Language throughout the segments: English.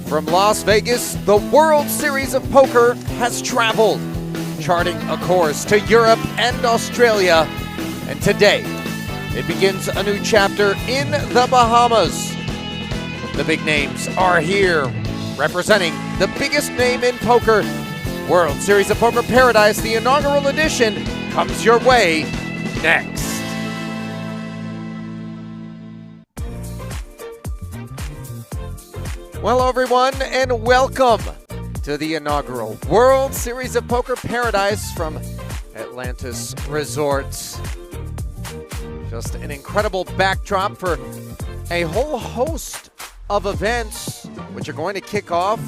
From Las Vegas, the World Series of Poker has traveled, charting a course to Europe and Australia. And today, it begins a new chapter in the Bahamas. The big names are here, representing the biggest name in poker. World Series of Poker Paradise, the inaugural edition, comes your way next. Well, everyone, and welcome to the inaugural World Series of Poker Paradise from Atlantis Resorts. Just an incredible backdrop for a whole host of events, which are going to kick off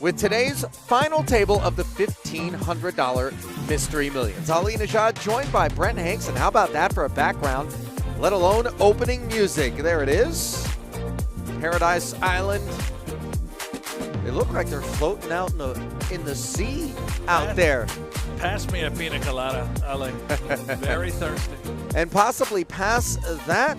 with today's final table of the $1,500 Mystery Millions. Ali Najad joined by Brent Hanks, and how about that for a background, let alone opening music. There it is. Paradise Island. They look like they're floating out in the sea out there. Pass me a pina colada, Ali. Very thirsty. And possibly pass that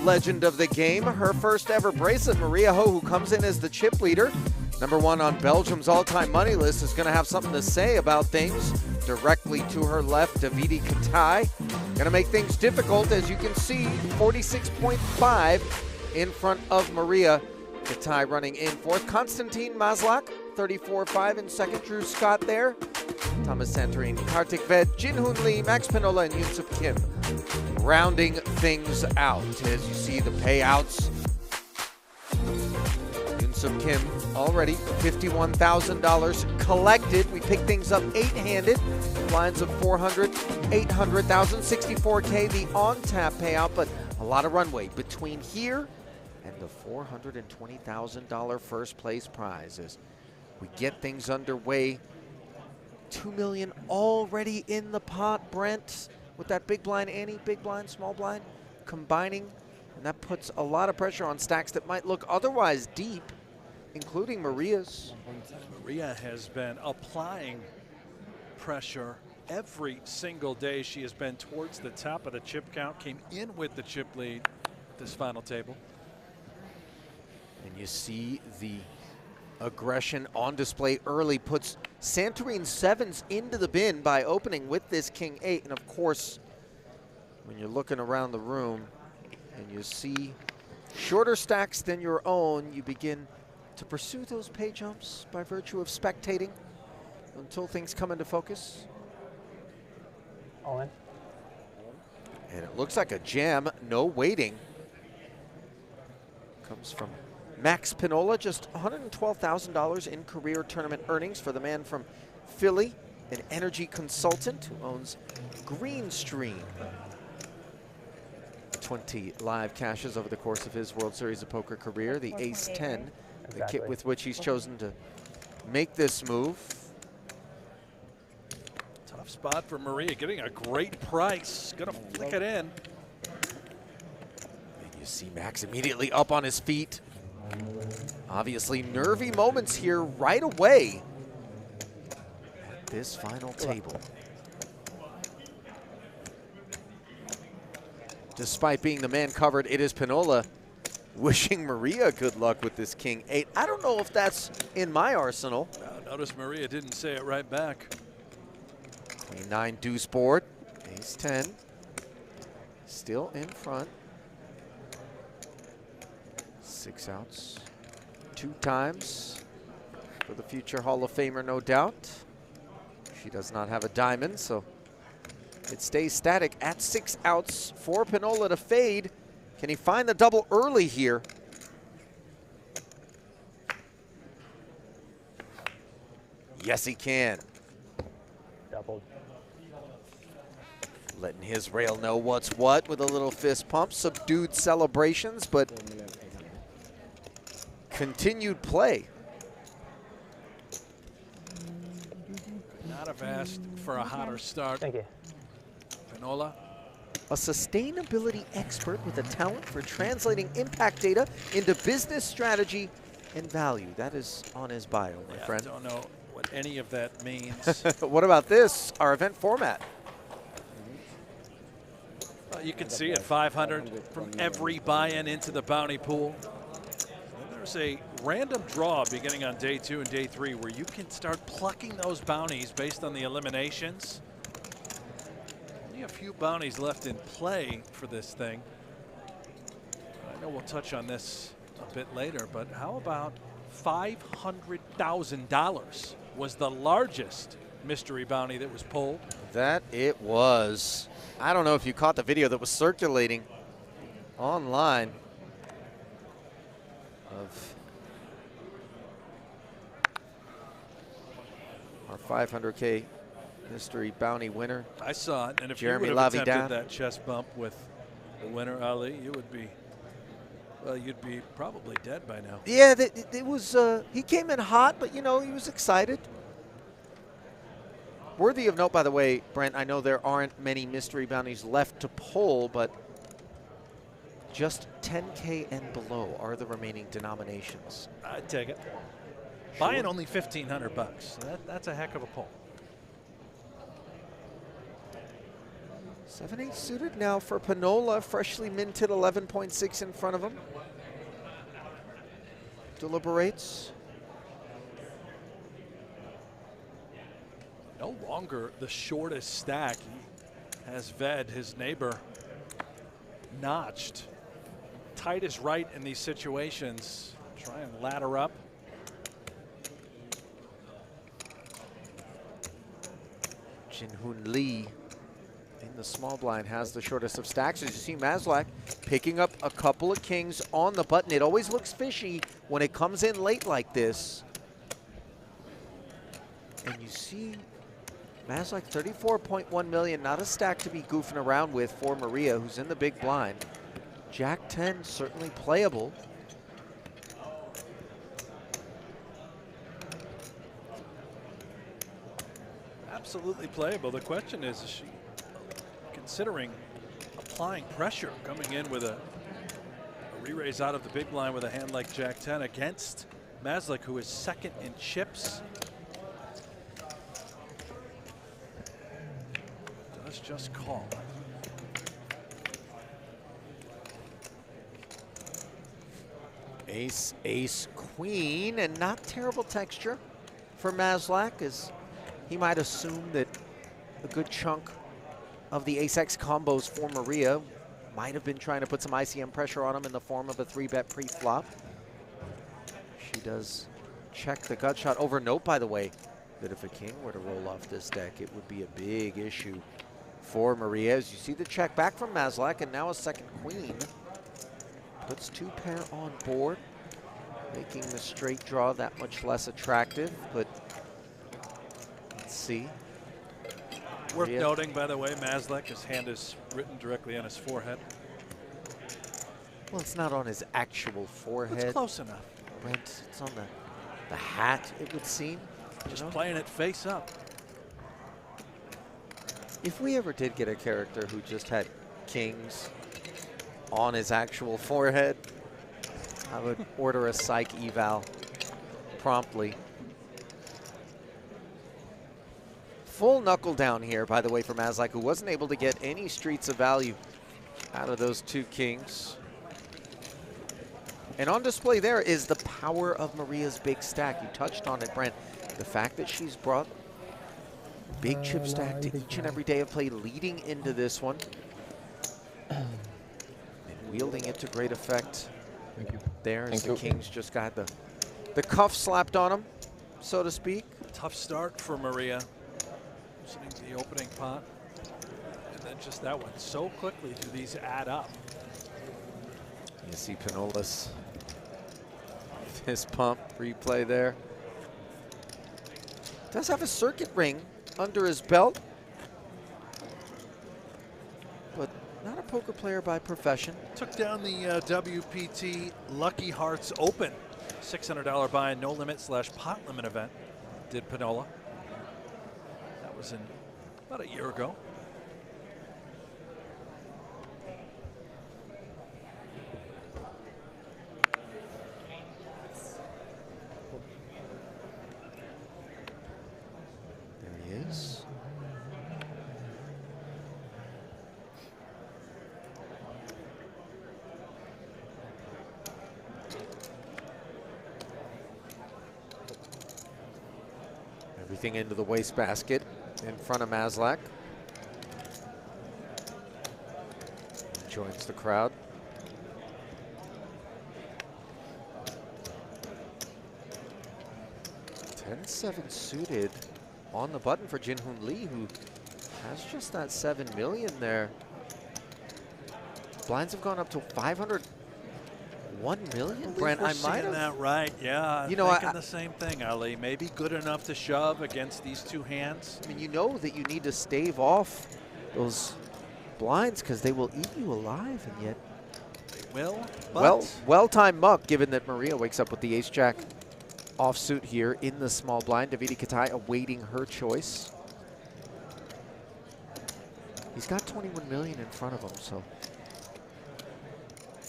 legend of the game, her first ever bracelet, Maria Ho, who comes in as the chip leader. Number one on Belgium's all-time money list, is going to have something to say about things. Directly to her left, Davidi Kitai. Going to make things difficult, as you can see, 46.5 in front of Maria. Kitai running in fourth. Konstantin Maslak, 34.5 in second. Drew Scott there. Thomas Santere, Kartik Ved, Jin Hoon Lee, Max Pinnola, and Hyunsup Kim rounding things out. As you see the payouts, Hyunsup Kim already $51,000 collected. We pick things up eight-handed. Lines of 400, 800,000, 64K the on-tap payout, but a lot of runway between here and the $420,000 first place prize as we get things underway. $2 million already in the pot, Brent, with that big blind ante, big blind, small blind combining, and that puts a lot of pressure on stacks that might look otherwise deep, including Maria's. Maria has been applying pressure every single day. She has been towards the top of the chip count, came in with the chip lead this final table. And you see the aggression on display early, puts Santorini sevens into the bin by opening with this king eight. And of course, when you're looking around the room and you see shorter stacks than your own, you begin to pursue those pay jumps by virtue of spectating until things come into focus. All in. And it looks like a jam, no waiting. Comes from Max Pinnola, just $112,000 in career tournament earnings for the man from Philly, an energy consultant who owns Greenstream. 20 live cashes over the course of his World Series of Poker career. The Ace-10, the kit with which he's chosen to make this move. Tough spot for Maria, getting a great price. Gonna flick it in. And you see Max immediately up on his feet. Obviously nervy moments here right away at this final table. Despite being the man covered, it is Pinnola wishing Maria good luck with this king eight. I don't know if that's in my arsenal. Notice Maria didn't say it right back. Queen nine deuce board, ace 10, still in front. 6 outs, 2 times for the future Hall of Famer, no doubt. She does not have a diamond, so it stays static at 6 outs for Pinnola to fade. Can he find the double early here? Yes, he can. Doubled. Letting his rail know what's what with a little fist pump. Subdued celebrations, but continued play. Not have asked for a hotter start. Thank you. Pinnola. A sustainability expert with a talent for translating impact data into business strategy and value. That is on his bio, my friend. I don't know what any of that means. What about this, our event format? Well, you can see it, 500 from every buy-in into the bounty pool. there's a random draw beginning on day 2 and day 3 where you can start plucking those bounties based on the eliminations. Only a few bounties left in play for this thing. I know we'll touch on this a bit later, but how about $500,000 was the largest mystery bounty that was pulled? That it was. I don't know if you caught the video that was circulating online of our 500K mystery bounty winner. I saw it, and if Jeremy you would have attempted Lavidan. that chest bump with the winner, Ali, you would be, well, you'd be probably dead by now. Yeah, it was, he came in hot, but, you know, he was excited. Worthy of note, by the way, Brent, I know there aren't many mystery bounties left to pull, but just 10K and below are the remaining denominations. I'd take it. Sure. Buying only $1,500. So that's a heck of a pull. 7-8 suited now for Pinnola, freshly minted 11.6 in front of him. Deliberates. No longer the shortest stack. He has Ved, his neighbor, notched. Tightest right in these situations. Try and ladder up. Jin Hoon Lee in the small blind has the shortest of stacks. As you see, Maslak picking up a couple of kings on the button. It always looks fishy when it comes in late like this. And you see Maslak 34.1 million, not a stack to be goofing around with for Maria, who's in the big blind. Jack 10 certainly playable. Absolutely playable. The question is she considering applying pressure, coming in with a re-raise out of the big blind with a hand like Jack 10 against Maslak, who is second in chips. Does just call. Ace, ace, queen, and not terrible texture for Maslak, as he might assume that a good chunk of the ace-x combos for Maria might have been trying to put some ICM pressure on him in the form of a 3-bet pre-flop. She does check the gut shot. Overnote, by the way, that if a king were to roll off this deck, it would be a big issue for Maria. As you see the check back from Maslak, and now a second queen. Puts 2 pair on board, making the straight draw that much less attractive, but let's see. Worth noting, by the way, Maslak, his hand is written directly on his forehead. Well, it's not on his actual forehead. It's close enough. Brent, it's on the hat, it would seem. Just playing it face up. If we ever did get a character who just had kings on his actual forehead, I would order a psych eval promptly. Full knuckle down here, by the way, for Maslak, who wasn't able to get any streets of value out of those 2 kings. And on display there is the power of Maria's big stack. You touched on it, Brent. The fact that she's brought big chip stack to each and every day of play leading into this one. And wielding it to great effect. Thank you. There as Thank the you. kings just got the cuff slapped on them, so to speak. Tough start for Maria. Listening to the opening pot. And then just that one. So quickly do these add up. You see Pinnola's fist pump replay there. Does have a circuit ring under his belt, but not a poker player by profession. Took down the WPT Lucky Hearts Open. $600 buy, no limit / pot limit event. Did Pinnola. That was in about a year ago. There he is. looking into the wastebasket in front of Maslak. Joins the crowd. 10-7 suited on the button for Jin Hoon Lee, who has just that 7 million there. Blinds have gone up to 501 million. Brent, I might have that right. Yeah, you know, thinking the same thing, Ali. Maybe good enough to shove against these two hands. I mean, you know that you need to stave off those blinds because they will eat you alive, and yet They will. But well-timed muck, given that Maria wakes up with the ace-jack offsuit here in the small blind. Davidi Kitai awaiting her choice. He's got 21 million in front of him, so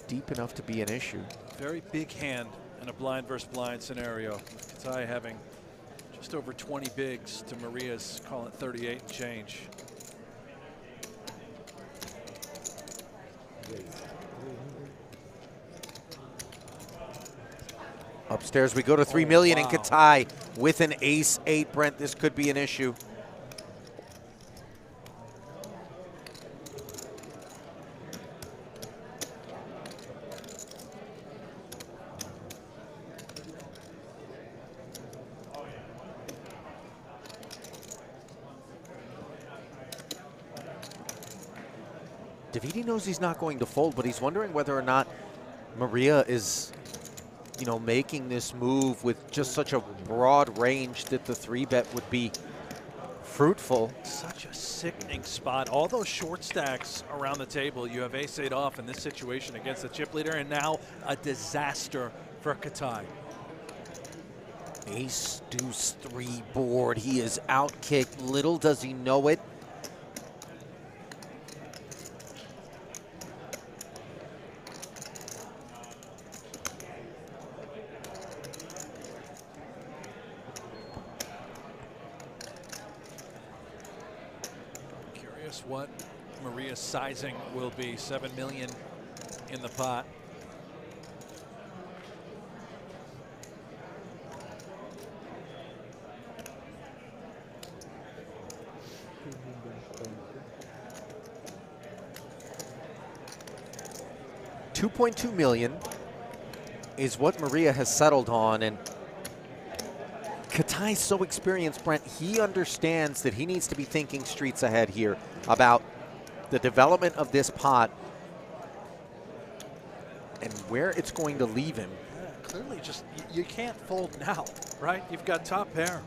deep enough to be an issue. very big hand in a blind versus blind scenario. With Kitai having just over 20 bigs to Maria's, call it 38 and change. Upstairs we go to 3 million, and Kitai with an ace-8. Brent, this could be an issue. Davidi knows he's not going to fold, but he's wondering whether or not Maria is, you know, making this move with just such a broad range that the 3-bet would be fruitful. Such a sickening spot. All those short stacks around the table. You have ace-8 off in this situation against the chip leader, and now a disaster for Kitai. Ace, deuce, 3 board. He is outkicked. Little does he know it. What Maria's sizing will be. 7 million in the pot. $2.2 million is what Maria has settled on, and Kitai's so experienced, Brent. He understands that he needs to be thinking streets ahead here about the development of this pot and where it's going to leave him. Yeah, clearly just, you can't fold now, right? You've got top pair.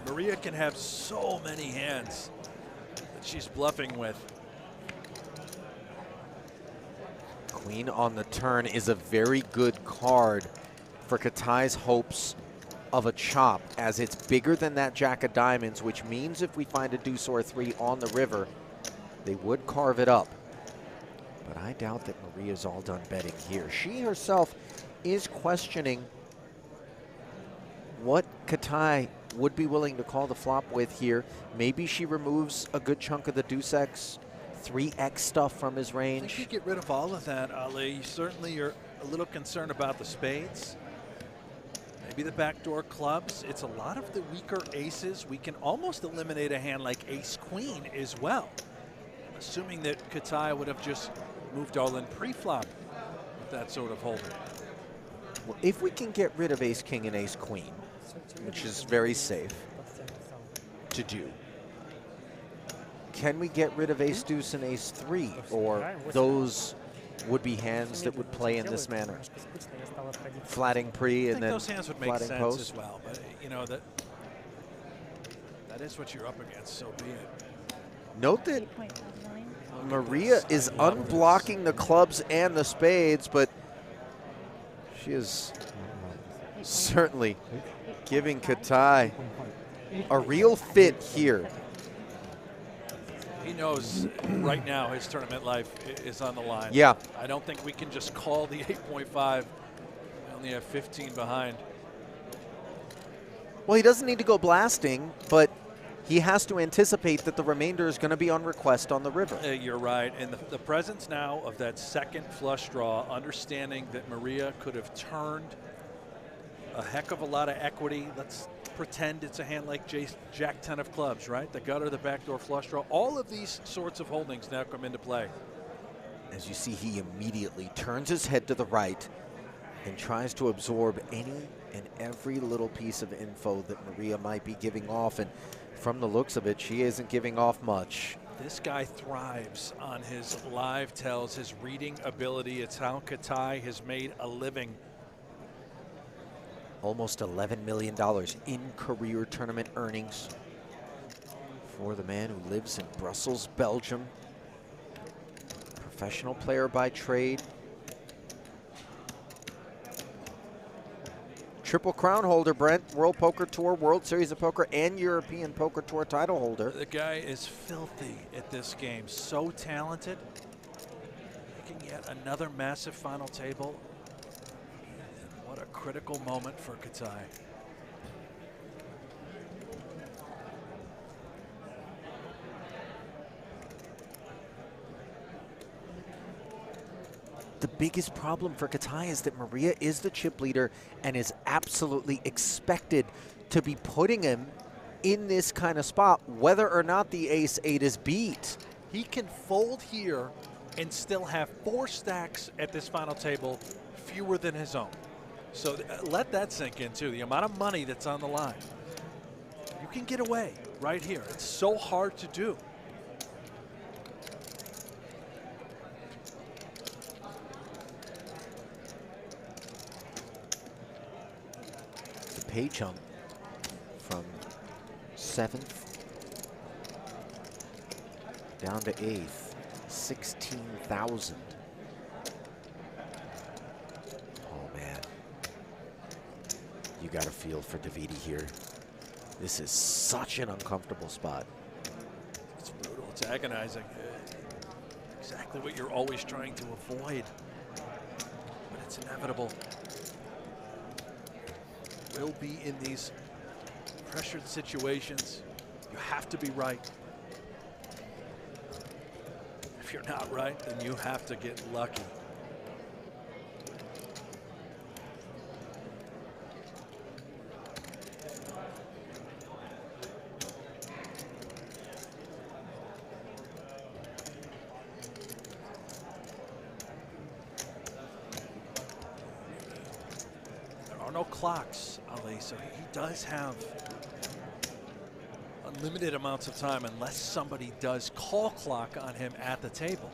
Maria can have so many hands that she's bluffing with. Queen on the turn is a very good card for Kitai's hopes of a chop, as it's bigger than that jack of diamonds, which means if we find a deuce or a 3 on the river, they would carve it up. But I doubt that Maria's all done betting here. She herself is questioning what Kitai would be willing to call the flop with here. Maybe she removes a good chunk of the deuce X, 3X stuff from his range. I think you get rid of all of that, Ali. Certainly you're a little concerned about the spades. Maybe the backdoor clubs. It's a lot of the weaker aces. We can almost eliminate a hand like ace-queen as well, assuming that Kitai would have just moved all in pre-flop with that sort of holding. Well, if we can get rid of ace-king and ace-queen, which is very safe to do, can we get rid of ace-deuce and ace-3, or those would be hands that would play in this manner? Flatting pre and then those hands would make flatting sense post as well, but you know that is what you're up against, so be it. Note that Maria is unblocking the clubs and the spades, but she is certainly giving Kitai a real fit here. He knows right now his tournament life is on the line. Yeah. I don't think we can just call the 8.5. We only have 15 behind. Well, he doesn't need to go blasting, but he has to anticipate that the remainder is going to be on request on the river. You're right. And the presence now of that second flush draw, understanding that Maria could have turned a heck of a lot of equity. Let's pretend it's a hand like Jack 10 of clubs, right? The gutter, the backdoor flush draw. All of these sorts of holdings now come into play. As you see, he immediately turns his head to the right and tries to absorb any and every little piece of info that Maria might be giving off. And from the looks of it, she isn't giving off much. This guy thrives on his live tells, his reading ability. It's how Kitai has made a living. Almost $11 million in career tournament earnings for the man who lives in Brussels, Belgium. Professional player by trade. Triple crown holder, Brent. World Poker Tour, World Series of Poker, and European Poker Tour title holder. The guy is filthy at this game. So talented. Making yet another massive final table. And what a critical moment for Kitai. The biggest problem for Kitai is that Maria is the chip leader and is absolutely expected to be putting him in this kind of spot, whether or not the ace-8 is beat. He can fold here and still have 4 stacks at this final table, fewer than his own. So let that sink in too, the amount of money that's on the line. You can get away right here. It's so hard to do. Pay jump from 7th down to 8th, 16,000. Oh man, you got a feel for Davidi here. This is such an uncomfortable spot. It's brutal, it's agonizing. Exactly what you're always trying to avoid, but it's inevitable. Will be in these pressured situations. You have to be right. If you're not right, then you have to get lucky. No clocks, Ali, so he does have unlimited amounts of time unless somebody does call clock on him at the table.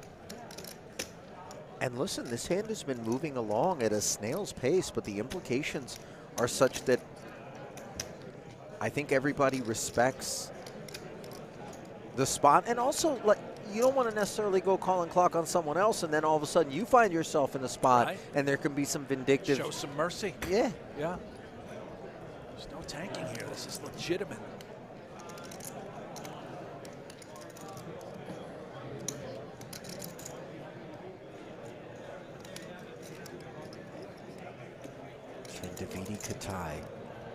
And listen, this hand has been moving along at a snail's pace, but the implications are such that I think everybody respects the spot. And also, like, you don't want to necessarily go calling clock on someone else and then all of a sudden you find yourself in a spot, right, and there can be some vindictive. Show some mercy. Yeah. Yeah. There's no tanking here. This is legitimate. Can Davidi Kitai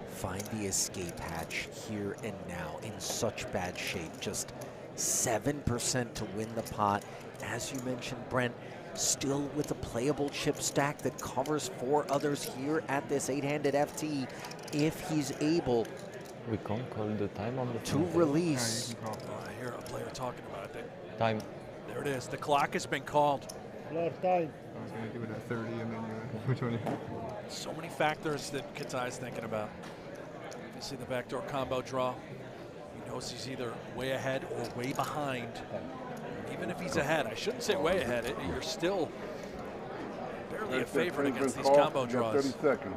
find the escape hatch here and now in such bad shape? Just 7% to win the pot. As you mentioned, Brent, still with a playable chip stack that covers 4 others here at this 8-handed FT if he's able we can't call the time on the to release. I hear a player talking about it. Time. There it is. The clock has been called. Time. I was going to do it at 30 and then you 20. So many factors that Kitai's thinking about. You see the backdoor combo draw. He knows he's either way ahead or way behind. Even if he's ahead, I shouldn't say way ahead, you're still barely a favorite against these combo draws. 30 seconds.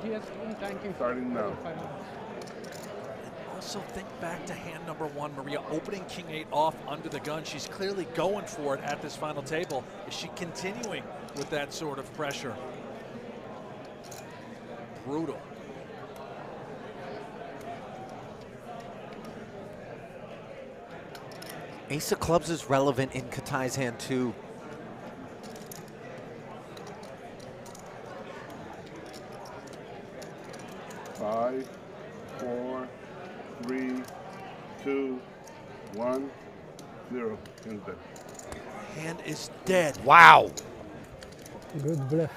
Yes, thank you. Starting now. Also think back to hand number 1, Maria opening King 8 off under the gun. She's clearly going for it at this final table. Is she continuing with that sort of pressure? Brutal. Ace of clubs is relevant in Kitai's hand too. Five, 4, 3, 2, 1, 0. Hand is dead. Wow. Good bluff.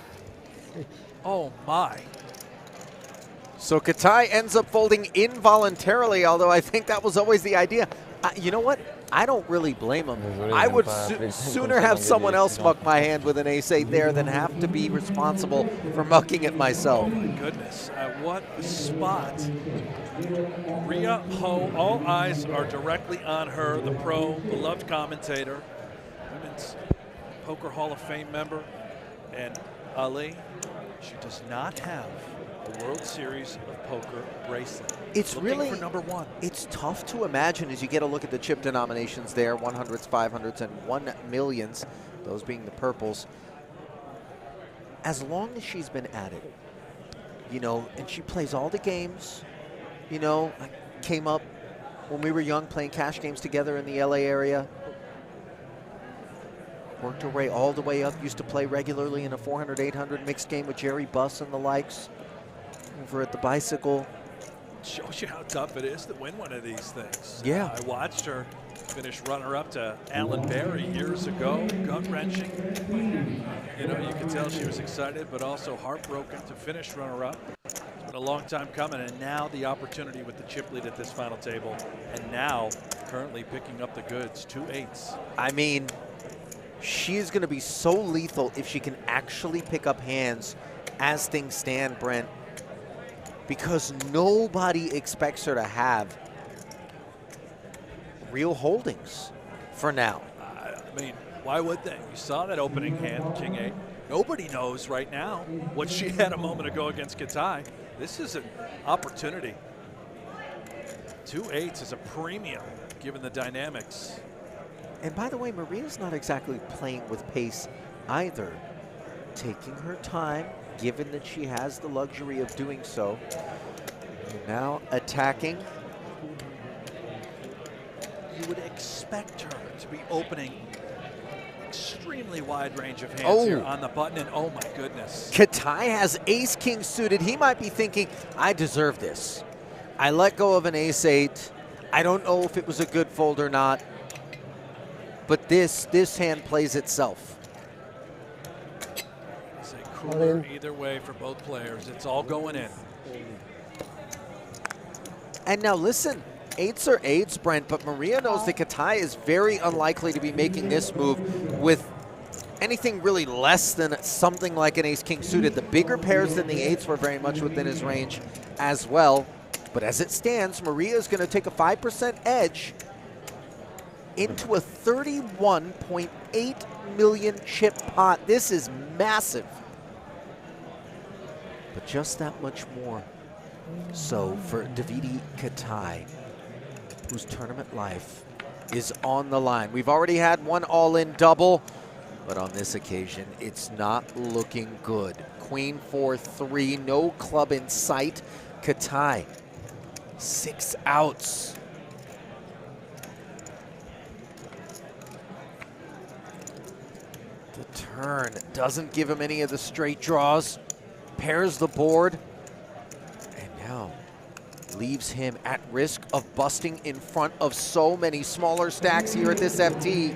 Oh my. So Kitai ends up folding involuntarily, although I think that was always the idea. You know what? I don't really blame him. I would sooner have someone else muck my hand with an ace-8 there than have to be responsible for mucking it myself. Oh my goodness, what a spot. Maria Ho, all eyes are directly on her, the pro, beloved commentator, Women's Poker Hall of Fame member. And Ali, she does not have a World Series of Poker bracelet. It's looking really for number one. It's tough to imagine as you get a look at the chip denominations there, 100s, 500s, and 1 millions, those being the purples. As long as she's been at it, you know, and she plays all the games, you know, I came up when we were young playing cash games together in the LA area. Worked her way all the way up, used to play regularly in a 400, 800 mixed game with Jerry Buss and the likes over at the Bicycle. Shows you how tough it is to win one of these things. Yeah. I watched her finish runner-up to Alan Berry years ago, gut-wrenching. You know, you could tell she was excited, but also heartbroken to finish runner-up. It's been a long time coming, and now the opportunity with the chip lead at this final table, and now currently picking up the goods, 2 8s. I mean, she is going to be so lethal if she can actually pick up hands as things stand, Brent, because nobody expects her to have real holdings for now. I mean, why would they? You saw that opening hand, King 8. Nobody knows right now what she had a moment ago against Kitai. This is an opportunity. 2 8s is a premium given the dynamics. And by the way, Maria's not exactly playing with pace either. Taking her time, given that she has the luxury of doing so. Now attacking. You would expect her to be opening extremely wide range of hands here on the button, and oh my goodness. Kitai has ace-king suited. He might be thinking, I deserve this. I let go of an ace-8. I don't know if it was a good fold or not, but this hand plays itself. It's a cooler either way for both players. It's all going in. And now listen, 8s are 8s, Brent, but Maria knows that Kitai is very unlikely to be making this move with anything really less than something like an ace-king suited. The bigger pairs than the 8s were very much within his range as well. But as it stands, Maria is going to take a 5% edge into a 31.8 million chip pot. This is massive. But just that much more so for Davidi Kitai, whose tournament life is on the line. We've already had one all-in double, but on this occasion, it's not looking good. Queen 4-3, no club in sight. Kitai, 6 outs. The turn doesn't give him any of the straight draws. Pairs the board. And now leaves him at risk of busting in front of so many smaller stacks here at this FT.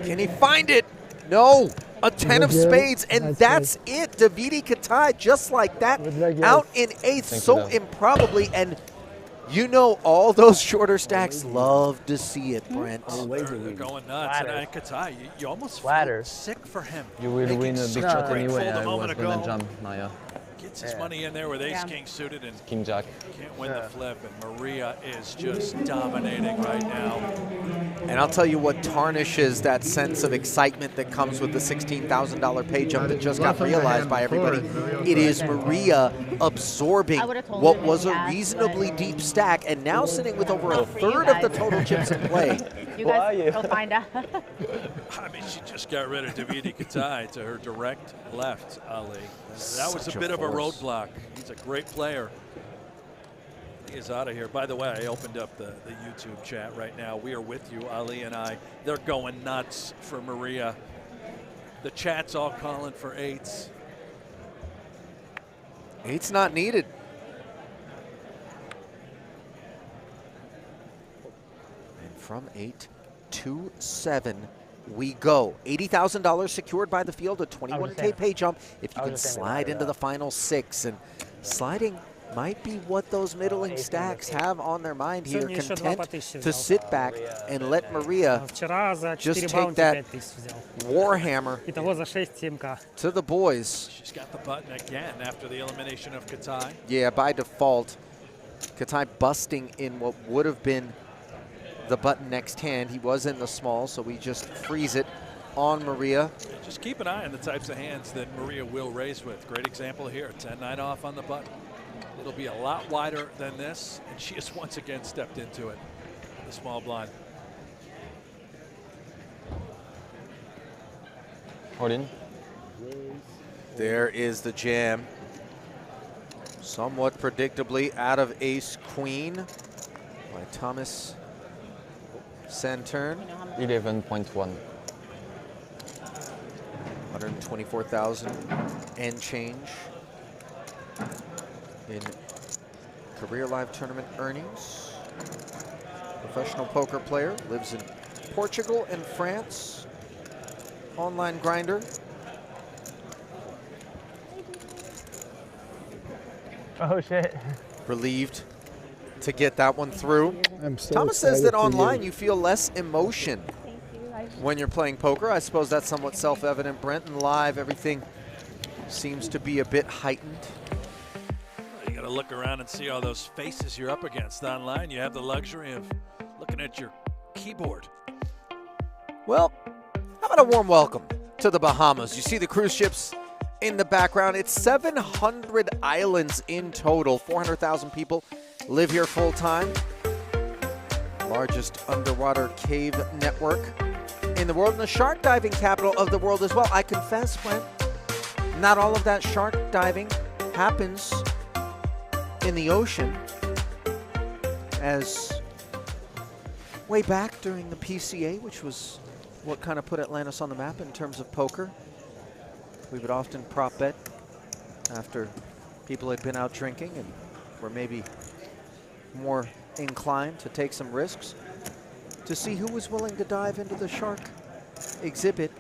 Can he find it? No. A 10 of spades, and that's it. Davidi Kitai, just like that, out in 8th so improbably. And you know all those shorter stacks love to see it, Brent. They're going nuts. And Kitai, you almost feel sick for him. You will win a big shot anyway. I was going to jump, Maya. Gets his money in there with ace-king suited and King Jack. Can't win the flip, and Maria is just dominating right now. And I'll tell you what tarnishes that sense of excitement that comes with the $16,000 pay jump that just got realized by everybody. It is Maria absorbing what was a reasonably deep stack and now sitting with over a third of the total chips in play. You guys will find out. I mean, she just got rid of Davidi Kitai to her direct left, Ali. That was a bit of a roadblock. He's a great player. He is out of here. By the way, I opened up the YouTube chat right now. We are with you, Ali and I. They're going nuts for Maria. The chat's all calling for 8s. 8's not needed. And from 8 to 7 we go. $80,000 secured by the field, a 21K pay jump if you can slide into the final 6. And sliding might be what those middling stacks have on their mind here, content to sit back and let Maria just take that warhammer to the boys. She's got the button again after the elimination of Kitai. Yeah, by default, Kitai busting in what would have been the button next hand. He was in the small, so we just freeze it on Maria. Just keep an eye on the types of hands that Maria will raise with. Great example here, 10-9 off on the button. It'll be a lot wider than this, and she has once again stepped into it, the small blind. Hold in. There is the jam. Somewhat predictably out of ace queen by Thomas Santere. 11.1. 124,000 and change in career live tournament earnings. Professional poker player, lives in Portugal and France. Online grinder. Oh shit. Relieved to get that one through. Thomas says that online you feel less emotion when you're playing poker. I suppose that's somewhat self-evident, Brent, and live everything seems to be a bit heightened. You got to look around and see all those faces you're up against. Online, you have the luxury of looking at your keyboard. Well, how about a warm welcome to the Bahamas? You see the cruise ships in the background. It's 700 islands in total. 400,000 people live here full time. Largest underwater cave network in the world, and the shark diving capital of the world as well. I confess, Brent, not all of that shark diving happens in the ocean, as way back during the PCA, which was what kind of put Atlantis on the map in terms of poker, we would often prop bet after people had been out drinking and were maybe more inclined to take some risks to see who was willing to dive into the shark exhibit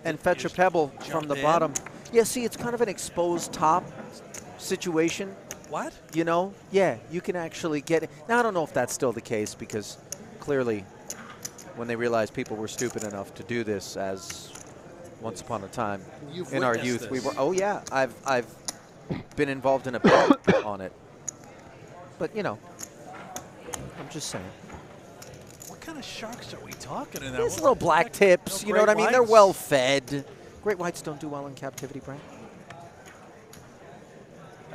and fetch a pebble from the bottom. Yeah, see, it's kind of an exposed top situation. What? You know? Yeah, you can actually get it. Now, I don't know if that's still the case, because clearly when they realized people were stupid enough to do this, as once upon a time in our youth, we were, oh yeah, I've been involved in a bet on it. But, you know, I'm just saying. What kind of sharks are we talking about? These little black tips, you know what I mean? They're well fed. Great whites don't do well in captivity, Brian.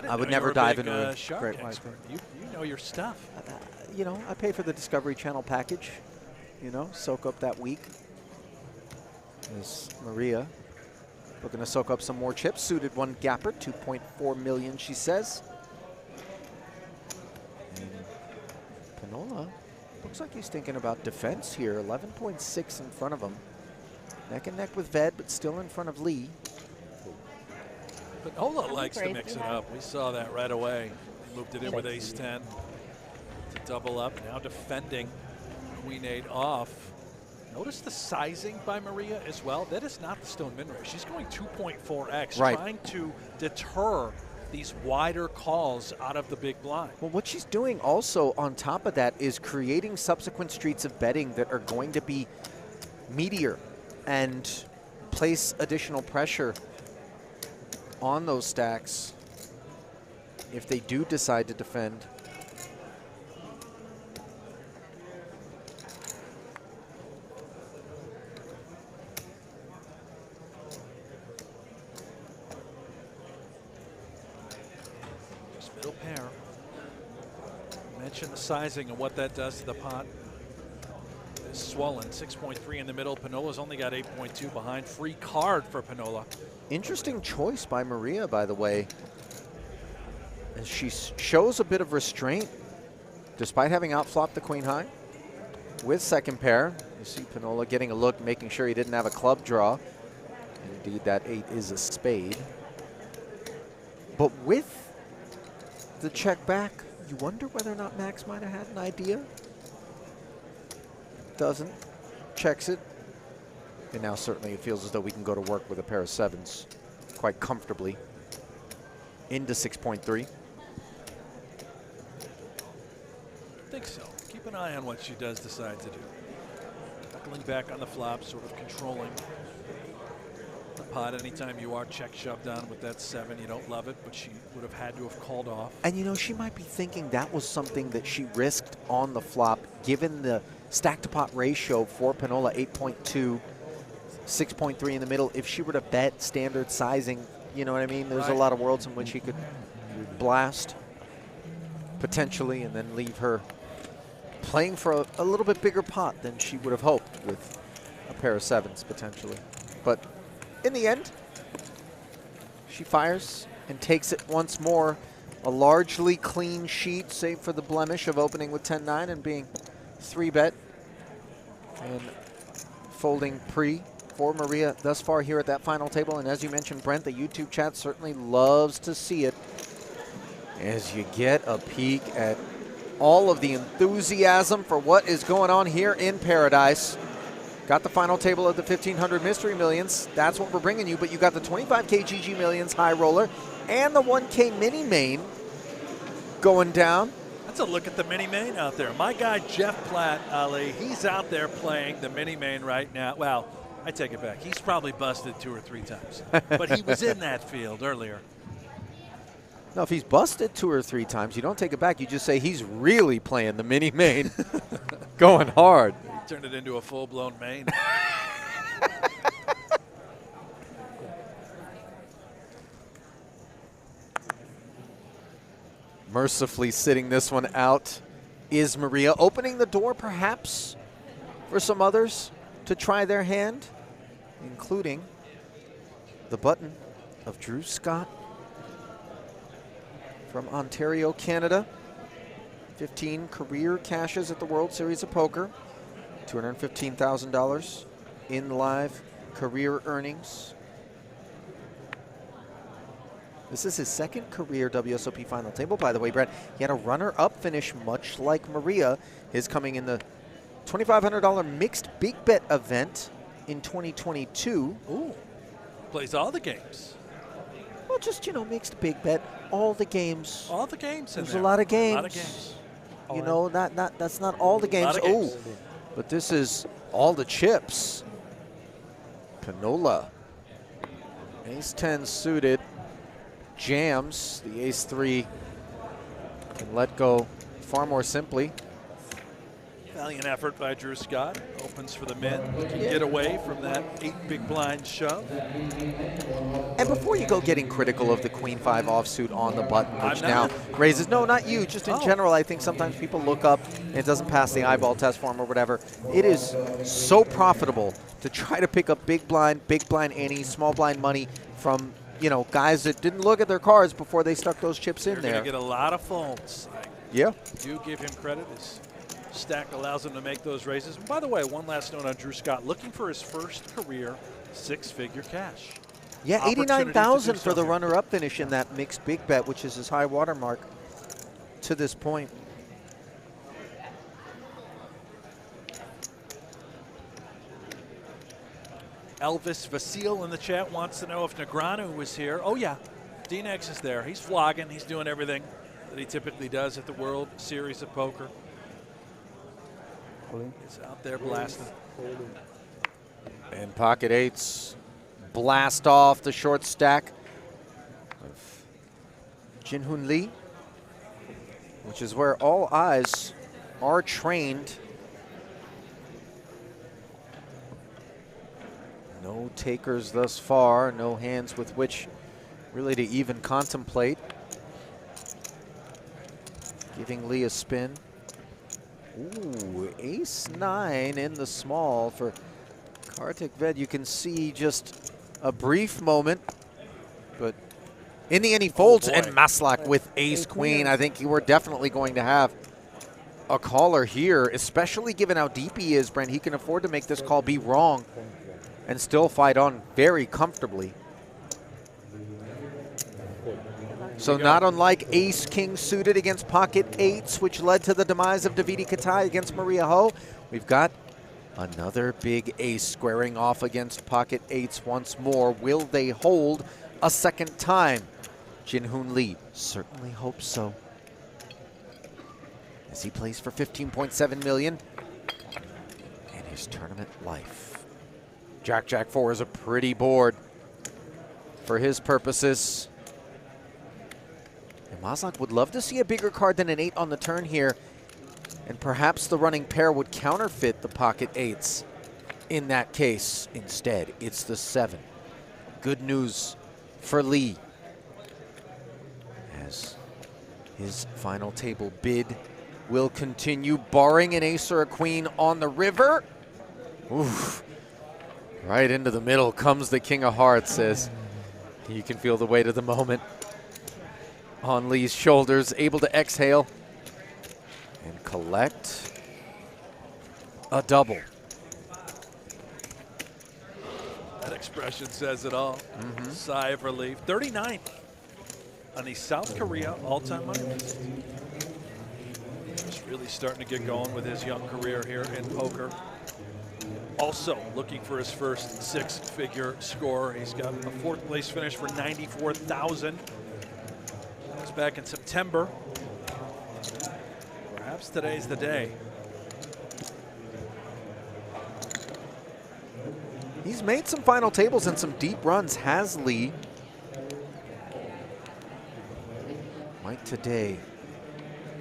I would never dive into a great white. You know your stuff. You know, I pay for the Discovery Channel package. You know, soak up that week. There's Maria looking to soak up some more chips. Suited one gapper, 2.4 million, she says. And Pinnola looks like he's thinking about defense here. 11.6 in front of him. Neck and neck with Ved, but still in front of Lee. But Ola likes to mix it up. We saw that right away. Moved it in with ace-10 to double up. Now defending queen-8 off. Notice the sizing by Maria as well. That is not the stone min raise. She's going 2.4x, trying to deter these wider calls out of the big blind. Well, what she's doing also on top of that is creating subsequent streets of betting that are going to be meatier and place additional pressure on those stacks if they do decide to defend. Just middle pair. Mention the sizing and what that does to the pot. It's swollen, 6.3 in the middle. Pinnola's only got 8.2 behind. Free card for Pinnola. Interesting choice by Maria, by the way. As she shows a bit of restraint, despite having outflopped the queen high. With second pair, you see Pinnola getting a look, making sure he didn't have a club draw. Indeed, that 8 is a spade. But with the check back, you wonder whether or not Max might have had an idea. Doesn't. Checks it. And now certainly it feels as though we can go to work with a pair of 7s quite comfortably into 6.3. think so. Keep an eye on what she does decide to do. Buckling back on the flop, sort of controlling the pot. Anytime you are check shoved on with that 7, you don't love it, but she would have had to have called off. And you know, she might be thinking that was something that she risked on the flop, given the stack to pot ratio for Pinnola, 8.2, 6.3 in the middle. If she were to bet standard sizing, you know what I mean? There's a lot of worlds in which he could blast potentially and then leave her playing for a little bit bigger pot than she would have hoped with a pair of 7s potentially. But in the end, she fires and takes it once more. A largely clean sheet, save for the blemish of opening with 10-9 and being 3-bet and folding pre for Maria thus far here at that final table. And as you mentioned, Brent, the YouTube chat certainly loves to see it as you get a peek at all of the enthusiasm for what is going on here in Paradise. Got the final table of the 1,500 Mystery Millions. That's what we're bringing you, but you got the 25K GG Millions High Roller and the 1K Mini Main going down. Let's a look at the mini main out there. My guy Jeff Platt, Ali, he's out there playing the mini main right now. Well, I take it back. He's probably busted 2 or 3 times, but he was in that field earlier. No, if he's busted 2 or 3 times, you don't take it back. You just say he's really playing the mini main, going hard. He turned it into a full-blown main. Mercifully sitting this one out is Maria, opening the door perhaps for some others to try their hand, including the button of Drew Scott from Ontario, Canada. 15 career cashes at the World Series of Poker, $215,000 in live career earnings. This is his 2nd career WSOP final table, by the way, Brett. He had a runner-up finish, much like Maria. His coming in the $2,500 mixed big bet event in 2022. Ooh, plays all the games. Well, just, you know, mixed big bet, all the games. All the games. There's a lot of games. A lot of games. You know, that's not all the games. Games. Oh, but this is all the chips. Pinnola. Ace-10 suited. Jams. The ace-3 can let go far more simply. Valiant effort by Drew Scott. Opens for the min. Can get away from that 8 big blind shove. And before you go getting critical of the Queen-5 offsuit on the button, which now raises, no, not you, just in general, I think sometimes people look up and it doesn't pass the eyeball test for them or whatever. It is so profitable to try to pick up big blind ante, small blind money from, you know, guys that didn't look at their cards before they stuck those chips in there. You're going to get a lot of folds. Yeah. Do give him credit. His stack allows him to make those raises. And by the way, one last note on Drew Scott, looking for his first career 6-figure cash. Yeah, $89,000 for the runner-up finish in that mixed big bet, which is his high water mark to this point. Elvis Vasile in the chat wants to know if Negreanu was here. Oh, yeah. D-Nex is there. He's vlogging. He's doing everything that he typically does at the World Series of Poker. He's out there blasting. And pocket 8s blast off the short stack of Jin Hoon Lee, which is where all eyes are trained. No takers thus far, no hands with which really to even contemplate. Giving Lee a spin. Ooh, ace-9 in the small for Kartik Ved. You can see just a brief moment, but in the end he folds, and Maslak with ace-queen. I think we're definitely going to have a caller here, especially given how deep he is, Brent. He can afford to make this call be wrong and still fight on very comfortably. So not unlike ace-king suited against pocket 8s, which led to the demise of Davidi Kitai against Maria Ho, we've got another big ace squaring off against pocket 8s once more. Will they hold a second time? Jin Hoon Lee certainly hopes so. as he plays for 15.7 million in his tournament life. Jack 4 is a pretty board for his purposes. And Maslak would love to see a bigger card than an 8 on the turn here, and perhaps the running pair would counterfeit the pocket 8s. In that case, instead, it's the 7. Good news for Lee, as his final table bid will continue, barring an ace or a queen on the river. Oof. Right into the middle comes the king of hearts, as you can feel the weight of the moment on Lee's shoulders, able to exhale and collect a double. That expression says it all. Sigh of relief. 39th on the South Korea all-time money list. Just really starting to get going with his young career here in poker. Also looking for his first 6-figure score. He's got a 4th place finish for 94,000. That was back in September. Perhaps today's the day. He's made some final tables and some deep runs, has Lee. Might today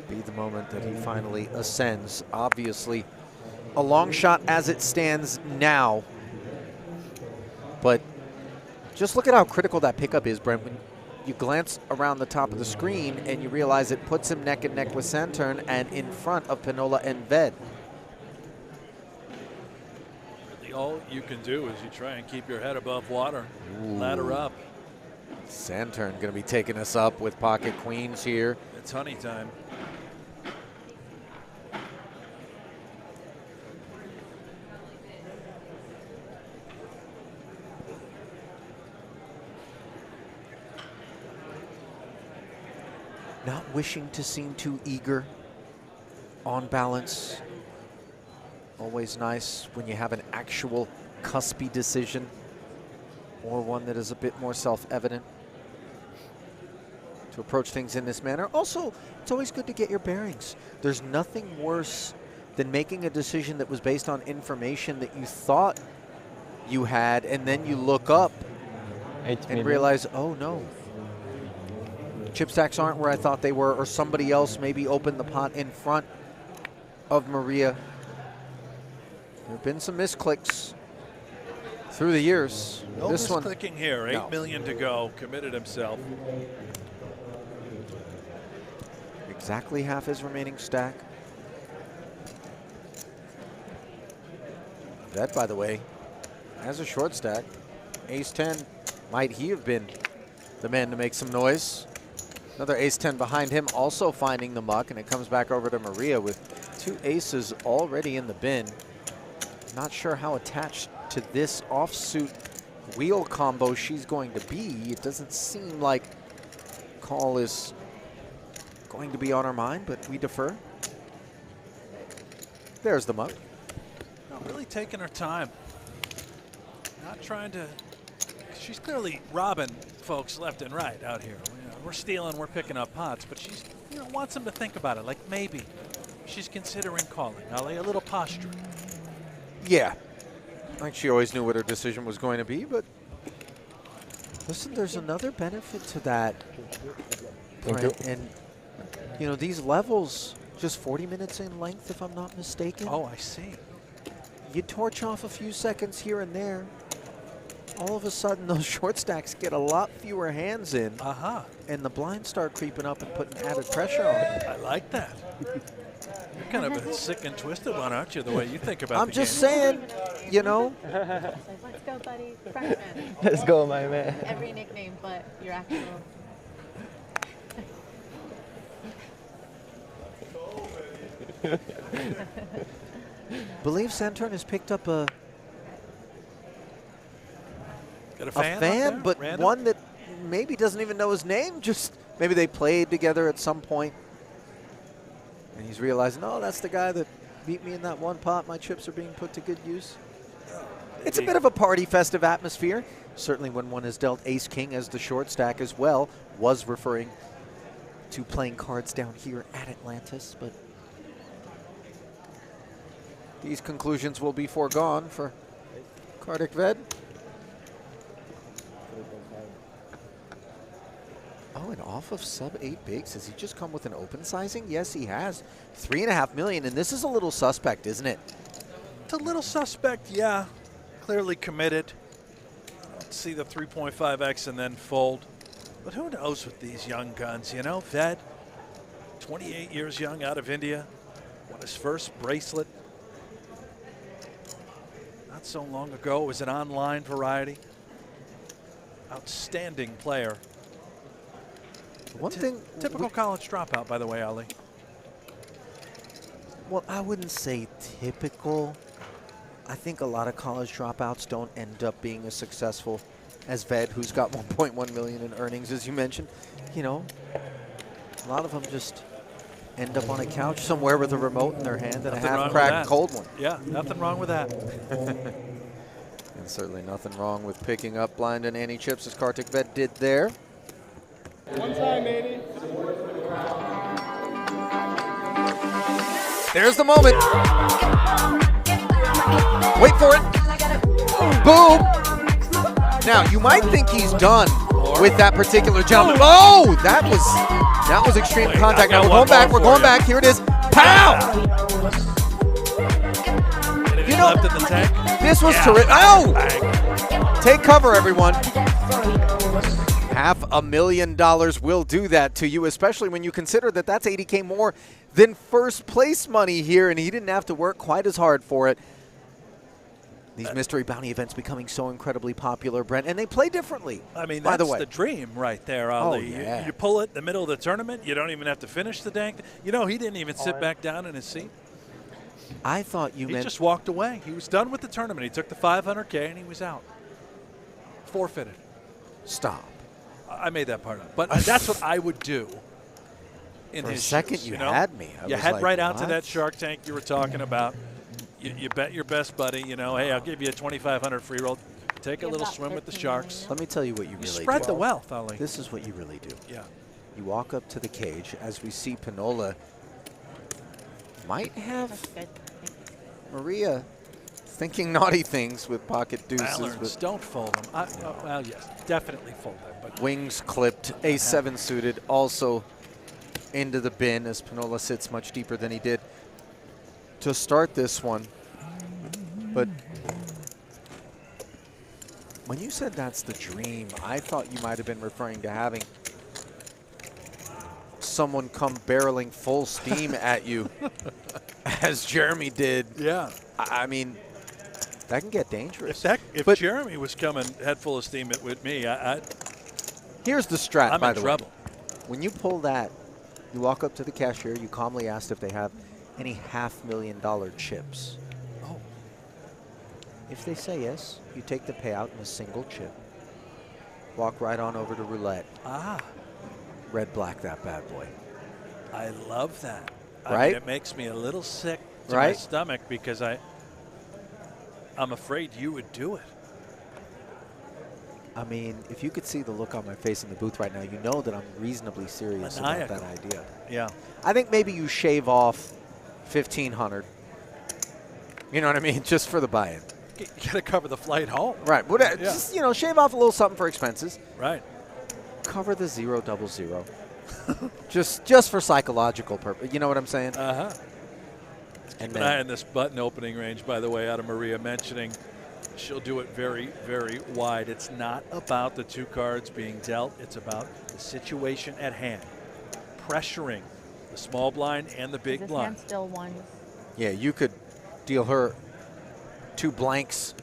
be the moment that he finally ascends? Obviously, a long shot as it stands now. But just look at how critical that pickup is, Brent. When you glance around the top of the screen and you realize it puts him neck and neck with Santere and in front of Pinnola and Ved. All you can do is you try and keep your head above water. Ladder up. Santere going to be taking us up with pocket queens here. It's honey time. Not wishing to seem too eager on balance. Always nice when you have an actual cuspy decision, or one that is a bit more self-evident, to approach things in this manner. Also, it's always good to get your bearings. There's nothing worse than making a decision that was based on information that you thought you had, and then you look up and realize, oh no, chip stacks aren't where I thought they were, or somebody else maybe opened the pot in front of Maria. There have been some misclicks through the years. No this misclicking one, here. no. 8 million to go. Committed himself. Exactly half his remaining stack. That, by the way, has a short stack. Ace-10, might he have been the man to make some noise? Another ace-10 behind him, also finding the muck, and it comes back over to Maria with 2 aces already in the bin. Not sure how attached to this offsuit wheel combo she's going to be. It doesn't seem like call is going to be on her mind, but we defer. There's the muck. No, really taking her time. Not trying to. She's clearly robbing folks left and right out here. We're stealing, we're picking up pots, but she's wants them to think about it. Like maybe she's considering calling. A little posturing. Yeah, like she always knew what her decision was going to be, but listen, there's another benefit to that, Brent, and these levels, just 40 minutes in length, if I'm not mistaken. Oh, I see. You torch off a few seconds here and there, all of a sudden those short stacks get a lot fewer hands in, and the blinds start creeping up and putting added pressure on. I like that. You're kind of a sick and twisted one, aren't you, the way you think about I'm just saying, Let's go, buddy. Freshman. Let's go, my man. Every nickname but your actual. Believe Santere has picked up a fan but random? one that maybe doesn't even know his name. Just maybe they played together at some point. And he's realizing, oh, that's the guy that beat me in that one pot. My chips are being put to good use. It's a bit of a party festive atmosphere. Certainly when one is dealt ace-king as the short stack as well, was referring to playing cards down here at Atlantis. But these conclusions will be foregone for Kartik Ved. Oh, and off of sub 8 bigs. Has he just come with an open sizing? Yes, he has. 3.5 million, and this is a little suspect, isn't it? It's a little suspect, yeah. Clearly committed. I don't see the 3.5x and then fold. But who knows with these young guns, you know? Ved, 28 years young, out of India. Won his first bracelet not so long ago. It was an online variety. Outstanding player. One thing, typical college dropout, by the way, Ali. Well, I wouldn't say typical. I think a lot of college dropouts don't end up being as successful as Ved, who's got 1.1 million in earnings, as you mentioned. You know, a lot of them just end up on a couch somewhere with a remote in their hand and a half-cracked cold one. Yeah, nothing wrong with that. And certainly nothing wrong with picking up blind and ante chips, as Kartik Ved did there. One time, baby. There's the moment. Wait for it. Boom. Now, you might think he's done with that particular jump. Oh, that was extreme contact. Now we're going back. We're going back. Here it is. Pow! You know, this was terrific. Oh! Take cover, everyone. $500,000 will do that to you, especially when you consider that that's 80K more than first place money here, and he didn't have to work quite as hard for it. These mystery bounty events becoming so incredibly popular, Brent, and they play differently. I mean, by that's the way, the dream right there, Ali. Oh, yeah. You pull it in the middle of the tournament. You don't even have to finish the dang thing. You know, he didn't even sit back down in his seat. I thought you meant... He just walked away. He was done with the tournament. He took the 500K and he was out. Forfeited. Stop. I made that part up. But that's what I would do. In For his a second, shoes, you know? had me. You was head like, right out to what? that Shark Tank you were talking about. You bet your best buddy, you know, hey, I'll give you a 2,500 free roll. Take a little swim with the Sharks. Let me tell you what you really spread do. the wealth, Ali. This is what you really do. Yeah. You walk up to the cage, as we see Pinnola might have Maria thinking naughty things with pocket deuces. Ballards, don't fold them. Well, yes, definitely fold them. But wings clipped, A7 suited, also into the bin as Pinnola sits much deeper than he did to start this one. But when you said that's the dream, I thought you might have been referring to having someone come barreling full steam at you as Jeremy did. Yeah. I mean, that can get dangerous. If Jeremy was coming head full of steam with me, here's the strat, I'm by in the trouble. way. When you pull that, you walk up to the cashier, you calmly ask if they have any $500,000 chips. Oh. If they say yes, you take the payout in a single chip. Walk right on over to roulette. Ah. Red black that bad boy. I love that. Right? I mean, it makes me a little sick to my stomach because I'm afraid you would do it. I mean, if you could see the look on my face in the booth right now, you know that I'm reasonably serious about that idea. Yeah. I think maybe you shave off 1,500. You know what I mean? Just for the buy-in. You got to cover the flight home. Right. Just, you know, shave off a little something for expenses. Right. Cover the 000. just for psychological purpose. You know what I'm saying? Uh-huh. And keep an eye on this button opening range, by the way, out of Maria mentioning she'll do it very, very wide. It's not about the two cards being dealt. It's about the situation at hand. Pressuring the small blind and the big blind. Still one. Yeah, you could deal her 2 blanks.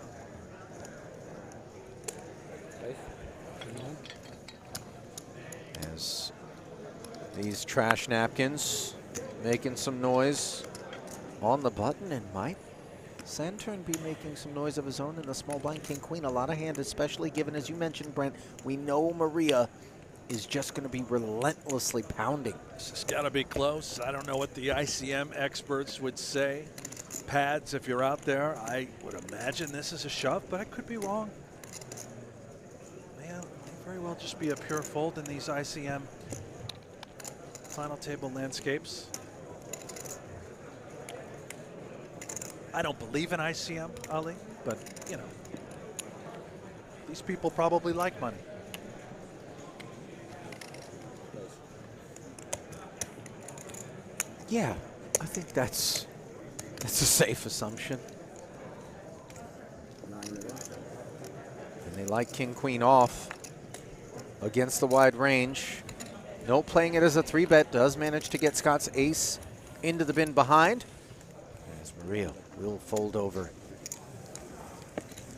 As these trash napkins making some noise on the button, and might Santere be making some noise of his own in the small blind king queen. A lot of hand, especially given, as you mentioned, Brent, we know Maria is just going to be relentlessly pounding. This has got to be close. I don't know what the ICM experts would say. Pads, if you're out there, I would imagine this is a shove, but I could be wrong. Man, very well just be a pure fold in these ICM final table landscapes. I don't believe in ICM, Ali, but, you know, these people probably like money. Yeah, I think that's a safe assumption. And they like king queen off against the wide range. No playing it as a 3-bet, does manage to get Scott's ace into the bin behind. As Maria will fold over.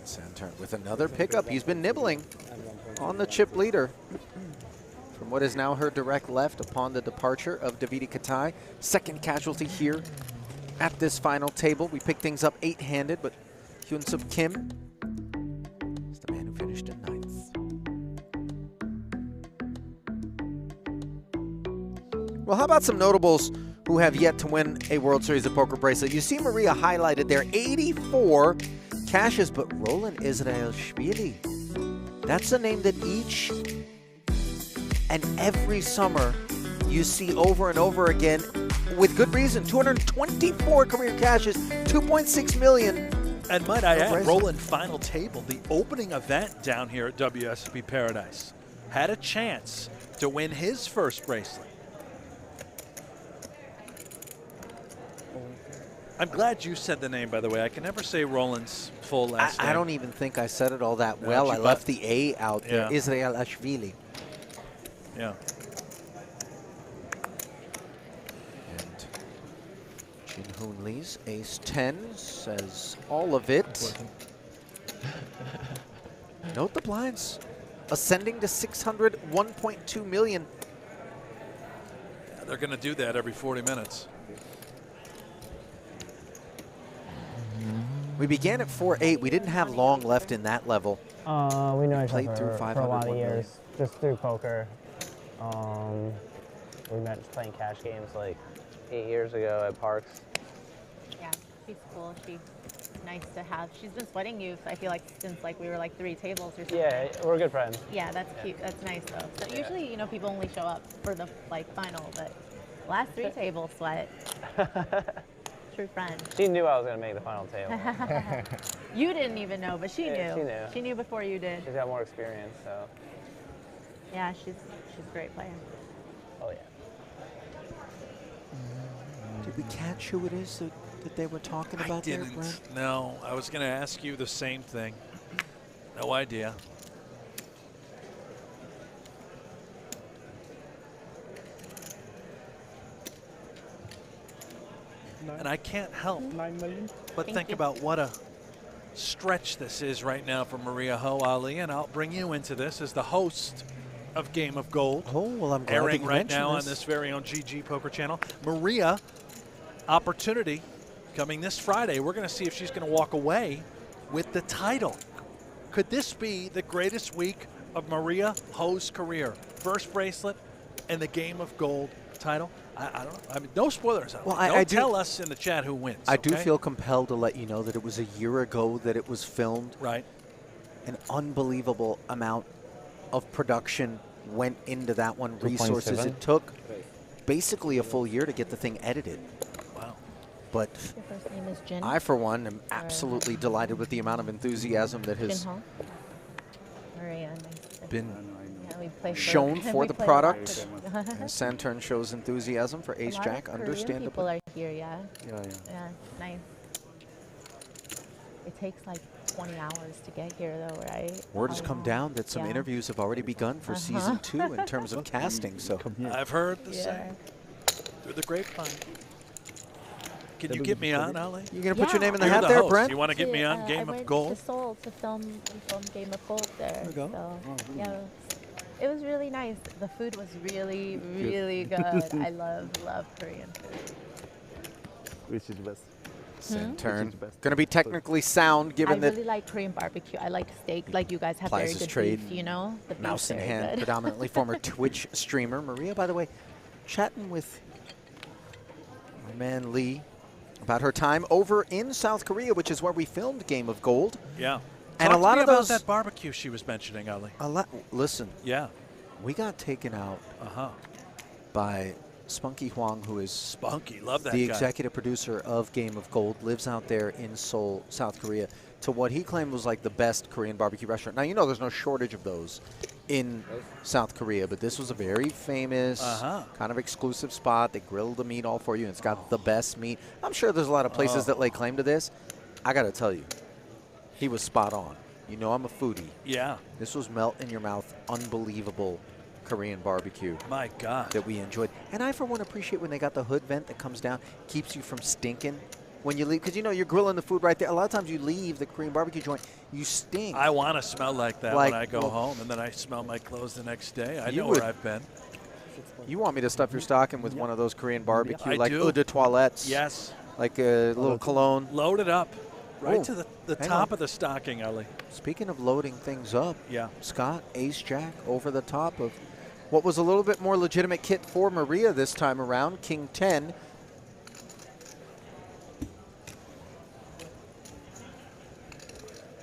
Santere with another pickup. He's been nibbling on the chip leader from what is now her direct left upon the departure of Davidi Kitai. Second casualty here at this final table. We pick things up 8-handed, but Hyunsup Kim is the man who finished in 9th. Well, how about some notables who have yet to win a World Series of Poker bracelet? You see Maria highlighted there, 84 cashes, but Roland Israelishvili. That's a name that each and every summer you see over and over again with good reason. 224 career cashes, 2.6 million. And might I add, Roland final table, the opening event down here at WSOP Paradise, had a chance to win his first bracelet. I'm glad you said the name, by the way. I can never say Roland's full last name. I don't even think I said it all that well. I left the A out there. Israelishvili. Yeah. And Jin Hoon Lee's ace-10 says all of it. Note the blinds. Ascending to 600, 1.2 million. Yeah, they're going to do that every 40 minutes. We began at 4-8. We didn't have long left in that level. We know each Played other through for a lot of 500 years, just through poker. We met just playing cash games like 8 years ago at Parks. Yeah, she's cool. She's nice to have. She's been sweating you, I feel like, since like we were like 3 tables or something. Yeah, we're good friends. Yeah, that's cute. That's nice though. So usually, you know, people only show up for the like final, but last 3 tables sweat. True friend. She knew I was going to make the final table. You didn't even know, but she Yeah, knew. she knew. She knew before you did. She's got more experience, so. Yeah, she's a great player. Oh, yeah. Did we catch who it is that they were talking about I didn't. there, Brent? No, I was going to ask you the same thing. No idea. And I can't help 9 million. but think about what a stretch this is right now for Maria Ho, Ali, and I'll bring you into this as the host of Game of Gold. Oh, well, I'm glad airing that you right mentioned now on this very own GGPoker channel. Maria, opportunity coming this Friday. We're going to see if she's going to walk away with the title. Could this be the greatest week of Maria Ho's career? First bracelet and the Game of Gold title? I don't know. I mean, no spoilers. Well, don't tell us in the chat who wins. I do okay? feel compelled to let you know that it was a year ago that it was filmed. Right. An unbelievable amount of production went into that one. Resources. It took basically a full year to get the thing edited. Wow. But Your first name is Jin? I, for one, am absolutely delighted with the amount of enthusiasm that has Jin Ho? Maria, nice to been yeah, we play shown for we the play a lot product. together. And Santere shows enthusiasm for Ace A lot Jack, of Korean understandably. people are here, yeah. Yeah. Yeah, nice. It takes like 20 hours to get here, though, right? Word has come down that some Yeah. interviews have already begun for season 2 in terms of casting. So I've heard the Yeah. same through the grapevine. Can you get me on, Ali? you gonna put your name in the You're hat the there, host. Brent? You want to get me on I Game went of Gold? to Seoul to film Game of Gold there. There we go. So, yeah, it was really nice. The food was really, really good. I love Korean food. Which is best? Santere. Which is best? Going to be technically sound, I given that really like Korean barbecue. I like steak. Like you guys have Plies very is good trade, beef, you know? The beef's mouse in very hand, good. predominantly former Twitch streamer. Maria, by the way, chatting with my man Lee about her time over in South Korea, which is where we filmed Game of Gold. Yeah. And Talk a lot to me of about those. that barbecue she was mentioning, Ali. Listen, Yeah. we got taken out Uh-huh. by Spunky Huang, who is Spunky, love that the guy. executive producer of Game of Gold, lives out there in Seoul, South Korea, to what he claimed was like the best Korean barbecue restaurant. Now, you know there's no shortage of those in South Korea, but this was a very famous kind of exclusive spot. They grill the meat all for you, and it's got the best meat. I'm sure there's a lot of places that lay claim to this. I got to tell you, he was spot on. You know I'm a foodie. Yeah. This was melt in your mouth, unbelievable Korean barbecue. My God. That we enjoyed. And I, for one, appreciate when they got the hood vent that comes down, keeps you from stinking when you leave. Because, you know, you're grilling the food right there. A lot of times you leave the Korean barbecue joint, you stink. I want to smell like that when I go home, and then I smell my clothes the next day. I know where I've been. You want me to stuff your stocking with one of those Korean barbecue, like do. eau de toilettes? Yes. Like a little cologne? Load it up. Right Oh, to the top of the stocking, Ellie. Speaking of loading things up, yeah. Scott, ace-jack over the top of what was a little bit more legitimate kit for Maria this time around, King 10. You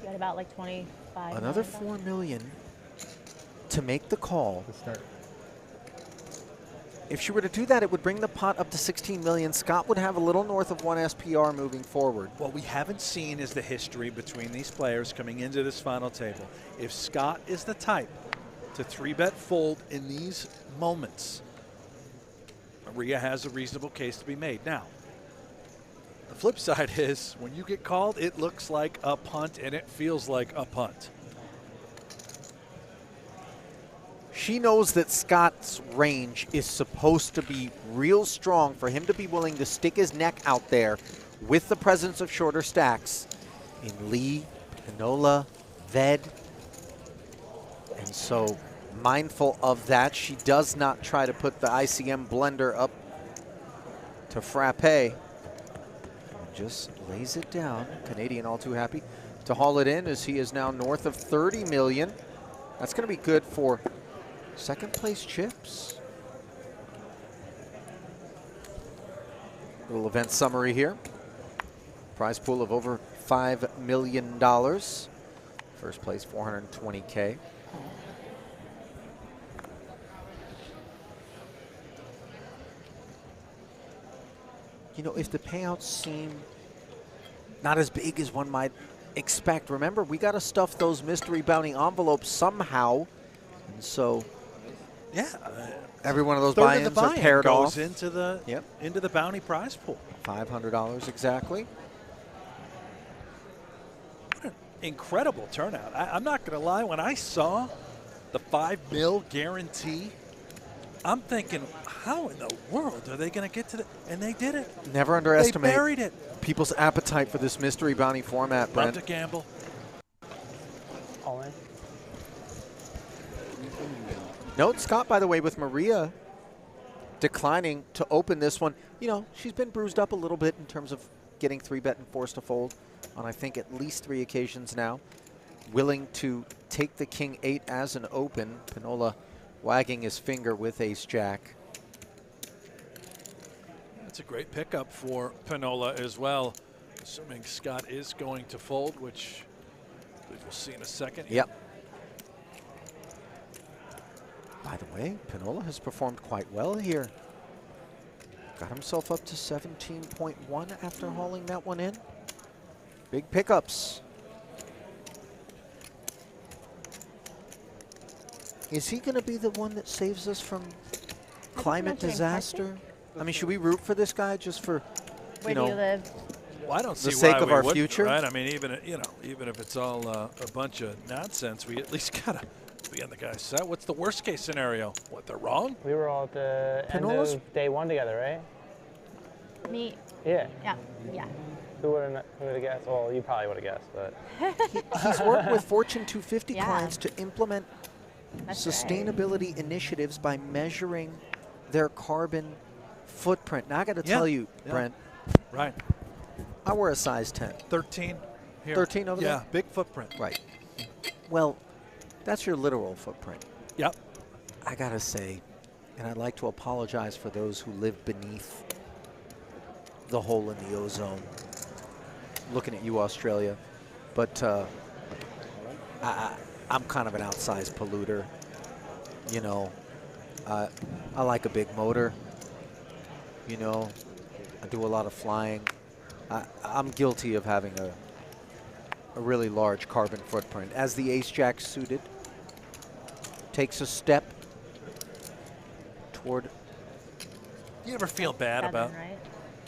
got about like 25. Another $4 million to make the call. To start. If she were to do that, it would bring the pot up to 16 million. Scott would have a little north of 1 SPR moving forward. What we haven't seen is the history between these players coming into this final table. If Scott is the type to 3-bet fold in these moments, Maria has a reasonable case to be made. Now, the flip side is when you get called, it looks like a punt and it feels like a punt. She knows that Scott's range is supposed to be real strong for him to be willing to stick his neck out there with the presence of shorter stacks in Lee, Pinnola, Ved. And so, mindful of that, she does not try to put the ICM blender up to frappe. Just lays it down. Canadian all too happy to haul it in as he is now north of 30 million. That's going to be good for second place chips. Little event summary here. Prize pool of over $5 million. First place, $420K. You know, if the payouts seem not as big as one might expect, remember, we got to stuff those mystery bounty envelopes somehow. And so, yeah, every one of those buy-ins buy-ins are paired off. goes into the bounty prize pool. $500 exactly. What an incredible turnout. I'm not going to lie. When I saw the $5 million guarantee, I'm thinking, how in the world are they going to get to the? And they did it. Never underestimate they buried it. People's appetite for this mystery bounty format, Brent. Love to gamble. All in. Note Scott, by the way, with Maria declining to open this one. You know, she's been bruised up a little bit in terms of getting 3-bet and forced to fold on, I think, at least 3 occasions now. Willing to take the King 8 as an open. Pinnola wagging his finger with ace-jack. That's a great pickup for Pinnola as well, assuming Scott is going to fold, which I believe we'll see in a second. Yep. By the way, Pinnola has performed quite well here. Got himself up to 17.1 after hauling that one in. Big pickups. Is he going to be the one that saves us from climate disaster? I mean, should we root for this guy just for, Where do you live? Well, I don't see the sake why of we our wouldn't, future? right? I mean, even if it's all a bunch of nonsense, we at least gotta be on the guy's side. What's the worst case scenario? What, they're wrong? We were all at the Pinnola's- end of day 1 together, right? Me. Yeah. Yeah. Who would have guessed? Well, you probably would have guessed, but He's worked with Fortune 250 Yeah. clients to implement That's sustainability initiatives by measuring their carbon footprint. Now, I got to tell you, Brent, Right. I wear a size 10. 13 here. 13 over there? Yeah, big footprint. Right. Well, that's your literal footprint. Yep. I got to say, and I'd like to apologize for those who live beneath the hole in the ozone. Looking at you, Australia. But I'm kind of an outsized polluter. You know, I like a big motor. You know, I do a lot of flying. I'm guilty of having a really large carbon footprint. As the ace-jack suited takes a step toward... You ever feel bad 7, about right?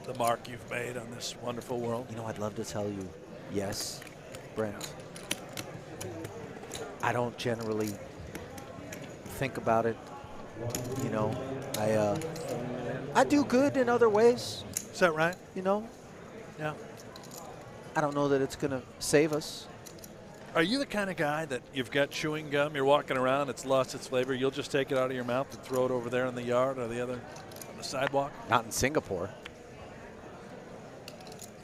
the mark you've made on this wonderful world? You know, I'd love to tell you, yes, Brent. I don't generally think about it. You know, I do good in other ways. Is that right? You know, Yeah. I don't know that it's going to save us. Are you the kind of guy that you've got chewing gum, you're walking around, it's lost its flavor, you'll just take it out of your mouth and throw it over there in the yard or the other on the sidewalk? Not in Singapore.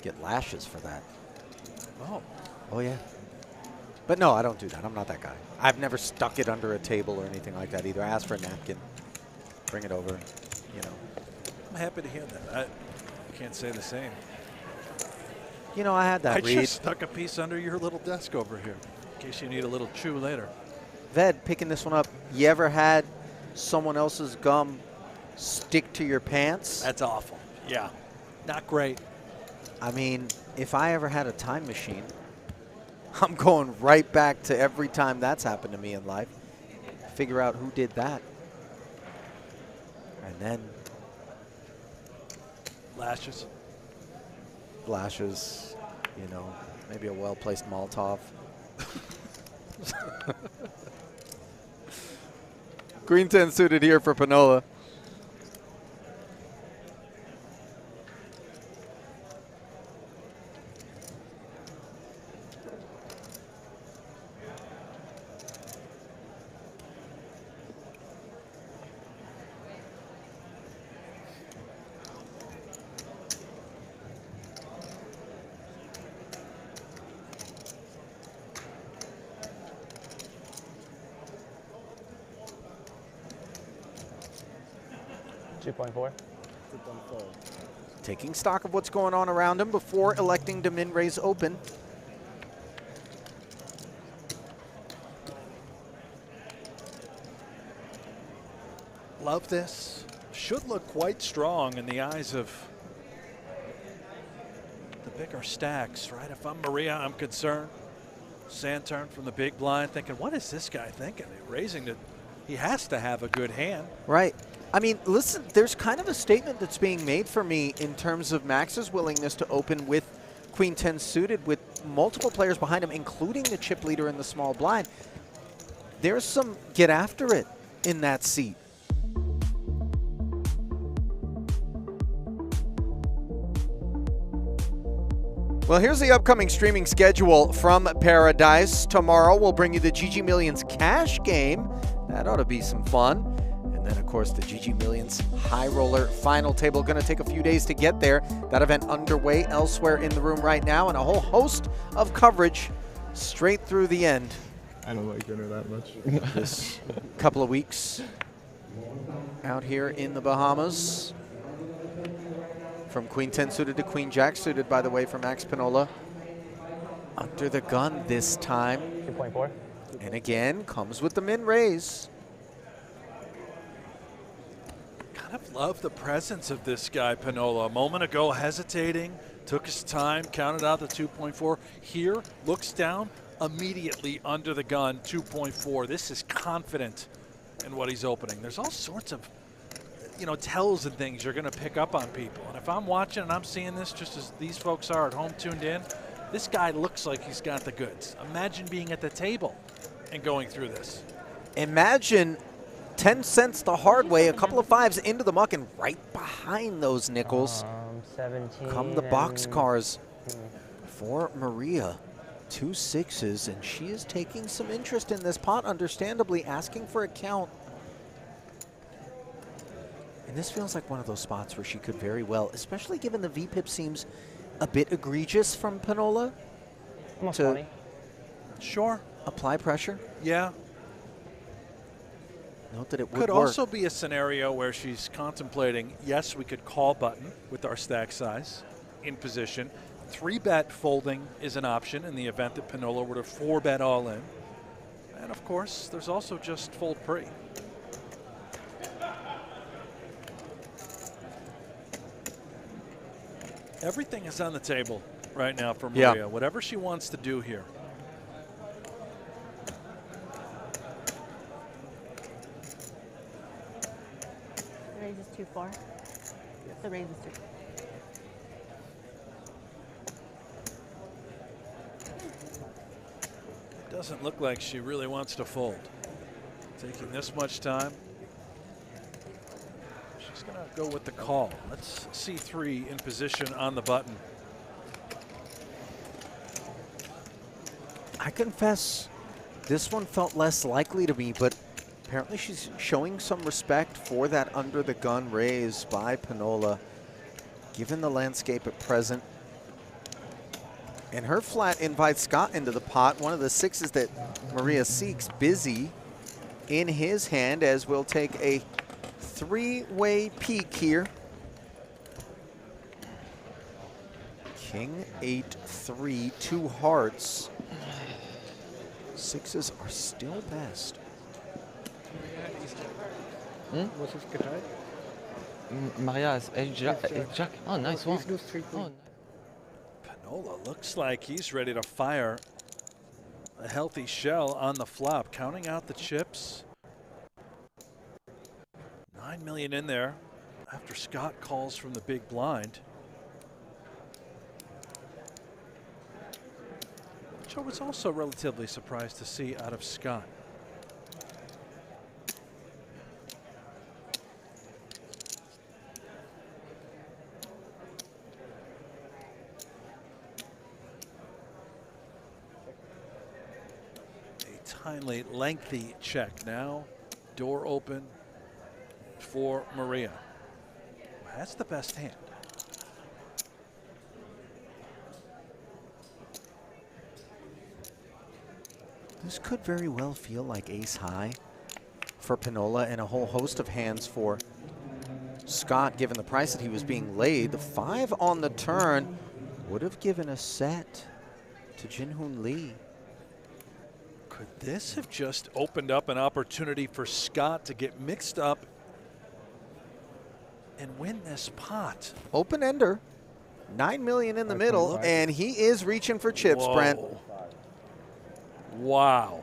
Get lashes for that. Oh. Oh, yeah. But no, I don't do that. I'm not that guy. I've never stuck it under a table or anything like that either. I ask for a napkin, bring it over, you know. I'm happy to hear that. I can't say the same. You know, I had that I read. just stuck a piece under your little desk over here in case you need a little chew later. Ved, picking this one up, you ever had someone else's gum stick to your pants? That's awful. Yeah. Not great. I mean, if I ever had a time machine, I'm going right back to every time that's happened to me in life. Figure out who did that. And then Lashes. lashes, you know, maybe a well-placed Molotov. Green 10 suited here for Pinnola. $2.4. Taking stock of what's going on around him before electing to min-raise open. Love this. Should look quite strong in the eyes of the bigger stacks, right? If I'm Maria, I'm concerned. Santere from the big blind thinking, what is this guy thinking? Raising it. He has to have a good hand. Right. I mean, listen, there's kind of a statement that's being made for me in terms of Max's willingness to open with Queen 10 suited with multiple players behind him, including the chip leader in the small blind. There's some get after it in that seat. Well, here's the upcoming streaming schedule from Paradise. Tomorrow, we'll bring you the GG Millions cash game. That ought to be some fun. And then, of course, the GG Millions High Roller Final Table. Going to take a few days to get there. That event underway elsewhere in the room right now, and a whole host of coverage straight through the end. I don't like dinner that much. This couple of weeks out here in the Bahamas. From Queen 10 suited to Queen Jack suited, by the way, for Max Pinnola. Under the gun this time. 2.4. And again, comes with the min raise. Kind of love the presence of this guy, Pinnola. A moment ago, hesitating, took his time, counted out the 2.4. Here, looks down, immediately under the gun, 2.4. This is confident in what he's opening. There's all sorts of, you know, tells and things you're going to pick up on people. And if I'm watching and I'm seeing this just as these folks are at home tuned in, this guy looks like he's got the goods. Imagine being at the table and going through this. Imagine 10 cents the hard way, a couple of fives into the muck, and right behind those nickels 17 come the boxcars for Maria. 2 sixes, and she is taking some interest in this pot, understandably asking for a count. And this feels like one of those spots where she could very well, especially given the VPIP seems a bit egregious from Pinnola, Almost to 20. Sure. apply pressure. Yeah. Note that it would Could work. also be a scenario where she's contemplating, yes, we could call button with our stack size in position. 3-bet folding is an option in the event that Pinnola were to 4-bet all in. And of course, there's also just fold pre. Everything is on the table right now for Maria. Yeah. Whatever she wants to do here. The raise is 2-4. The raise is 2. It doesn't look like she really wants to fold. Taking this much time. She's going to go with the call. Let's see C3 in position on the button. I confess, this one felt less likely to me, but apparently she's showing some respect for that under the gun raise by Pinnola, given the landscape at present. And her flat invites Scott into the pot, one of the sixes that Maria seeks, busy in his hand, as we'll take a three-way peek here. King 8-3, 2 hearts. Sixes are still best. What's his Kitai? Maria is Jack. Oh, nice one. These three Oh, Pinnola looks like he's ready to fire a healthy shell on the flop, counting out the chips. 9 million in there after Scott calls from the big blind. Which I was also relatively surprised to see out of Scott. A timely, lengthy check now. Door open for Maria. That's the best hand. This could very well feel like ace high for Pinnola and a whole host of hands for Scott, given the price that he was being laid. The 5 on the turn would have given a set to Jin Hoon Lee. Could this have just opened up an opportunity for Scott to get mixed up and win this pot? Open ender, 9 million in the middle, and he is reaching for chips, Whoa. Brent. Wow.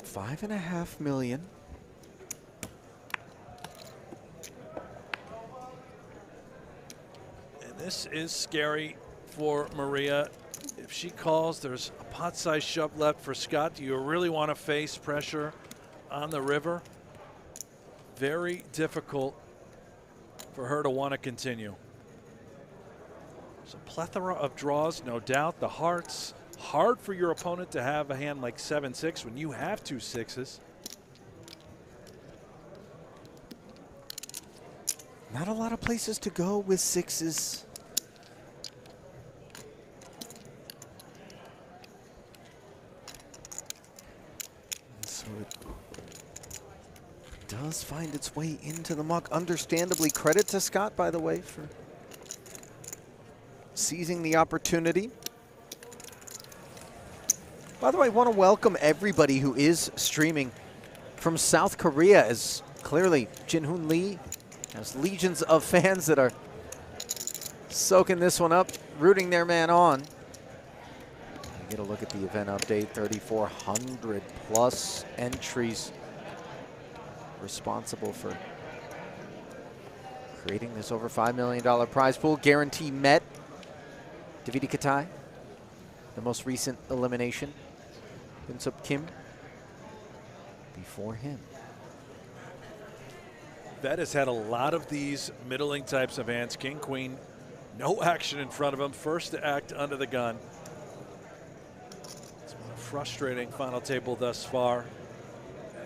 5.5 million. And this is scary for Maria. If she calls, there's a pot-sized shove left for Scott. Do you really want to face pressure on the river? Very difficult for her to want to continue. There's a plethora of draws, no doubt. The hearts, hard for your opponent to have a hand like 7-6 when you have 2 sixes. Not a lot of places to go with sixes. So it does find its way into the muck. Understandably, credit to Scott, by the way, for seizing the opportunity. By the way, I want to welcome everybody who is streaming from South Korea, as clearly Jin Hoon Lee has legions of fans that are soaking this one up, rooting their man on. Get a look at the event update, 3,400 plus entries responsible for creating this over $5 million prize pool. Guarantee met. Davidi Kitai, the most recent elimination. Hyunsup Kim before him. Ved has had a lot of these middling types of hands. King, queen, no action in front of him. First to act under the gun. It's been a frustrating final table thus far.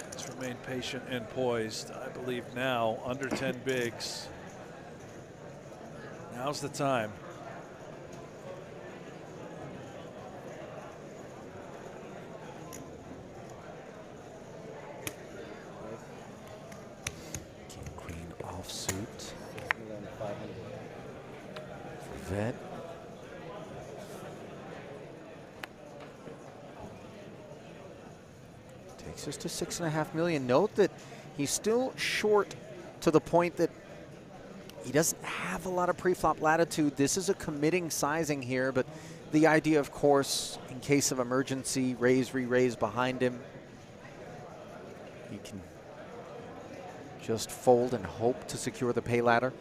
Let's remain patient and poised. I believe now under 10 bigs. Now's the time. Offsuit for Ved. Takes us to 6.5 million. Note that he's still short to the point that he doesn't have a lot of pre-flop latitude. This is a committing sizing here, but the idea, of course, in case of emergency, raise, re-raise behind him. He can just fold and hope to secure the pay ladder.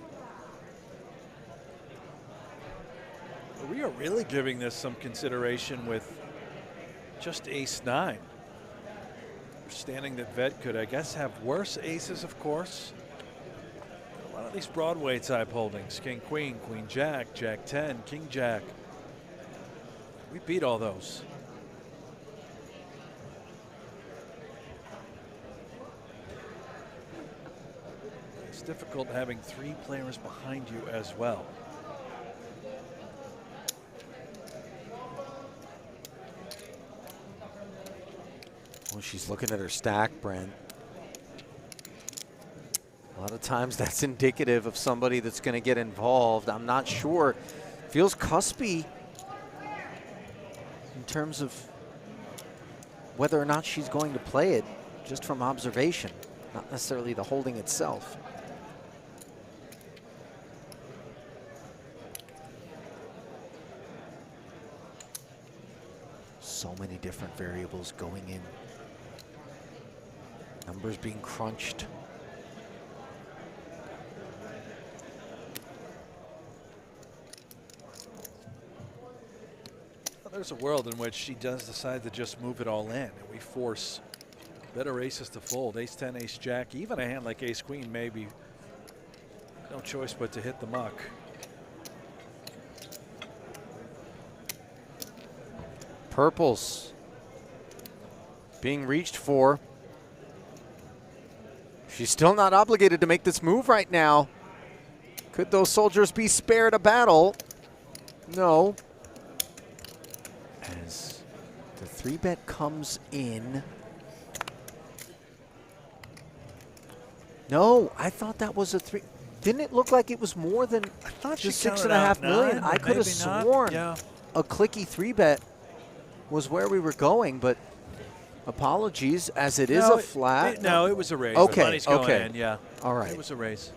We are really giving this some consideration with just ace-9. Understanding that Ved could, I guess, have worse aces, of course. A lot of these Broadway type holdings, King, Queen, Queen, Jack, Jack 10, King, Jack. We beat all those. It's difficult having 3 players behind you as well. Well, she's looking at her stack, Brent. A lot of times that's indicative of somebody that's going to get involved. I'm not sure. Feels cuspy in terms of whether or not she's going to play it, just from observation, not necessarily the holding itself. So many different variables going in. Numbers being crunched. Well, there's a world in which she does decide to just move it all in, and we force better aces to fold. Ace 10, ace jack, even a hand like ace queen, maybe no choice but to hit the muck. Purples being reached for. She's still not obligated to make this move right now. Could those soldiers be spared a battle? No. As the 3-bet comes in. No, I thought that was a 3. Didn't it look like it was more than I thought just she 6.5 million? I could have sworn Yeah. a clicky 3-bet was where we were going, but apologies, as it is a flat. No, it was a raise. Okay, The money's going okay. in, yeah. All right. It was a raise.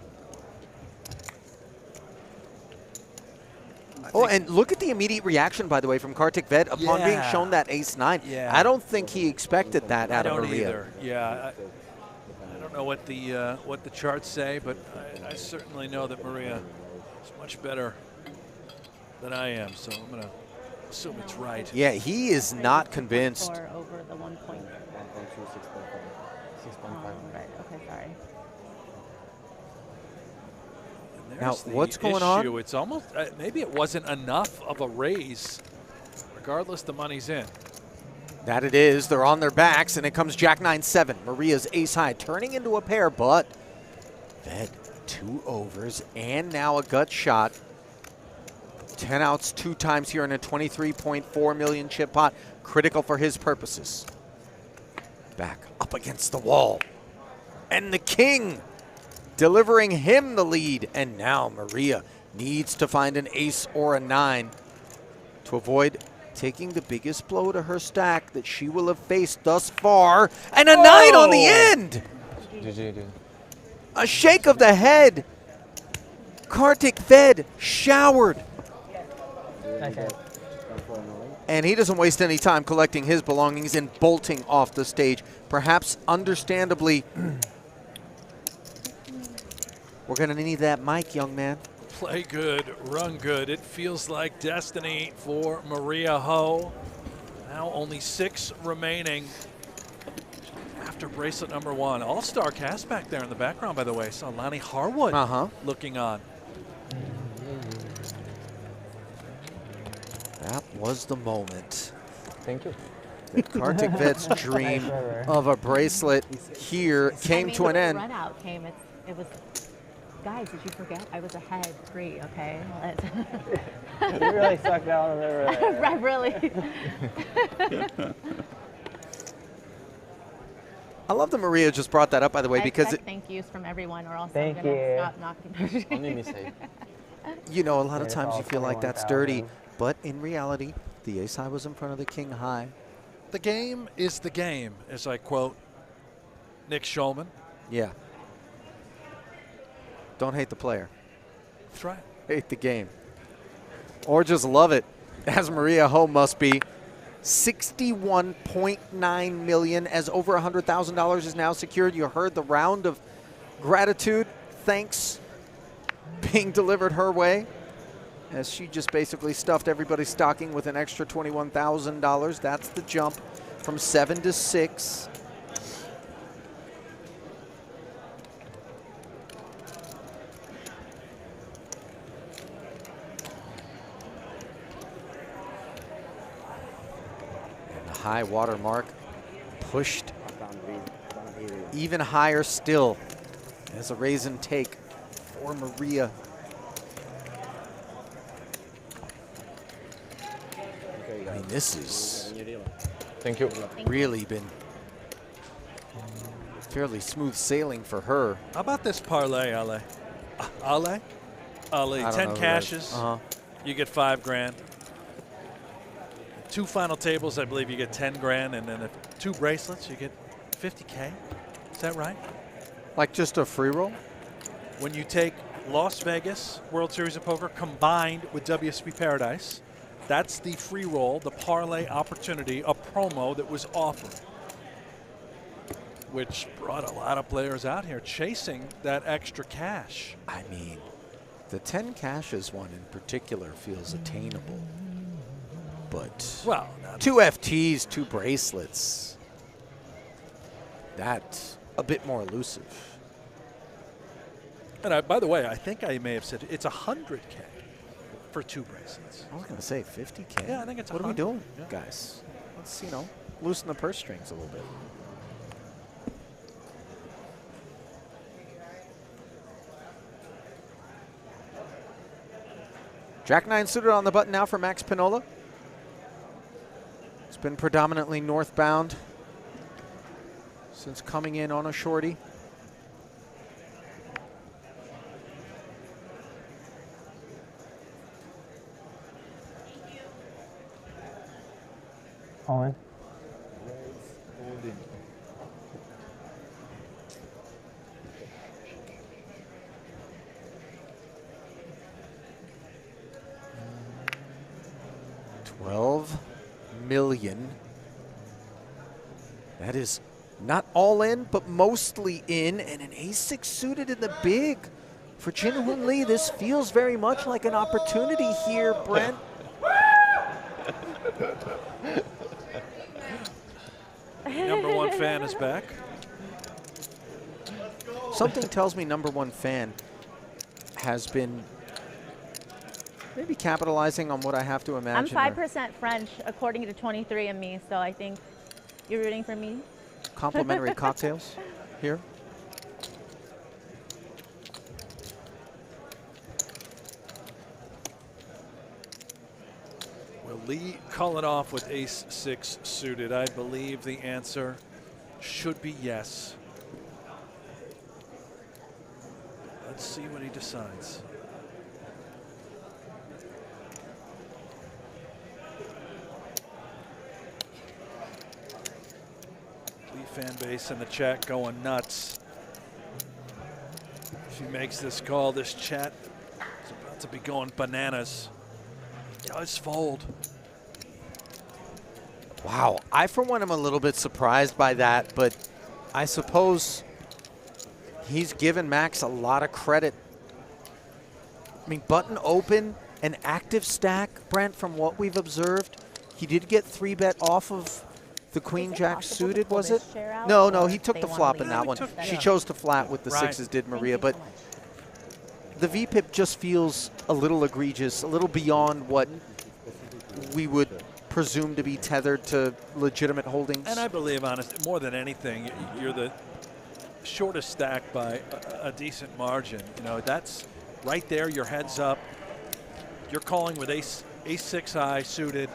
Oh, and look at the immediate reaction, by the way, from Kartik Ved upon being Yeah. shown that ace-9. Yeah. I don't think he expected that out of don't Maria. either. Yeah, I don't know what the charts say, but I certainly know that Maria is much better than I am, so I'm gonna assume it's right. Yeah, he is not convinced. Or over the 1 point. 6.5. Right. Okay. Sorry. And Now, there's the what's going on? issue. It's almost maybe it wasn't enough of a raise. Regardless, the money's in. That it is. They're on their backs, and it comes Jack 9-7. Maria's ace high, turning into a pair, but Ved 2 overs, and now a gut shot. 10 outs 2 times here in a 23.4 million chip pot. Critical for his purposes. Back up against the wall. And the king delivering him the lead. And now Maria needs to find an ace or a 9 to avoid taking the biggest blow to her stack that she will have faced thus far. And a 9 on the end. GG. A shake of the head. Kartik Ved showered. And he doesn't waste any time collecting his belongings and bolting off the stage. Perhaps understandably, we're going to need that mic, young man. Play good, run good. It feels like destiny for Maria Ho. Now only 6 remaining after bracelet number 1. All-star cast back there in the background, by the way. Saw Lonnie Harwood looking on. That was the moment. Thank you. That Kartik Ved's dream of a bracelet here came to an end. Run out came. It was. Guys, did you forget? I was ahead 3. Okay. You really sucked down on the Right, really. I love that Maria just brought that up, by the way, because thank yous from everyone, or else Thank I'm gonna you. stop knocking. Only mistake. you know, a lot of times all you feel like that's dirty, 21,000. but in reality, the ace high was in front of the king high. The game is the game, as I quote Nick Schulman. Yeah. Don't hate the player. That's right. Hate the game. Or just love it, as Maria Ho must be. 61.9 million, as over $100,000 is now secured. You heard the round of gratitude, thanks being delivered her way, as she just basically stuffed everybody's stocking with an extra $21,000. That's the jump from 7 to 6. High water mark pushed even higher still as a raise and take for Maria. I mean, this is Thank you. really been fairly smooth sailing for her. How about this parlay, Ale? Ale? Ale, I don't know 10 who that is. cashes, Uh-huh. you get 5 grand. 2 final tables, I believe you get 10 grand, and then if 2 bracelets, you get 50K. Is that right? Like just a free roll? When you take Las Vegas World Series of Poker combined with WSOP Paradise, that's the free roll, the parlay opportunity, a promo that was offered, which brought a lot of players out here chasing that extra cash. I mean, the 10 cashes one in particular feels attainable. But Well, 2 FTs, 2 bracelets. That's a bit more elusive. and by the way, I think I may have said it's 100K for 2 bracelets. I was going to say 50K. Yeah, I think it's What are we 100. doing, Yeah. guys? Let's, loosen the purse strings a little bit. Jack 9 suited on the button now for Max Pinnola. It's been predominantly northbound since coming in on a shorty. All in. $12 million. That is not all in, but mostly in, and an ace-6 suited in the big. For Jin Hoon Lee, this feels very much like an opportunity here, Brent. Number 1 fan is back. Something tells me number 1 fan has been maybe capitalizing on what I have to I'm imagine. 5% French, according to 23andMe, so I think you're rooting for me. Complimentary cocktails here. Will Lee call it off with ace-6 suited? I believe the answer should be yes. Let's see what he decides. Lee fan base in the chat going nuts. If he makes this call, this chat is about to be going bananas. He does fold. Wow, I for one am a little bit surprised by that, but I suppose he's given Max a lot of credit. I mean, button open, an active stack, Brent, from what we've observed. He did get 3-bet off of the Queen Jack suited, was it? No, no, he took the flop in that one. She chose to flat with the sixes, did Maria, but the VPIP just feels a little egregious, a little beyond what we would presume to be tethered to legitimate holdings. And I believe, honest, more than anything, you're the shortest stack by a decent margin. You know, that's right there, your head's up. You're calling with ace-6 high suited.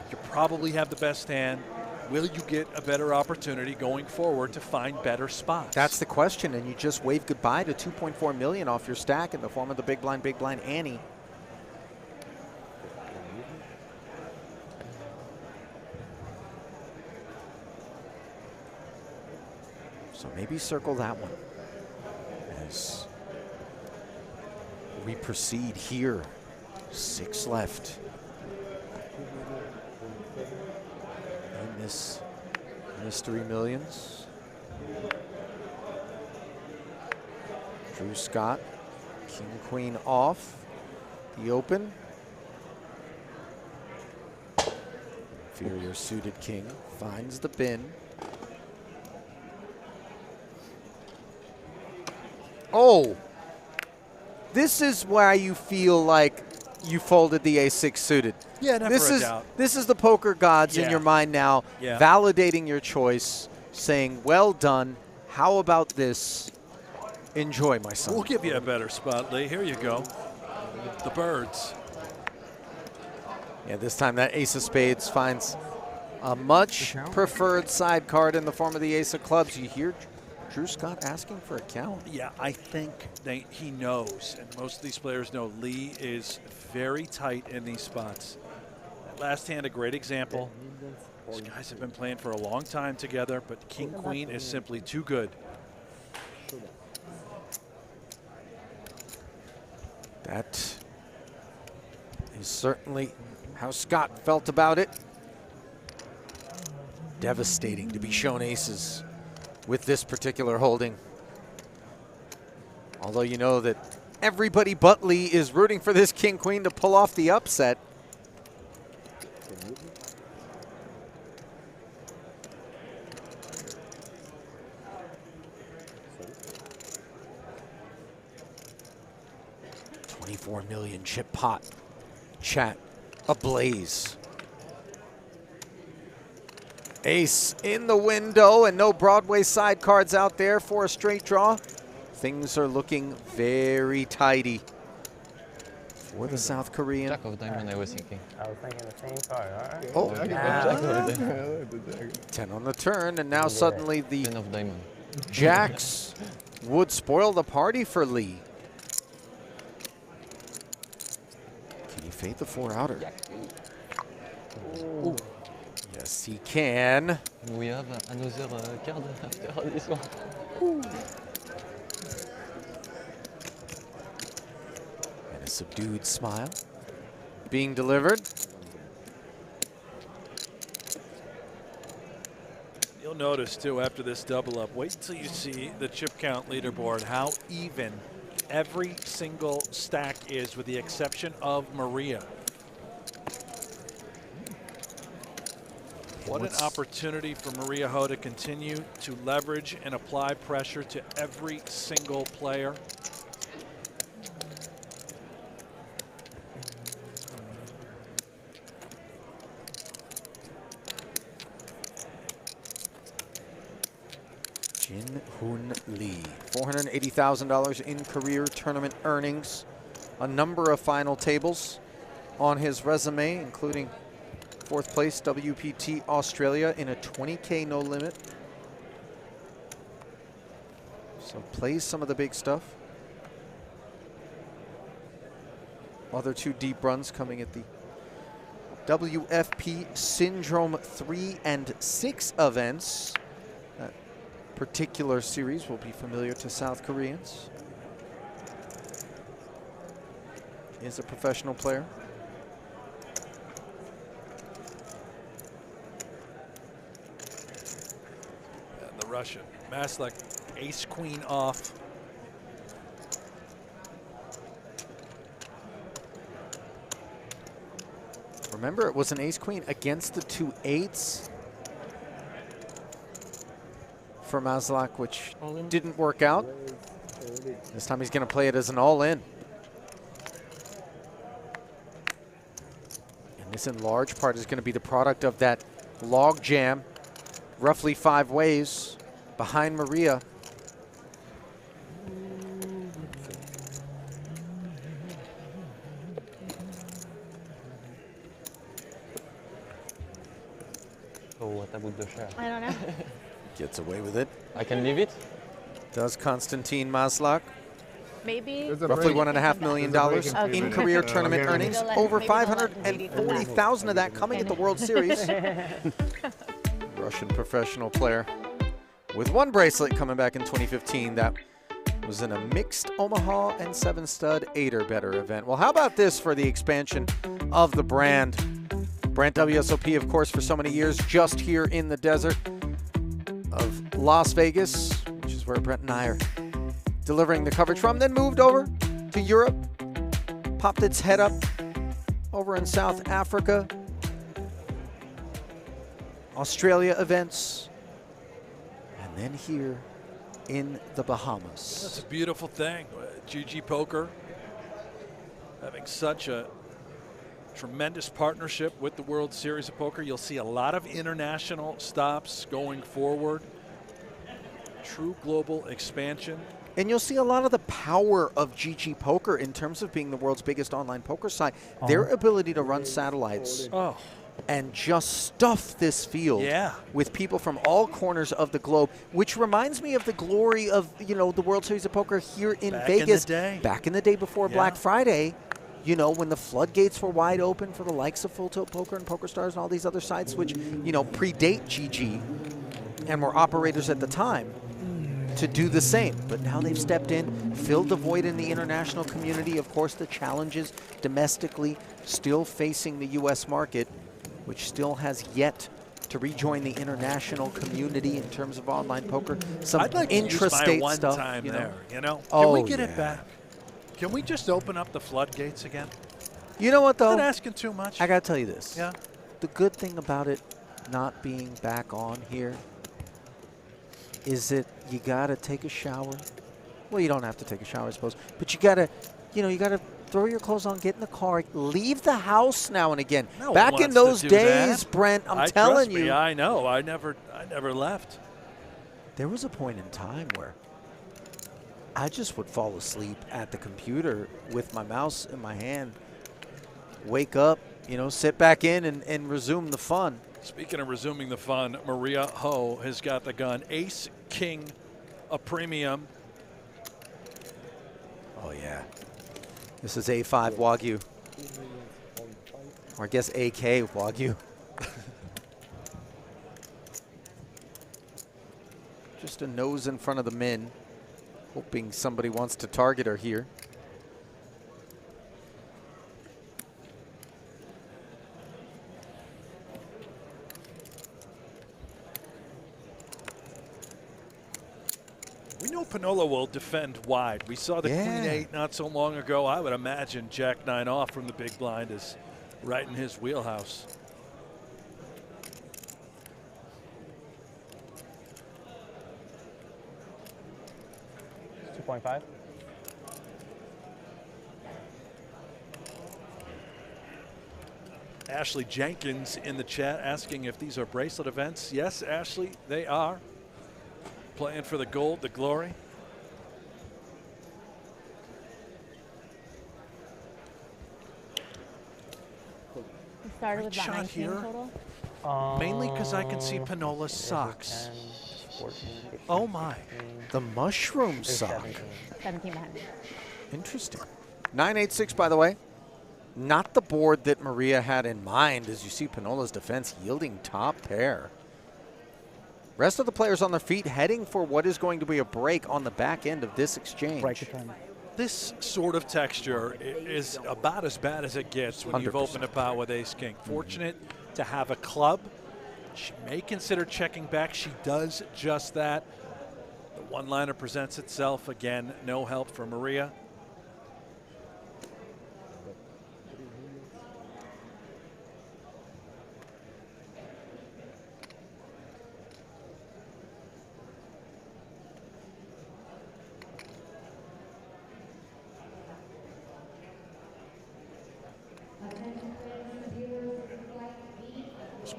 You probably have the best hand. Will you get a better opportunity going forward to find better spots? That's the question, and you just wave goodbye to 2.4 million off your stack in the form of the big blind Annie. So maybe circle that one as we proceed here. 6 left. In this Mystery Millions. Drew Scott, King Queen off. The open. Inferior suited king finds the bin. Oh, this is why you feel like you folded the ace-6 suited. Yeah, never a doubt. This is the poker gods in your mind now, validating your choice, saying, well done. How about this? Enjoy, my son. We'll give you a better spot, Lee. Here you go. The birds. Yeah, this time that ace of spades finds a much preferred side card in the form of the ace of clubs. You hear Drew Scott asking for a count. Yeah, I think he knows, and most of these players know Lee is very tight in these spots. That last hand, a great example. These guys have been playing for a long time together, but King Queen is simply too good. That is certainly how Scott felt about it. Devastating to be shown aces with this particular holding. Although you know that everybody but Lee is rooting for this King Queen to pull off the upset. $24 million chip pot. Chat ablaze. Ace in the window and no Broadway side cards out there for a straight draw. Things are looking very tidy for the South Korean. Jack of diamond, I was thinking. I was thinking the same card, all right? Oh, Jack of diamond. 10 on the turn, and now suddenly the 10 of diamond. jacks would spoil the party for Lee. Can he fade the 4-outer? Ooh. Yes, he can. We have another card after this one. And a subdued smile being delivered. You'll notice, too, after this double up, wait until you see the chip count leaderboard, how even every single stack is, with the exception of Maria. What an opportunity for Maria Ho to continue to leverage and apply pressure to every single player. Jin Hoon Lee, $480,000 in career tournament earnings, a number of final tables on his resume, including 4th place WPT Australia in a 20K no limit. So plays some of the big stuff. Other 2 deep runs coming at the WFP Syndrome 3 and 6 events. That particular series will be familiar to South Koreans. He is a professional player. Russian. Maslak, ace queen off. Remember, it was an ace queen against the 2 8s for Maslak, which didn't work out. This time he's going to play it as an all-in. And this, in large part, is going to be the product of that log jam, roughly 5 ways behind Maria. So what about the share? I don't know. Gets away with it. I can leave it? Does Konstantin Maslak. Maybe. Roughly $1.5 million in career tournament earnings. Over 540,000 of that coming at the World Series. Russian professional player with 1 bracelet coming back in 2015. That was in a mixed Omaha and 7-stud 8 or better event. Well, how about this for the expansion of the brand? Brand WSOP, of course, for so many years, just here in the desert of Las Vegas, which is where Brent and I are delivering the coverage from, then moved over to Europe, popped its head up over in South Africa, Australia events, and then here in the Bahamas. That's a beautiful thing. GGPoker having such a tremendous partnership with the World Series of Poker. You'll see a lot of international stops going forward. True global expansion. And you'll see a lot of the power of GGPoker in terms of being the world's biggest online poker site. Their ability to run satellites and just stuff this field with people from all corners of the globe, which reminds me of the glory of, you know, the World Series of Poker here in Vegas. Back in the day before Black Friday, you know, when the floodgates were wide open for the likes of Full Tilt Poker and PokerStars and all these other sites, which, you know, predate GG and were operators at the time, to do the same. But now they've stepped in, filled the void in the international community. Of course, the challenges domestically still facing the U.S. market, which still has yet to rejoin the international community in terms of online poker. Some I'd like intrastate to use my one stuff, time you know? there, you know? Oh, Can we get it back? Can we just open up the floodgates again? You know what, though? Not asking too much. I got to tell you this. Yeah. The good thing about it not being back on here is that you got to take a shower. Well, you don't have to take a shower, I suppose. But you got to, you know, you got to throw your clothes on, get in the car, leave the house now and again. No back one in wants those to do days, that. Brent, I'm telling you. I know. I never left. There was a point in time where I just would fall asleep at the computer with my mouse in my hand, wake up, you know, sit back in and resume the fun. Speaking of resuming the fun, Maria Ho has got the gun. Ace, King, a premium. Oh, yeah. This is A5 Wagyu. Or I guess AK Wagyu. Just a nose in front of the min. Hoping somebody wants to target her here. We know Pinnola will defend wide. We saw the Queen 8 not so long ago. I would imagine Jack 9 off from the big blind is right in his wheelhouse. $2.5. Ashley Jenkins in the chat asking if these are bracelet events. Yes, Ashley, they are. Playing for the gold, the glory. We started with about shot 19 here. total. Mainly because I can see Pinnola's socks. 10, 14, 15, Oh my. The mushroom there's sock. 17 behind me. Interesting. 986, by the way. Not the board that Maria had in mind, as you see Pinnola's defense yielding top pair. Rest of the players on their feet heading for what is going to be a break on the back end of this exchange. This sort of texture is about as bad as it gets when you've 100%. opened a pot with ace king. Fortunate to have a club. She may consider checking back. She does just that. The one-liner presents itself. Again, no help for Maria.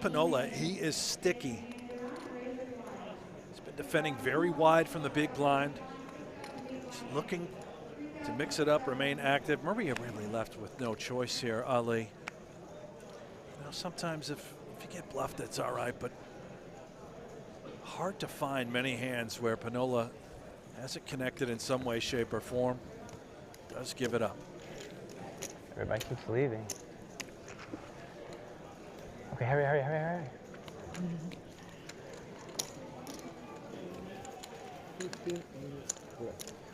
Pinnola, he is sticky. He's been defending very wide from the big blind. He's looking to mix it up, remain active. Maria really left with no choice here, Ali. You know, sometimes if you get bluffed, that's all right, but hard to find many hands where Pinnola hasn't connected in some way, shape, or form. Does give it up. Everybody keeps leaving. Okay, hurry, hurry, hurry, hurry.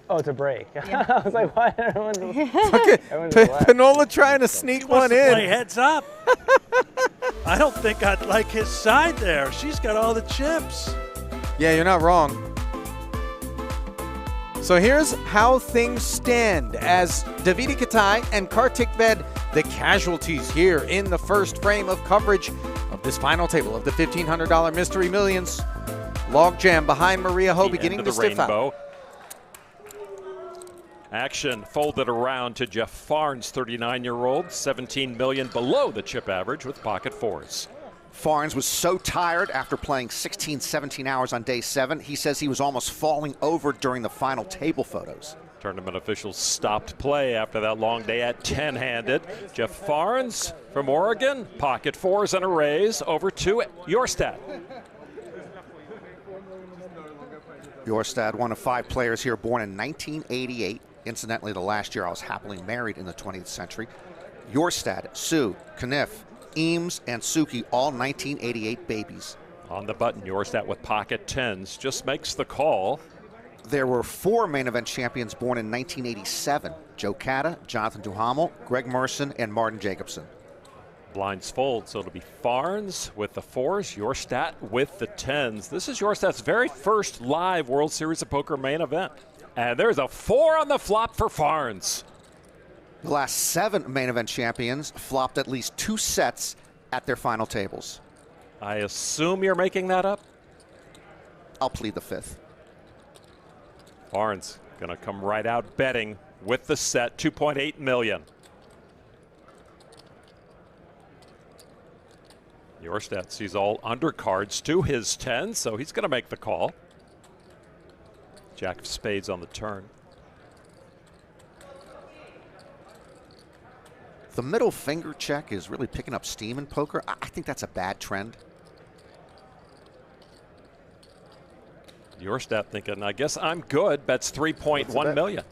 Oh, it's a break. Yeah. I was like, why? Everyone's Pinnola trying to sneak one in. Play heads up. I don't think I'd like his side there. She's got all the chips. Yeah, you're not wrong. So here's how things stand as Davidi Kitai and Kartik Ved, the casualties here in the first frame of coverage of this final table of the $1,500 Mystery Millions. Logjam behind Maria Ho beginning to stiff out. Action folded around to Jeff Farnes, 39-year-old, 17 million below the chip average with pocket fours. Farnes was so tired after playing 16, 17 hours on day 7. He says he was almost falling over during the final table photos. Tournament officials stopped play after that long day at 10-handed. Jeff Farnes from Oregon, pocket fours and a raise over to Jorstad. Jorstad, one of 5 players here born in 1988. Incidentally, the last year I was happily married in the 20th century. Jorstad, Sue, Kniff, Eames, and Suki, all 1988 babies. On the button, Jorstad with pocket tens just makes the call. There were 4 main event champions born in 1987. Joe Cata, Jonathan Duhamel, Greg Merson, and Martin Jacobson. Blinds fold, so it'll be Farnes with the fours, Jorstad with the tens. This is Jorstad's very first live World Series of Poker main event. And there's a 4 on the flop for Farnes. The last 7 main event champions flopped at least 2 sets at their final tables. I assume you're making that up? I'll plead the 5th. Farnes gonna come right out betting with the set, 2.8 million. Jorstad sees all undercards to his 10, so he's gonna make the call. Jack of spades on the turn. The middle finger check is really picking up steam in poker. I think that's a bad trend. Jorstad thinking, I guess I'm good, bets 3.1 million.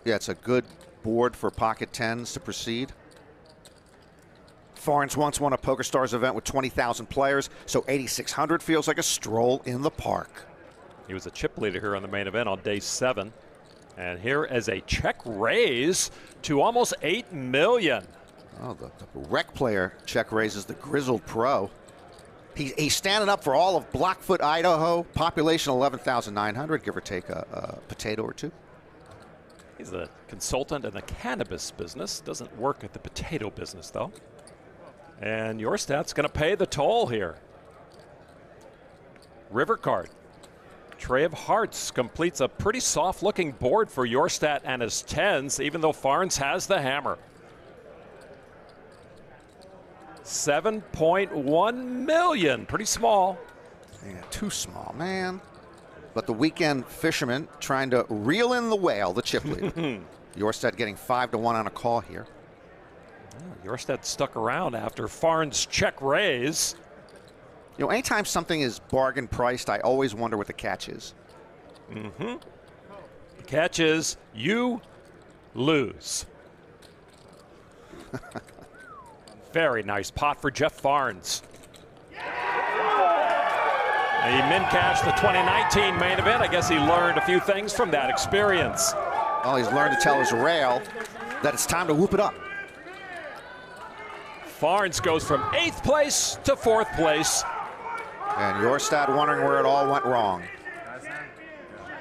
Yeah, it's a good board for pocket tens to proceed. Farnes once won a PokerStars event with 20,000 players, so 8,600 feels like a stroll in the park. He was a chip leader here on the main event on day 7. And here is a check raise to almost 8 million. Oh, the rec player check raises the grizzled pro. He's standing up for all of Blackfoot, Idaho. Population 11,900, give or take a potato or two. He's a consultant in the cannabis business. Doesn't work at the potato business, though. And Jorstad's going to pay the toll here. River card. Tray of hearts completes a pretty soft-looking board for Jorstad and his tens, even though Farnes has the hammer. 7.1 million, pretty small. Yeah, too small, man. But the weekend fisherman trying to reel in the whale, the chip leader. Jorstad getting 5-1 on a call here. Jorstad stuck around after Farnes' check raise. You know, anytime something is bargain priced, I always wonder what the catch is. The catch is you lose. Very nice pot for Jeff Farnes. He min-cashed the 2019 main event. I guess he learned a few things from that experience. Well, he's learned to tell his rail that it's time to whoop it up. Farnes goes from 8th place to 4th place. And Jorstad wondering where it all went wrong.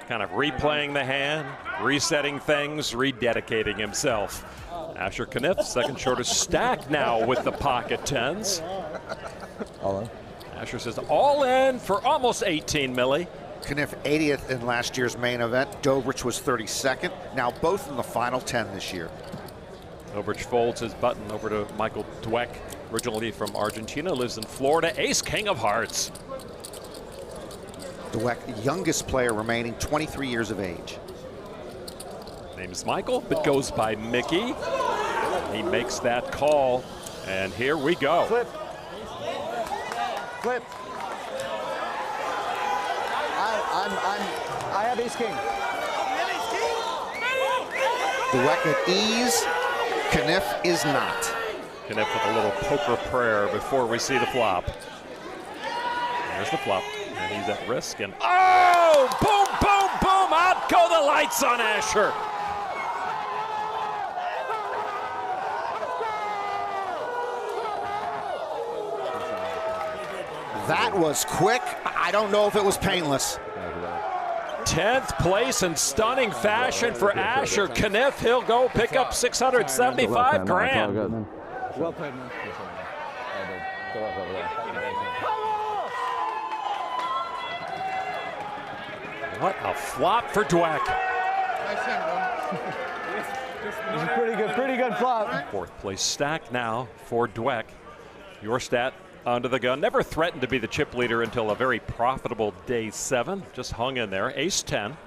Kind of replaying the hand, resetting things, rededicating himself. Asher Kniff, second shortest stack now with the pocket tens. All in. Asher says all in for almost 18 milli. Kniff 80th in last year's main event. Dobrich was 32nd. Now both in the final 10 this year. Dobrich folds his button over to Michael Dweck, originally from Argentina, lives in Florida, ace king of hearts. Dweck, youngest player remaining, 23 years of age. Name's Michael, but goes by Mickey. He makes that call, and here we go. Flip. Flip. I have ace king. Dweck at ease. Kniff is not. Kniff with a little poker prayer before we see the flop. There's the flop, and he's at risk, and oh! sights on Asher. That was quick. I don't know if it was painless. 10th place in stunning fashion for Asher. Kniff, he'll go pick up 675 grand. Well played, man. What a flop for Dweck. Pretty good flop. 4th place stack now for Dweck. Your stat under the gun. Never threatened to be the chip leader until a very profitable day 7. Just hung in there. Ace 10.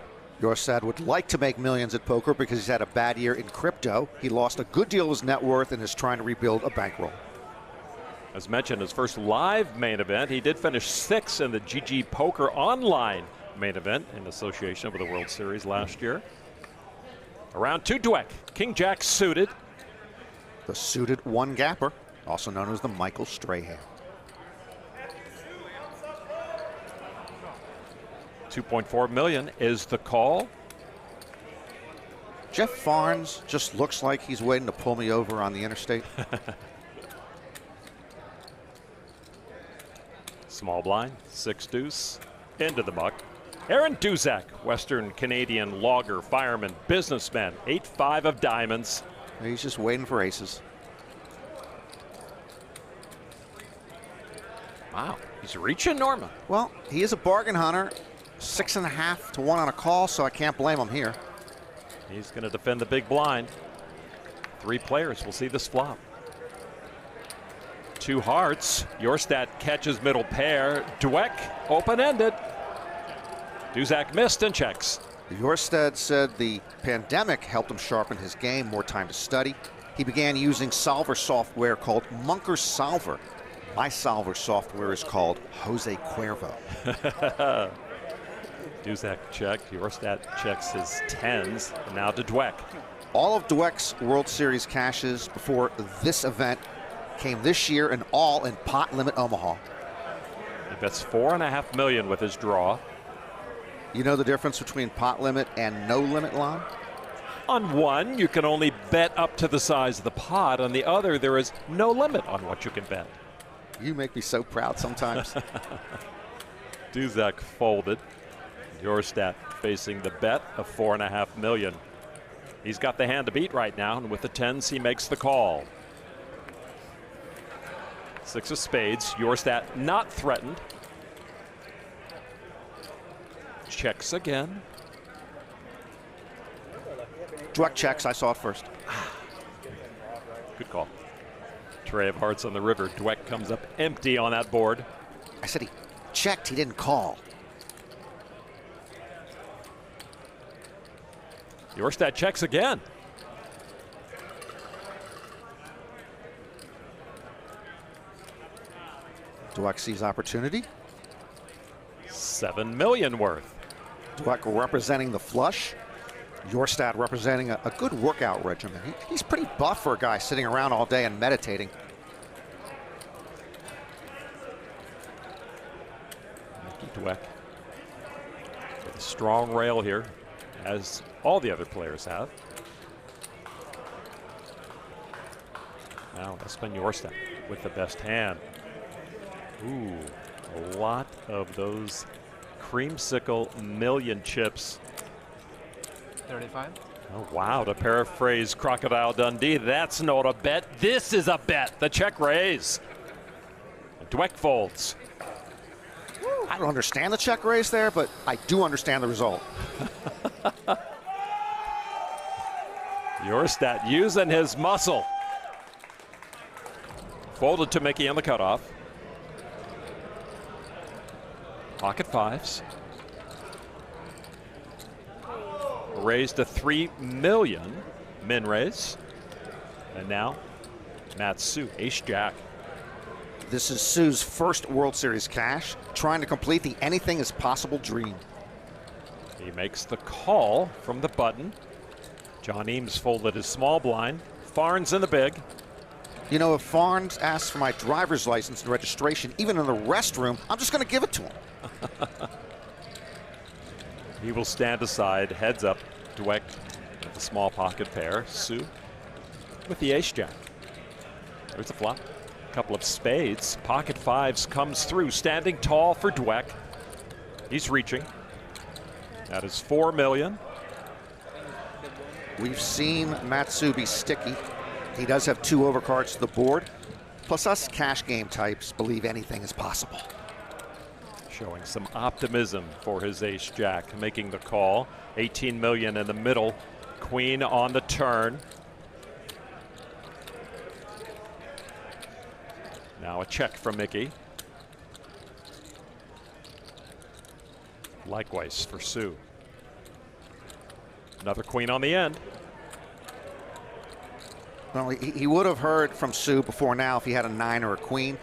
Jorstad would like to make millions at poker because he's had a bad year in crypto. He lost a good deal of his net worth and is trying to rebuild a bankroll. As mentioned, his first live main event, he did finish 6th in the GGPoker online main event in association with the World Series last year. Around 2, Dweck. King Jack suited. The suited one gapper, also known as the Michael Strahan. 2.4 million is the call. Jeff Farnes just looks like he's waiting to pull me over on the interstate. Small blind, 6 deuce, into the muck. Aaron Duzak, Western Canadian logger, fireman, businessman, 8-5 of diamonds. He's just waiting for aces. Wow, he's reaching, Norma. Well, he is a bargain hunter. 6.5 to 1 on a call, so I can't blame him here. He's going to defend the big blind. 3 players will see this flop. 2 hearts. Your stat catches middle pair. Dweck, open-ended. Duzak missed and checks. Jorstad said the pandemic helped him sharpen his game, more time to study. He began using solver software called Munker Solver. My solver software is called Jose Cuervo. Duzak checked. Your stat checks his 10s. And now to Dweck. All of Dweck's World Series cashes before this event came this year and all in pot limit Omaha. He bets 4.5 million with his draw. You know the difference between pot limit and no limit, Lon? On one, you can only bet up to the size of the pot. On the other, there is no limit on what you can bet. You make me so proud sometimes. Duzak folded. Your stat facing the bet of 4.5 million. He's got the hand to beat right now, and with the 10s, he makes the call. 6 of spades. Your stat not threatened. Checks again. Dweck checks. I saw it first. Good call. Tray of hearts on the river. Dweck comes up empty on that board. I said he checked. He didn't call. Your stat checks again. Dweck sees opportunity. 7 million worth. Dweck representing the flush. Jorstad representing a good workout regimen. He's pretty buff for a guy sitting around all day and meditating. Dweck with a strong rail here, as all the other players have. Now Espen Jorstad with the best hand. Ooh, a lot of those creamsicle million chips. 35. Oh, wow, to paraphrase Crocodile Dundee, that's not a bet, this is a bet. The check raise. Dweck folds. I don't understand the check raise there, but I do understand the result. Jorstad using his muscle. Folded to Mickey on the cutoff. Pocket 5s. Raised to 3 million. Min raise. And now Matt Sue, ace jack. This is Sue's first World Series cash, trying to complete the anything is possible dream. He makes the call from the button. John Eames folded his small blind. Farnes in the big. You know, if Farnes asks for my driver's license and registration, even in the restroom, I'm just going to give it to him. He will stand aside, heads up, Dweck with a small pocket pair. Sue with the ace-jack. There's a flop. Couple of spades. Pocket fives comes through. Standing tall for Dweck. He's reaching. That is $4 million. We've seen Matsu be sticky. He does have 2 overcards to the board. Plus us cash game types believe anything is possible. Showing some optimism for his ace-jack, making the call. 18 million in the middle. Queen on the turn. Now a check from Mickey. Likewise for Sue. Another queen on the end. Well, he would have heard from Sue before now if he had a 9 or a queen.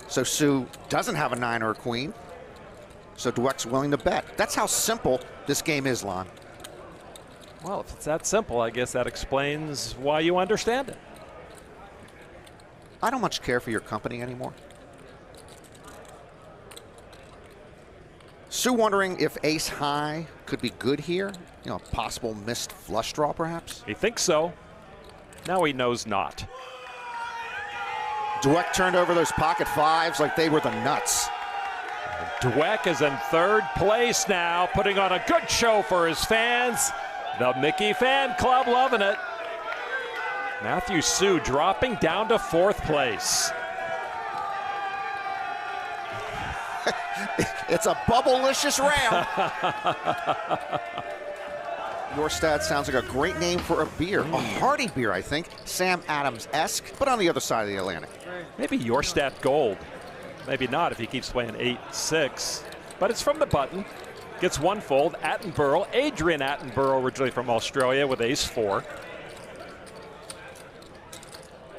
So Sue doesn't have a 9 or a queen. So Dweck's willing to bet. That's how simple this game is, Lon. Well, if it's that simple, I guess that explains why you understand it. I don't much care for your company anymore. Sue wondering if ace high could be good here. You know, a possible missed flush draw, perhaps. He thinks so. Now he knows not. Dweck turned over those pocket fives like they were the nuts. Dweck is in 3rd place now, putting on a good show for his fans. The Mickey fan club loving it. Matthew Sue dropping down to 4th place. It's a bubble-licious round. Your Stat sounds like a great name for a beer. A hearty beer, I think. Sam Adams-esque, but on the other side of the Atlantic. Maybe Your Stat Gold. Maybe not if he keeps playing 8-6. But it's from the button. Gets 1 fold. Attenborough, Adrian Attenborough, originally from Australia with ace-4.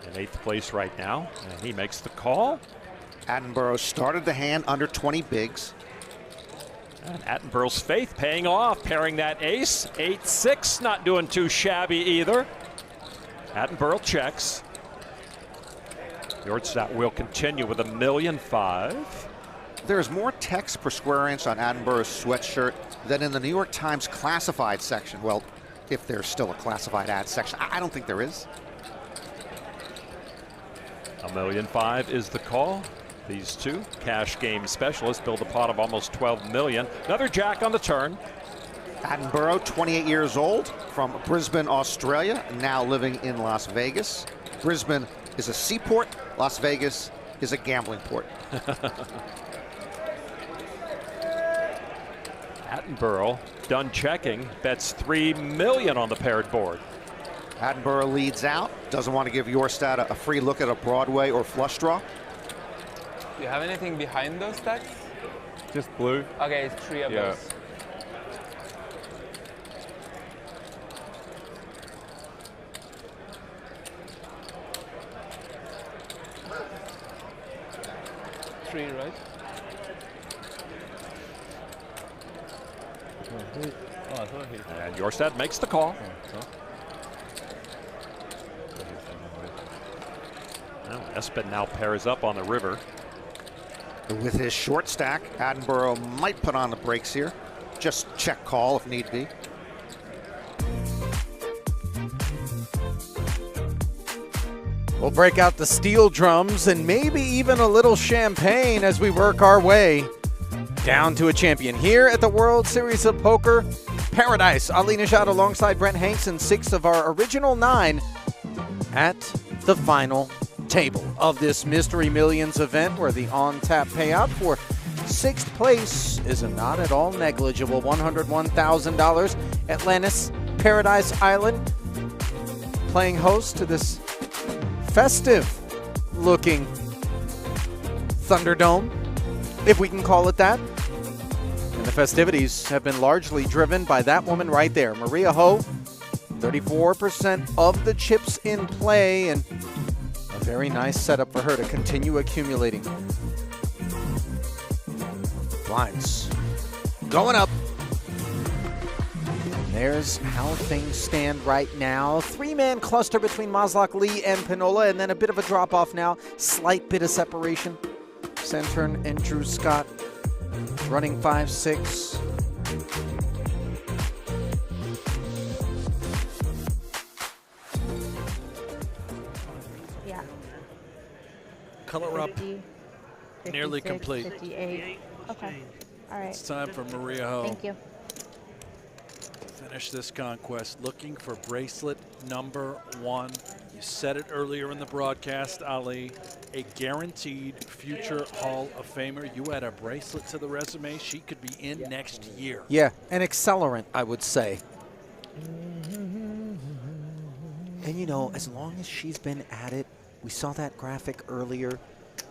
In 8th place right now, and he makes the call. Attenborough started the hand under 20 bigs. And Attenborough's faith paying off, pairing that ace. 8-6, not doing too shabby either. Attenborough checks. Yordstat will continue with $1.5 million. There's more text per square inch on Attenborough's sweatshirt than in the New York Times classified section. Well, if there's still a classified ad section. I don't think there is. $1.5 million is the call. These two cash game specialists build a pot of almost $12 million. Another jack on the turn. Attenborough, 28 years old, from Brisbane, Australia, now living in Las Vegas. Brisbane is a seaport. Las Vegas is a gambling port. Attenborough done checking, bets $3 million on the paired board. Attenborough leads out, doesn't want to give Your Stat a free look at a Broadway or flush draw. Do you have anything behind those stacks? Just blue. Okay, it's 3 of those. Three, right? And Yorstad makes the call. Well, Espen now pairs up on the river. With his short stack, Attenborough might put on the brakes here. Just check call if need be. We'll break out the steel drums and maybe even a little champagne as we work our way down to a champion here at the World Series of Poker Paradise. Ali Nishad alongside Brent Hankson, 6 of our original 9 at the final table of this Mystery Millions event, where the on-tap payout for 6th place is not at all negligible. $101,000. Atlantis, Paradise Island, playing host to this festive-looking Thunderdome, if we can call it that. And the festivities have been largely driven by that woman right there, Maria Ho. 34% of the chips in play, and a very nice setup for her to continue accumulating. Blinds going up. There's how things stand right now. 3-man cluster between Maslak, Lee, and Pinnola, and then a bit of a drop-off now. Slight bit of separation. Santere and Drew Scott running 5-6. Color up. 50, Nearly 56, complete. 58. Okay. All right. It's time for Maria Ho. Thank you. Finish this conquest looking for bracelet number 1. You said it earlier in the broadcast, Ali. A guaranteed future Hall of Famer. You add a bracelet to the resume, she could be in next year. Yeah, an accelerant, I would say. And you know, as long as she's been at it, we saw that graphic earlier.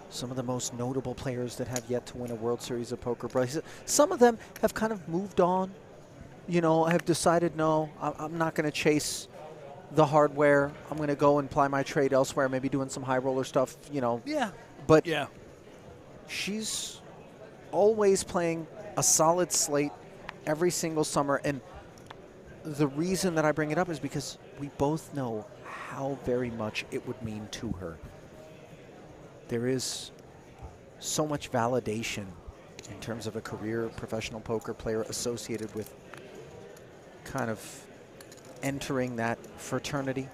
Some of the most notable players that have yet to win a World Series of Poker bracelet. Some of them have kind of moved on. You know, have decided, no, I'm not going to chase the hardware. I'm going to go and ply my trade elsewhere, maybe doing some high roller stuff, you know. Yeah. But yeah, she's always playing a solid slate every single summer. And the reason that I bring it up is because we both know how very much it would mean to her. There is so much validation in terms of a career professional poker player associated with kind of entering that fraternity.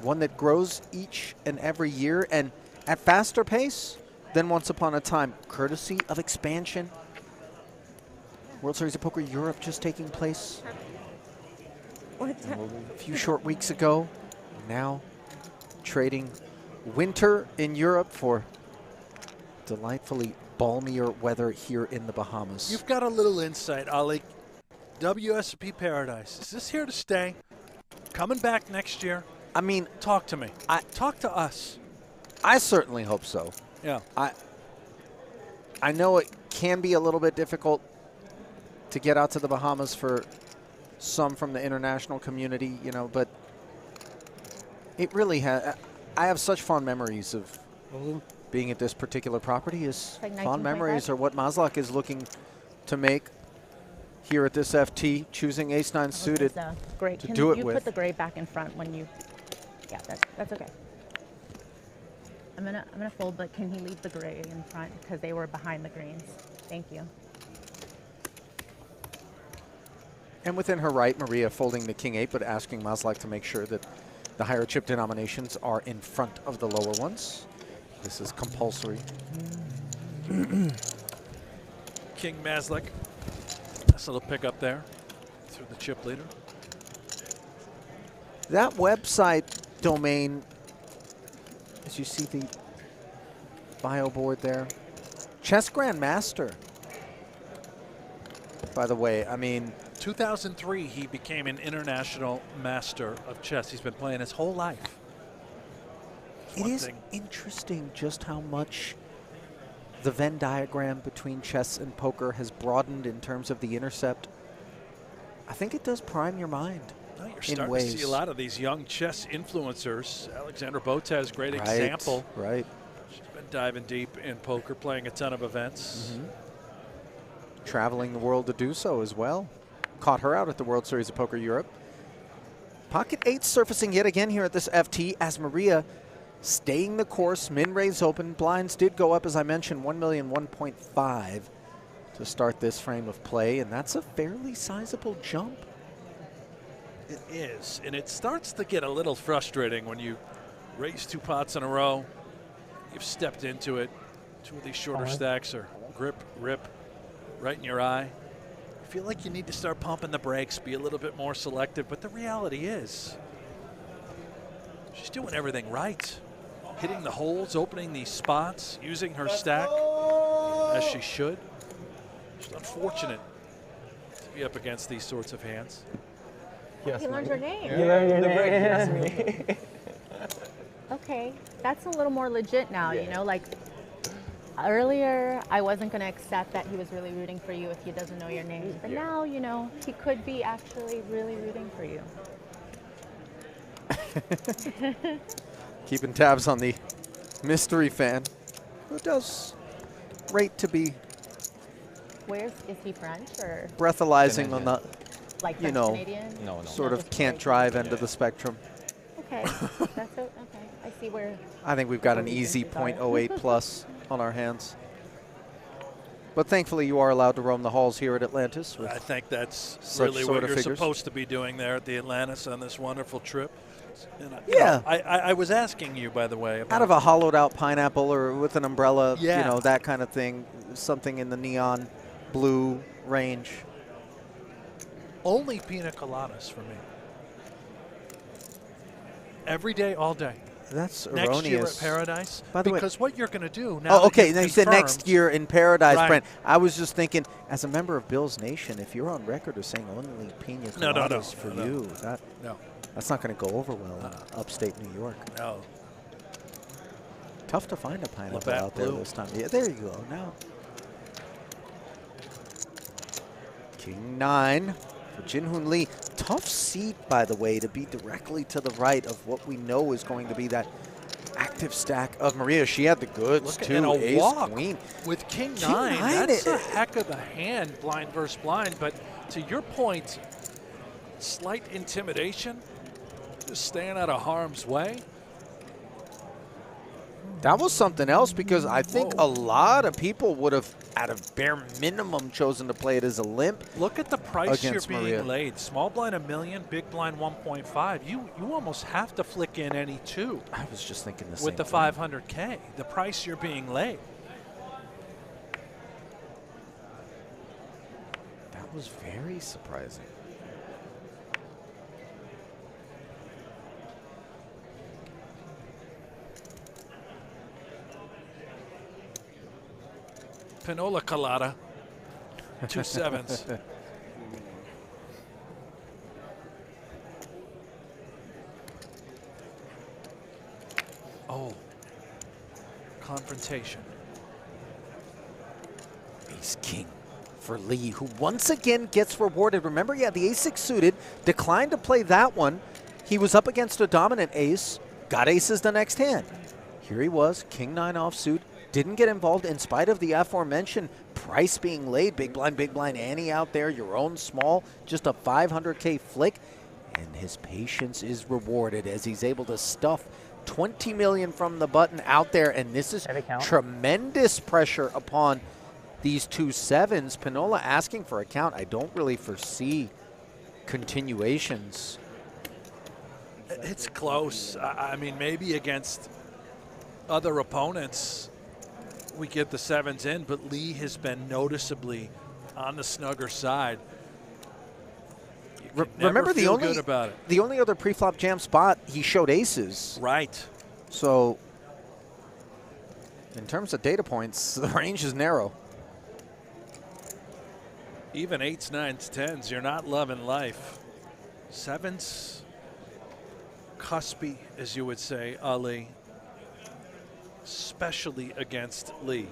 One that grows each and every year and at faster pace than once upon a time, courtesy of expansion. World Series of Poker Europe just taking place a few short weeks ago. Now trading winter in Europe for delightfully balmier weather here in the Bahamas. you've got a little insight, Ali. WSOP Paradise, is this here to stay? Coming back next year? I mean, talk to me. Talk to us. I certainly hope so. Yeah. I know it can be a little bit difficult to get out to the Bahamas for some from the international community, you know, but it really has. I have such fond memories of being at this particular property. Like Fond memories are what Maslak is looking to make here at this FT, choosing ace-9 suited Great. to Can do it you with. put the gray back in front when you? Yeah, that's okay. I'm gonna fold, but can he leave the gray in front because they were behind the greens? Thank you. And within her right, Maria folding the king-8, but asking Maslak to make sure that the higher chip denominations are in front of the lower ones. This is compulsory. King Maslak. Nice little pick up there through the chip leader. That website domain, as you see the bio board there, Chess Grandmaster. By the way, I mean, 2003, he became an international master of chess. He's been playing his whole life. it is interesting just how much the Venn diagram between chess and poker has broadened in terms of the intercept. I think it does prime your mind. Well, you're in starting ways. to see a lot of these young chess influencers. Alexandra Botez, great example. Right. She's been diving deep in poker, playing a ton of events. Traveling the world to do so as well. Caught her out at the World Series of Poker Europe. Pocket 8 surfacing yet again here at this FT as Maria staying the course. Min-raise open. Blinds did go up, as I mentioned, 1,000,001.5 to start this frame of play, and that's a fairly sizable jump. It is, and it starts to get a little frustrating when you raise 2 pots in a row. You've stepped into it. 2 of these shorter stacks are grip, rip, right in your eye. You feel like you need to start pumping the brakes, be a little bit more selective, but the reality is she's doing everything right. Hitting the holes, opening these spots, using her stack as she should. It's unfortunate to be up against these sorts of hands. He learned your name. You learned your name. Okay, that's a little more legit now, you know, like earlier I wasn't going to accept that he was really rooting for you if he doesn't know your name. But now, you know, he could be actually really rooting for you. Keeping tabs on the mystery fan, who does rate to be Is he French or? breathalyzing on the, Like you French know, Canadian? sort of can't drive end of the spectrum. Okay, that's okay. I see where. I think we've got an What do you easy think we got? 0.08 plus on our hands. But thankfully, you are allowed to roam the halls here at Atlantis. I think that's such really sort what of you're figures. supposed to be doing there at the Atlantis on this wonderful trip. And Yeah. I was asking you, by the way, about Out of a hollowed out pineapple or with an umbrella, Yeah. you know, that kind of thing. Something in the neon blue range. only pina coladas for me. Every day, all day. That's next erroneous. year at Paradise. By the way, because what you're going to do now. oh, okay. That Now you you've said next confirmed- year in Paradise, Right. Brent. I was just thinking, as a member of Bill's Nation, if you're on record as saying only pina coladas for you, that's not going to go over well in upstate New York. No. Tough to find a pineapple Labatt out there Blue. this time. Yeah, there you go. Now, King 9 for Jin Hoon Lee. Tough seat, by the way, to be directly to the right of what we know is going to be that active stack of Maria. She had the goods, Look at too. in a Ace, walk queen. with King King 9. nine, That's a heck of a hand, blind versus blind. But to your point, slight intimidation, just staying out of harm's way. That was something else because I think a lot of people would have, at a bare minimum, chosen to play it as a limp. Look at the price you're against being Maria. laid. Small blind $1 million, big blind 1.5. You almost have to flick in any two. I was just thinking the same with the thing. 500K, the price you're being laid. That was very surprising. Pinnola colada, 2 sevens. Oh, confrontation. Ace King for Lee, who once again gets rewarded. Remember, yeah, the ace-6 suited, declined to play that one. He was up against a dominant ace, got aces the next hand. Here he was, King 9 offsuit, didn't get involved in spite of the aforementioned price being laid. Big blind Annie out there, your own small, just a 500K flick. And his patience is rewarded as he's able to stuff 20 million from the button out there. And this is tremendous pressure upon these 2 sevens. Pinnola asking for a count. I don't really foresee continuations. It's close. I mean, maybe against other opponents, we get the sevens in, but Lee has been noticeably on the snugger side. Remember feel good about it. the only other pre-flop jam spot, he showed aces. Right. So in terms of data points, the range is narrow. Even 8s, 9s, 10s, you're not loving life. Sevens, cuspy, as you would say, Ali, especially against Lee.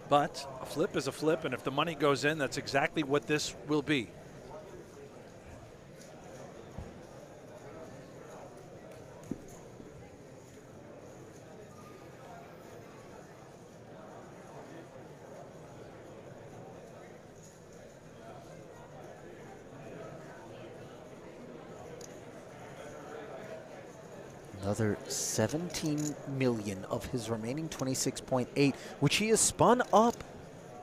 But a flip is a flip, and if the money goes in, that's exactly what this will be. Another 17 million of his remaining 26.8, which he has spun up.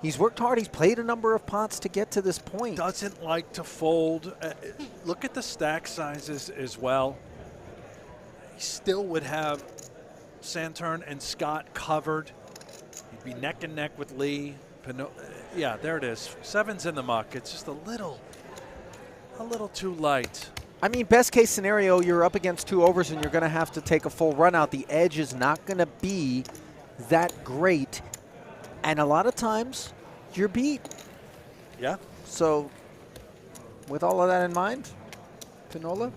He's worked hard. He's played a number of pots to get to this point. Doesn't like to fold. Look at the stack sizes as well. He still would have Santere and Scott covered. He'd be neck and neck with Lee. Yeah, there it is. Sevens in the muck. It's just a little too light. I mean, best case scenario, you're up against 2 overs and you're going to have to take a full run out. The edge is not going to be that great. And a lot of times, you're beat. Yeah. So, with all of that in mind, Pinnola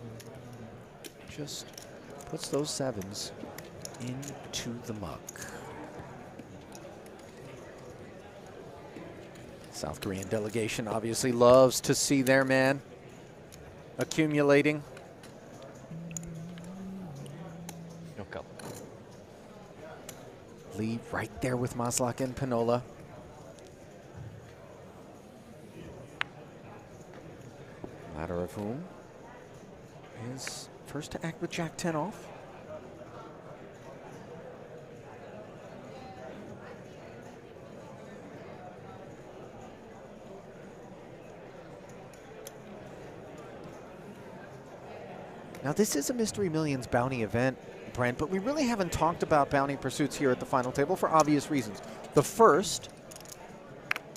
just puts those sevens into the muck. South Korean delegation obviously loves to see their man accumulating. Lee right there with Maslak and Pinnola. Latter of whom is first to act with Jack-10 off. Now, this is a Mystery Millions bounty event, Brent, but we really haven't talked about bounty pursuits here at the final table for obvious reasons. The first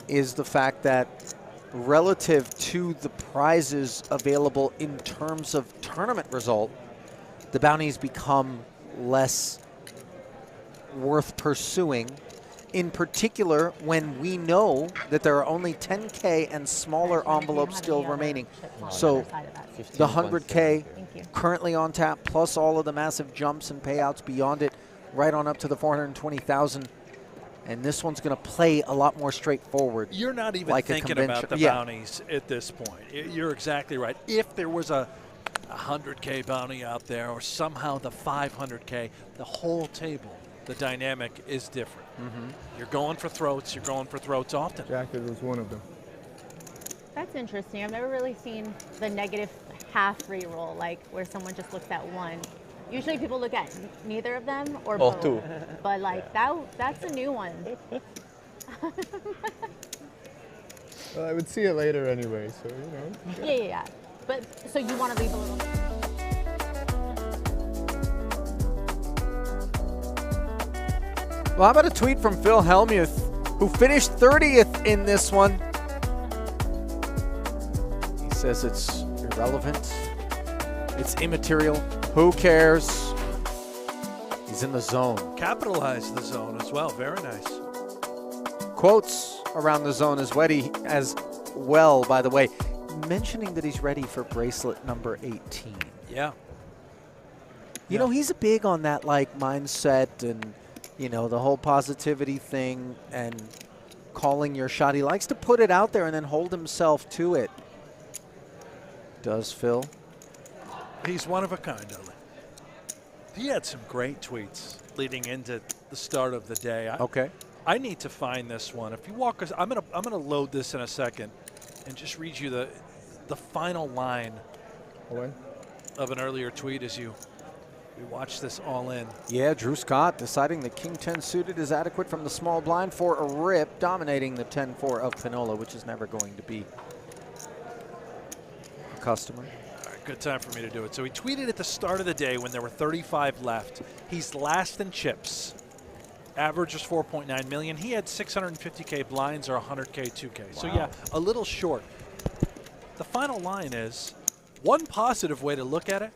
is the fact that relative to the prizes available in terms of tournament result, the bounties become less worth pursuing, in particular when we know that there are only 10K and smaller envelopes still remaining. So the 100K currently on tap, plus all of the massive jumps and payouts beyond it, right on up to the 420,000. And this one's going to play a lot more straightforward. You're not even like thinking about the bounties at this point. You're exactly right. If there was a 100K bounty out there, or somehow the 500K, the whole table, the dynamic is different. You're going for throats. You're going for throats often. Jacket was one of them. That's interesting. I've never really seen the negative half re-roll, like where someone just looks at one. Usually people look at neither of them or both. Two. But like that's a new one. Well, I would see it later anyway, so you know. Yeah. But so you want to leave a little. Well, how about a tweet from Phil Hellmuth, who finished 30th in this one? He says it's irrelevant. It's immaterial. Who cares? He's in the zone. Capitalize the zone as well. Very nice. Quotes around the zone as well, by the way. Mentioning that he's ready for bracelet number 18. Yeah. You know, he's big on that, like, mindset and, you know, the whole positivity thing and calling your shot. He likes to put it out there and then hold himself to it. Does Phil? He's one of a kind, Ollie. He had some great tweets leading into the start of the day. Okay. I need to find this one. If you walk us, I'm gonna load this in a second and just read you the final line of an earlier tweet as we watch this all in. Yeah, Drew Scott deciding the King 10 suited is adequate from the small blind for a rip, dominating the 10-4 of Pinnola, which is never going to be a customer. All right, good time for me to do it. So he tweeted at the start of the day when there were 35 left. He's last in chips. Average is 4.9 million. He had 650K blinds or 100K 2K. Wow. So yeah, a little short. The final line is, one positive way to look at it,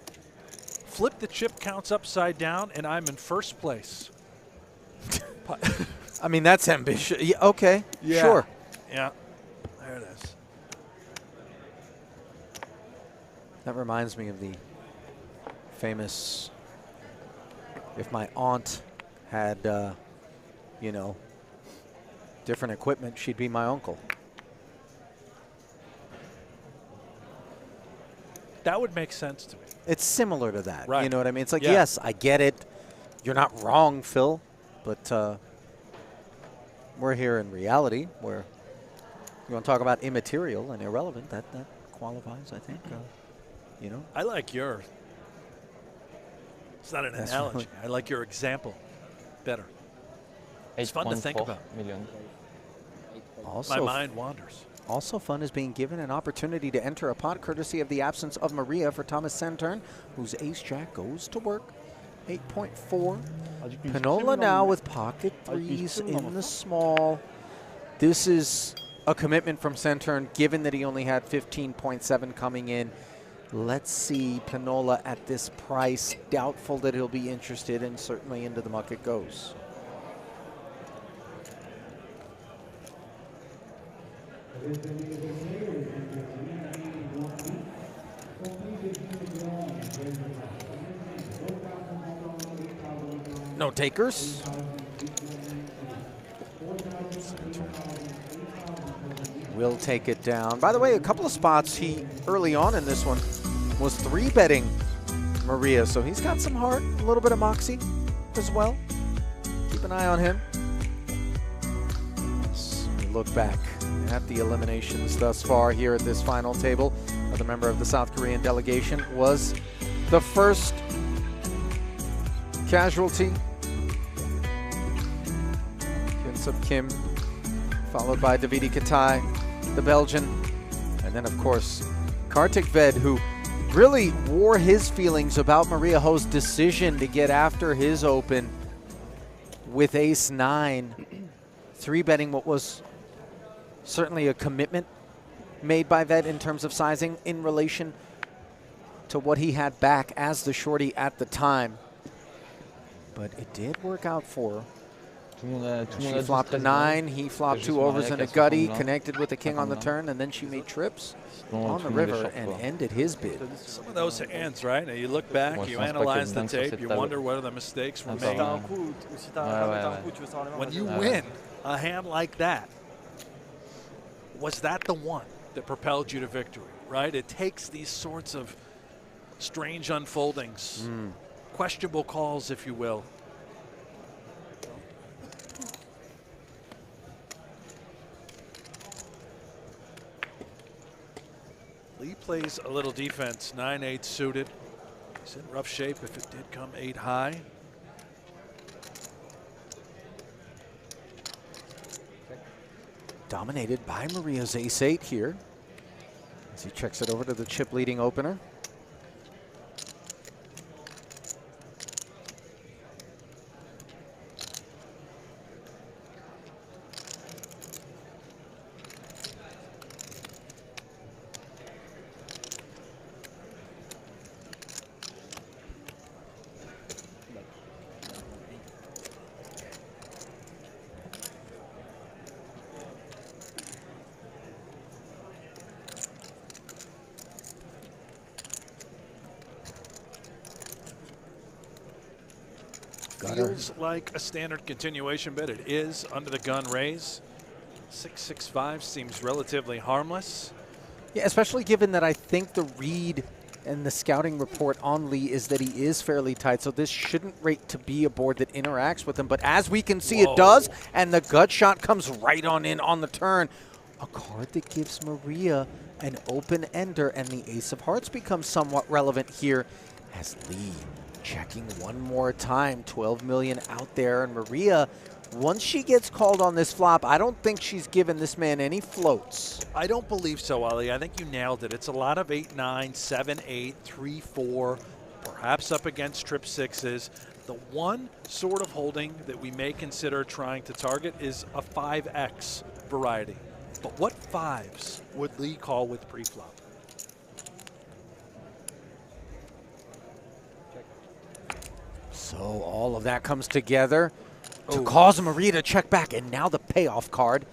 flip the chip counts upside down and I'm in first place. I mean, that's ambitious. Yeah, okay, yeah. Sure. Yeah, there it is. That reminds me of the famous, if my aunt had, you know, different equipment, she'd be my uncle. That would make sense to me. It's similar to that. Right. You know what I mean? It's like, yes, I get it. You're not wrong, Phil. But we're here in reality where you want to talk about immaterial and irrelevant. That qualifies, I think. You know? I like your, it's not an analogy. I like your example better. It's fun to think about. Also, my mind wanders. Also fun is being given an opportunity to enter a pot courtesy of the absence of Maria for Thomas Santere, whose ace-jack goes to work. 8.4. Pinnola now with pocket threes in the small. This is a commitment from Santere, given that he only had 15.7 coming in. Let's see Pinnola at this price. Doubtful that he'll be interested, and certainly into the muck it goes. No takers. Will take it down. By the way, a couple of spots he early on in this one was 3-betting Maria, so he's got some heart, a little bit of moxie as well. Keep an eye on him. As we look back at the eliminations thus far here at this final table. Another member of the South Korean delegation was the first casualty. Hyunsup Kim, followed by Davidi Kitai, the Belgian, and then of course Kartik Ved, who really wore his feelings about Maria Ho's decision to get after his open with ace-9, 3-betting what was certainly a commitment made by Ved in terms of sizing in relation to what he had back as the shorty at the time. But it did work out for her. She flopped a 9, he flopped 2 overs and a gutty, connected with the king on the turn, and then she made trips on the river and ended his bid. Some of those hands, right? Now you look back, you analyze the tape, you wonder what are the mistakes were made. When you win a hand like that, was that the one that propelled you to victory, right? It takes these sorts of strange unfoldings, questionable calls, if you will. Lee plays a little defense, 9-8 suited. He's in rough shape if it did come 8 high. Dominated by Maria's ace-8 here as he checks it over to the chip leading opener. Feels like a standard continuation bet. It is under the gun raise. 665 seems relatively harmless. Yeah, especially given that I think the read and the scouting report on Lee is that he is fairly tight, so this shouldn't rate to be a board that interacts with him. But as we can see, it does, and the gut shot comes right on in on the turn. A card that gives Maria an open ender, and the ace of hearts becomes somewhat relevant here as Lee checking one more time. 12 million out there, and Maria, once she gets called on this flop, I don't think she's given this man any floats. I don't believe so, Ali. I think you nailed it. It's a lot of 8-9, 7-8, 3-4, perhaps up against trip sixes. The one sort of holding that we may consider trying to target is a 5X variety. But what fives would Lee call with pre-flop? So all of that comes together to cause Maria to check back, and now the payoff card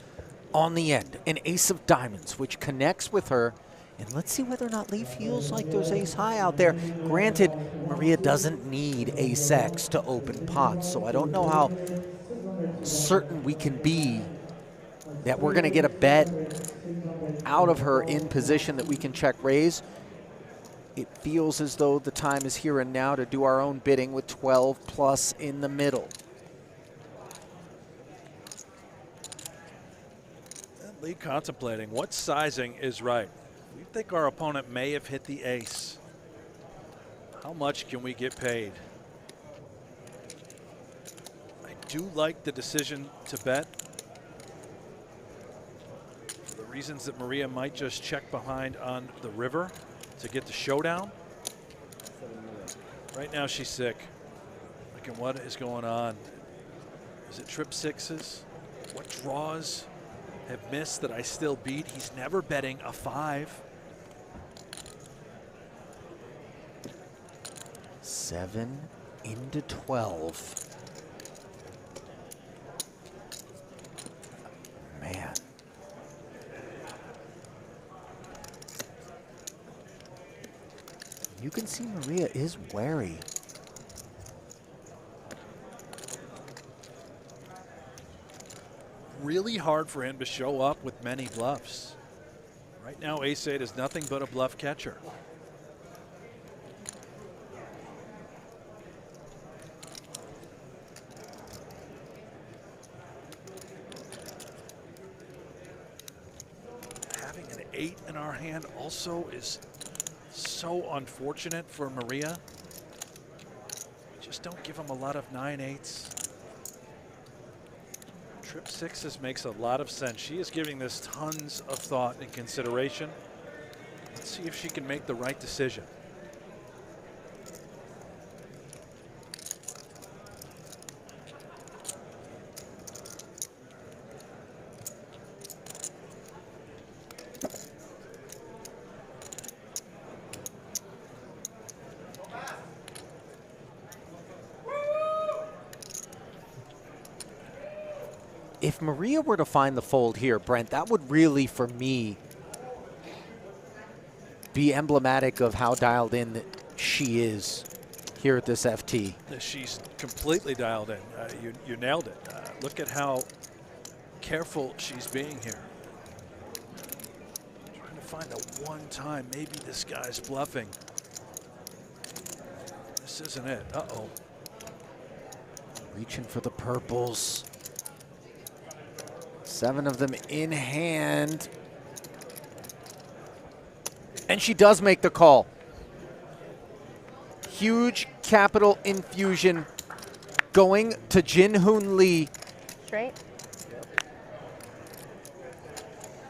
on the end, an ace of diamonds, which connects with her. And let's see whether or not Lee feels like there's ace high out there. Granted, Maria doesn't need ace X to open pots, so I don't know how certain we can be that we're going to get a bet out of her in position that we can check raise. It feels as though the time is here and now to do our own bidding with 12 plus in the middle. Lee contemplating what sizing is right. We think our opponent may have hit the ace. How much can we get paid? I do like the decision to bet. For the reasons that Maria might just check behind on the river to get the showdown. Right now she's sick. Looking what is going on. Is it trip sixes? What draws have missed that I still beat? He's never betting a 5. 7 into 12. Man. You can see Maria is wary. Really hard for him to show up with many bluffs. Right now, ace-8 is nothing but a bluff catcher. Having an 8 in our hand also is so unfortunate for Maria. Just don't give him a lot of 9-8s. Trip sixes makes a lot of sense. She is giving this tons of thought and consideration. Let's see if she can make the right decision. if Maria were to find the fold here, Brent, that would really, for me, be emblematic of how dialed in she is here at this FT. She's completely dialed in. You nailed it. Look at how careful she's being here. Trying to find the one time maybe this guy's bluffing. This isn't it. Uh-oh. Reaching for the purples. 7 of them in hand. And she does make the call. Huge capital infusion going to Jin Hoon Lee. Straight.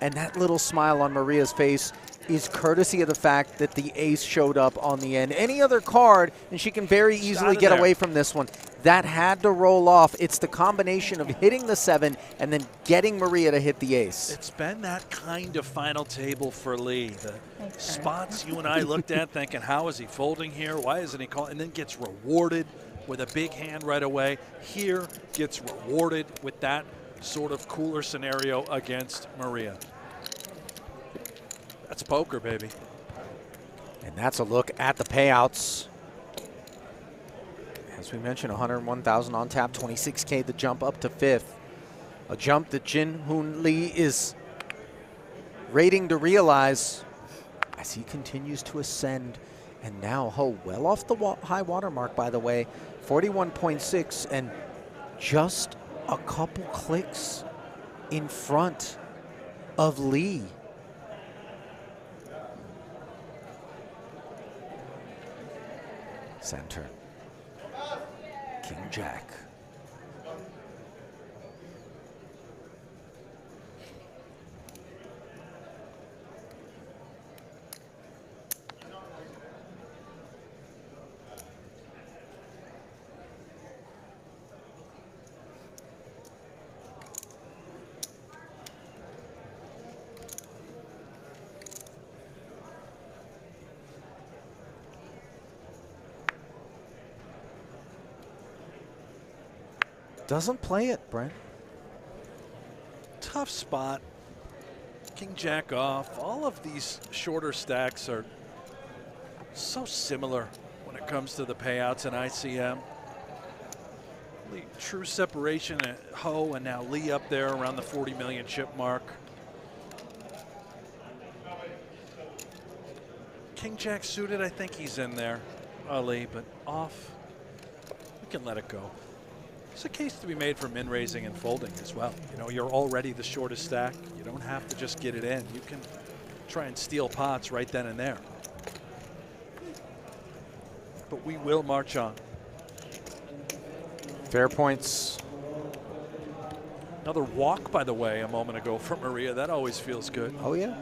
And that little smile on Maria's face is courtesy of the fact that the ace showed up on the end. Any other card, and she can very easily get away from this one. That had to roll off. It's the combination of hitting the 7 and then getting Maria to hit the ace. It's been that kind of final table for Lee. The spots you and I looked at thinking, how is he folding here? Why isn't he calling? And then gets rewarded with a big hand right away. Here gets rewarded with that sort of cooler scenario against Maria. That's poker, baby. And that's a look at the payouts. As we mentioned, 101,000 on tap, 26K the jump up to 5th. A jump that Jin Hoon Lee is rating to realize as he continues to ascend. And now Ho well off the high water mark, by the way, 41.6, and just a couple clicks in front of Lee. Center. King Jack. Doesn't play it, Brent. Tough spot. King Jack off. All of these shorter stacks are so similar when it comes to the payouts in ICM. Really true separation at Ho and now Lee up there around the 40 million chip mark. King Jack suited, I think he's in there, Ali, but off, we can let it go. It's a case to be made for min raising and folding as well. You know, you're already the shortest stack. You don't have to just get it in. You can try and steal pots right then and there. But we will march on. Fair points. Another walk, by the way, a moment ago from Maria. That always feels good. Oh, yeah.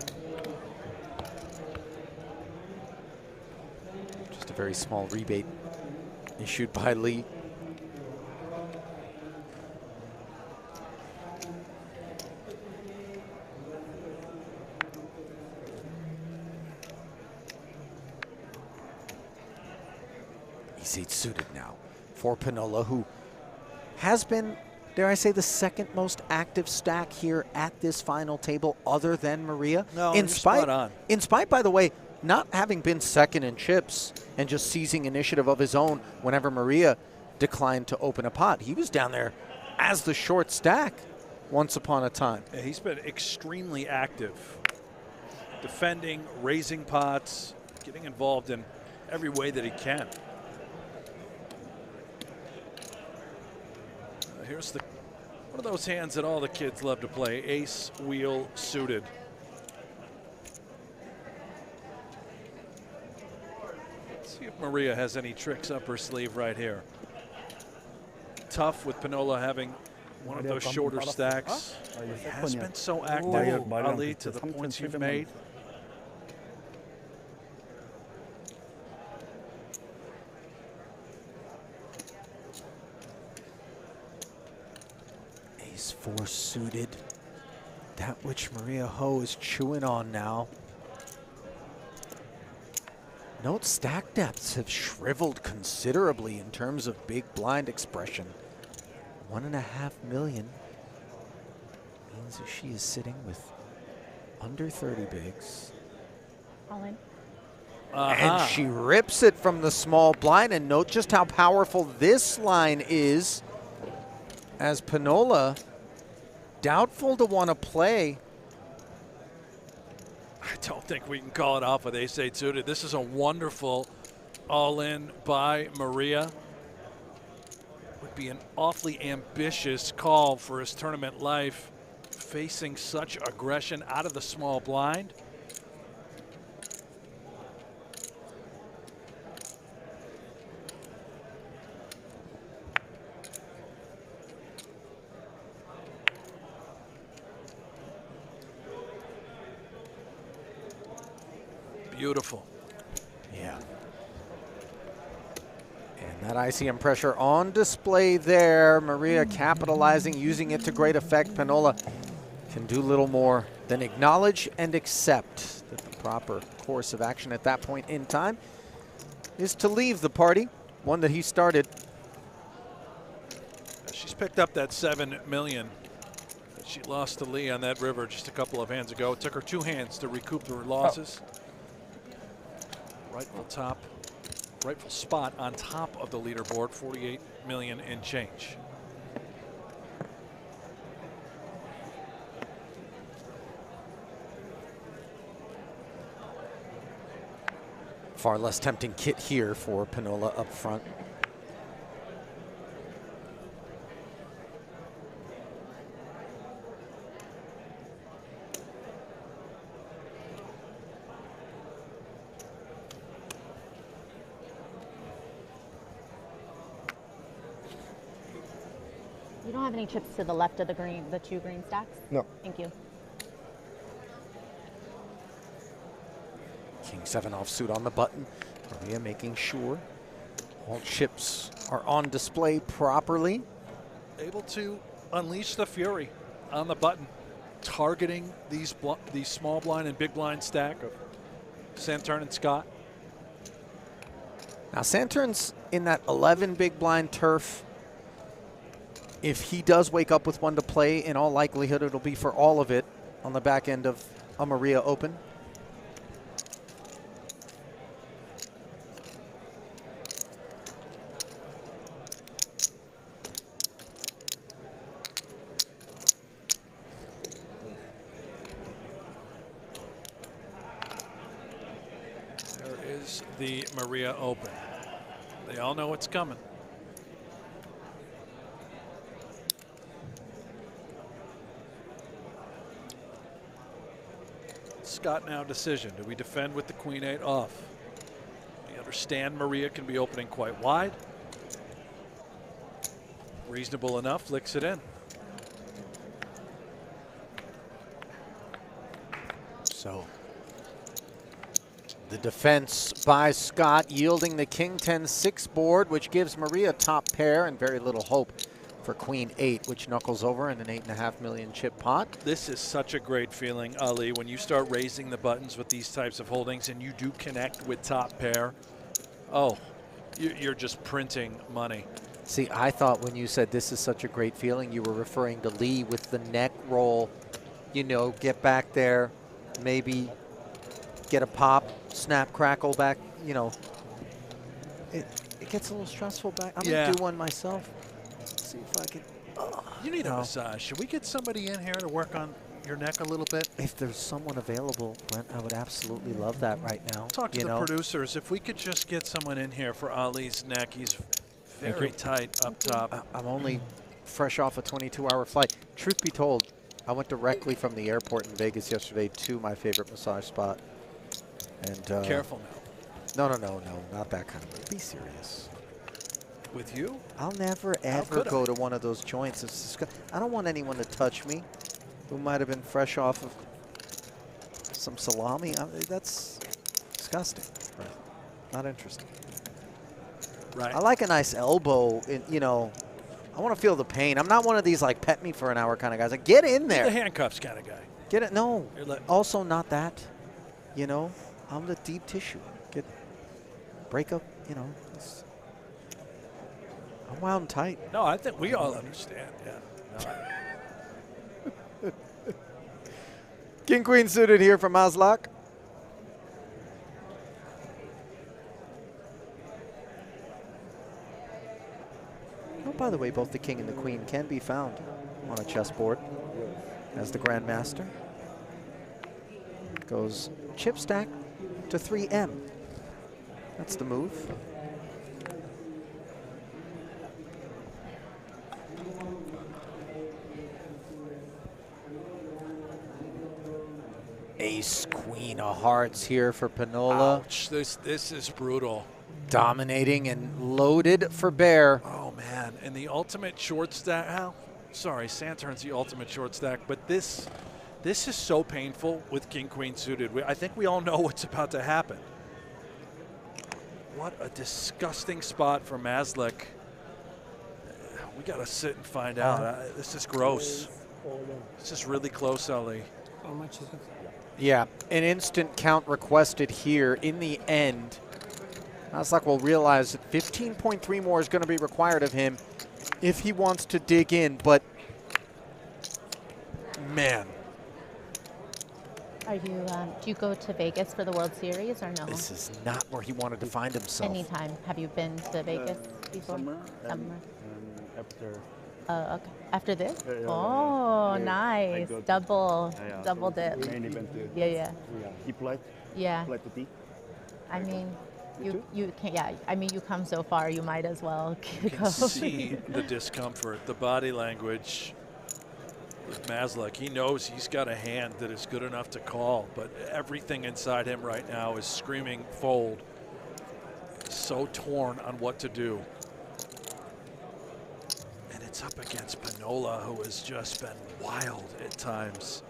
Just a very small rebate issued by Lee. He's suited now for Pinnola, who has been, dare I say, the second most active stack here at this final table other than Maria. No, in spite, spot on. In spite, by the way, not having been second in chips and just seizing initiative of his own whenever Maria declined to open a pot. He was down there as the short stack once upon a time. Yeah, he's been extremely active. Defending, raising pots, getting involved in every way that he can. Here's the one of those hands that all the kids love to play, ace wheel suited. Let's see if Maria has any tricks up her sleeve right here. Tough with Pinnola having one of those shorter stacks. He has been so active, Ali, to the points you've made. Ace-4 suited. That which Maria Ho is chewing on now. Note stack depths have shriveled considerably in terms of big blind expression. 1.5 million. means that she is sitting with under 30 bigs. All in. And she rips it from the small blind. And note just how powerful this line is, as Pinnola, doubtful to want to play. I don't think we can call it off with ace-8 suited. This is a wonderful all-in by Maria. Would be an awfully ambitious call for his tournament life, facing such aggression out of the small blind. Beautiful. Yeah. And that ICM pressure on display there. Maria capitalizing, using it to great effect. Pinnola can do little more than acknowledge and accept that the proper course of action at that point in time is to leave the party, one that he started. She's picked up that $7 million that she lost to Lee on that river just a couple of hands ago. It took her 2 hands to recoup her losses. Rightful spot on top of the leaderboard, 48 million and change. Far less tempting kit here for Pinnola up front. You don't have any chips to the left of the green, the 2 green stacks? No. Thank you. King 7 offsuit on the button. Maria making sure all chips are on display properly. Able to unleash the fury on the button, targeting these small blind and big blind stack of Santere and Scott. Now Santere's in that 11 big blind turf. If he does wake up with one to play, in all likelihood it'll be for all of it on the back end of a Maria Open. There is the Maria Open. They all know it's coming. Scott now decision. Do we defend with the Queen 8 off? We understand Maria can be opening quite wide. Reasonable enough, licks it in. So the defense by Scott yielding the King 10-6 board, which gives Maria top pair and very little hope for Queen 8, which knuckles over in an $8.5 million chip pot. This is such a great feeling, Ali, when you start raising the buttons with these types of holdings and you do connect with top pair. Oh, you're just printing money. See, I thought when you said this is such a great feeling, you were referring to Lee with the neck roll. You know, get back there, maybe get a pop, snap, crackle back. You know, it gets a little stressful back. I'm going to do one myself. See if I can. You need a massage. Should we get somebody in here to work on your neck a little bit? If there's someone available, Brent, I would absolutely love that right now. Talk to the producers. If we could just get someone in here for Ali's neck. He's very tight up top. I'm only fresh off a 22-hour flight. Truth be told, I went directly from the airport in Vegas yesterday to my favorite massage spot. And careful now. No, not that kind of. Be serious. With you? I'll never ever go to one of those joints. It's I don't want anyone to touch me who might have been fresh off of some salami. That's disgusting. Right. Not interesting. Right. I like a nice elbow. You know, I want to feel the pain. I'm not one of these like pet me for an hour kind of guys. Like, get in there. The handcuffs kind of guy. Get it? No. Also not that. You know, I'm the deep tissue. Break up. You know. I'm wound tight. No, I think we all understand. Yeah. No, King Queen suited here from Maslak. Oh, by the way, both the King and the Queen can be found on a chessboard as the Grandmaster goes chip stack to 3M. That's the move. Ace, Queen of Hearts here for Pinnola. Ouch, this is brutal. Dominating and loaded for bear. Oh man, and the ultimate short stack. Sorry, Santere's the ultimate short stack, but this is so painful with King Queen suited. I think we all know what's about to happen. What a disgusting spot for Maslak. We gotta sit and find out. This is gross. This is really close, Ali. How much is it? Yeah, an instant count requested here. In the end, Maslak will realize that 15.3 more is going to be required of him if he wants to dig in, but man. Are you, do you go to Vegas for the World Series or no? This is not where he wanted to find himself. Anytime. Have you been to Vegas before? Summer. After. Okay. After this? Yeah, Oh, yeah. nice. I go to- Double dip. Main event. Yeah. He played. Yeah. Played the T. I mean, too? you can, yeah. I mean, you come so far, you might as well You go. can see the discomfort, the body language with Maslak. He knows he's got a hand that is good enough to call, but everything inside him right now is screaming fold. So torn on what to do. And it's up against Pinnola, who has just been wild at times.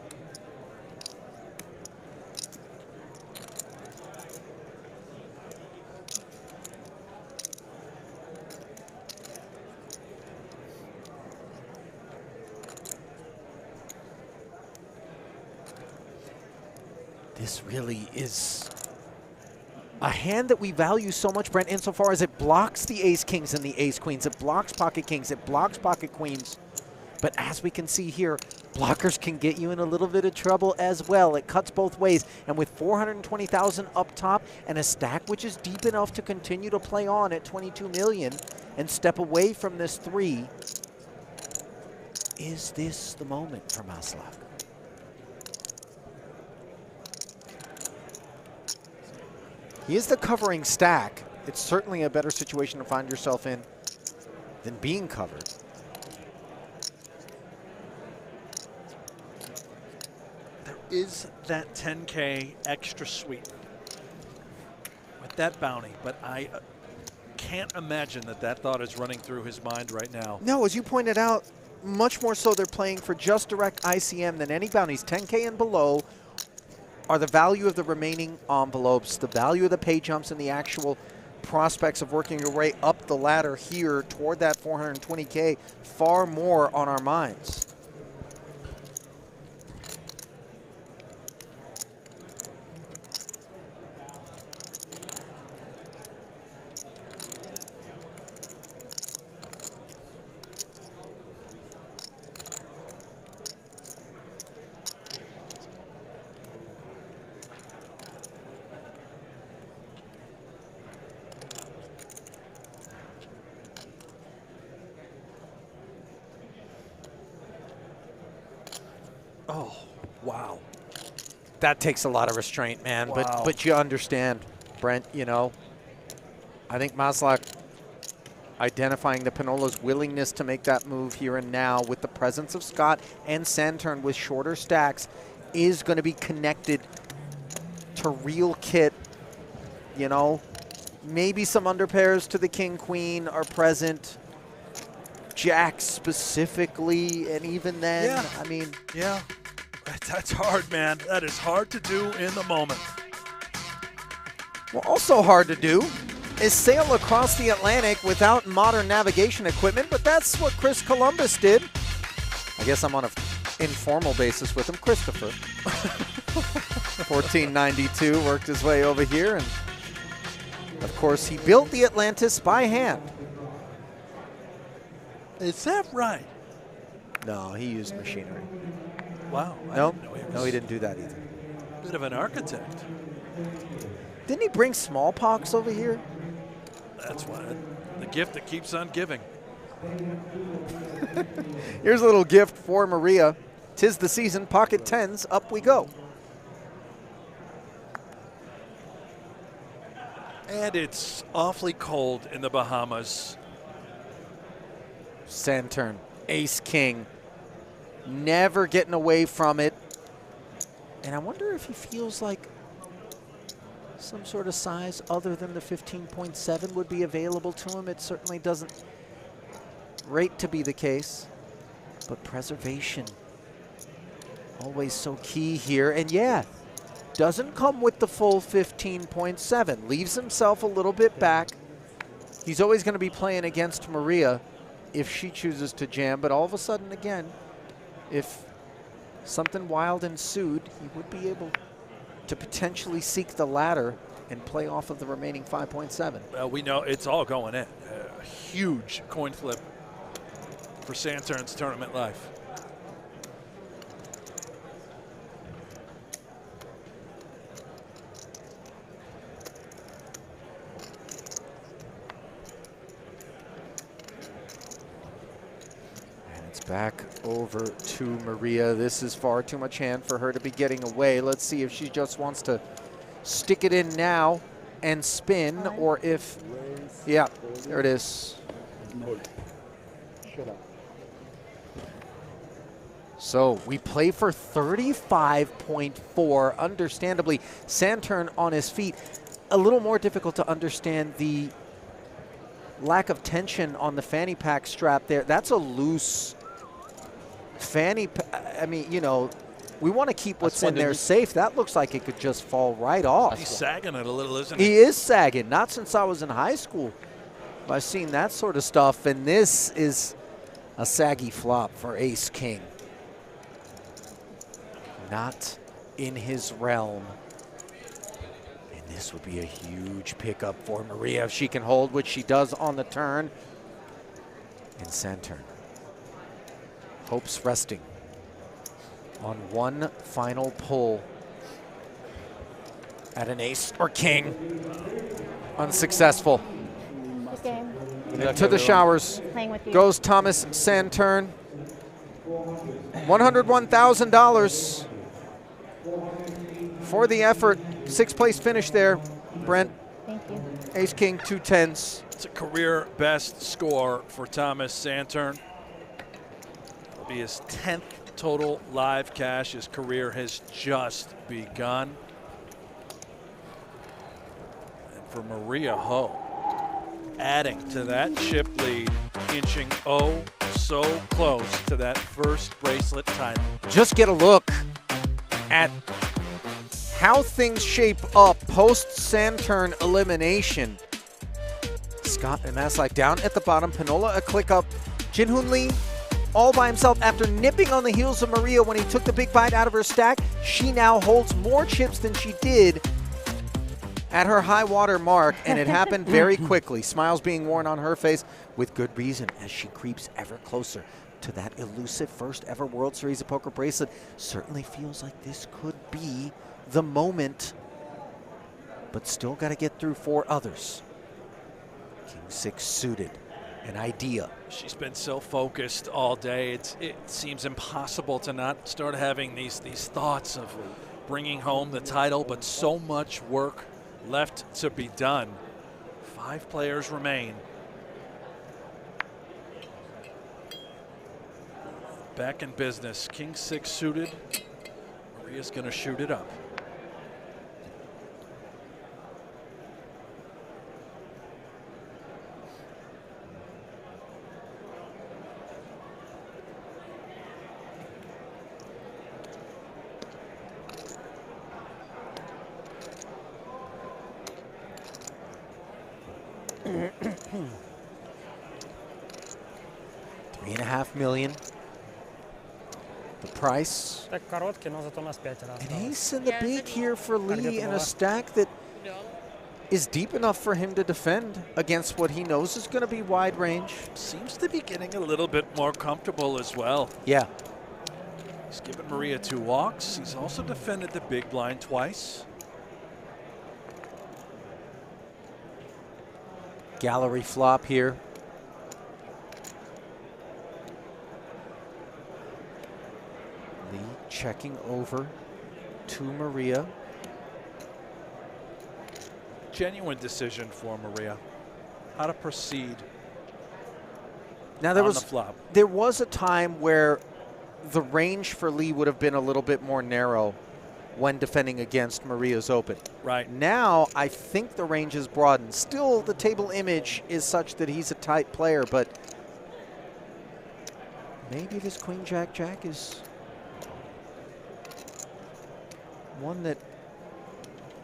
This really is a hand that we value so much, Brent, insofar as it blocks the ace kings and the ace queens. It blocks pocket kings. It blocks pocket queens. But as we can see here, blockers can get you in a little bit of trouble as well. It cuts both ways. And with 420,000 up top and a stack which is deep enough to continue to play on at 22 million and step away from this 3, is this the moment for Maslak? He is the covering stack. It's certainly a better situation to find yourself in than being covered. There is that 10K extra sweep with that bounty, but I can't imagine that thought is running through his mind right now. No, as you pointed out, much more so they're playing for just direct ICM than any bounties. 10K and below are the value of the remaining envelopes, the value of the pay jumps, and the actual prospects of working your way up the ladder here toward that 420K far more on our minds. Oh, wow. That takes a lot of restraint, man. Wow. But you understand, Brent, you know, I think Maslak identifying the Pinnola's willingness to make that move here and now with the presence of Scott and Santere with shorter stacks is going to be connected to real kit, you know. Maybe some underpairs to the King-Queen are present. Jack specifically, and even then, Yeah. I mean. Yeah, that's hard, man. That is hard to do in the moment. Well, also hard to do is sail across the Atlantic without modern navigation equipment, but that's what Chris Columbus did. I guess I'm on an informal basis with him. Christopher. 1492 worked his way over here, and of course he built the Atlantis by hand. Is that right? No, he used machinery. Wow. No, No, he didn't do that either. Bit of an architect. Didn't he bring smallpox over here? That's what the gift that keeps on giving. Here's a little gift for Maria. 'Tis the season, pocket tens, up we go. And it's awfully cold in the Bahamas. Santurn, ace king, never getting away from it. And I wonder if he feels like some sort of size other than the 15.7 would be available to him. It certainly doesn't rate to be the case, but preservation, always so key here. And yeah, doesn't come with the full 15.7, leaves himself a little bit back. He's always going to be playing against Maria if she chooses to jam, but all of a sudden, again, if something wild ensued, he would be able to potentially seek the ladder and play off of the remaining 5.7. Well, we know it's all going in. A huge coin flip for Santurn's tournament life. Back over to Maria. This is far too much hand for her to be getting away. Let's see if she just wants to stick it in now and spin, or if, yeah, there it is. So we play for 35.4. Understandably, Santurn on his feet. A little more difficult to understand the lack of tension on the fanny pack strap there. That's a loose fanny, I mean, you know, we want to keep what's in there safe. That looks like it could just fall right off. He's sagging it a little, isn't he? He is sagging. Not since I was in high school. I've seen that sort of stuff, and this is a saggy flop for Ace King. Not in his realm. And this would be a huge pickup for Maria if she can hold, which she does on the turn. And Santurn, hopes resting on one final pull at an ace or king. Unsuccessful. Good game. To the showers Playing with you. goes Thomas Santurn. $101,000 for the effort. Sixth place finish there, Brent. Thank you. Ace King, 2 10s. It's a career best score for Thomas Santurn. It'll be his 10th total live cash. His career has just begun. And for Maria Ho, adding to that chip lead, inching oh so close to that first bracelet title. Just get a look at how things shape up post-Santurn elimination. Scott and Maslak down at the bottom. Pinnola a click up. Jin Hoon Lee all by himself after nipping on the heels of Maria when he took the big bite out of her stack. She now holds more chips than she did at her high water mark, and it happened very quickly. Smiles being worn on her face with good reason as she creeps ever closer to that elusive first ever World Series of Poker bracelet. Certainly feels like this could be the moment, but still got to get through 4 others. King 6 suited, an idea. She's been so focused all day. It seems impossible to not start having these thoughts of bringing home the title, but so much work left to be done. 5 players remain. Back in business. King 6 suited. Maria's going to shoot it up. $3.5 million. The price. Так короткий, но зато у нас 5 раз. An ace in the big here for Lee, and a stack that is deep enough for him to defend against what he knows is going to be wide range. Seems to be getting a little bit more comfortable as well. Yeah. He's given Maria 2 walks. He's also defended the big blind twice. Gallery flop here. Lee checking over to Maria. Genuine decision for Maria. How to proceed Now on the flop. There was a time where the range for Lee would have been a little bit more narrow when defending against Maria's open. Right. Now, I think the range is broadened. Still, the table image is such that he's a tight player, but maybe this Queen Jack Jack is one that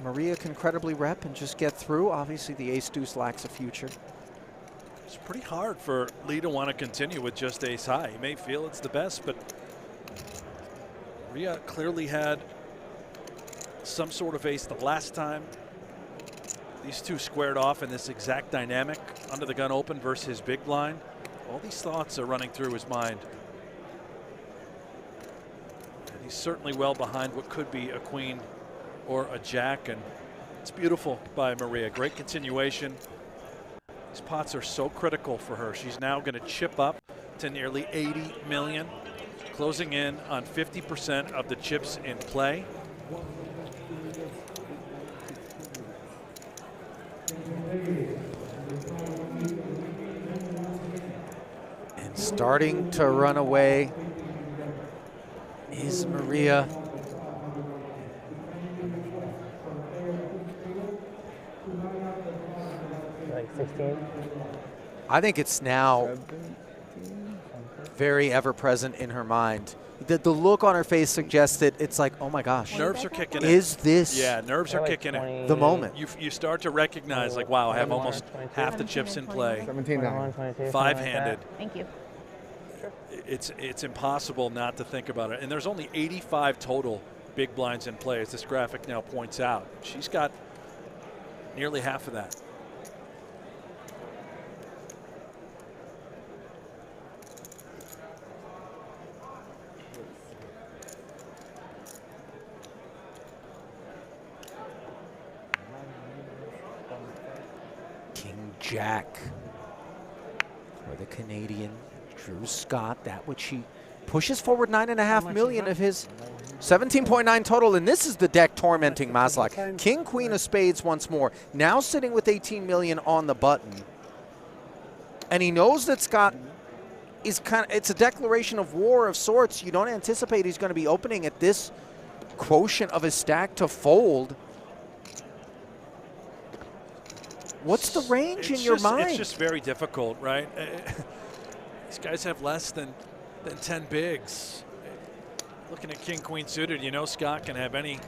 Maria can credibly rep and just get through. Obviously, the ace deuce lacks a future. It's pretty hard for Lee to want to continue with just ace high. He may feel it's the best, but Maria clearly had some sort of ace the last time. These two squared off in this exact dynamic, under the gun open versus his big blind. All these thoughts are running through his mind. And he's certainly well behind what could be a queen or a jack, and it's beautiful by Maria. Great continuation. These pots are so critical for her. She's now going to chip up to nearly 80 million, closing in on 50% of the chips in play. And starting to run away is Maria. Like 16? I think it's now very ever present in her mind. The look on her face suggests that it's like, oh my gosh. Nerves are kicking in. Is this Yeah, nerves are kicking in. the moment? You start to recognize, like, wow, I have almost half the chips in play. 17-9. Five-handed. Thank you. It's impossible not to think about it. And there's only 85 total big blinds in play, as this graphic now points out. She's got nearly half of that. King Jack for the Canadian Drew Scott. That which he pushes forward 9.5 million of his 17.9 total, and this is the deck tormenting Maslak. King Queen of Spades once more, now sitting with 18 million on the button, and he knows that Scott is it's a declaration of war of sorts. You don't anticipate he's going to be opening at this quotient of his stack to fold. What's the range in your mind? It's just very difficult, right? These guys have less than 10 bigs. Looking at King Queen suited, you know Scott can have any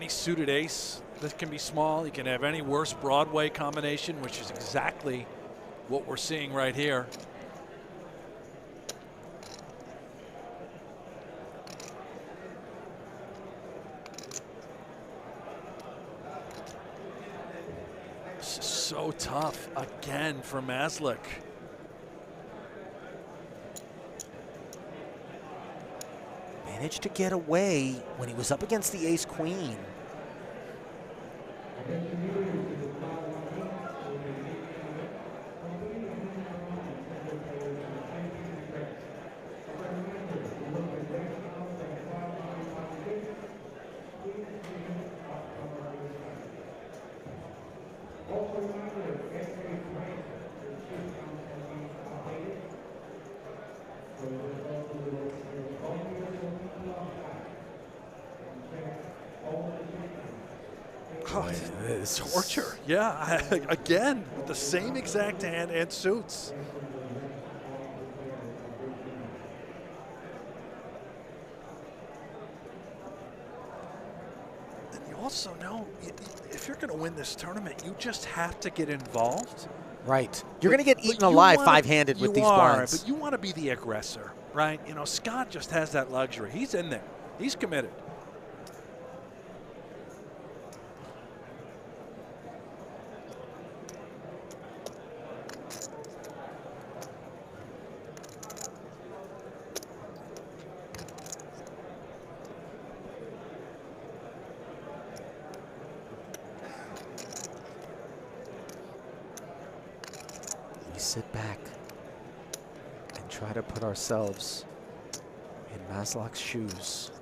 suited ace that can be small. He can have any worse Broadway combination, which is exactly what we're seeing right here. This is so tough again for Maslak. Managed to get away when he was up against the ace queen. Oh, it's torture. Yeah, again, with the same exact hand and suits. And you also know, if you're going to win this tournament, you just have to get involved. Right. You're going to get eaten alive five-handed with these blinds. But you want to be the aggressor, right? You know, Scott just has that luxury. He's in there. He's committed. sit back and try to put ourselves in Maslak's shoes.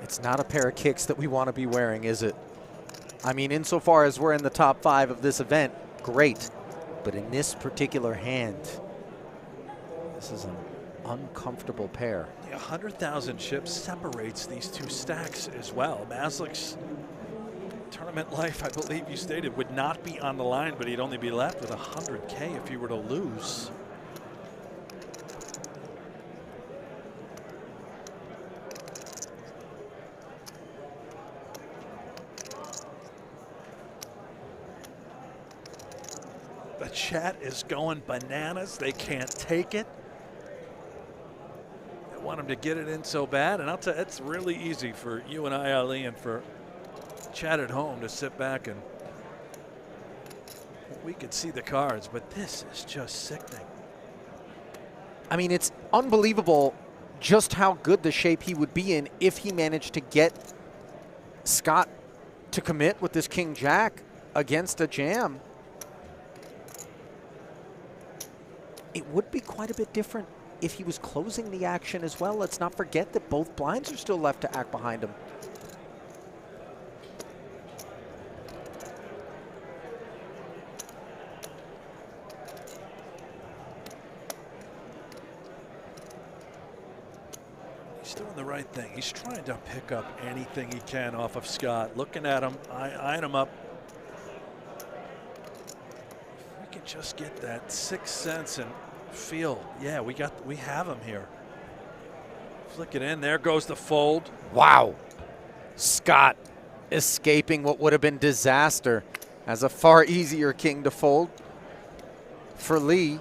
It's not a pair of kicks that we want to be wearing, is it? I mean, insofar as we're in the top 5 of this event, great. But in this particular hand, this is an uncomfortable pair. Yeah, 100,000 chips separates these two stacks as well. Maslak's tournament life, I believe you stated, would not be on the line, but he'd only be left with 100K if he were to lose. The chat is going bananas. They can't take it. They want him to get it in so bad. And I'll tell you, it's really easy for you and I, Ali, and for chat at home to sit back and we could see the cards, but this is just sickening. I mean, it's unbelievable just how good the shape he would be in if he managed to get Scott to commit with this King-Jack against a jam. It would be quite a bit different if he was closing the action as well. Let's not forget that both blinds are still left to act behind him. He's doing the right thing. He's trying to pick up anything he can off of Scott. Looking at him, eyeing him up. If we can just get that sixth sense and feel, yeah, we have him here. Flick it in. There goes the fold. Wow. Scott escaping what would have been disaster as a far easier king to fold for Lee.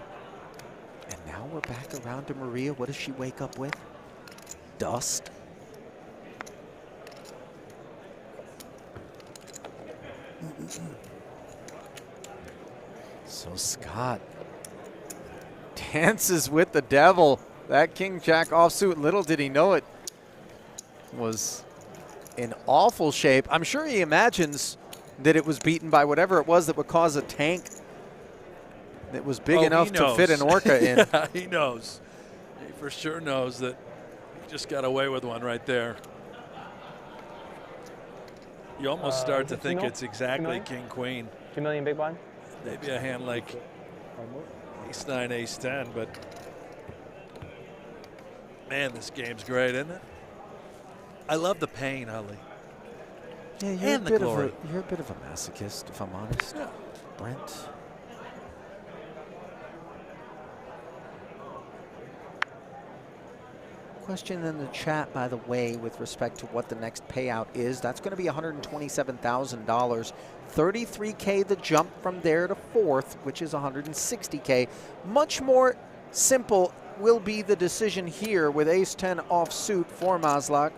And now we're back around to Maria. What does she wake up with? Dust. So Scott dances with the devil. That King-Jack offsuit, little did he know it was in awful shape. I'm sure he imagines that it was beaten by whatever it was that would cause a tank that was big enough to fit an orca in. Yeah, he knows. He for sure knows that he just got away with one right there. You almost start to think it's exactly king-queen. 2 million big blind? Maybe a hand like ace-9, ace-10, but man, this game's great, isn't it? I love the pain, Ali. Yeah, and the glory. You're a bit of a masochist, if I'm honest. Yeah. Brent. Question in the chat, by the way, with respect to what the next payout is. That's going to be $127,000. 33K the jump from there to fourth, which is 160K. Much more simple will be the decision here with ace-10 offsuit for Maslak.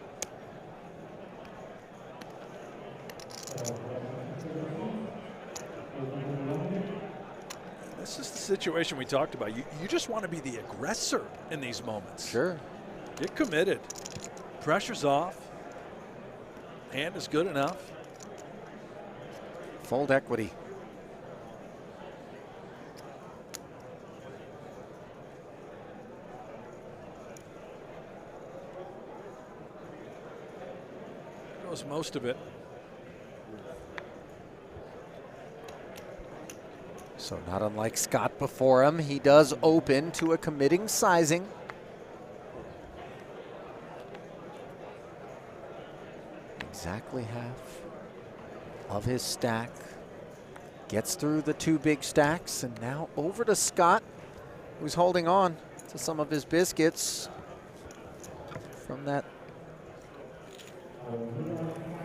This is the situation we talked about. You just want to be the aggressor in these moments. Sure. Get committed. Pressure's off. Hand is good enough. Fold equity. There goes most of it. So not unlike Scott before him, he does open to a committing sizing. Exactly half of his stack. Gets through the two big stacks, and now over to Scott, who's holding on to some of his biscuits from that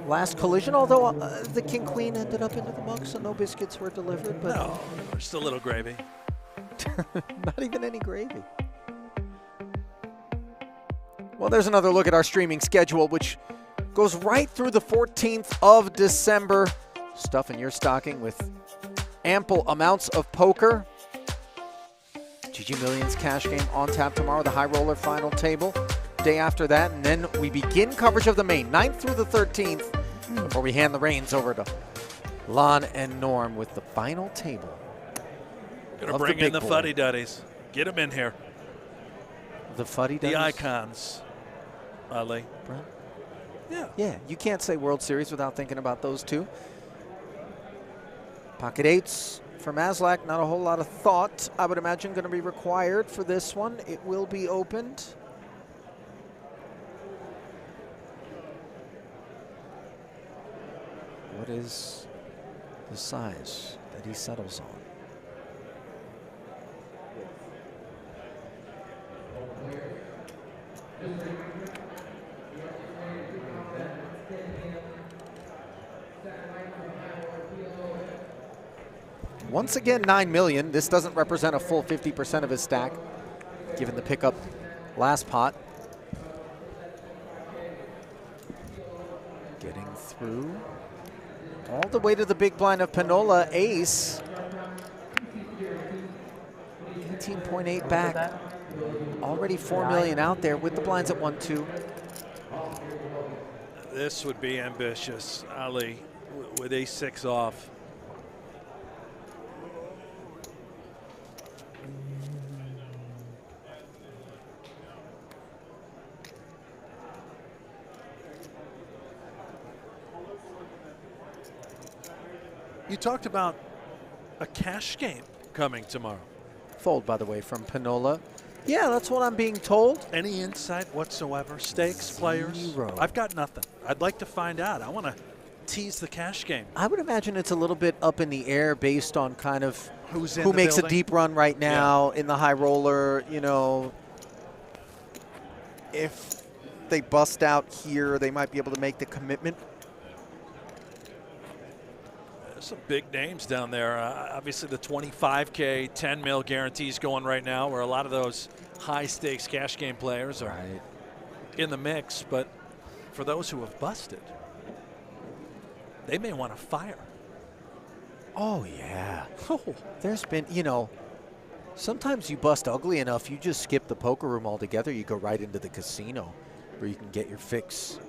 last collision, although the king-queen ended up into the mug, so no biscuits were delivered. But no, just a little gravy. Not even any gravy. Well, there's another look at our streaming schedule, which goes right through the 14th of December. Stuffing your stocking with ample amounts of poker. GG Millions cash game on tap tomorrow, the high roller final table. Day after that, and then we begin coverage of the main, 9th through the 13th, before we hand the reins over to Lon and Norm with the final table. Gonna bring in the fuddy-duddies. Get them in here. The fuddy-duddies? The icons, Ali. Brent? Yeah. Yeah, you can't say World Series without thinking about those two. Pocket eights for Maslak. Not a whole lot of thought, I would imagine, going to be required for this one. It will be opened. What is the size that he settles on? Once again, 9 million. This doesn't represent a full 50% of his stack, given the pickup last pot. Getting through all the way to the big blind of Pinnola, ace. 18.8 back. Already 4 million out there with the blinds at 1-2. This would be ambitious, Ali, with ace-6 off. You talked about a cash game coming tomorrow. Fold, by the way, from Pinnola. Yeah, that's what I'm being told. Any insight whatsoever? Stakes, players? Zero. I've got nothing. I'd like to find out. I want to tease the cash game. I would imagine it's a little bit up in the air based on kind of Who's in who the makes building? a deep run right now in the high roller. You know, if they bust out here, they might be able to make the commitment. There's some big names down there. Obviously, the 25K, 10 mil guarantees going right now, where a lot of those high-stakes cash game players are in the mix. But for those who have busted, they may want to fire. Oh, yeah. There's been, you know, sometimes you bust ugly enough, you just skip the poker room altogether. You go right into the casino where you can get your fix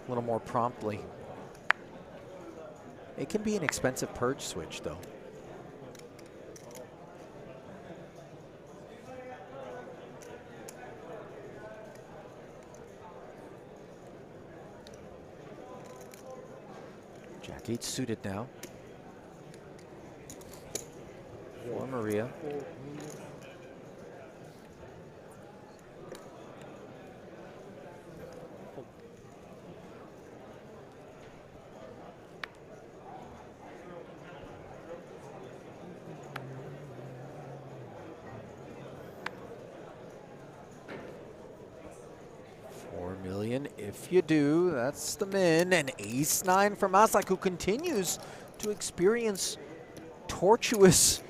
a little more promptly. It can be an expensive purge switch, though. Jack 8 suited now for Maria. If you do, that's the min. And ace-9 for Maslak, who continues to experience tortuous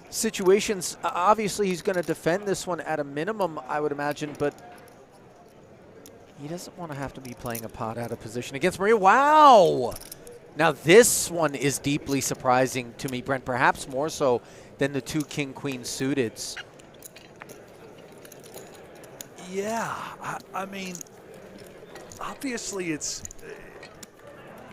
situations. Obviously, he's going to defend this one at a minimum, I would imagine, but he doesn't want to have to be playing a pot out of position against Maria. Wow! Now, this one is deeply surprising to me, Brent, perhaps more so than the two king-queen suiteds. Yeah, I mean, obviously it's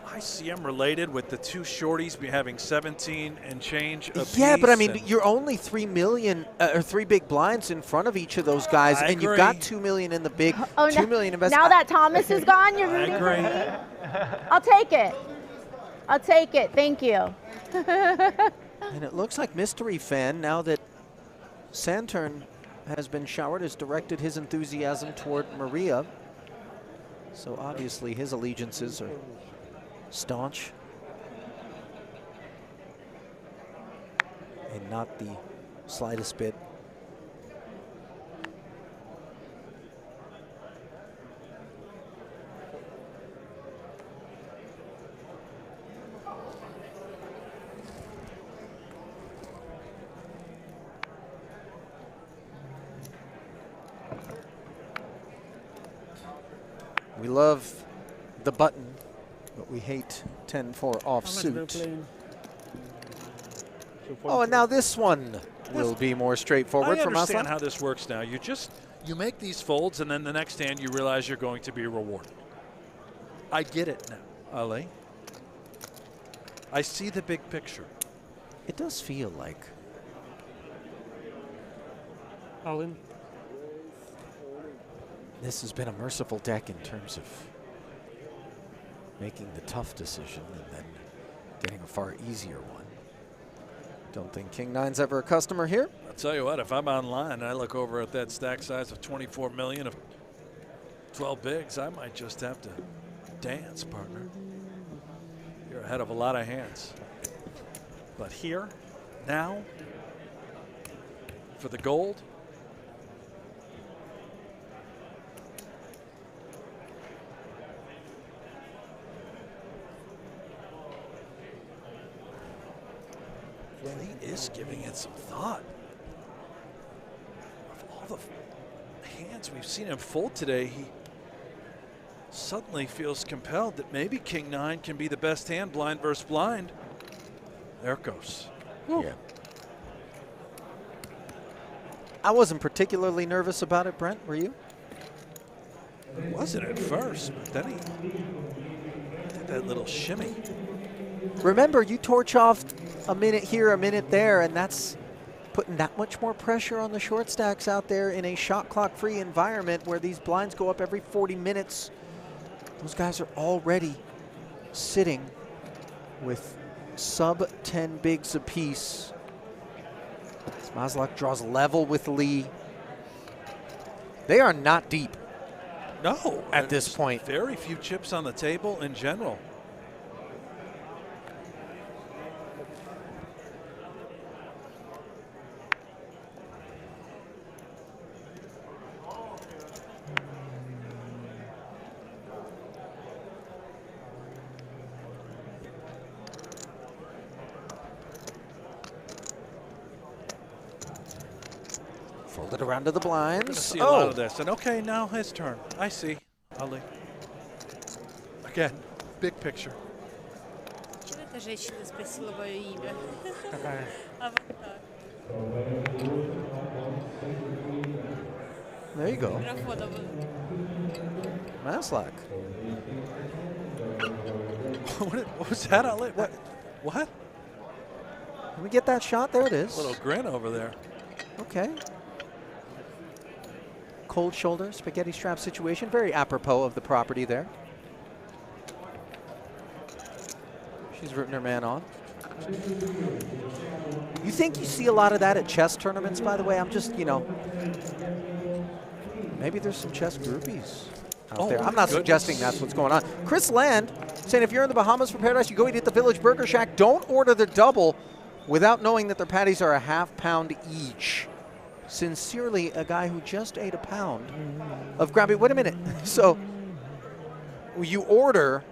ICM related with the two shorties be having 17 and change apiece. Yeah, but I mean, you're only 3 million or 3 big blinds in front of each of those guys, and you've got 2 million in the big, 2 million investment. Now that Thomas is gone, you're rooting for me? I'll take it. I'll take it. Thank you. And it looks like Mystery Fan, now that Santere has been showered, has directed his enthusiasm toward Maria. So obviously his allegiances are staunch and not the slightest bit. We love the button, but we hate 10-4 offsuit. Oh, and now this one will be more straightforward for Maslak. I understand how this works now. You make these folds, and then the next hand you realize you're going to be rewarded. I get it now, Ali. I see the big picture. It does feel like. All in. This has been a merciful deck in terms of making the tough decision and then getting a far easier one. Don't think King 9's ever a customer here. I'll tell you what, if I'm online and I look over at that stack size of 24 million of 12 bigs, I might just have to dance, partner. You're ahead of a lot of hands. But here, now, for the gold, Lee is giving it some thought. Of all the hands we've seen him fold today, he suddenly feels compelled that maybe King 9 can be the best hand, blind versus blind. There it goes. Yeah. I wasn't particularly nervous about it, Brent, were you? Wasn't at first, but then he did that little shimmy. Remember, you torch off a minute here, a minute there, and that's putting that much more pressure on the short stacks out there in a shot clock free environment where these blinds go up every 40 minutes. Those guys are already sitting with sub 10 bigs apiece. As Maslak draws level with Lee. They are not deep. No. At this point. Very few chips on the table in general. Fold it around to the blinds. We're gonna see a lot of this. And okay, now his turn. I see. Ali. Again, big picture. There you go. Maslak. What was that, Ali? What? Can we get that shot? There it is. Little grin over there. Okay. Cold shoulder, spaghetti strap situation. Very apropos of the property there. She's rooting her man on. You think you see a lot of that at chess tournaments, by the way? I'm just, you know, maybe there's some chess groupies out there. I'm not suggesting that's what's going on. Chris Land saying if you're in the Bahamas for Paradise, you go eat at the Village Burger Shack. Don't order the double without knowing that their patties are a ½ pound each. Sincerely, a guy who just ate a pound of Grabby. Wait a minute. So you order,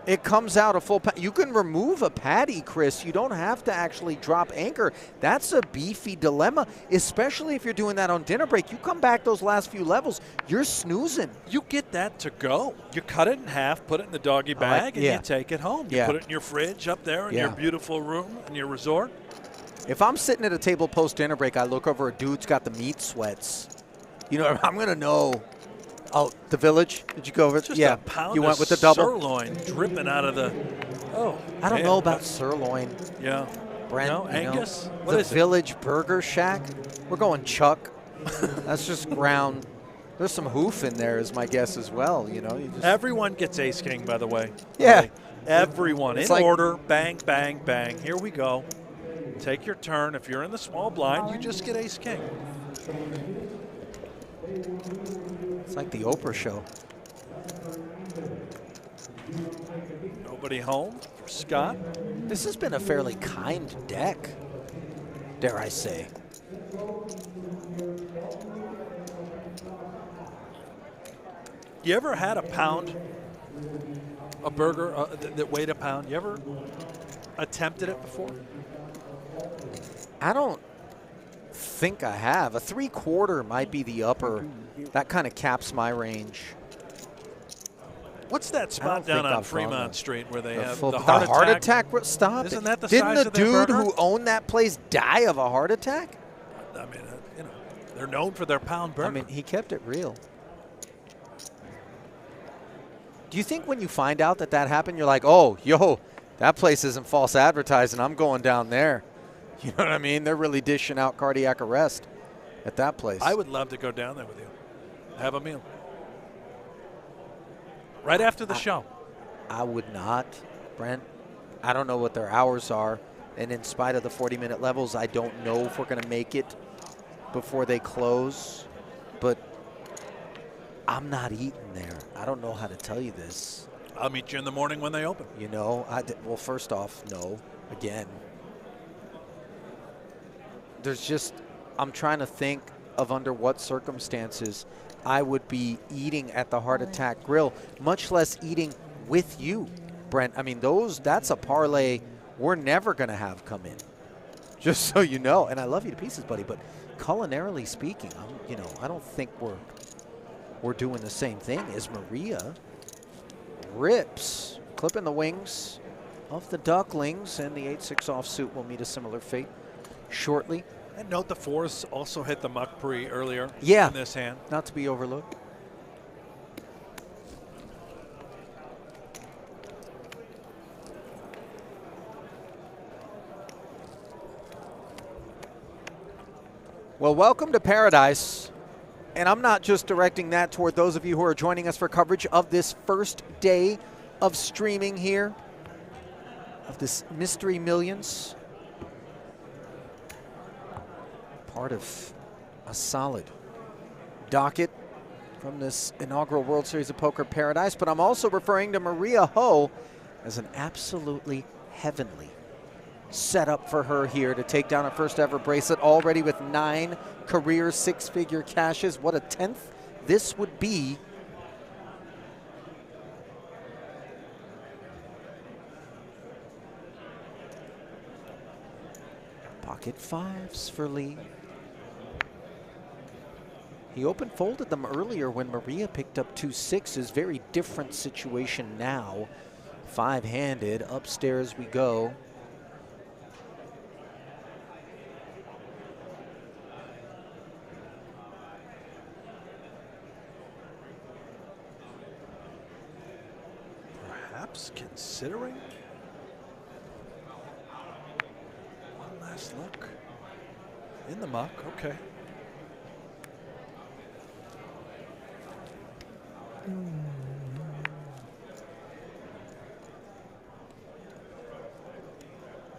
it comes out a full pound. You can remove a patty, Chris. You don't have to actually drop anchor. That's a beefy dilemma, especially if you're doing that on dinner break. You come back those last few levels, you're snoozing. You get that to go. You cut it in half, put it in the doggy bag, and you take it home. You put it in your fridge up there in your beautiful room in your resort. If I'm sitting at a table post-dinner break, I look over, a dude's got the meat sweats. You know, I'm going to know. Oh, the Village? Did you go over? Just a pound you of went with the double? sirloin dripping out of the, I don't know about sirloin. Yeah. Brent, no, Angus? What the is Village Burger Shack? We're going Chuck. That's just ground. There's some hoof in there is my guess as well, you know. Everyone gets ace king, by the way. Yeah. Okay. Everyone, It's in like order, bang, bang, bang. Here we go. Take your turn. If you're in the small blind, you just get ace king. It's like the Oprah show. Nobody home for Scott. This has been a fairly kind deck, dare I say. You ever had a pound, a burger that weighed a pound? You ever attempted it before? I don't think I have. A 3/4 might be the upper. That kind of caps my range. What's that spot down on Fremont Street where they have the heart attack? Stop. Isn't that the Didn't size the of their dude burger? who owned that place die of a heart attack? I mean, you know, they're known for their pound burger. I mean, he kept it real. Do you think when you find out that that happened, you're like, oh, yo, That place isn't false advertising. I'm going down there. You know what I mean? They're really dishing out cardiac arrest at that place. I would love to go down there with you. Have a meal. Right after the show. I would not, Brent. I don't know what their hours are. And in spite of the 40-minute levels, I don't know if we're going to make it before they close. But I'm not eating there. I don't know how to tell you this. I'll meet you in the morning when they open. You know, well, first off, no. Again. There's just, I'm trying to think of under what circumstances I would be eating at the Heart Attack Grill, much less eating with you, Brent. I mean, that's a parlay we're never going to have come in, just so you know. And I love you to pieces, buddy, but culinarily speaking, I don't think we're doing the same thing as Maria. Rips, clipping the wings of the ducklings, and the 8-6 offsuit will meet a similar fate shortly. And note the 4s also hit the muck pre earlier in this hand. Not to be overlooked. Well, welcome to Paradise. And I'm not just directing that toward those of you who are joining us for coverage of this first day of streaming here, of this Mystery Millions. Part of a solid docket from this inaugural World Series of Poker Paradise, but I'm also referring to Maria Ho as an absolutely heavenly setup for her here to take down her first ever bracelet, already with 9 career 6-figure cashes. What a 10th this would be. Pocket 5s for Lee. He open folded them earlier when Maria picked up 2 6s. Very different situation now. 5-handed, upstairs we go. Perhaps considering one last look in the muck. Okay.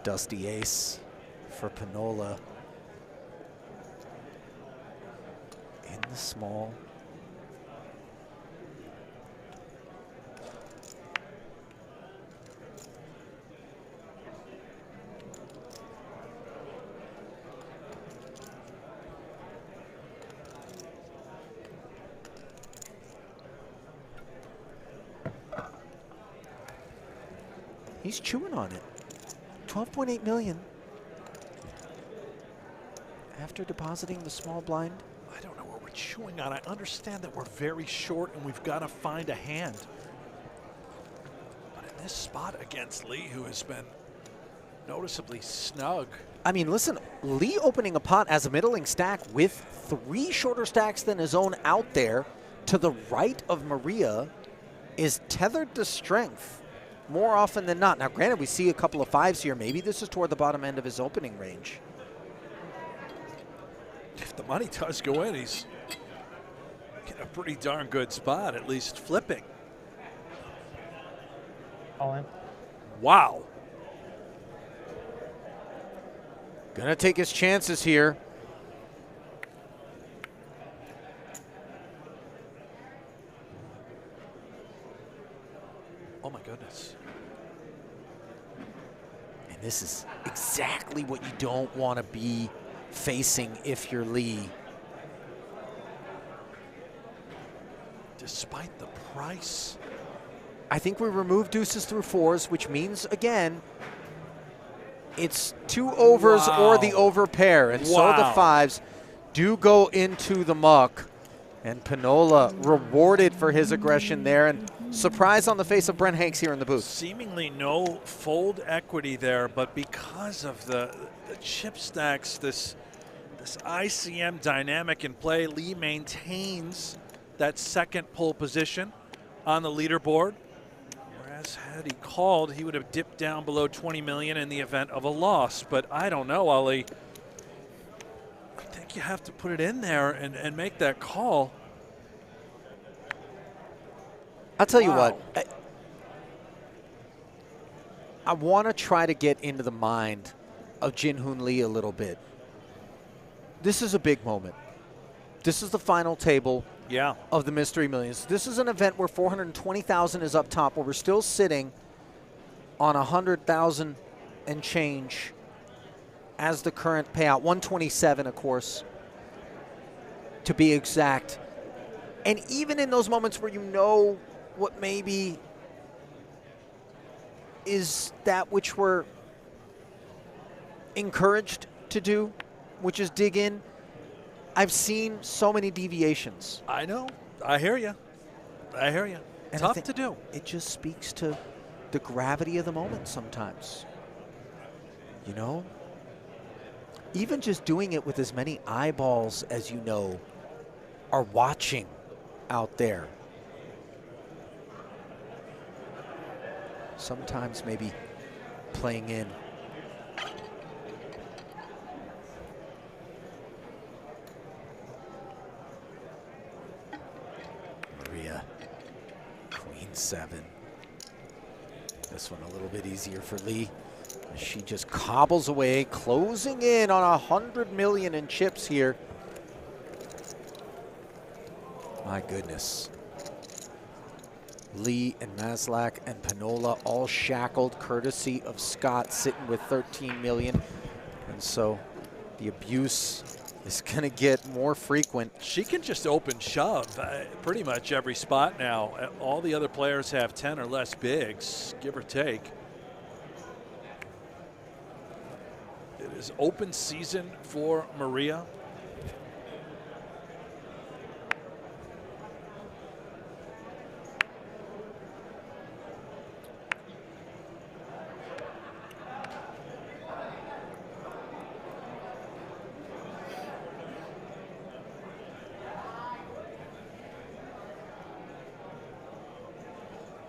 Dusty ace for Pinnola in the small. He's chewing on it. 12.8 million after depositing the small blind. I don't know what we're chewing on. I understand that we're very short and we've got to find a hand. But in this spot against Lee, who has been noticeably snug. I mean, listen, Lee opening a pot as a middling stack with 3 shorter stacks than his own out there to the right of Maria is tethered to strength more often than not. Now, granted, we see a couple of 5s here. Maybe this is toward the bottom end of his opening range. If the money does go in, he's in a pretty darn good spot, at least flipping. All in. Wow. Gonna take his chances here. Oh my goodness. And this is exactly what you don't want to be facing if you're Lee. Despite the price. I think we remove deuces through 4s, which means, again, it's 2 overs or the over pair. And so the 5s do go into the muck. And Pinnola rewarded for his aggression there. And surprise on the face of Brent Hanks here in the booth. Seemingly no fold equity there, but because of the chip stacks, this ICM dynamic in play, Lee maintains that second pole position on the leaderboard, whereas Had he called, he would have dipped down below 20 million in the event of a loss. But I don't know, Ali. I think you have to put it in there and make that call. I'll tell you what. I want to try to get into the mind of Jin Hoon Lee a little bit. This is a big moment. This is the final table of the Mystery Millions. This is an event where 420,000 is up top, where we're still sitting on 100,000 and change as the current payout. 127, of course, to be exact. And even in those moments where you know what maybe is that which we're encouraged to do, which is dig in, I've seen so many deviations. I know. I hear you. I hear you. And tough to do. It just speaks to the gravity of the moment sometimes. You know? Even just doing it with as many eyeballs as you know are watching out there. Sometimes maybe playing in. Maria, Queen 7. This one a little bit easier for Lee. She just cobbles away, closing in on 100 million in chips here. My goodness. Lee and Maslak and Pinnola all shackled, courtesy of Scott sitting with 13 million. And so the abuse is going to get more frequent. She can just open shove pretty much every spot now. All the other players have 10 or less bigs, give or take. It is open season for Maria.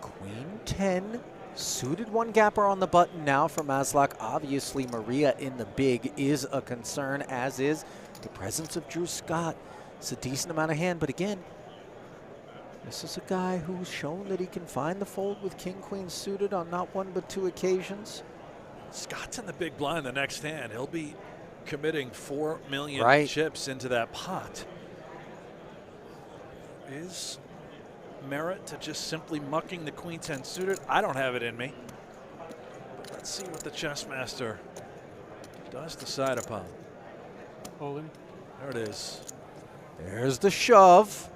Queen 10, suited one gapper on the button now for Maslak. Obviously, Maria in the big is a concern, as is the presence of Drew Scott. It's a decent amount of hand, but again, this is a guy who's shown that he can find the fold with King Queen suited on not one but two occasions. Scott's in the big blind the next hand. He'll be committing 4 million chips into that pot. Is merit to just simply mucking the Queen 10 suited? I don't have it in me. But let's see what the chess master does decide upon. Holding. There it is. There's the shove.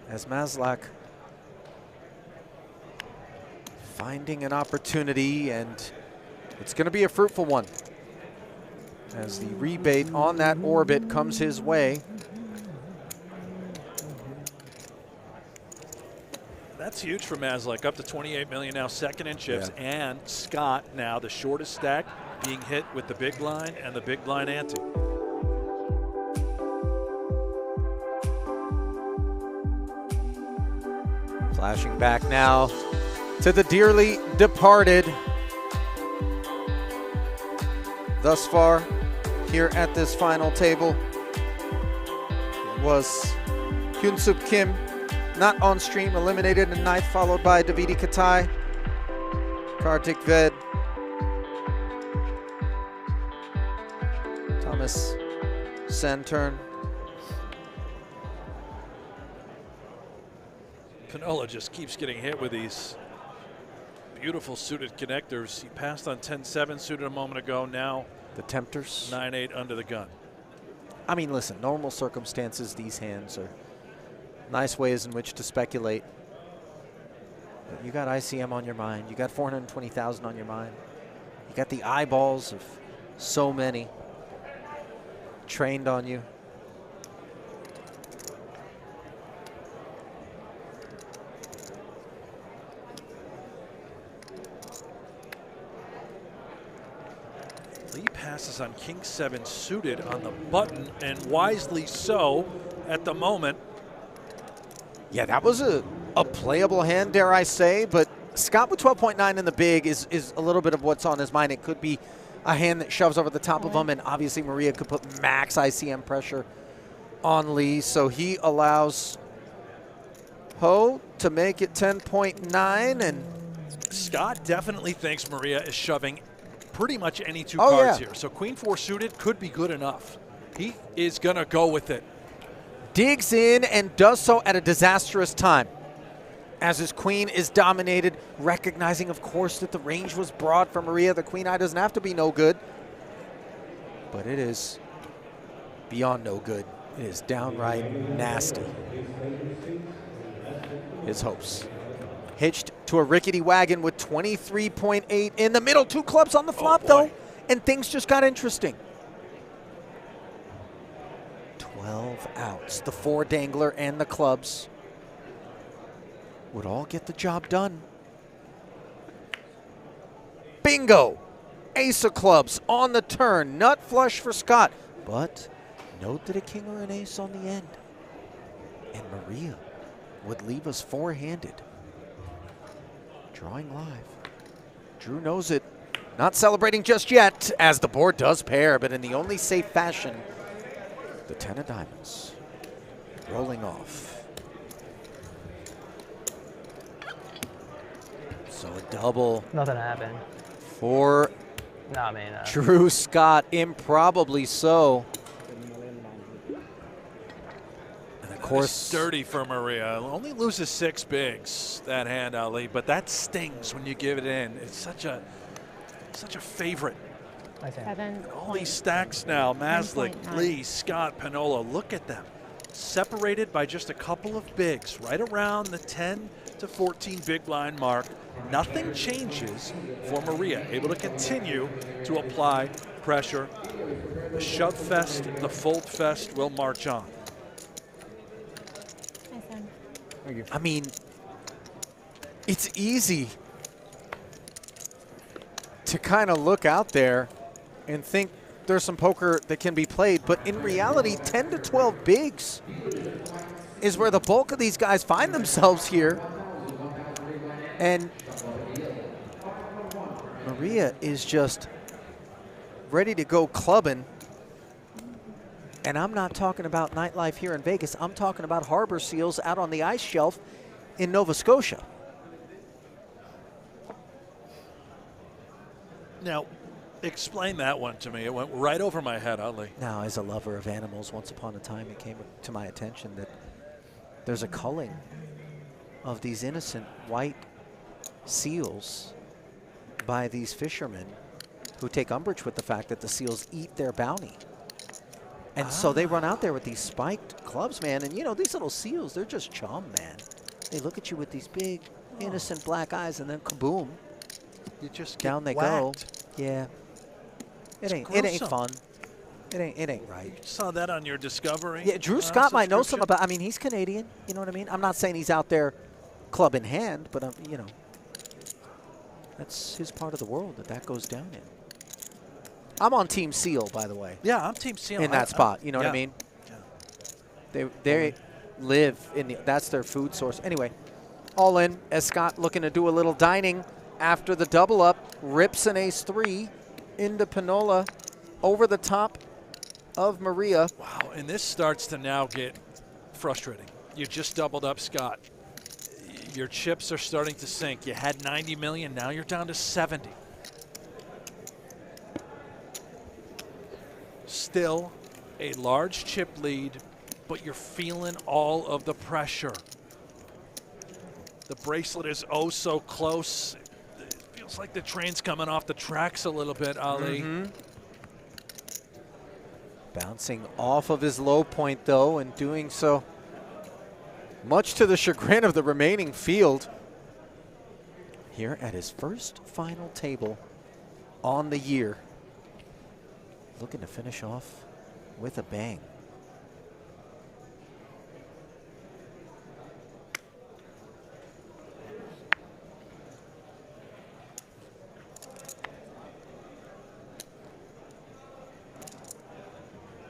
As Maslak finding an opportunity, and it's going to be a fruitful one as the rebate on that orbit comes his way. That's huge for Maslak, up to 28 million now, second in chips, and Scott now the shortest stack being hit with the big blind and the big blind ante. Flashing back now to the dearly departed. Thus far, here at this final table, it was Hyunsup Kim, not on stream, eliminated in ninth, followed by Davidi Kitai, Kartik Ved, Thomas Santere. Pinnola just keeps getting hit with these beautiful suited connectors. He passed on 10-7 suited a moment ago. Now the tempters. 9-8 under the gun. I mean, listen, normal circumstances, these hands are nice ways in which to speculate. But you got ICM on your mind. You got 420,000 on your mind. You got the eyeballs of so many trained on you. Lee passes on King 7 suited on the button, and wisely so at the moment. Yeah, that was a a playable hand, dare I say, but Scott with 12.9 in the big is a little bit of what's on his mind. It could be a hand that shoves over the top of him, and obviously Maria could put max ICM pressure on Lee, so he allows Ho to make it 10.9, and Scott definitely thinks Maria is shoving pretty much any two cards here. So queen 4 suited could be good enough. He is going to go with it. Digs in and does so at a disastrous time, as his queen is dominated, recognizing, of course, that the range was broad for Maria. The queen eye doesn't have to be no good, but it is beyond no good. It is downright nasty. His hopes hitched to a rickety wagon with 23.8 in the middle. 2 clubs on the flop, though, and things just got interesting. 12 outs. The 4 dangler and the clubs would all get the job done. Bingo! Ace of clubs on the turn. Nut flush for Scott. But note that a king or an ace on the end. And Maria would leave us 4-handed. Drawing live. Drew knows it. Not celebrating just yet, as the board does pair, but in the only safe fashion. The 10 of diamonds rolling off. So a double. Nothing happened. For Drew Scott, improbably so. And of course, sturdy for Maria. Only loses 6 bigs, that hand, Ali, but that stings when you give it in. It's such a favorite. All these stacks now, Maslak, Lee, Scott, Pinnola, look at them. Separated by just a couple of bigs, right around the 10 to 14 big blind mark. Nothing changes for Maria, able to continue to apply pressure. The shove fest, the fold fest will march on. I mean, it's easy to kind of look out there and think there's some poker that can be played, but in reality, 10 to 12 bigs is where the bulk of these guys find themselves here. And Maria is just ready to go clubbing. And I'm not talking about nightlife here in Vegas. I'm talking about harbor seals out on the ice shelf in Nova Scotia. Now, explain that one to me. It went right over my head, Ali. Now, as a lover of animals, once upon a time it came to my attention that there's a culling of these innocent white seals by these fishermen who take umbrage with the fact that the seals eat their bounty. And so they run out there with these spiked clubs, man. And, you know, these little seals, they're just chum, man. They look at you with these big, innocent black eyes, and then kaboom. You just down they whacked. go. Yeah. It ain't fun. It ain't right. You saw that on your Discovery. Yeah, Drew Scott might know some about. I mean, he's Canadian. You know what I mean? I'm not saying he's out there club in hand, but you know, that's his part of the world that goes down in. I'm on Team Seal, by the way. Yeah, I'm Team Seal in that spot. You know what I mean? Yeah. They live in the. That's their food source. Anyway, all in as Scott looking to do a little dining after the double up, rips an ace-3 into Pinnola over the top of Maria. Wow, and this starts to now get frustrating. You just doubled up, Scott. Your chips are starting to sink. You had 90 million, now you're down to 70. Still a large chip lead, but you're feeling all of the pressure. The bracelet is oh so close. It feels like the train's coming off the tracks a little bit, Ali. Bouncing off of his low point, though, and doing so much to the chagrin of the remaining field. Here at his first final table on the year. Looking to finish off with a bang.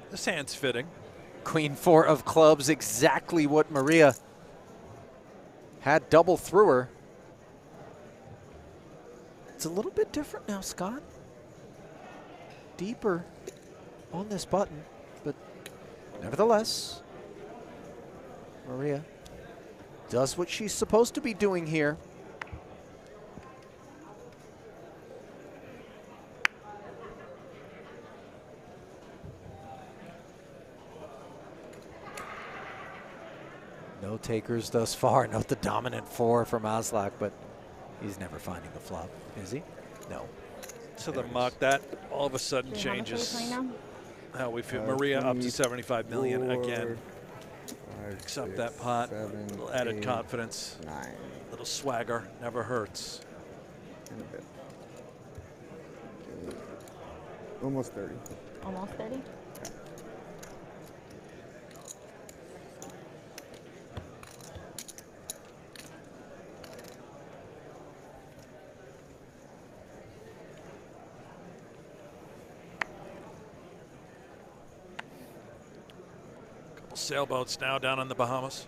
This hand's fitting. Queen 4 of clubs, exactly what Maria had double through her. It's a little bit different now, Scott. Deeper on this button, but nevertheless, Maria does what she's supposed to be doing here. No takers thus far. Note the dominant 4 for Maslak, but he's never finding the flop, is he? No. So the muck, that all of a sudden changes how we feel. Maria up to 75 million again. Accept that pot. Seven, Little added 8, confidence. 9. Little swagger. Never hurts. And a bit. Almost 30. Almost 30? Sailboats now down in the Bahamas.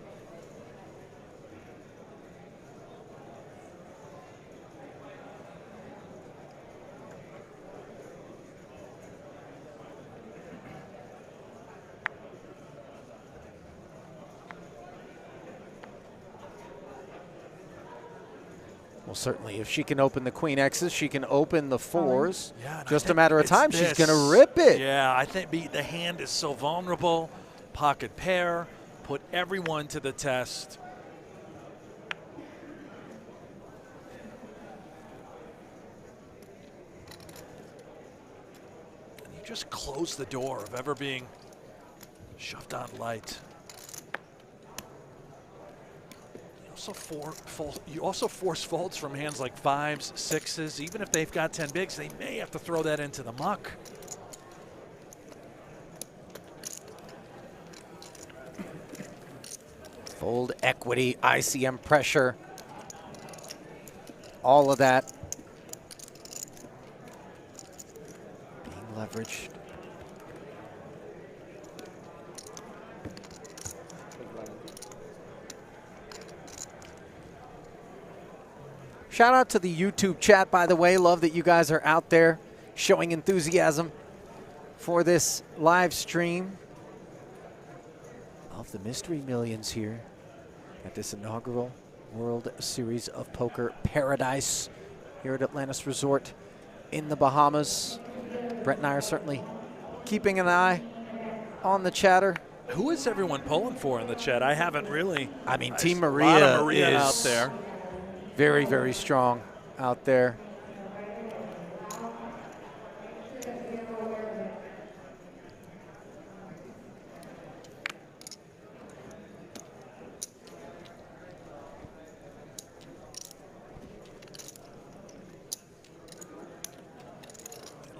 Well, certainly, if she can open the queen X's, she can open the 4s. Yeah, just a matter of time. She's going to rip it. Yeah, I think the hand is so vulnerable. Pocket pair, put everyone to the test. And you just close the door of ever being shoved on light. You also force folds from hands like 5s, 6s. Even if they've got 10 bigs, they may have to throw that into the muck. Fold equity, ICM pressure, all of that being leveraged. Shout out to the YouTube chat, by the way. Love that you guys are out there showing enthusiasm for this live stream of the Mystery Millions here at this inaugural World Series of Poker Paradise here at Atlantis Resort in the Bahamas. Brett and I are certainly keeping an eye on the chatter. Who is everyone pulling for in the chat? I haven't really. I mean, A Team lot Maria of Maria is out there. very, very strong out there.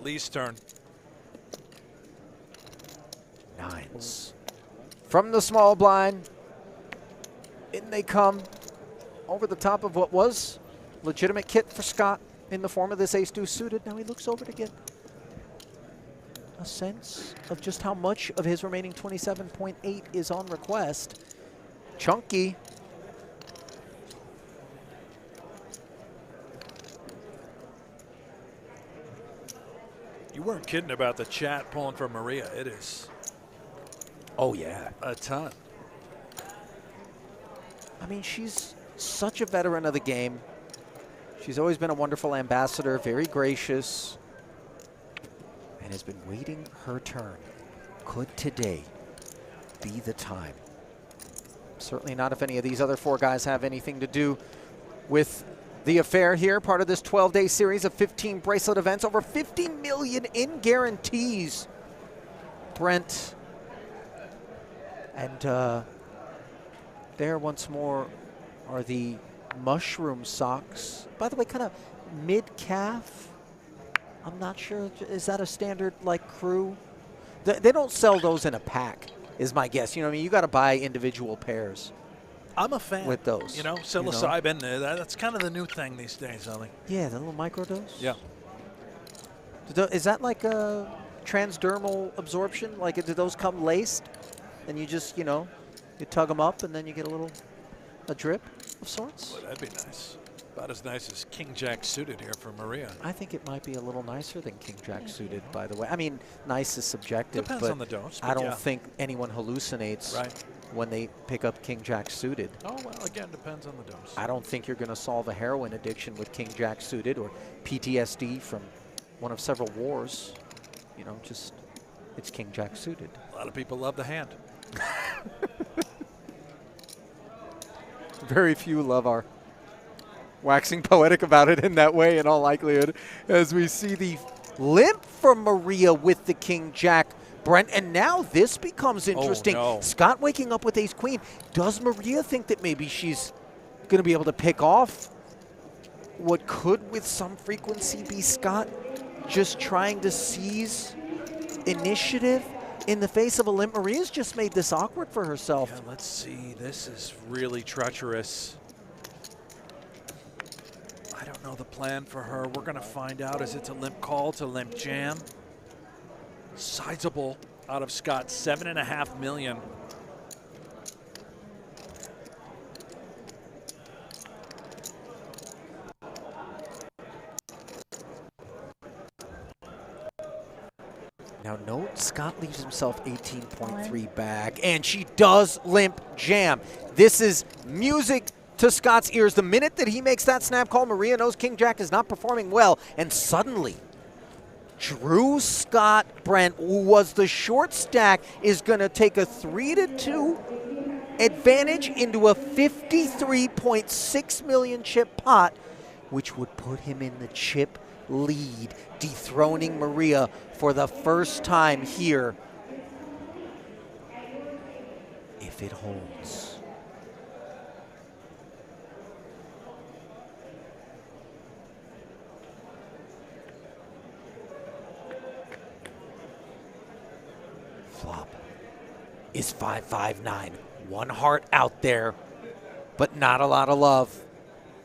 Lee's turn. 9s. From the small blind, in they come over the top of what was legitimate kit for Scott in the form of this ace-deuce suited. Now he looks over to get a sense of just how much of his remaining 27.8 is on request. Chunky. You weren't kidding about the chat pulling for Maria. It is. Oh, yeah. A ton. I mean, she's such a veteran of the game. She's always been a wonderful ambassador, very gracious, and has been waiting her turn. Could today be the time? Certainly not if any of these other 4 guys have anything to do with the affair here. Part of this 12-day series of 15 bracelet events, over 50 million in guarantees. Brent. And there once more are the mushroom socks. By the way, kind of mid-calf. I'm not sure. Is that a standard, like, crew? They don't sell those in a pack, is my guess. You know what I mean? You got to buy individual pairs. I'm a fan. With those. You know, psilocybin, that's kind of the new thing these days, Ollie. Yeah, the little microdose? Yeah. Is that like a transdermal absorption? Like, do those come laced? And you just, you know, you tug them up and then you get a drip? of sorts? Well, that'd be nice. About as nice as King Jack suited here for Maria. I think it might be a little nicer than King Jack suited, by the way. I mean, nice is subjective. Depends but on the dose. I don't think anyone hallucinates when they pick up King Jack suited. Oh, well, again, depends on the dose. I don't think you're going to solve a heroin addiction with King Jack suited or PTSD from one of several wars. You know, just it's King Jack suited. A lot of people love the hand. Very few love our waxing poetic about it in that way, in all likelihood, as we see the limp from Maria with the King Jack, Brent. And now this becomes interesting. Oh, no. Scott waking up with Ace Queen. Does Maria think that maybe she's going to be able to pick off what could, with some frequency, be Scott just trying to seize initiative in the face of a limp? Maria's just made this awkward for herself. Yeah, let's see. This is really treacherous. I don't know the plan for her. We're going to find out as it's a limp call to limp jam. Sizable out of Scott, $7.5 million. Now note, Scott leaves himself 18.3 back, and she does limp jam. This is music to Scott's ears. The minute that he makes that snap call, Maria knows King Jack is not performing well, and suddenly Drew Scott, Brent, who was the short stack, is going to take a 3-2 advantage into a 53.6 million chip pot, which would put him in the chip lead, dethroning Maria for the first time here. If it holds. Flop is 5-5-9. One heart out there, but not a lot of love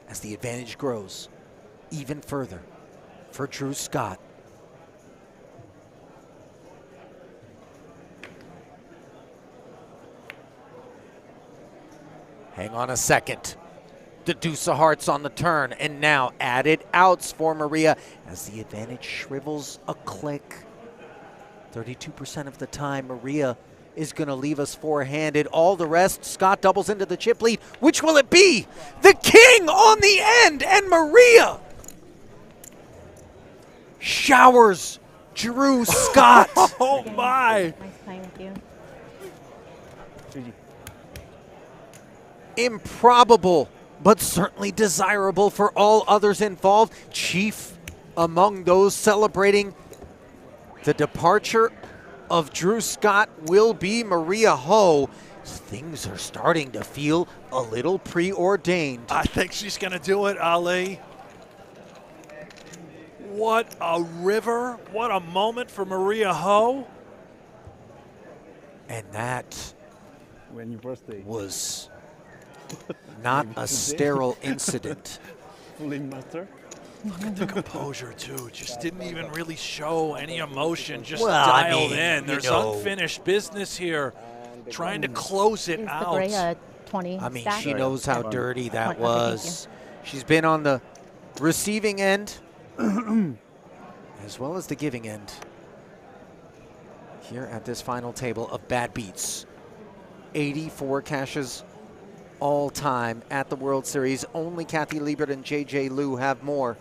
as the advantage grows even further for Drew Scott. Hang on a second. The deuce of hearts on the turn, and now added outs for Maria as the advantage shrivels a click. 32% of the time, Maria is going to leave us four-handed. All the rest, Scott doubles into the chip lead. Which will it be? The king on the end, and Maria showers Drew Scott. Oh, my. Nice playing with you. Improbable, but certainly desirable for all others involved. Chief among those celebrating the departure of Drew Scott will be Maria Ho. Things are starting to feel a little preordained. I think she's going to do it, Ali. What a river. What a moment for Maria Ho. And that was not a Today. sterile incident. Fully master. Look at the composure, too. Just didn't even really show any emotion, just Well, I dialed mean, in. There's unfinished business here, trying to close it out. Gray, 20 I mean, stack? she knows how dirty that Okay, was. She's been on the receiving end as well as the giving end here at this final table of bad beats. 84 cashes all time at the World Series. Only Kathy Liebert and JJ Liu have more.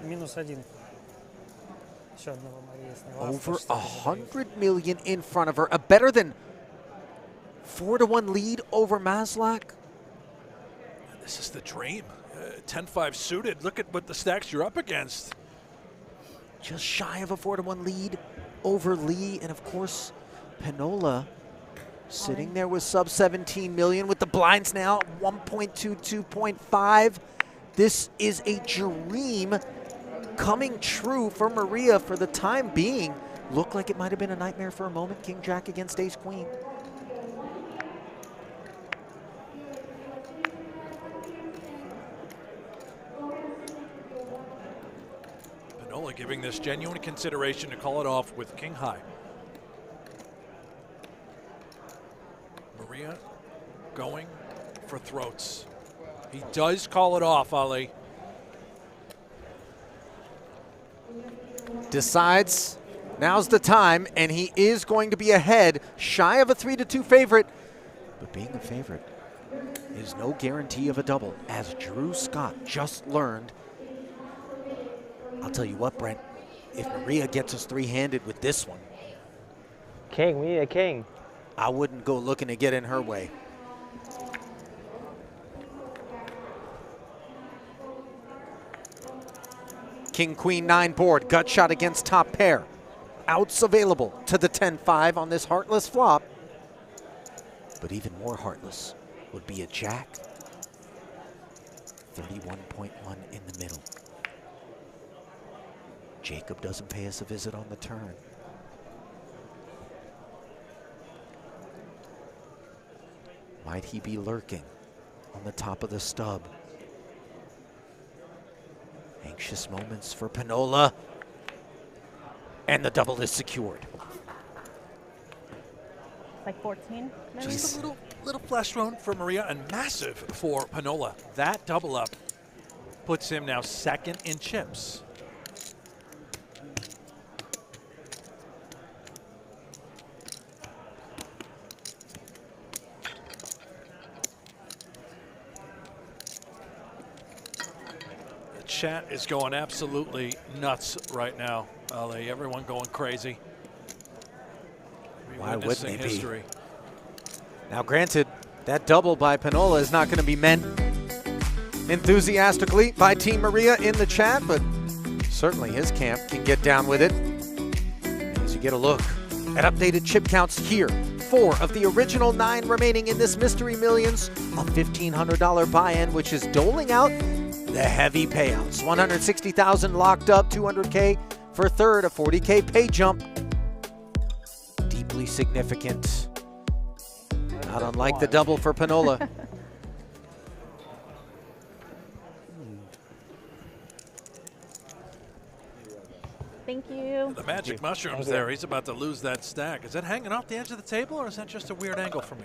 -1. Еще одного Мария сняла. Over 100 million in front of her. A better than 4-1 lead over Maslak. This is the dream. 10-5 suited. Look at what the stacks you're up against. Just shy of a 4-1 lead over Lee. And of course, Pinnola sitting there with sub 17 million with the blinds now 1.2, 2.5. This is a dream coming true for Maria for the time being. Looked like it might have been a nightmare for a moment. King Jack against Ace Queen. Pinnola giving this genuine consideration to call it off with King High. Maria for throats. He does call it off, Ali. Decides now's the time, and he is going to be ahead, shy of a 3-2 favorite. But being a favorite is no guarantee of a double, as Drew Scott just learned. I'll tell you what, Brent, if Maria gets us three-handed with this one, King, we need a king. I wouldn't go looking to get in her way. King, Queen, 9 board, gut shot against top pair. Outs available to the 10-5 on this heartless flop. But even more heartless would be a jack. 31.1 in the middle. Jacob doesn't pay us a visit on the turn. Might he be lurking on the top of the stub? Anxious moments for Pinnola. And the double is secured. Like 14? Maybe? Just a little flesh thrown for Maria and massive for Pinnola. That double up puts him now second in chips. Chat is going absolutely nuts right now, Ali. Everyone going crazy. Why wouldn't they be? Now, granted, that double by Pinnola is not going to be meant enthusiastically by Team Maria in the chat, but certainly his camp can get down with it. As you get a look at updated chip counts here, 4 of the original 9 remaining in this Mystery Millions, a $1,500 buy-in, which is doling out the heavy payouts. 160,000 locked up, 200K for third, a 40K pay jump. Deeply significant. Not unlike the double for Pinnola. Thank you. The magic mushrooms there. He's about to lose that stack. Is that hanging off the edge of the table, or is that just a weird angle for me?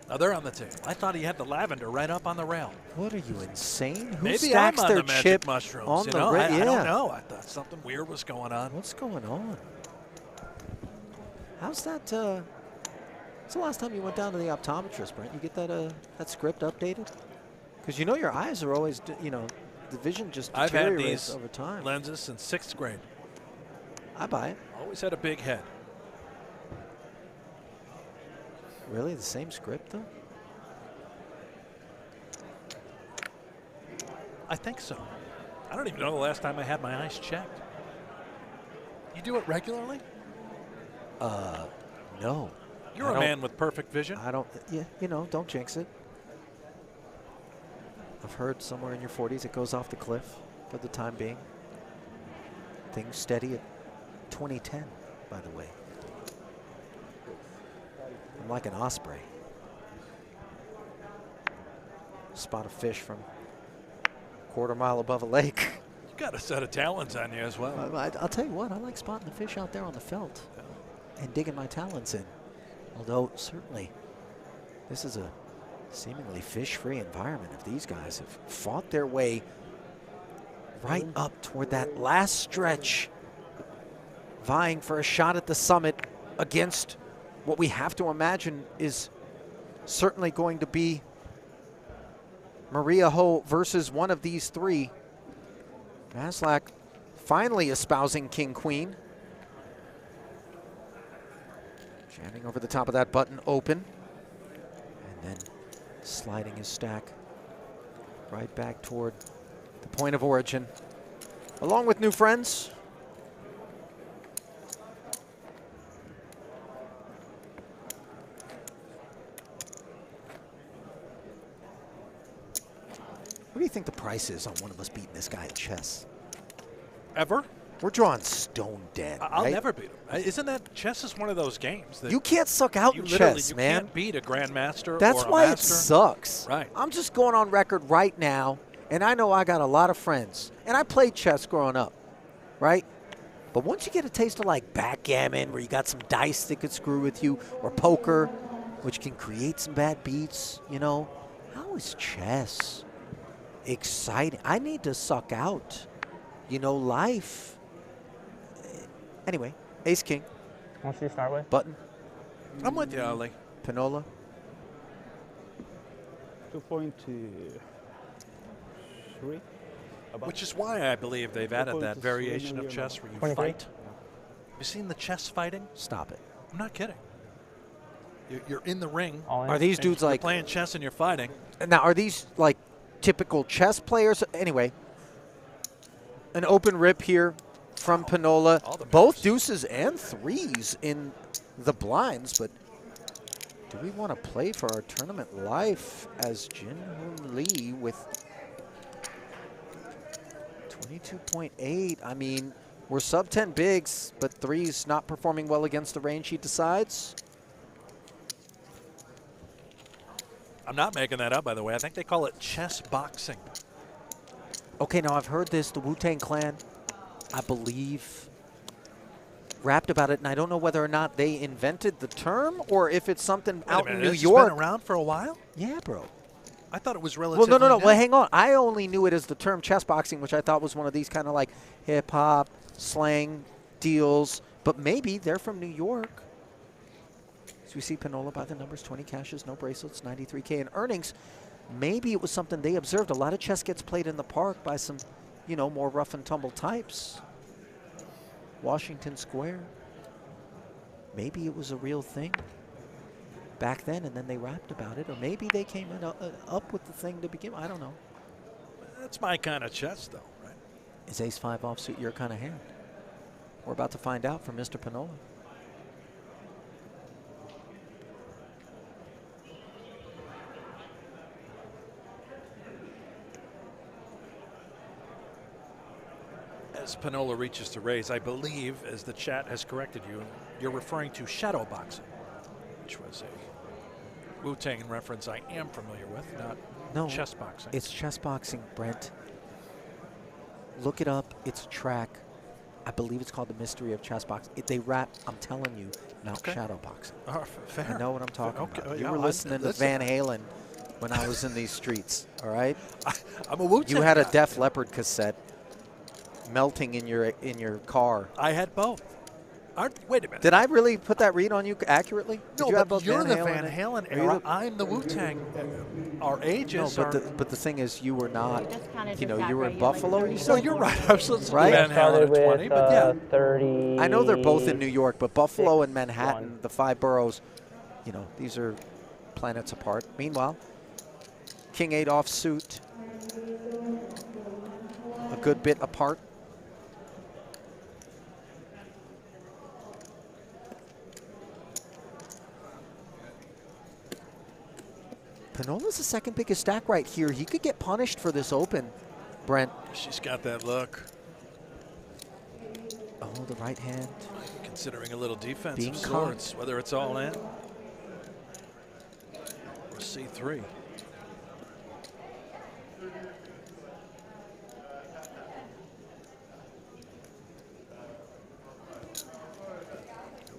Now they're on the table. I thought he had the lavender right up on the rail. What are you, insane? Who Maybe stacks I'm on their the magic chip mushrooms. on You the know, red? I don't know. I thought something weird was going on. What's going on? How's that? When's the last time you went down to the optometrist, Brent? You get that that script updated? Because you know your eyes are always, you know, the vision just I've had deteriorates these over time. lenses since 6th grade. I buy it. Always had a big head. Really, the same script though? I think so. I don't even know the last time I had my eyes checked. You do it regularly? No. You're a man with perfect vision. I don't, yeah, you know, don't jinx it. I've heard somewhere in your 40s it goes off the cliff for the time being. Things steady at 2010, by the way. I'm like an osprey. Spot a fish from a quarter-mile above a lake. You got a set of talons on you as well. I'll tell you what, I like spotting the fish out there on the felt and digging my talons in. Although, certainly, this is a seemingly fish-free environment if these guys have fought their way right up toward that last stretch, vying for a shot at the summit against what we have to imagine is certainly going to be Maria Ho versus one of these three. Maslak finally espousing King-Queen. Jamming over the top of that button open. And then sliding his stack right back toward the point of origin. Along with new friends. What do you think the price is on one of us beating this guy at chess? Ever? We're drawing stone dead. I'll right? never beat him. Isn't that chess is one of those games that you can't suck out in chess, man. You can't beat a grandmaster. That's or a why master. it sucks. Right. I'm just going on record right now, and I know I got a lot of friends, and I played chess growing up, right? But once you get a taste of like backgammon, where you got some dice that could screw with you, or poker, which can create some bad beats, you know, how is chess exciting? I need to suck out, you know, life. Anyway, ace king. What should you start with? Button. I'm with you, Ali. Pinnola. 2.3. Which is why I believe they've added that variation of chess where you 23? fight. Have you seen the chess fighting? Stop it. I'm not kidding. You're in the ring. Are these dudes you're like playing chess and you're fighting? Now, are these like typical chess players? Anyway, an open rip here from Pinnola. Both deuces and threes in the blinds, but do we want to play for our tournament life as Jin Hoon Lee with 22.8? I mean, we're sub 10 bigs, but threes not performing well against the range he decides. I'm not making that up, by the way. I think they call it chess boxing. Okay, now I've heard this. The Wu-Tang Clan, I believe, rapped about it, and I don't know whether or not they invented the term or if it's something out in New York. It's been around for a while? Yeah, bro. I thought it was relatively Well, no. new. Well, hang on. I only knew it as the term chess boxing, which I thought was one of these kind of like hip-hop, slang deals. But maybe they're from New York. So we see Pinnola by the numbers, 20 cashes, no bracelets, 93K in earnings. Maybe it was something they observed. A lot of chess gets played in the park by some, you know, more rough and tumble types. Washington Square. Maybe it was a real thing back then, and then they rapped about it. Or maybe they came in up with the thing to begin with. I don't know. That's my kind of chess, though, right? Is ace-5 offsuit your kind of hand? We're about to find out from Mr. Pinnola. As Pinnola reaches to raise, I believe, as the chat has corrected you, you're referring to shadow boxing, which was a Wu-Tang reference I am familiar with, not chess boxing. It's chess boxing, Brent. Look it up. It's a track. I believe it's called The Mystery of Chess Boxing. They rap, I'm telling you, not shadow boxing. Fair. I know what I'm talking about. You yeah, were listening to Van Halen when I was in these streets, all right? I'm a Wu-Tang You had a guy. Def Leppard cassette melting in your car. I had both. Wait a minute. Did I really put that read on you accurately? Did No, you have but both you're the Halen Van and- Halen Are you era. the- I'm the Wu-Tang. Our ages No, are... but the thing is, you were not. You know, you were in exaggerated, Buffalo. like You 30 said you're right. I was listening Right? to Van Halen at 20, but yeah. 30. I know they're both in New York, but Buffalo and Manhattan, the 5 boroughs, you know, these are planets apart. Meanwhile, King 8 offsuit, a good bit apart. Pinnola's the second biggest stack right here. He could get punished for this open, Brent. She's got that look. Oh, the right hand. Considering a little defense Being of caught. sorts, whether it's all in or C3. Here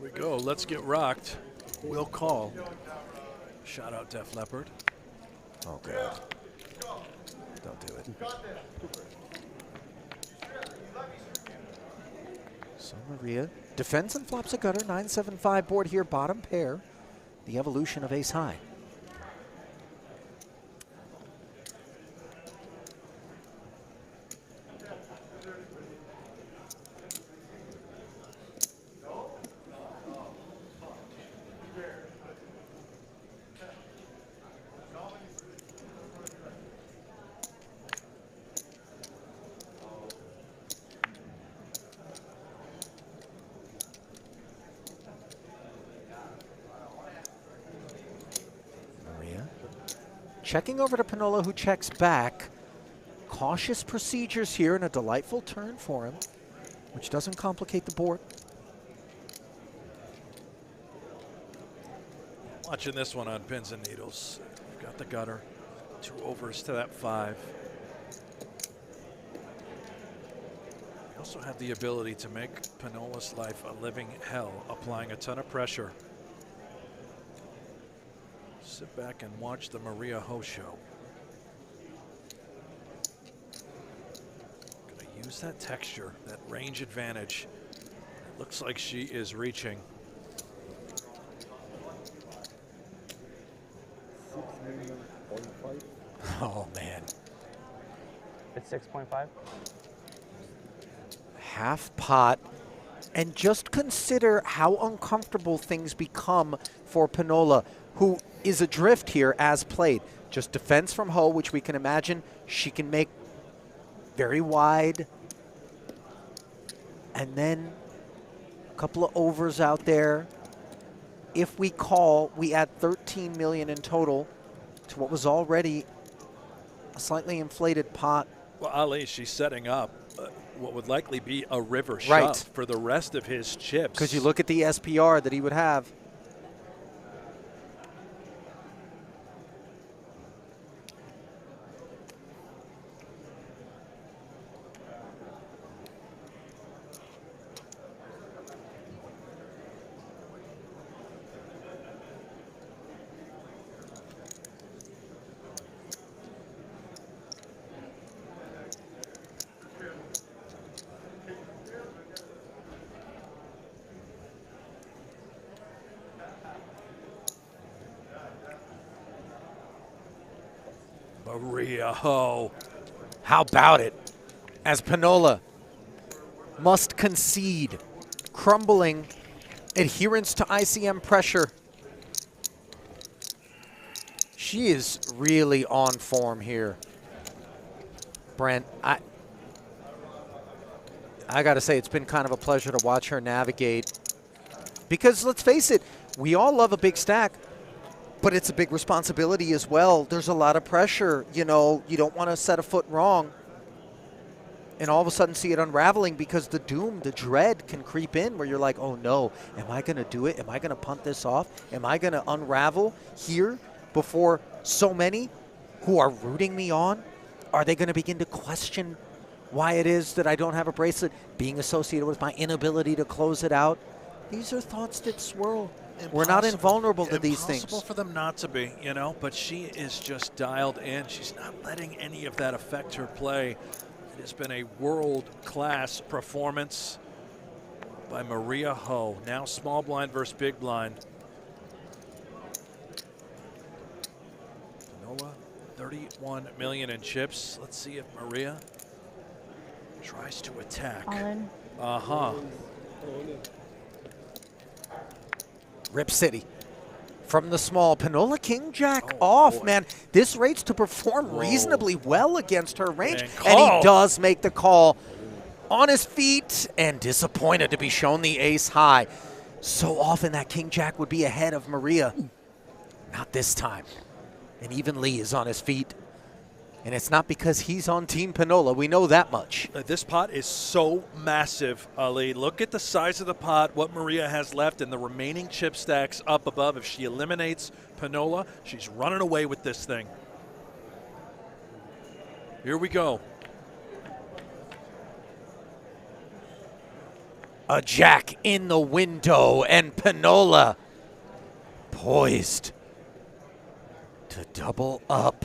we go. Let's get rocked. We'll call. Shout out Def Leppard. Oh, God. Don't do it. So Maria defends and flops a gutter. 9-7-5 board here, bottom pair. The evolution of ace high. Checking over to Pinnola, who checks back. Cautious procedures here and a delightful turn for him, which doesn't complicate the board. Watching this one on pins and needles. Got the gutter. 2 overs to that 5. We also have the ability to make Pinnola's life a living hell, applying a ton of pressure. Sit back and watch the Maria Ho show. Use that texture, that range advantage. It looks like she is reaching. Oh, man. It's 6.5. Half pot. And just consider how uncomfortable things become for Pinnola, who is adrift here as played. Just defense from Ho, which we can imagine she can make very wide. And then a couple of overs out there. If we call, we add 13 million in total to what was already a slightly inflated pot. Well, Ali, she's setting up what would likely be a river shove Right. for the rest of his chips. Because you look at the SPR that he would have. Maria Ho. How about it? As Pinnola must concede, crumbling adherence to ICM pressure. She is really on form here. Brent, I got to say, it's been kind of a pleasure to watch her navigate. Because let's face it, we all love a big stack, but it's a big responsibility as well. There's a lot of pressure. You know, you don't want to set a foot wrong and all of a sudden see it unraveling, because the doom, the dread can creep in where you're like, oh no, am I going to do it? Am I going to punt this off? Am I going to unravel here before so many who are rooting me on? Are they going to begin to question why it is that I don't have a bracelet being associated with my inability to close it out? These are thoughts that swirl. We're not invulnerable to these things. Impossible for them not to be, you know, but she is just dialed in. She's not letting any of that affect her play. It has been a world-class performance by Maria Ho. Now small blind versus big blind. Pinnola, 31 million in chips. Let's see if Maria tries to attack. All in. Uh-huh. Rip City. From the small, Pinnola King Jack off, boy. man. This rates to perform reasonably well against her range. And And he call. does make the call on his feet, and disappointed to be shown the ace high. So often that King Jack would be ahead of Maria. Not this time. And even Lee is on his feet. And it's not because he's on Team Pinnola. We know that much. This pot is so massive, Ali. Look at the size of the pot, what Maria has left, and the remaining chip stacks up above. If she eliminates Pinnola, she's running away with this thing. Here we go. A jack in the window, and Pinnola poised to double up.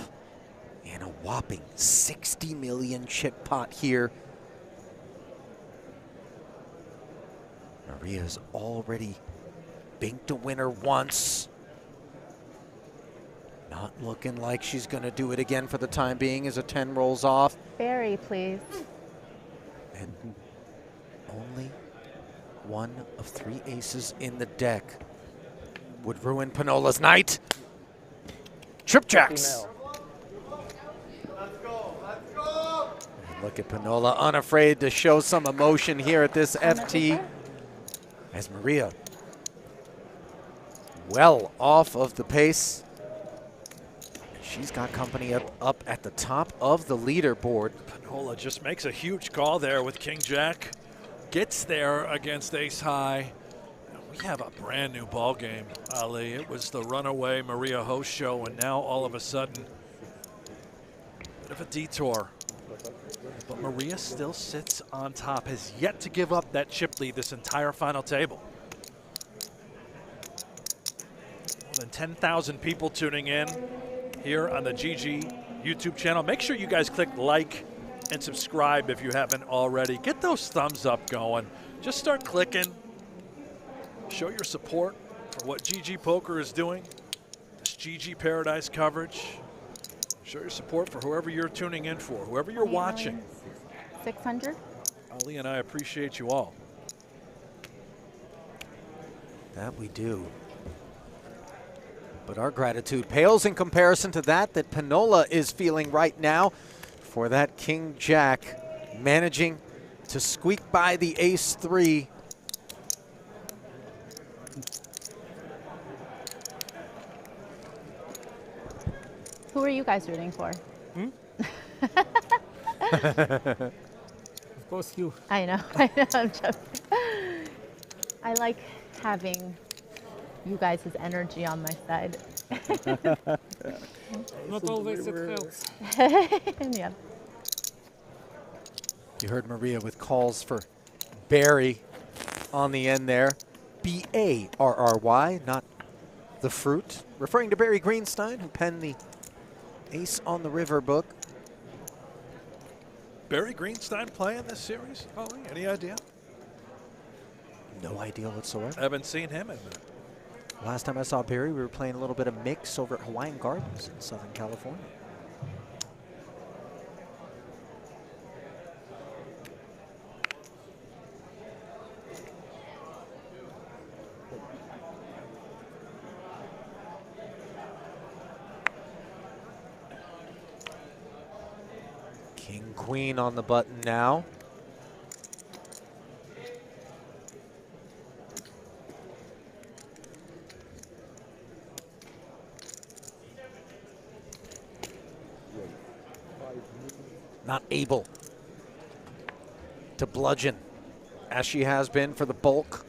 And a whopping 60 million chip pot here. Maria's already binked a winner once. Not looking like she's going to do it again for the time being as a 10 rolls off. Very, please. And only one of 3 aces in the deck would ruin Pinnola's night. Trip jacks. Look at Pinnola, unafraid to show some emotion here at this FT. As Maria well off of the pace. She's got company up at the top of the leaderboard. Pinnola just makes a huge call there with King Jack. Gets there against Ace High. We have a brand new ball game, Ali. It was the runaway Maria Ho show, and now all of a sudden, bit of a detour. But Maria still sits on top, has yet to give up that chip lead this entire final table. More than 10,000 people tuning in here on the GG YouTube channel. Make sure you guys click like and subscribe if you haven't already. Get those thumbs up going. Just start clicking. Show your support for what GGPoker is doing. This GG Paradise coverage. Show your support for whoever you're tuning in for, whoever you're watching. 600. Ali and I appreciate you all. That we do. But our gratitude pales in comparison to that Pinnola is feeling right now for that King Jack managing to squeak by the ace-3. Who are you guys rooting for? Of course you. I know, I'm joking. I like having you guys' energy on my side. Not always it helps. Yeah. You heard Maria with calls for Barry on the end there. B-A-R-R-Y, not the fruit. Referring to Barry Greenstein, who penned the Ace on the River book. Barry Greenstein playing this series? Oh, any idea? No idea whatsoever. I haven't seen him in a minute. Last time I saw Barry, we were playing a little bit of mix over at Hawaiian Gardens in Southern California. King, queen on the button now. Not able to bludgeon as she has been for the bulk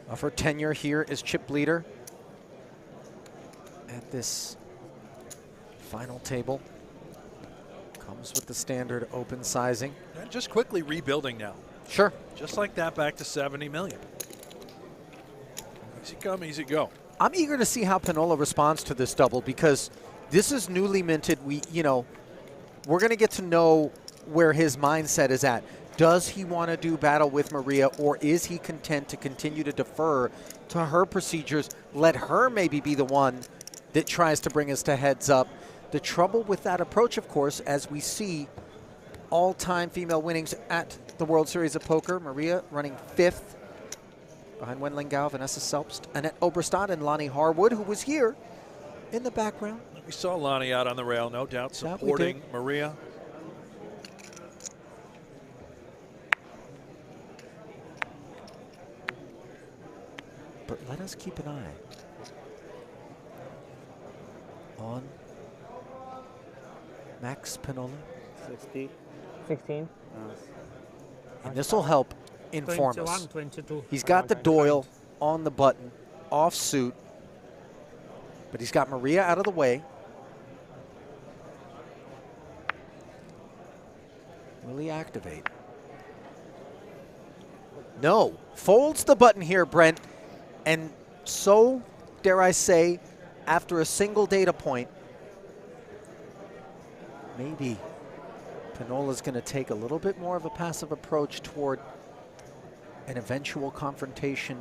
of her tenure here as chip leader at this final table. Comes with the standard open sizing. And just quickly rebuilding now. Sure. Just like that, back to 70 million. Easy come, easy go. I'm eager to see how Pinnola responds to this double because this is newly minted. We're going to get to know where his mindset is at. Does he want to do battle with Maria, or is he content to continue to defer to her procedures? Let her maybe be the one that tries to bring us to heads up. The trouble with that approach, of course, as we see all-time female winnings at the World Series of Poker, Maria running 5th behind Wen Lingao, Vanessa Selbst, Annette Oberstadt, and Lonnie Harwood, who was here in the background. We saw Lonnie out on the rail, no doubt, supporting Maria. But let us keep an eye on Max Pinnola. 16. And this will help inform 21, us. 22. He's got the Doyle on the button, off suit, but he's got Maria out of the way. Will he activate? No. Folds the button here, Brent. And so, dare I say, after a single data point, maybe Pinnola's going to take a little bit more of a passive approach toward an eventual confrontation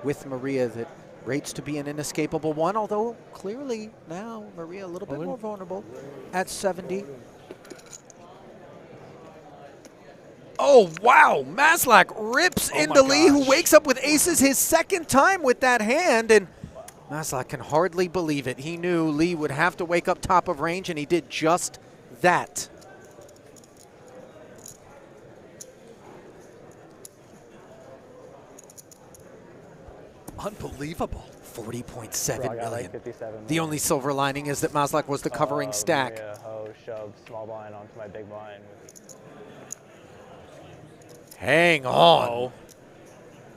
with Maria that rates to be an inescapable one, although clearly now Maria a little bit more vulnerable at 70. Oh, wow. Maslak rips into Lee, who wakes up with aces his second time with that hand, and Maslak can hardly believe it. He knew Lee would have to wake up top of range, and he did just that. Unbelievable. 40.7 million. Like 57 the only silver lining is that Maslak was the covering stack. Maria shoved small blind onto my big blind. Hang on.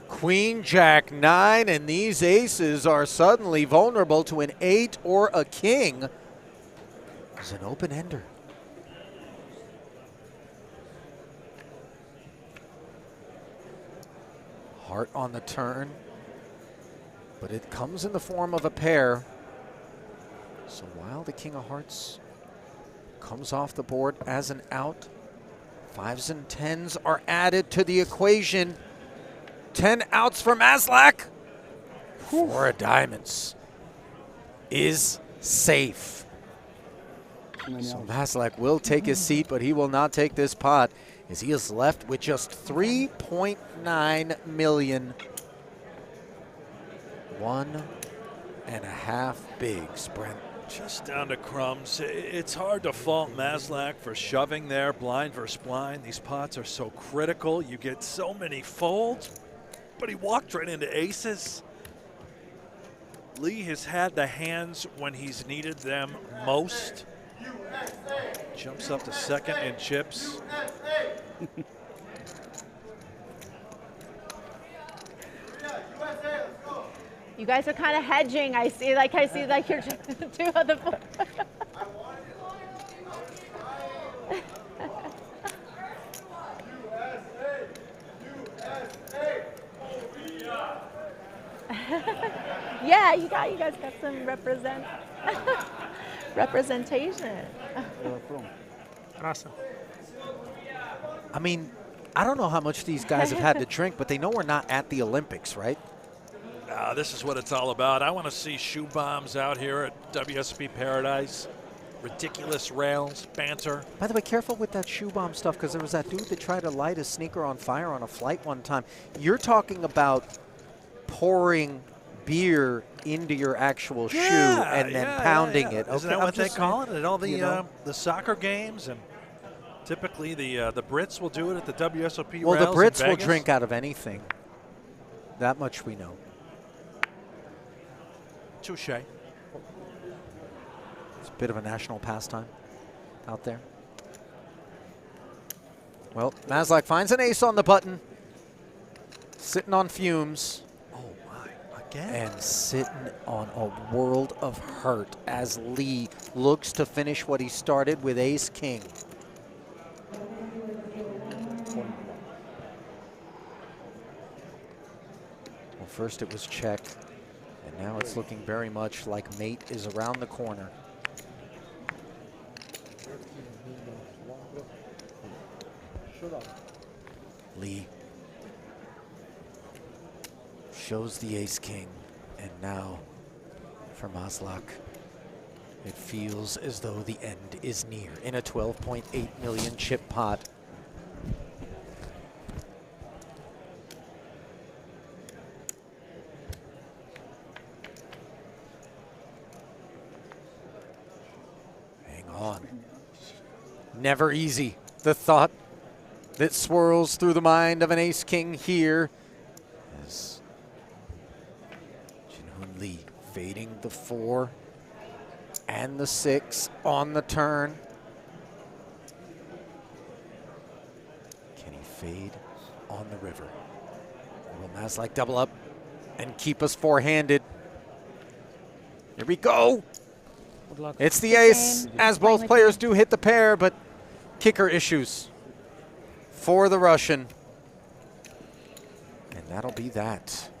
Queen, Jack, 9, and these aces are suddenly vulnerable to an 8 or a king. It's an open-ender. Heart on the turn, but it comes in the form of a pair. So while the King of Hearts comes off the board as an out. 5s and 10s are added to the equation. 10 outs for Maslak. 4 diamonds is safe. So Maslak will take his seat, but he will not take this pot as he is left with just 3.9 million. 1.5 bigs, Brent. Just down to crumbs. It's hard to fault Maslak for shoving there, blind versus blind. These pots are so critical. You get so many folds, but he walked right into aces. Lee has had the hands when he's needed them most. Jumps up to second in chips. You guys are kind of hedging. I see like you're two of the. Yeah, you guys got some representation. I mean, I don't know how much these guys have had to drink, but they know we're not at the Olympics, right? This is what it's all about. I want to see shoe bombs out here at WSOP Paradise. Ridiculous rails, banter. By the way, careful with that shoe bomb stuff, because there was that dude that tried to light a sneaker on fire on a flight one time. You're talking about pouring beer into your actual shoe and then pounding it. Isn't that what they call it at all the soccer games? And typically the Brits will do it at the WSOP Well, the rails Brits in will Vegas. drink out of anything. That much we know. Touche. It's a bit of a national pastime out there. Well, Maslak finds an ace on the button. Sitting on fumes. Oh, my. Again? And sitting on a world of hurt as Lee looks to finish what he started with ace-king. Well, first it was check. And now it's looking very much like mate is around the corner. Lee shows the ace-king, and now for Maslak, it feels as though the end is near in a 12.8 million chip pot. Never easy. The thought that swirls through the mind of an ace-king here is Jin Hoon Lee fading the 4 and the 6 on the turn. Can he fade on the river? Will Maslak double up and keep us four-handed? Here we go. It's the ace, as both players do hit the pair, but kicker issues for the Russian. And that'll be that.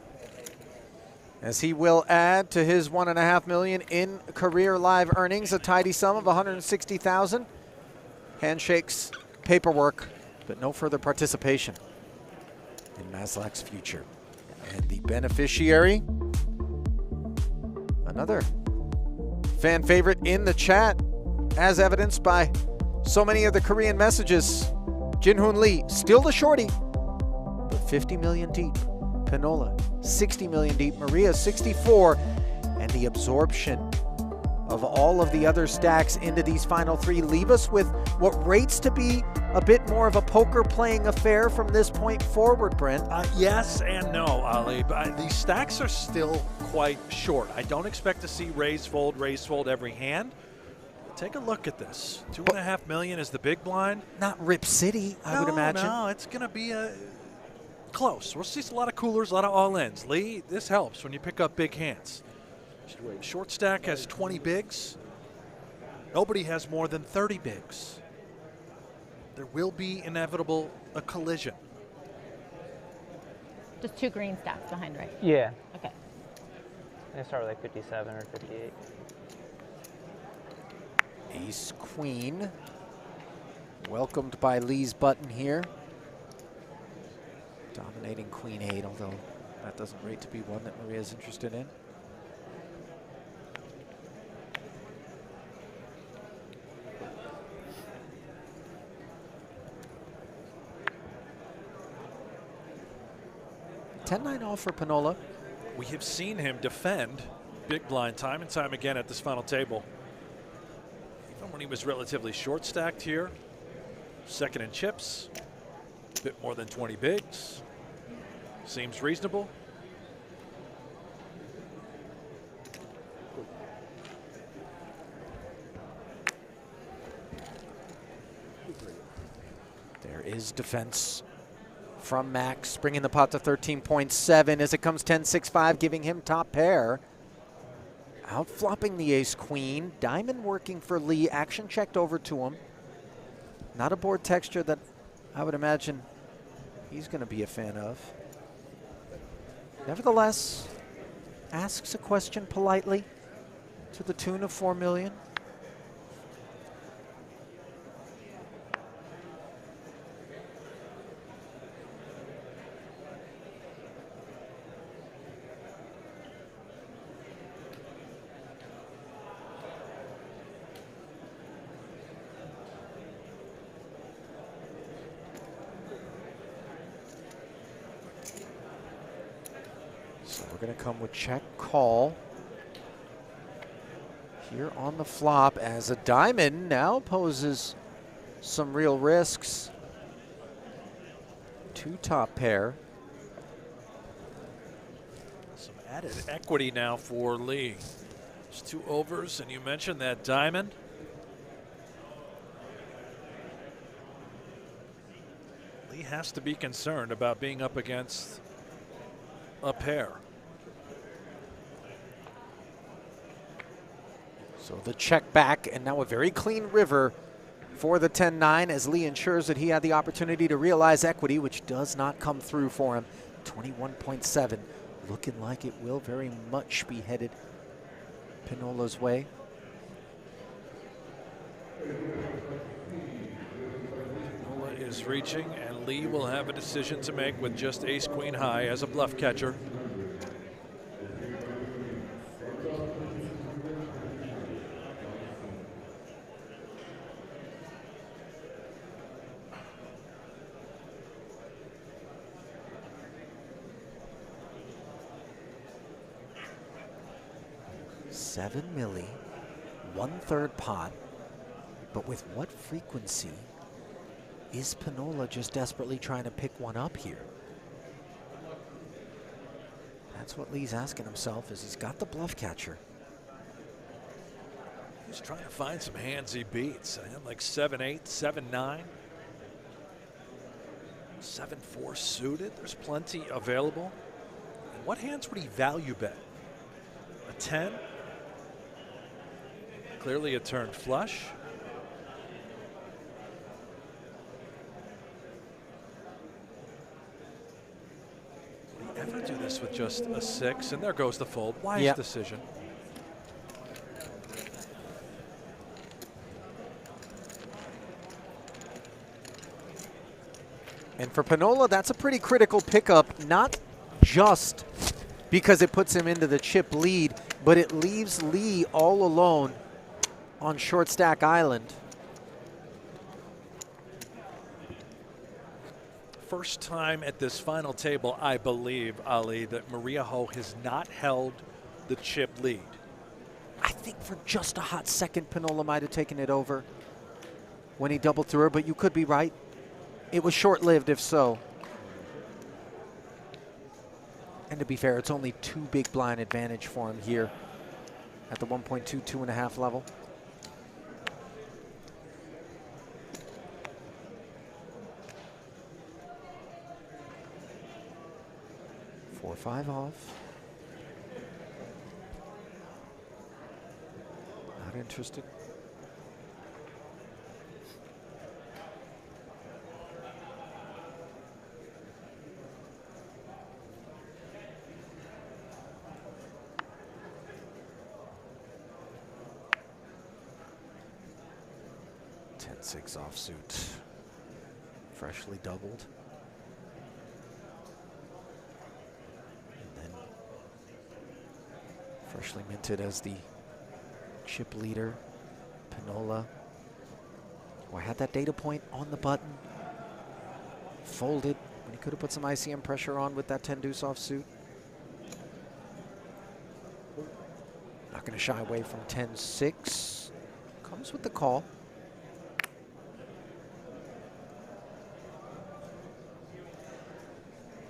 As he will add to his $1.5 million in career live earnings, a tidy sum of $160,000. Handshakes, paperwork, but no further participation in Maslak's future. And the beneficiary, another fan favorite in the chat, as evidenced by so many of the Korean messages. Jin Hoon Lee, still the shorty, but 50 million deep. Pinnola, 60 million deep. Maria, 64. And the absorption of all of the other stacks into these final three leave us with what rates to be a bit more of a poker playing affair from this point forward, Brent. Yes and no, Ali. But these stacks are still quite short. I don't expect to see raise fold every hand. Take a look at this. 2.5 million is the big blind. Not Rip City, I would imagine. No, it's going to be close. We'll see a lot of coolers, a lot of all-ins. Lee, this helps when you pick up big hands. Short stack has 20 bigs. Nobody has more than 30 bigs. There will be inevitable a collision. Just two green stacks behind, right? Yeah. Okay. I start with like 57 or 58. Ace Queen. Welcomed by Lee's button here. Dominating Queen 8, although that doesn't rate to be one that Maria's interested in. $10-9 off for Pinnola. We have seen him defend big blind time and time again at this final table. Even when he was relatively short stacked here, second in chips, a bit more than 20 bigs. Seems reasonable. There is defense from Max, bringing the pot to 13.7 as it comes 10-6-5, giving him top pair. Out flopping the ace queen. Diamond working for Lee. Action checked over to him. Not a board texture that I would imagine he's going to be a fan of. Nevertheless, asks a question politely to the tune of $4 million. We're going to come with check call here on the flop as a diamond now poses some real risks. Two top pair. Some added equity now for Lee. There's two overs, and you mentioned that diamond. Lee has to be concerned about being up against a pair. So the check back, and now a very clean river for the 10-9 as Lee ensures that he had the opportunity to realize equity, which does not come through for him. 21.7, looking like it will very much be headed Pinnola's way. Pinnola is reaching, and Lee will have a decision to make with just ace-queen high as a bluff catcher. $7 milli, 1/3 pot, but with what frequency is Pinnola just desperately trying to pick one up here? That's what Lee's asking himself, is he's got the bluff catcher. He's trying to find some hands he beats. I had like 7-8, 7-9, 7-4 suited. There's plenty available. And what hands would he value bet? A 10? Clearly a turn flush. Would he ever do this with just a 6? And there goes the fold. Wise decision. And for Pinnola, that's a pretty critical pickup, not just because it puts him into the chip lead, but it leaves Lee all alone on Short Stack Island. First time at this final table, I believe, Ali, that Maria Ho has not held the chip lead. I think for just a hot second, Pinnola might have taken it over when he doubled through her, but you could be right. It was short-lived if so. And to be fair, it's only 2 big blind advantage for him here at the 1.2, 2.5 level. Four, 5 off. Not interested. 10-6 offsuit. Freshly doubled. And then freshly minted as the chip leader, Pinnola. Oh, I had that data point on the button. Folded when he could have put some ICM pressure on with that 10-deuce offsuit. Not going to shy away from 10-6. Comes with the call.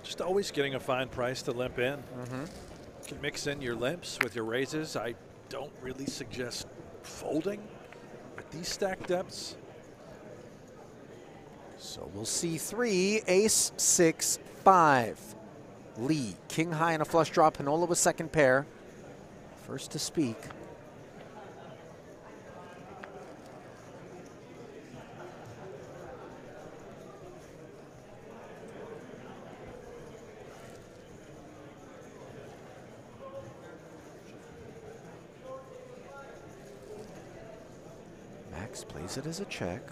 Just always getting a fine price to limp in. You can mix in your limps with your raises. I don't really suggest folding at these stack depths. So we'll see 3, ace, 6, 5. Lee, king high and a flush draw. Pinnola with second pair. First to speak. Max plays it as a check.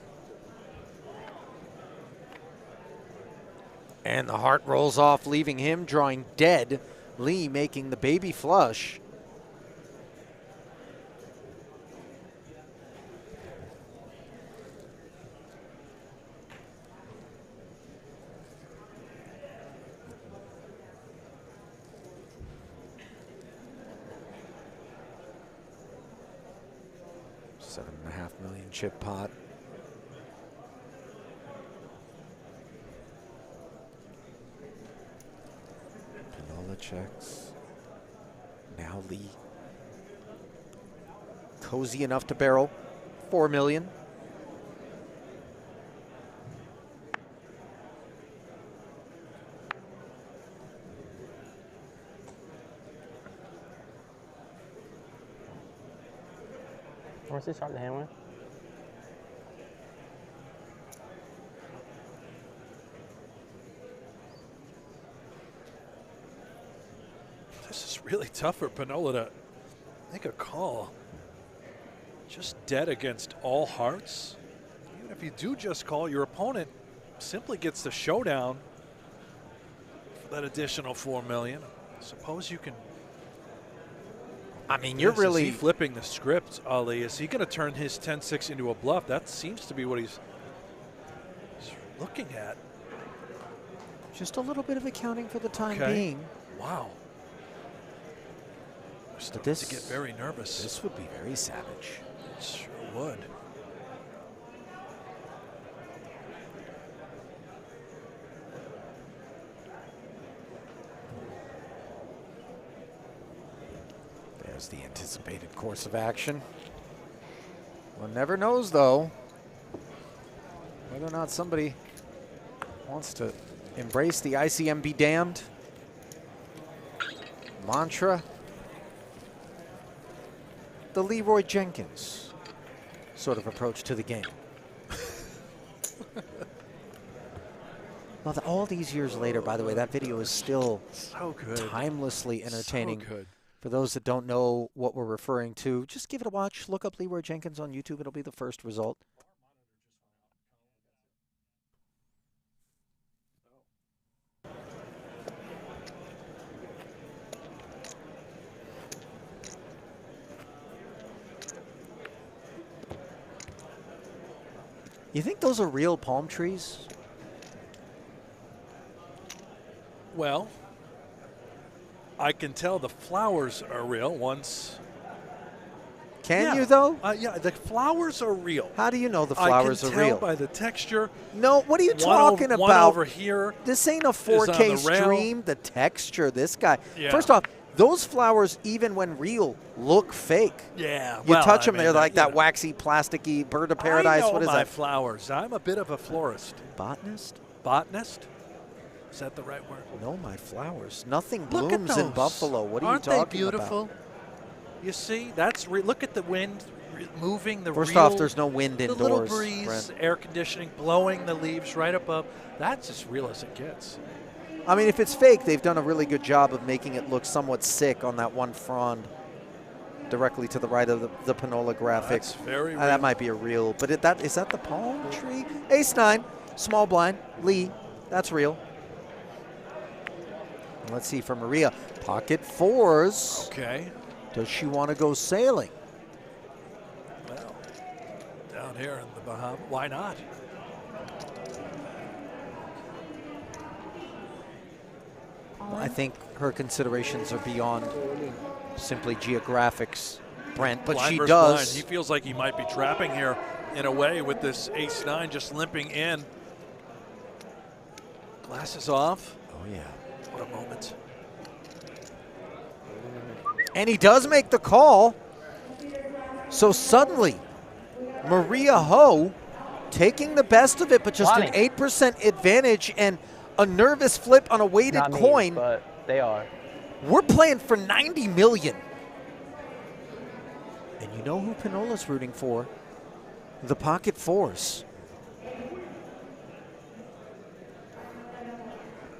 And the heart rolls off, leaving him drawing dead. Lee making the baby flush. $7.5 million chip pot. Checks. Now Lee. Cozy enough to barrel. $4 million. Where's he start the hand with? This is really tough for Pinnola to make a call. Just dead against all hearts. Even if you do just call, your opponent simply gets the showdown for that additional $4 million. Suppose you can. I mean, you're really is he flipping the script, Ali. Is he going to turn his 10-6 into a bluff? That seems to be what he's looking at. Just a little bit of accounting for the time being. Wow. But this to get very nervous. This would be very savage. It sure would. There's the anticipated course of action. One never knows, though, whether or not somebody wants to embrace the ICM be damned mantra. The Leroy Jenkins sort of approach to the game. Well, all these years later, by the way, that video is still so good, timelessly entertaining. So good. For those that don't know what we're referring to, just give it a watch. Look up Leroy Jenkins on YouTube. It'll be the first result. You think those are real palm trees? Well, I can tell the flowers are real once. Can you, though? Yeah, the flowers are real. How do you know the flowers are real? I can tell by the texture. No, what are you talking about? One over here. This ain't a 4K stream. The texture, this guy. Yeah. First off, those flowers, even when real, look fake. Yeah. You touch them, they're like that waxy, plasticky bird of paradise. I know what is my that? flowers. I'm a bit of a florist. Botanist? Botanist? Is that the right word? No, my flowers. Nothing Look at blooms in those. Buffalo. What are Aren't you talking they beautiful? about? You see, that's look at the wind moving the First real, off, there's no wind indoors. The little breeze, Brent. air conditioning, blowing the leaves right above. That's as real as it gets. I mean, if it's fake, they've done a really good job of making it look somewhat sick on that one frond. directly to the right of the Pinnola graphic. That's very real. That might be a real, but is that the palm tree? Ace-9, small blind, Lee, that's real. And let's see for Maria, pocket 4s. Okay. Does she want to go sailing? Well, down here in the Bahamas, why not? I think her considerations are beyond simply geographics, Brent, but Blind she versus does. blind. He feels like he might be trapping here in a way with this ace-9 just limping in. Glasses off. Oh, yeah. What a moment. And he does make the call. So suddenly, Maria Ho taking the best of it, but just an 8% advantage and a nervous flip on a weighted Not me, coin. but they are. We're playing for 90 million. And you know who Pinnola's rooting for? The pocket 4s.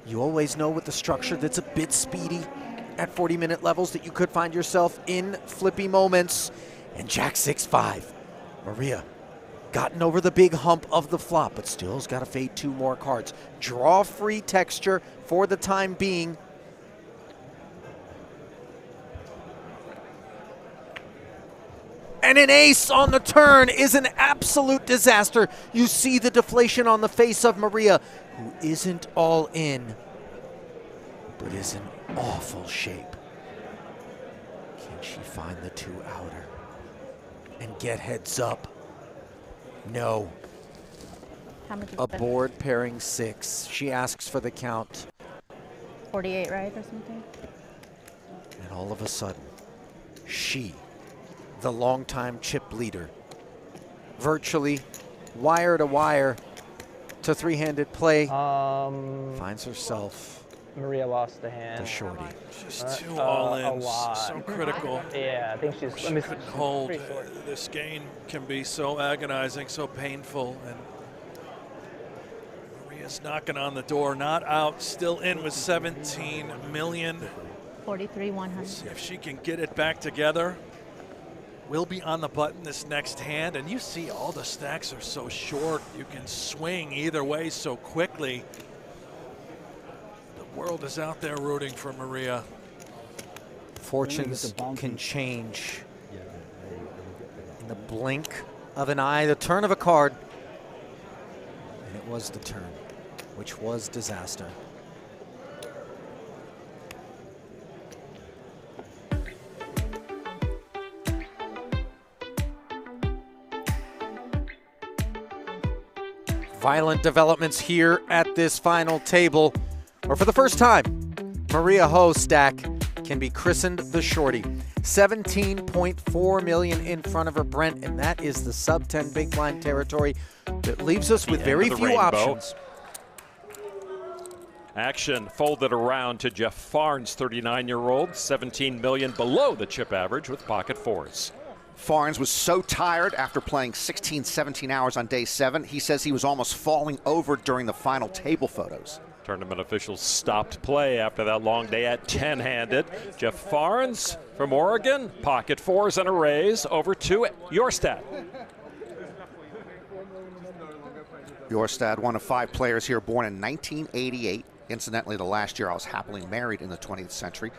You always know with the structure that's a bit speedy at 40-minute levels that you could find yourself in flippy moments. And Jack 6-5. Maria gotten over the big hump of the flop, but still has got to fade 2 more cards. Draw free texture for the time being. And an ace on the turn is an absolute disaster. You see the deflation on the face of Maria, who isn't all in, but is in awful shape. Can she find the 2 outer and get heads up? No. How much is A board pairing 6. She asks for the count. 48, right, or something? And all of a sudden, she, the longtime chip leader, virtually wire to wire to 3-handed play, finds herself Maria lost the hand. the shorty. Just 2 all-ins, a lot. so critical. Yeah, I think she's. She couldn't hold. This game can be so agonizing, so painful, and Maria's knocking on the door, not out, still in with 17 million. 43,100. See if she can get it back together. Will be on the button this next hand, and you see all the stacks are so short. You can swing either way so quickly. The world is out there rooting for Maria. Fortunes can change in the blink of an eye, the turn of a card. And it was the turn, which was disaster. Violent developments here at this final table, where for the first time, Maria Ho stack can be christened the shorty. 17.4 million in front of her, Brent, and that is the sub-10 big blind territory that leaves us with very few options. Action folded around to Jeff Farnes, 39-year-old, 17 million below the chip average with pocket 4s. Farnes was so tired after playing 16, 17 hours on day 7. He says he was almost falling over during the final table photos. Tournament officials stopped play after that long day at 10-handed. Jeff Farnes from Oregon, pocket 4s and a raise over to Jorstad. Jorstad, one of 5 players here born in 1988. Incidentally, the last year I was happily married in the 20th century.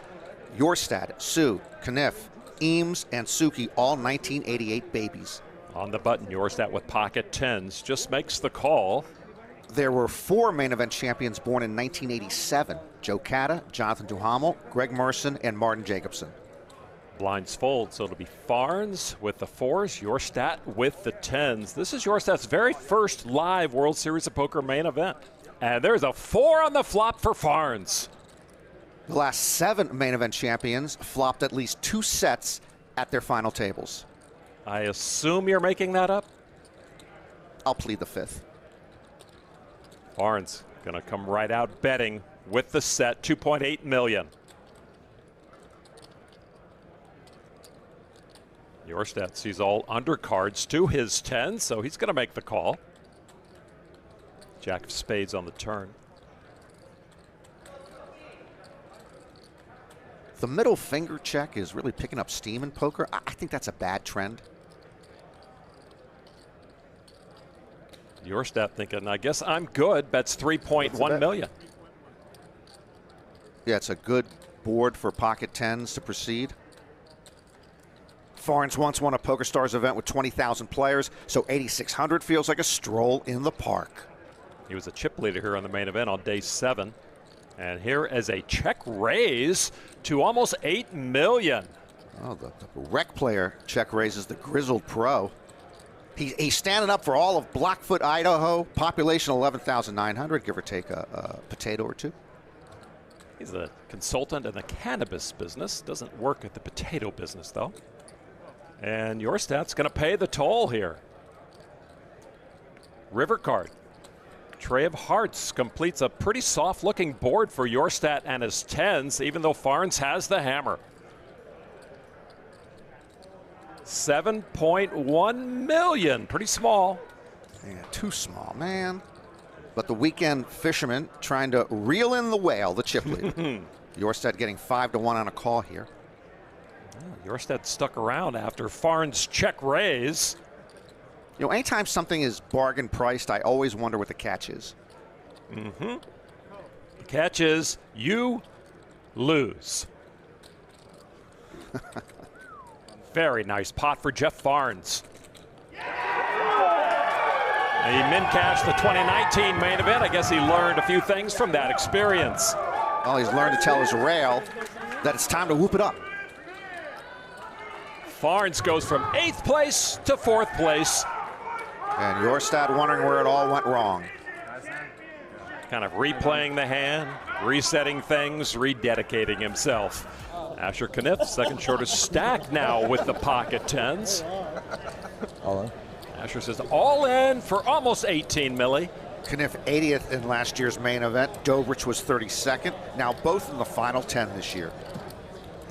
Jorstad, Sue, Kniff, Eames, and Suki, all 1988 babies. On the button, Jorstad with pocket 10s just makes the call. There were 4 main event champions born in 1987. Joe Cata, Jonathan Duhamel, Greg Merson, and Martin Jacobson. Blinds fold, so it'll be Farnes with the 4s, Jorstad with the 10s. This is Jorstad's very first live World Series of Poker main event. And there's a 4 on the flop for Farnes. The last 7 main event champions flopped at least 2 sets at their final tables. I assume you're making that up? I'll plead the 5th. Farnes gonna come right out betting with the set, 2.8 million. Jorstad sees all undercards to his 10, so he's gonna make the call. Jack of spades on the turn. The middle finger check is really picking up steam in poker. I think that's a bad trend. Your stat thinking, I guess I'm good. Bets 3.1 million. Yeah, it's a good board for pocket tens to proceed. Farnes once won a PokerStars event with 20,000 players, so 8,600 feels like a stroll in the park. He was a chip leader here on the main event on day 7. And here is a check raise to almost 8 million. Oh, the rec player check raises the grizzled pro. He's standing up for all of Blackfoot, Idaho. Population 11,900, give or take a potato or two. He's a consultant in the cannabis business. Doesn't work at the potato business, though. And your stat's going to pay the toll here. River card. Tray of Hearts completes a pretty soft-looking board for your stat and his tens, even though Farnes has the hammer. 7.1 million, pretty small. Yeah, too small, man. But the weekend fisherman trying to reel in the whale, the chip leader. Yorstead getting 5-1 on a call here. Yorstead stuck around after Farnes' check raise. You know, anytime something is bargain priced, I always wonder what the catch is. The catch is you lose. Very nice pot for Jeff Farnes. He min-cashed the 2019 main event. I guess he learned a few things from that experience. Well, he's learned to tell his rail that it's time to whoop it up. Farnes goes from 8th place to 4th place. And Yorstead wondering where it all went wrong. Kind of replaying the hand, resetting things, rededicating himself. Asher Kniff, second shortest stack now with the pocket tens. All in. Asher says all in for almost 18 milli. Kniff 80th in last year's main event. Dobrich was 32nd. Now both in the final 10 this year.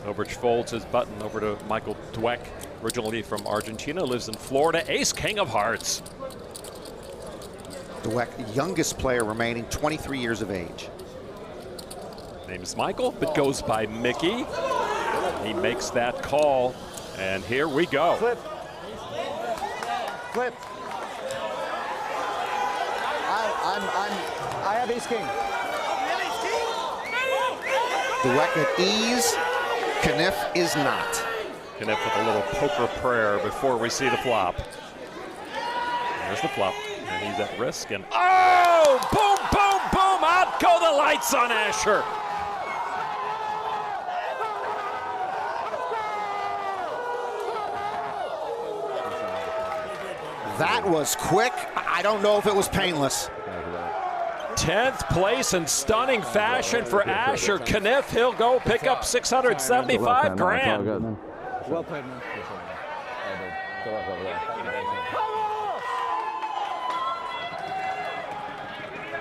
Dobrich folds his button over to Michael Dweck, originally from Argentina, lives in Florida, ace king of hearts. Dweck, youngest player remaining, 23 years of age. Name is Michael, but goes by Mickey. He makes that call, and here we go. Flip. Flip. I have ace king. Dweck at ease. Kniff is not. Kniff with a little poker prayer before we see the flop. There's the flop, and he's at risk, and oh, boom, boom, boom, out go the lights on Asher. That was quick. I don't know if it was painless. 10th place in stunning fashion for Asher Kniff. He'll go pick up 675 grand. Well played, man.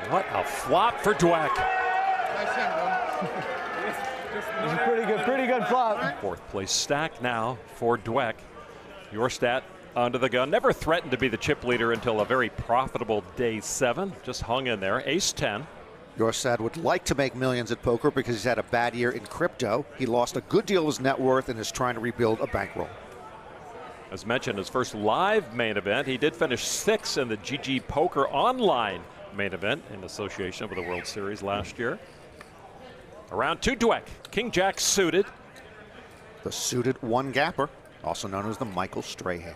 What a flop for Dweck. This is pretty good flop. 4th place stack now for Dweck. Your stat under the gun. Never threatened to be the chip leader until a very profitable day 7. Just hung in there. Ace 10. Yorstead would like to make millions at poker because he's had a bad year in crypto. He lost a good deal of his net worth and is trying to rebuild a bankroll. As mentioned, his first live main event, he did finish 6th in the GGPoker online main event in association with the World Series last year. Around 2 Dweck. King Jack suited. The suited one gapper, also known as the Michael Strahan.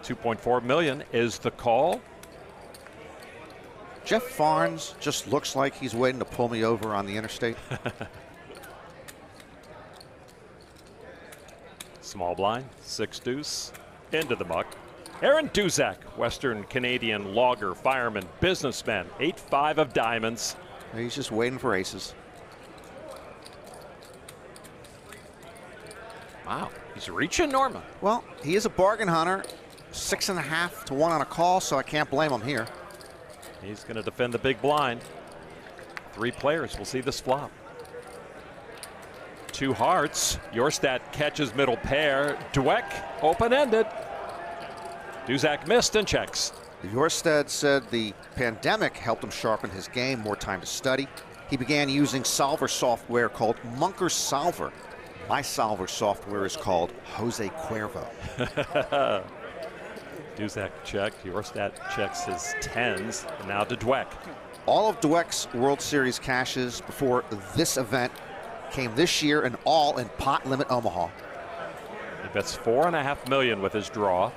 2.4 million is the call. Jeff Farnes just looks like he's waiting to pull me over on the interstate. Small blind, 6 deuce, into the muck. Aaron Duzak, Western Canadian logger, fireman, businessman, 8-5 of diamonds. He's just waiting for aces. Wow, he's reaching, Norma. Well, he is a bargain hunter. 6.5 to 1 on a call, so I can't blame him here. He's going to defend the big blind. 3 players will see this flop. 2 hearts. Your stat catches middle pair. Dweck open-ended. Duzak missed and checks. Jorstad said the pandemic helped him sharpen his game, more time to study. He began using solver software called Munker Solver. My solver software is called Jose Cuervo. Duzak checked. Jorstad checks his 10s. And now to Dweck. All of Dweck's World Series cashes before this event came this year and all in pot limit Omaha. He bets $4.5 million with his draw.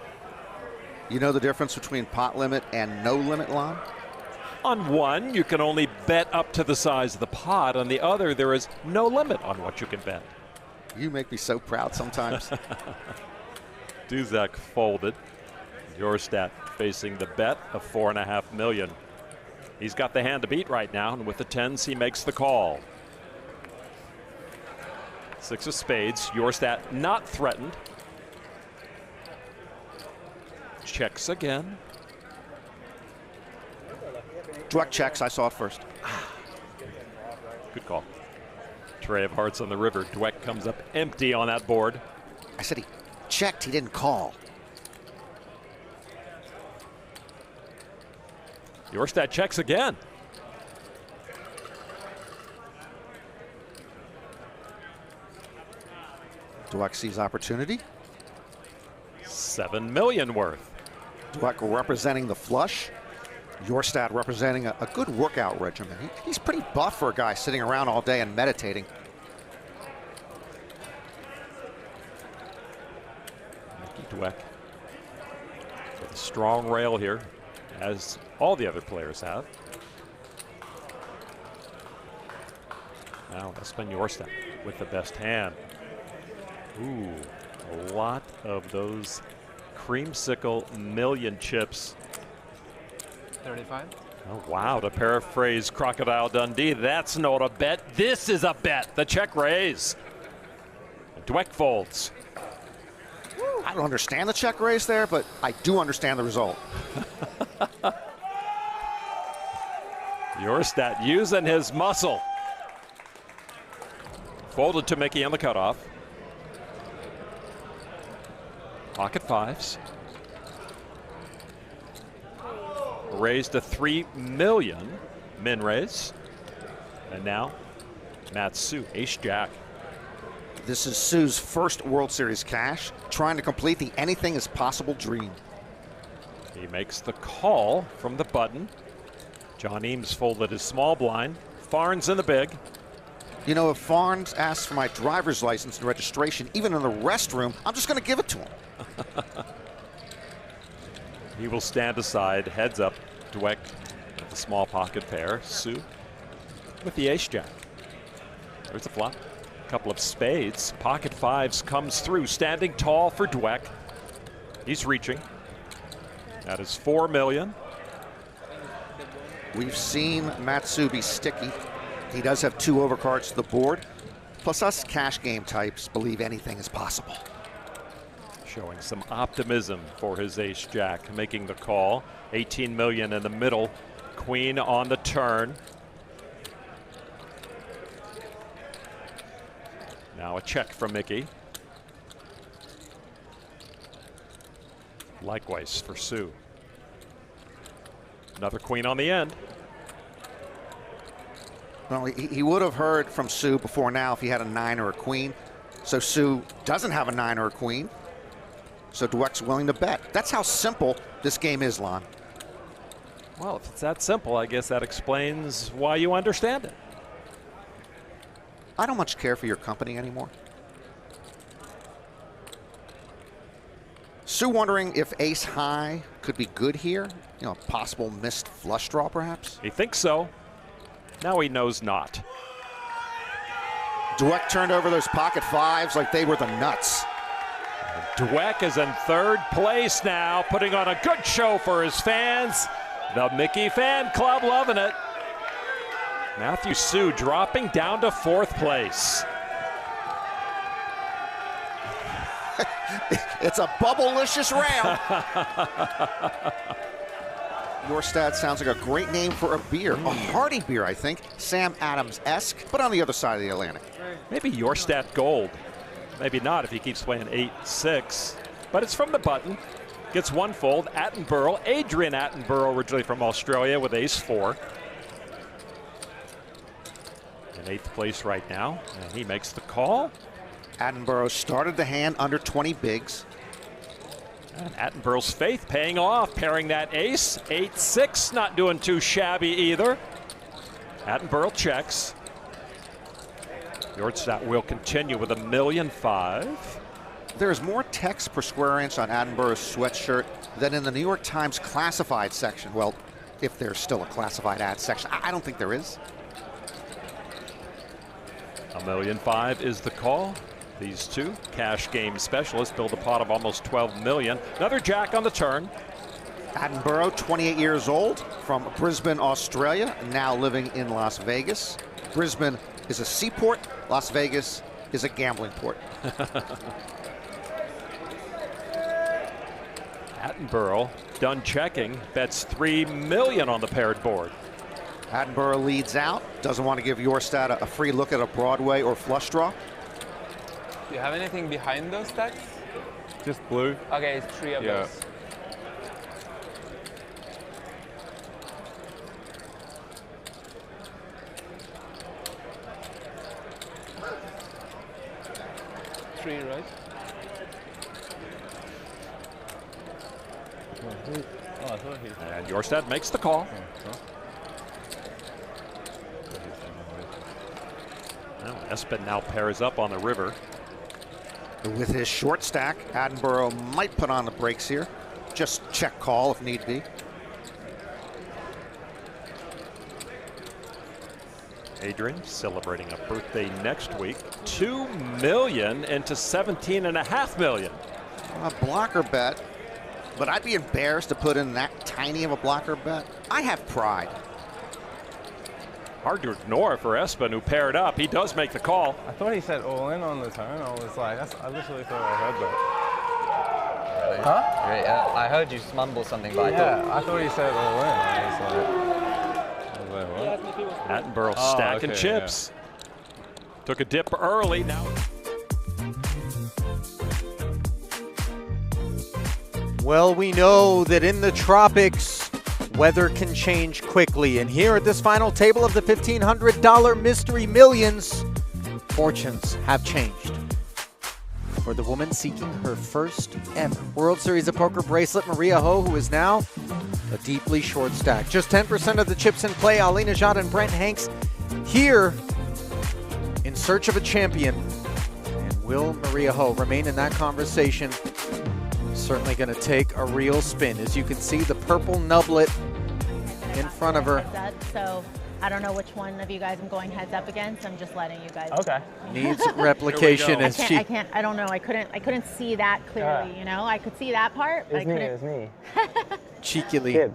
You know the difference between pot limit and no limit, Lon? On one, you can only bet up to the size of the pot. On the other, there is no limit on what you can bet. You make me so proud sometimes. Duzak folded. Jorstad facing the bet of $4.5 million. He's got the hand to beat right now, and with the 10s, he makes the call. 6 of spades. Jorstad not threatened. Checks again. Dweck checks. I saw it first. Good call. Tray of hearts on the river. Dweck comes up empty on that board. I said he checked. He didn't call. Jorstad checks again. Dweck sees opportunity. $7 million worth. Dweck representing the flush. Jorstad representing a good workout regimen. He's pretty buff for a guy sitting around all day and meditating. Dweck with a strong rail here, as all the other players have. Now Espen Jorstad with the best hand. Ooh, a lot of those creamsicle million chips. 35. Oh, wow, to paraphrase Crocodile Dundee, that's not a bet. This is a bet. The check raise. Dweck folds. I don't understand the check raise there, but I do understand the result. Jorstad using his muscle. Folded to Mickey on the cutoff. Pocket fives. Raised to $3 million. Min raise. And now, Matt Su, ace jack. This is Su's first World Series cash, trying to complete the anything is possible dream. He makes the call from the button. John Eames folded his small blind. Farnes in the big. You know, if Farnes asks for my driver's license and registration, even in the restroom, I'm just going to give it to him. He will stand aside, heads up. Dweck with the small pocket pair. Su with the ace jack. There's a flop. Couple of spades. Pocket fives comes through, standing tall for Dweck. He's reaching. That is $4 million. We've seen Matsu be sticky. He does have 2 overcards to the board. Plus us cash game types believe anything is possible. Showing some optimism for his ace jack, making the call. 18 million in the middle. Queen on the turn. Now a check from Mickey. Likewise for Su. Another queen on the end. Well, he would have heard from Su before now if he had a 9 or a queen. So Su doesn't have a 9 or a queen. So Dweck's willing to bet. That's how simple this game is, Lon. Well, if it's that simple, I guess that explains why you understand it. I don't much care for your company anymore. Su wondering if ace high could be good here. You know, a possible missed flush draw, perhaps. He thinks so. Now he knows not. Dweck turned over those pocket fives like they were the nuts. Dweck is in third place now, putting on a good show for his fans. The Mickey fan club loving it. Matthew Su dropping down to 4th place. It's a bubble-licious round. Jorstad sounds like a great name for a beer. A hearty beer, I think. Sam Adams-esque, but on the other side of the Atlantic. Maybe Jorstad Gold. Maybe not if he keeps playing 8-6. But it's from the button. gets one fold. Attenborough, Adrian Attenborough, originally from Australia with ace-4. In 8th place right now, and he makes the call. Attenborough started the hand under 20 bigs. And Attenborough's faith paying off, pairing that ace. 8-6, not doing too shabby either. Attenborough checks. Jorstad will continue with $1.5 million. There's more text per square inch on Attenborough's sweatshirt than in the New York Times classified section. Well, if there's still a classified ad section. I don't think there is. $1.5 million is the call. These two cash game specialists build a pot of almost $12 million. Another jack on the turn. Attenborough, 28 years old, from Brisbane, Australia, now living in Las Vegas. Brisbane is a seaport. Las Vegas is a gambling port. Attenborough done checking, bets $3 million on the paired board. Attenborough leads out, doesn't want to give Jorstad a free look at a Broadway or flush draw. Do you have anything behind those stacks? Just blue. Okay, it's 3 of those. Three, right? Oh, I thought he... And Jorstad makes the call. Well, Espen now pairs up on the river. With his short stack, Attenborough might put on the brakes here. Just check call if need be. Adrian celebrating a birthday next week. $2 million into $17.5 million. A blocker bet, but I'd be embarrassed to put in that tiny of a blocker bet. I have pride. Hard to ignore for Espen, who paired up. He does make the call. I thought he said all in on the turn. I was like, I literally thought I heard that. Really? Huh? Really? I heard you mumble something, but I thought he said all in. I was like what? Attenborough stacking chips. Took a dip early. Now. Well, we know that in the tropics, weather can change quickly. And here at this final table of the $1,500 Mystery Millions, fortunes have changed. For the woman seeking her first ever World Series of Poker bracelet, Maria Ho, who is now a deeply short stack. Just 10% of the chips in play. Ali Najad and Brent Hanks here in search of a champion. And will Maria Ho remain in that conversation? Certainly going to take a real spin. As you can see, the purple nublet in front of her. So I don't know which one of you guys I'm going heads up against. I'm just letting you guys. Okay. Needs replication as she. I don't know. I couldn't see that clearly. You know, I could see that part. But It's me. Cheekily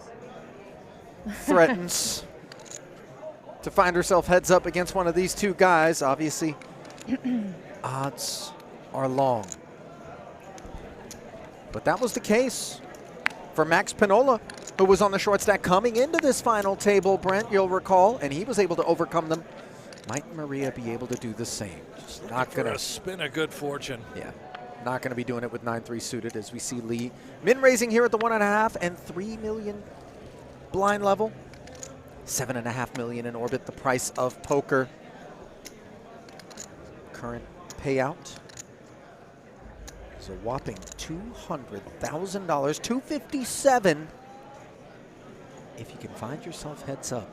threatens to find herself heads up against one of these two guys. Obviously, odds are long. But that was the case for Max Pinnola, who was on the short stack coming into this final table, Brent, you'll recall, and he was able to overcome them. Might Maria be able to do the same? Just not going to spin a good fortune. Yeah, not going to be doing it with 9-3 suited, as we see Lee min raising here at the 1.5 and 3 million blind level. 7.5 million in orbit, the price of poker. Current payout is a whopping $200,000, $257,000 if you can find yourself heads up.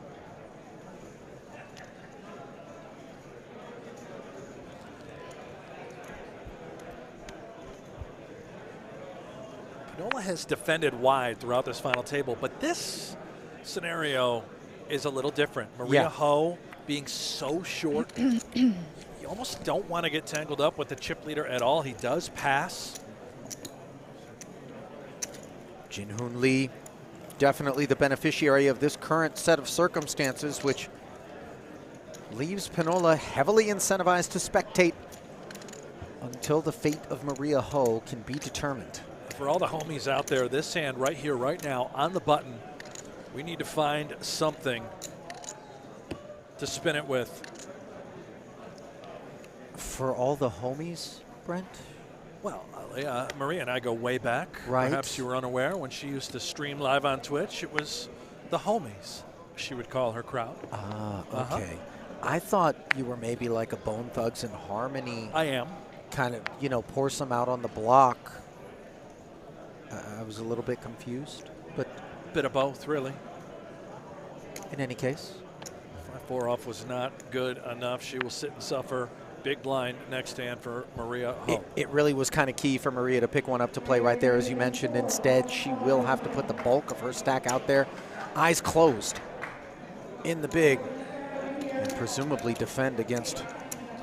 Pinnola has defended wide throughout this final table, but this scenario is a little different. Maria Ho being so short, you almost don't want to get tangled up with the chip leader at all. He does pass. Jin Hoon Lee, definitely the beneficiary of this current set of circumstances, which leaves Pinnola heavily incentivized to spectate until the fate of Maria Ho can be determined. For all the homies out there, this hand right here, right now, on the button, we need to find something to spin it with. For all the homies, Brent? Well, Maria and I go way back. Right. Perhaps you were unaware when she used to stream live on Twitch. It was the homies, she would call her crowd. Ah, okay. I thought you were maybe like a Bone Thugs and Harmony. I am. Kind of, you know, pour some out on the block. I was a little bit confused, but bit of both, really. In any case, 5-4 off was not good enough. She will sit and suffer. Big blind next hand for Maria Ho. It really was kind of key for Maria to pick one up to play right there, as you mentioned. Instead, she will have to put the bulk of her stack out there, eyes closed in the big, and presumably defend against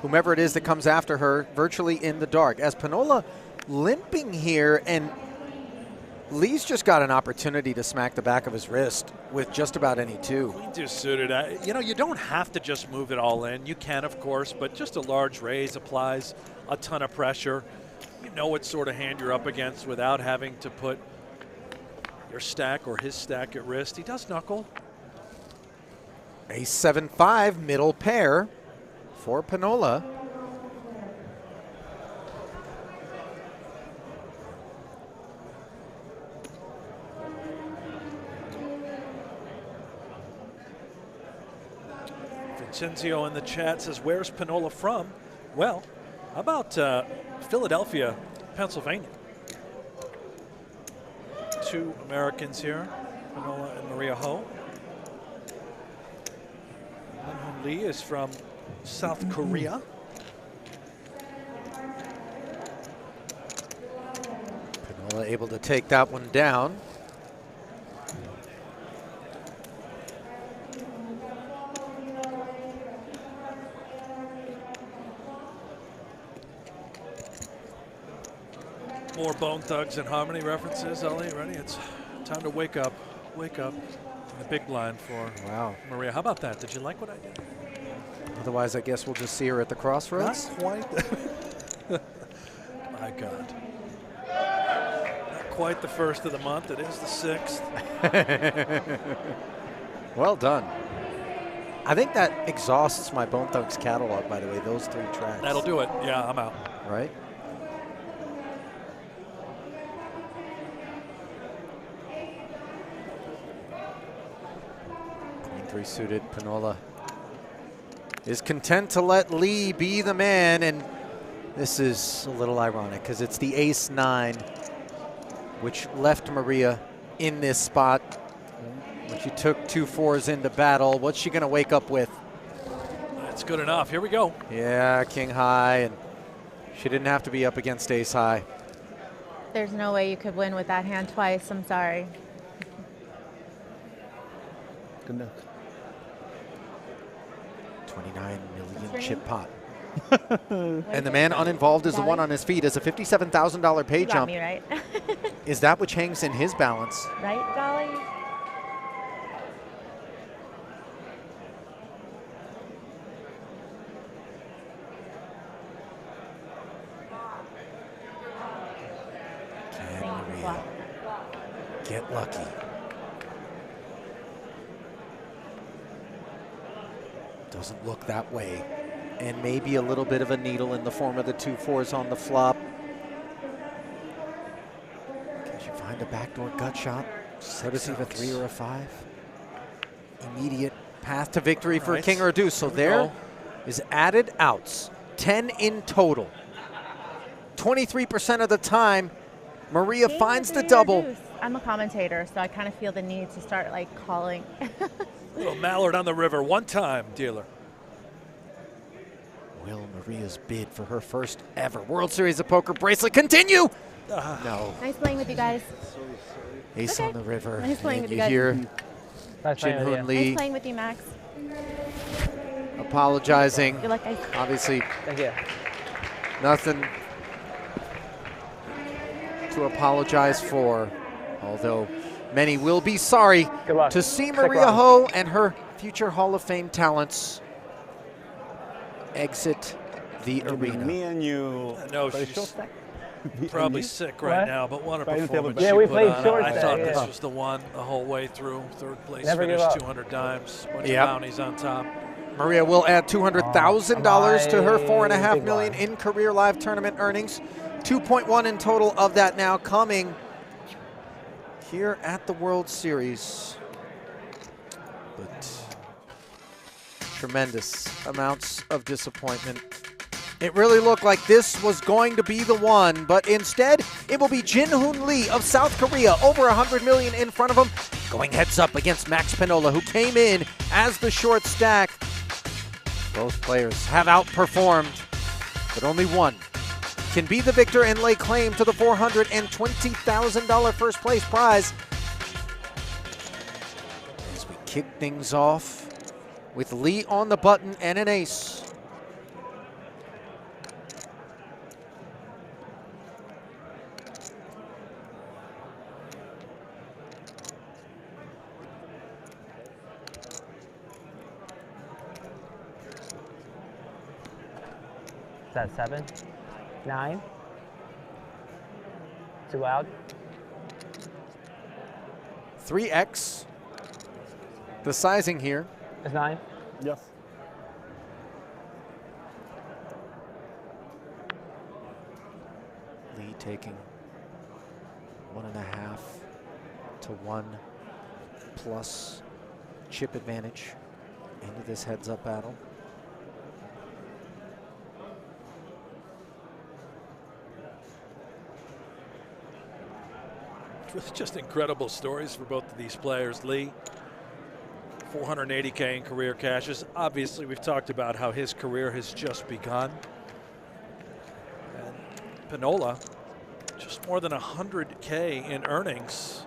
whomever it is that comes after her virtually in the dark. As Pinnola limping here, and Lee's just got an opportunity to smack the back of his wrist with just about any two. Queen two suited. You know, you don't have to just move it all in. You can, of course, but just a large raise applies a ton of pressure. You know what sort of hand you're up against without having to put your stack or his stack at risk. He does knuckle. Ace 7-5 middle pair for Pinnola. Vincenzo in the chat says, where's Pinnola from? Well, how about Philadelphia, Pennsylvania? Two Americans here, Pinnola and Maria Ho. Jin Hoon Lee is from South Korea. Pinnola able to take that one down. More Bone Thugs and Harmony references. Ellie, ready? It's time to wake up. Wake up. The big blind for Maria. How about that? Did you like what I did? Otherwise, I guess we'll just see her at the crossroads. Not quite. My God. Not quite the first of the month. It is the 6th. Well done. I think that exhausts my Bone Thugs catalog, by the way, those 3 tracks. That'll do it. Yeah, I'm out. Right? Queen 3 suited. Pinnola is content to let Lee be the man, and this is a little ironic because it's the ace 9 which left Maria in this spot. When she took 2 4s into battle, what's she going to wake up with? That's good enough. Here we go. Yeah, king high, and she didn't have to be up against ace high. There's no way you could win with that hand twice. I'm sorry. Good luck. 29 million chip pot. And the man uninvolved is the one on his feet as a $57,000 pay You got jump. me, right? Is that which hangs in his balance? Right, Dolly? Can Maria get lucky? Doesn't look that way. And maybe a little bit of a needle in the form of the 2 4s on the flop. Can she find a backdoor gut shot? Courtesy of a 3 or a 5. Immediate path to victory for king or deuce. So there is added outs. 10 in total. 23% of the time, Maria finds the double. I'm a commentator, so I kind of feel the need to start like calling. Little mallard on the river, one time, dealer. Will Maria's bid for her first ever World Series of Poker bracelet continue? No. Nice playing with you guys. Ace on the river. Nice playing with you you guys. hear Nice Jin playing with Hoon you. Lee Nice playing with you, Max. apologizing. You're like, Obviously, Thank you. nothing to apologize for, although many will be sorry to see Maria Ho and her future Hall of Fame talents exit the arena. Me and you. No, she's probably sick right now, but what a performance Yeah, she we put played on. short I stack, thought yeah. this was the one the whole way through. Third place Never give finish, up. 200 dimes, bunch Yep. of bounties on top. Maria will add $200,000 to her big $4.5 million in career live tournament earnings. 2.1 in total of that now coming here at the World Series. But tremendous amounts of disappointment. It really looked like this was going to be the one, but instead it will be Jin Hoon Lee of South Korea, over 100 million in front of him, going heads up against Max Pinnola, who came in as the short stack. Both players have outperformed, but only one can be the victor and lay claim to the $420,000 first place prize. As we kick things off with Lee on the button and an ace. Is that 7? 9? 2 out? 3x. The sizing here. Is 9? Yes. Lee taking 1.5 to 1 plus chip advantage into this heads-up battle. Just incredible stories for both of these players. Lee, 480K in career cashes. Obviously, we've talked about how his career has just begun. And Pinnola, just more than 100K in earnings.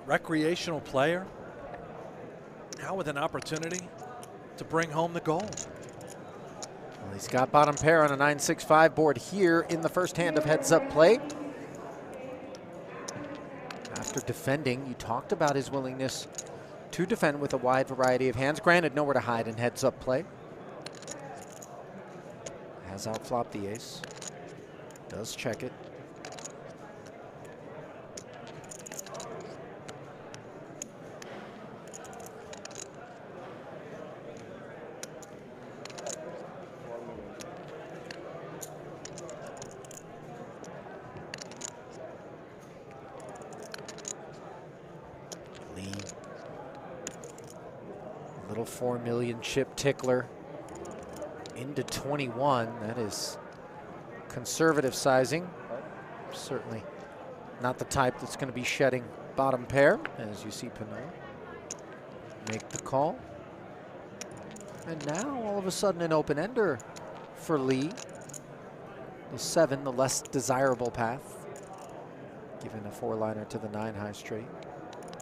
Recreational player, now with an opportunity to bring home the gold. Well, he's got bottom pair on a 9-6-5 board here in the first hand of heads-up play. After defending, you talked about his willingness to defend with a wide variety of hands. Granted, nowhere to hide in heads-up play. Has outflopped the ace. Does check it. Little 4 million chip tickler into 21. That is conservative sizing. Certainly not the type that's going to be shedding bottom pair, as you see Pinnola make the call. And now all of a sudden an open ender for Lee. The 7, the less desirable path, given a 4-liner to the 9 high straight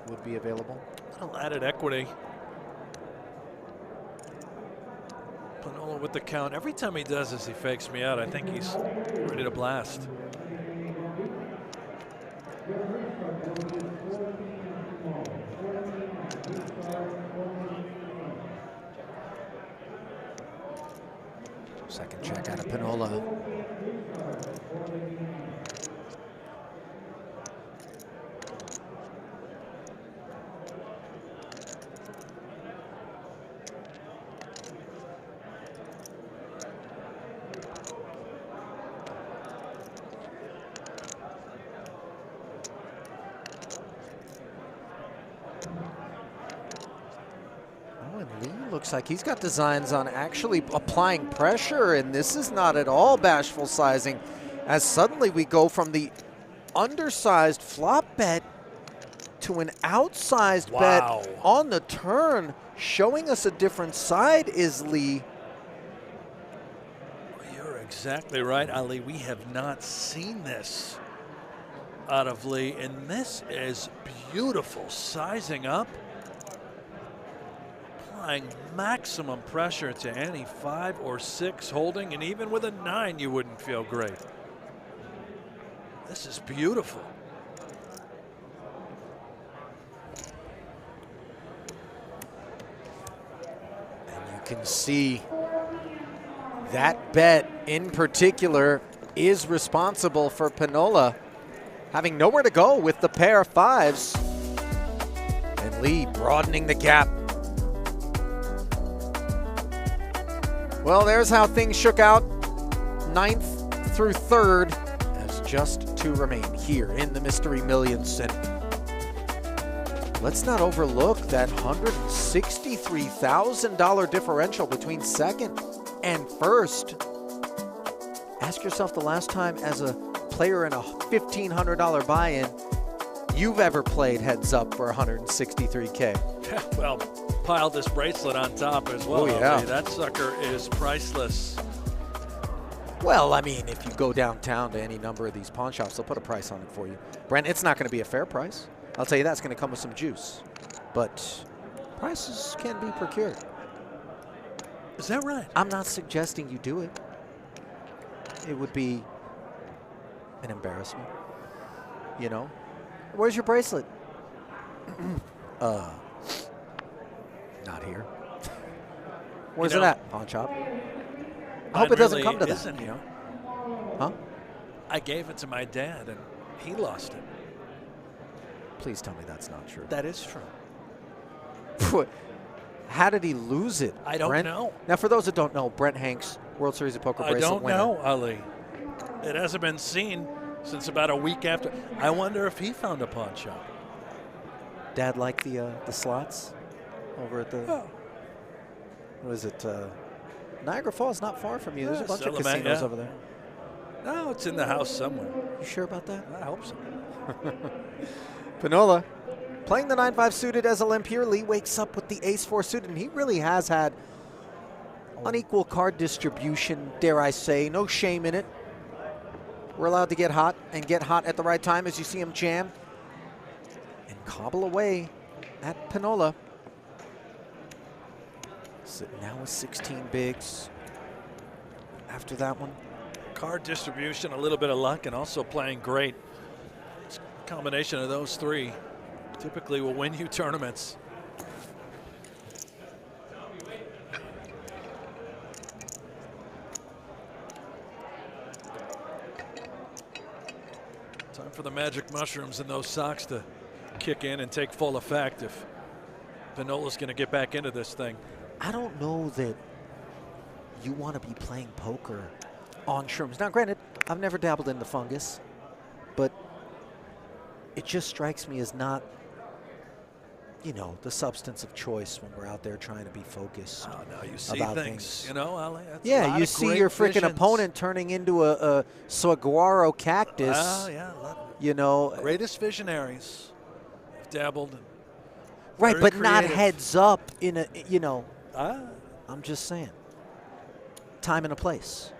would be available. A little added equity. Pinnola with the count. Every time he does this, he fakes me out. I think he's ready to blast. Second check out of Pinnola. Looks like he's got designs on actually applying pressure, and this is not at all bashful sizing, as suddenly we go from the undersized flop bet to an outsized bet on the turn. Showing us a different side is Lee. You're exactly right, Ali. We have not seen this out of Lee, and this is beautiful sizing up. Applying maximum pressure to any 5 or 6 holding, and even with a 9 you wouldn't feel great. This is beautiful. And you can see that bet in particular is responsible for Pinnola having nowhere to go with the pair of 5s, and Lee broadening the gap. Well, there's how things shook out. 9th through third as just 2 remain here in the Mystery Millions. And let's not overlook that $163,000 differential between second and first. Ask yourself the last time as a player in a $1,500 buy-in you've ever played heads up for 163K. Well, pile this bracelet on top as well. Oh, yeah. That sucker is priceless. Well, I mean, if you go downtown to any number of these pawn shops, they'll put a price on it for you. Brent, it's not going to be a fair price. I'll tell you that's going to come with some juice. But prices can be procured. Is that right? I'm not suggesting you do it. It would be an embarrassment. You know? Where's your bracelet? Not here. Where's it at? Pawn shop. I hope it doesn't come to that. Isn't here. Huh? I gave it to my dad, and he lost it. Please tell me that's not true. That is true. How did he lose it? I don't know. Now, for those that don't know, Brent Hanks, World Series of Poker bracelet winner. I don't know, Ali. It hasn't been seen since about a week after. I wonder if he found a pawn shop. Dad liked the slots over at the. Oh. What is it? Niagara Falls, not far from you. There's a bunch of casinos over there. No, it's in the house somewhere. You sure about that? I hope so. Pinnola playing the 9-5 suited as a limp here. Lee wakes up with the ace-4 suited, and he really has had unequal card distribution, dare I say. No shame in it. We're allowed to get hot and get hot at the right time as you see him jam and cobble away at Pinnola. Sitting now with 16 bigs. After that one. Card distribution, a little bit of luck, and also playing great. It's a combination of those three typically will win you tournaments. Time for the magic mushrooms and those socks to kick in and take full effect if Pinnola's going to get back into this thing. I don't know that you want to be playing poker on shrooms. Now, granted, I've never dabbled in the fungus, but it just strikes me as not, you know, the substance of choice when we're out there trying to be focused. Oh, no, you see about things, you know, Ali. Yeah, you see your freaking opponent turning into a saguaro cactus. Oh, yeah. You know. Greatest visionaries have dabbled. Right, but creative. not heads up in a, you know. I'm just saying. Time and a place.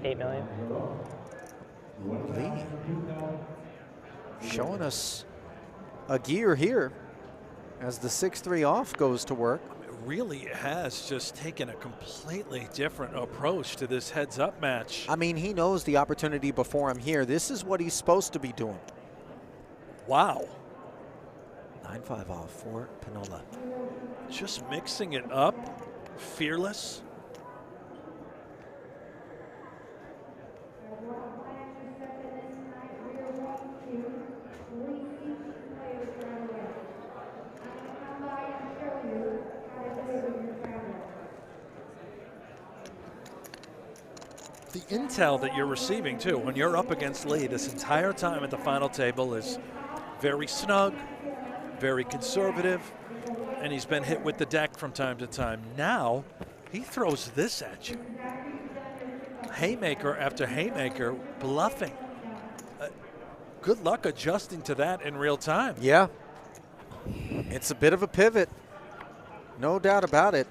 8 million. Lee showing us a gear here as the 6-3 off goes to work. It really has just taken a completely different approach to this heads up match. I mean, he knows the opportunity before him here. This is what he's supposed to be doing. Wow. 9-5 off for Pinnola. Just mixing it up, fearless. The intel that you're receiving too, when you're up against Lee this entire time at the final table is very snug, very conservative, and he's been hit with the deck from time to time. Now, he throws this at you. Haymaker after haymaker, bluffing. Good luck adjusting to that in real time. Yeah. It's a bit of a pivot. No doubt about it.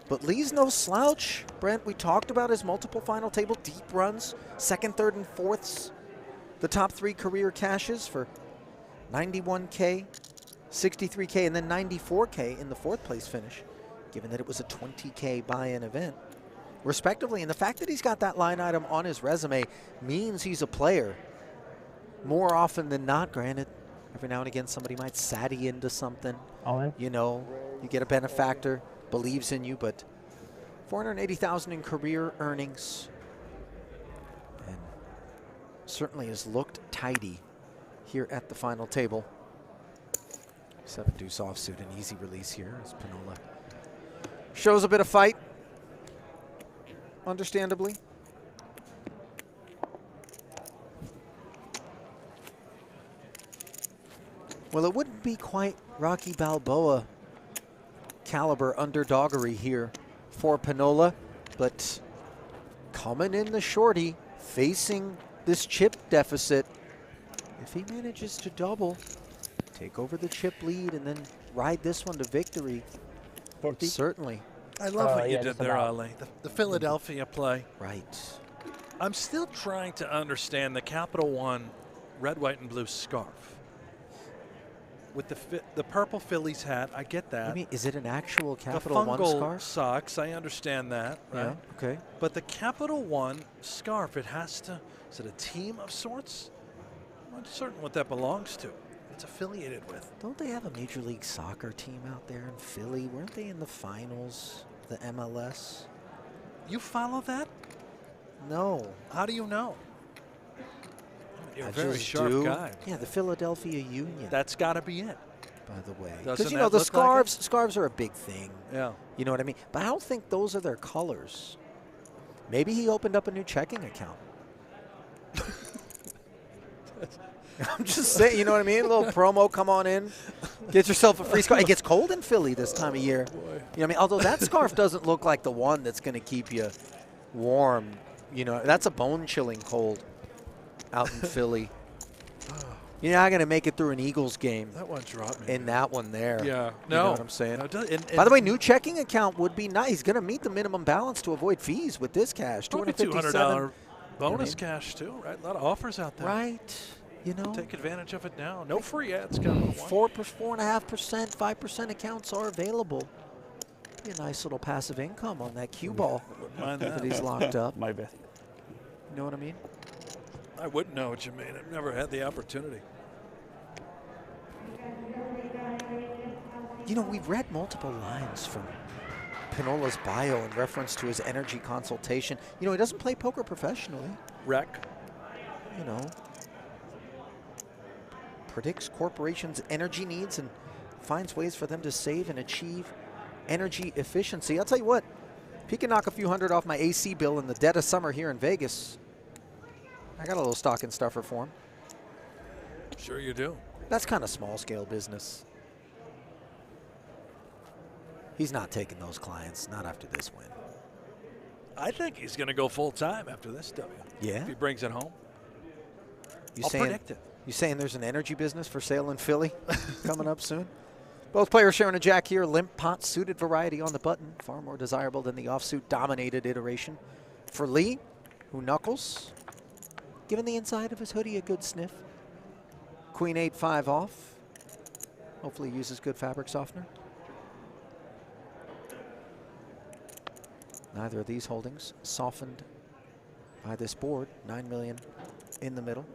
But Lee's no slouch. Brent, we talked about his multiple final table deep runs, second, third, and fourths. The top 3 career cashes for 91K, 63K, and then 94K in the 4th place finish, given that it was a 20K buy-in event, respectively. And the fact that he's got that line item on his resume means he's a player. More often than not, granted, every now and again somebody might saddy into something. All in? You know, you get a benefactor, believes in you, but $480,000 in career earnings. And certainly has looked tidy here at the final table. 7 deuce offsuit, an easy release here as Pinnola Shows a bit of fight, understandably. Well, it wouldn't be quite Rocky Balboa caliber underdoggery here for Pinnola, but coming in the shorty, facing this chip deficit, if he manages to double, take over the chip lead and then ride this one to victory, 40. Certainly. I love what you yeah, did there, Ali. The Philadelphia play. Right. I'm still trying to understand the Capital One red, white, and blue scarf. With the purple Phillies hat, I get that. I mean, is it an actual the Capital One fungal scarf? socks, I understand that. Right? Yeah, okay. But the Capital One scarf, it has to, is it a team of sorts? I'm not certain what that belongs to. It's affiliated with. Don't they have a Major League Soccer team out there in Philly? Weren't they in the finals, the MLS? You follow that? No. How do you know? You're I a very just sharp do. guy. Yeah, the Philadelphia Union. That's got to be it. By the way, Doesn't because you know that the look like scarves are a big thing. Yeah. You know what I mean? But I don't think those are their colors. Maybe he opened up a new checking account. I'm just saying, you know what I mean? A little promo, come on in. Get yourself a free scarf. It gets cold in Philly this time of year. You know what I mean? Although that scarf doesn't look like the one that's going to keep you warm. You know, that's a bone-chilling cold out in Philly. You're not going to make it through an Eagles game. That one dropped me. In that one there. Yeah. You know what I'm saying? No, By the way, new checking account would be nice. He's going to meet the minimum balance to avoid fees with this cash. Probably $200 bonus cash, too, right? A lot of offers out there. Right. You know, take advantage of it now. No free ads coming. 4.5%, 5% accounts are available. Be a nice little passive income on that cue ball that he's locked up. My bad. You know what I mean? I wouldn't know what you mean. I've never had the opportunity. You know, we've read multiple lines from Pinnola's bio in reference to his energy consultation. You know, he doesn't play poker professionally. Rec. You know, predicts corporations' energy needs and finds ways for them to save and achieve energy efficiency. I'll tell you what, if he can knock a few hundred off my AC bill in the dead of summer here in Vegas, I got a little stocking stuffer for him. Sure you do. That's kind of small-scale business. He's not taking those clients, not after this win. I think he's going to go full-time after this W. Yeah? If he brings it home. You I'll saying, predict it. You saying there's an energy business for sale in Philly coming up soon? Both players sharing a jack here. Limp pot suited variety on the button. Far more desirable than the offsuit dominated iteration. For Lee, who knuckles, giving the inside of his hoodie a good sniff. Queen 8-5 off. Hopefully uses good fabric softener. Neither of these holdings softened by this board. 9 million in the middle.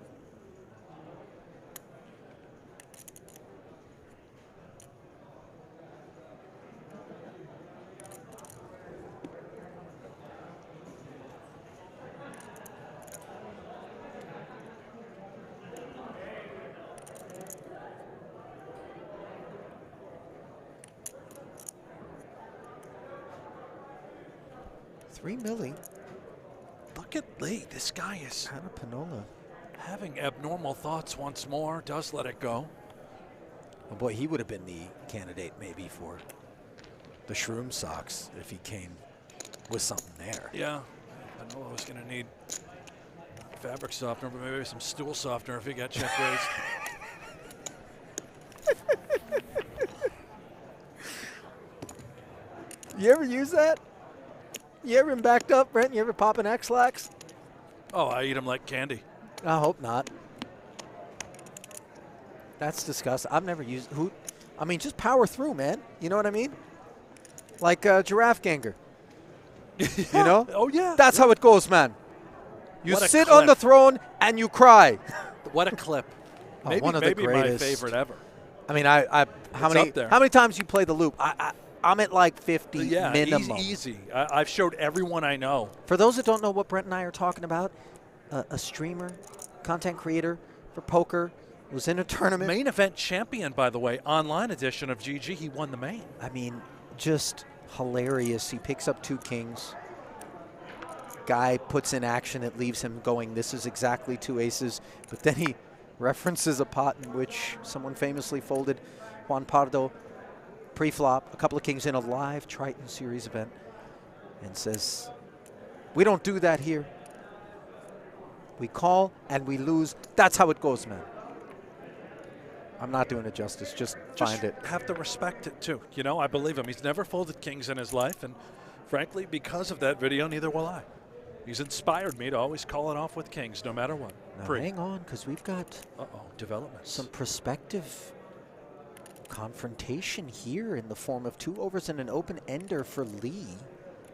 $3 million. Look at Lee. This guy is Hannah Pinnola having abnormal thoughts once more. Does let it go. Oh boy, he would have been the candidate maybe for the shroom socks if he came with something there. Yeah. Pinnola was going to need fabric softener, but maybe some stool softener if he got check raised. You ever use that? You ever been backed up, Brent? You ever pop an X-Lax? Oh, I eat them like candy. I hope not. That's disgusting. I've never used who. I mean, just power through, man. You know what I mean? Like giraffe ganger. You know? Oh, yeah. That's how it goes, man. You What a sit on clip. the throne and you cry. What a clip. Oh, Maybe, one of the maybe my greatest. favorite ever. I mean, how It's many up there. how many times you play the loop? I'm at like 50 Yeah, minimum. easy. I've showed everyone I know. For those that don't know what Brent and I are talking about, a streamer, content creator for poker, was in a tournament. Main event champion, by the way, online edition of GG. He won the main. I mean, just hilarious. He picks up 2 kings. Guy puts in action that leaves him going, this is exactly 2 aces. But then he references a pot in which someone famously folded, Juan Pardo, pre-flop, a couple of kings in a live Triton Series event, and says, we don't do that here. We call and we lose. That's how it goes, man. I'm not doing it justice. Just find it. Have to respect it, too. You know, I believe him. He's never folded kings in his life, and frankly, because of that video, neither will I. He's inspired me to always call it off with kings, no matter what. Now hang on, because we've got developments. Some prospective confrontation here in the form of 2 overs and an open ender for Lee.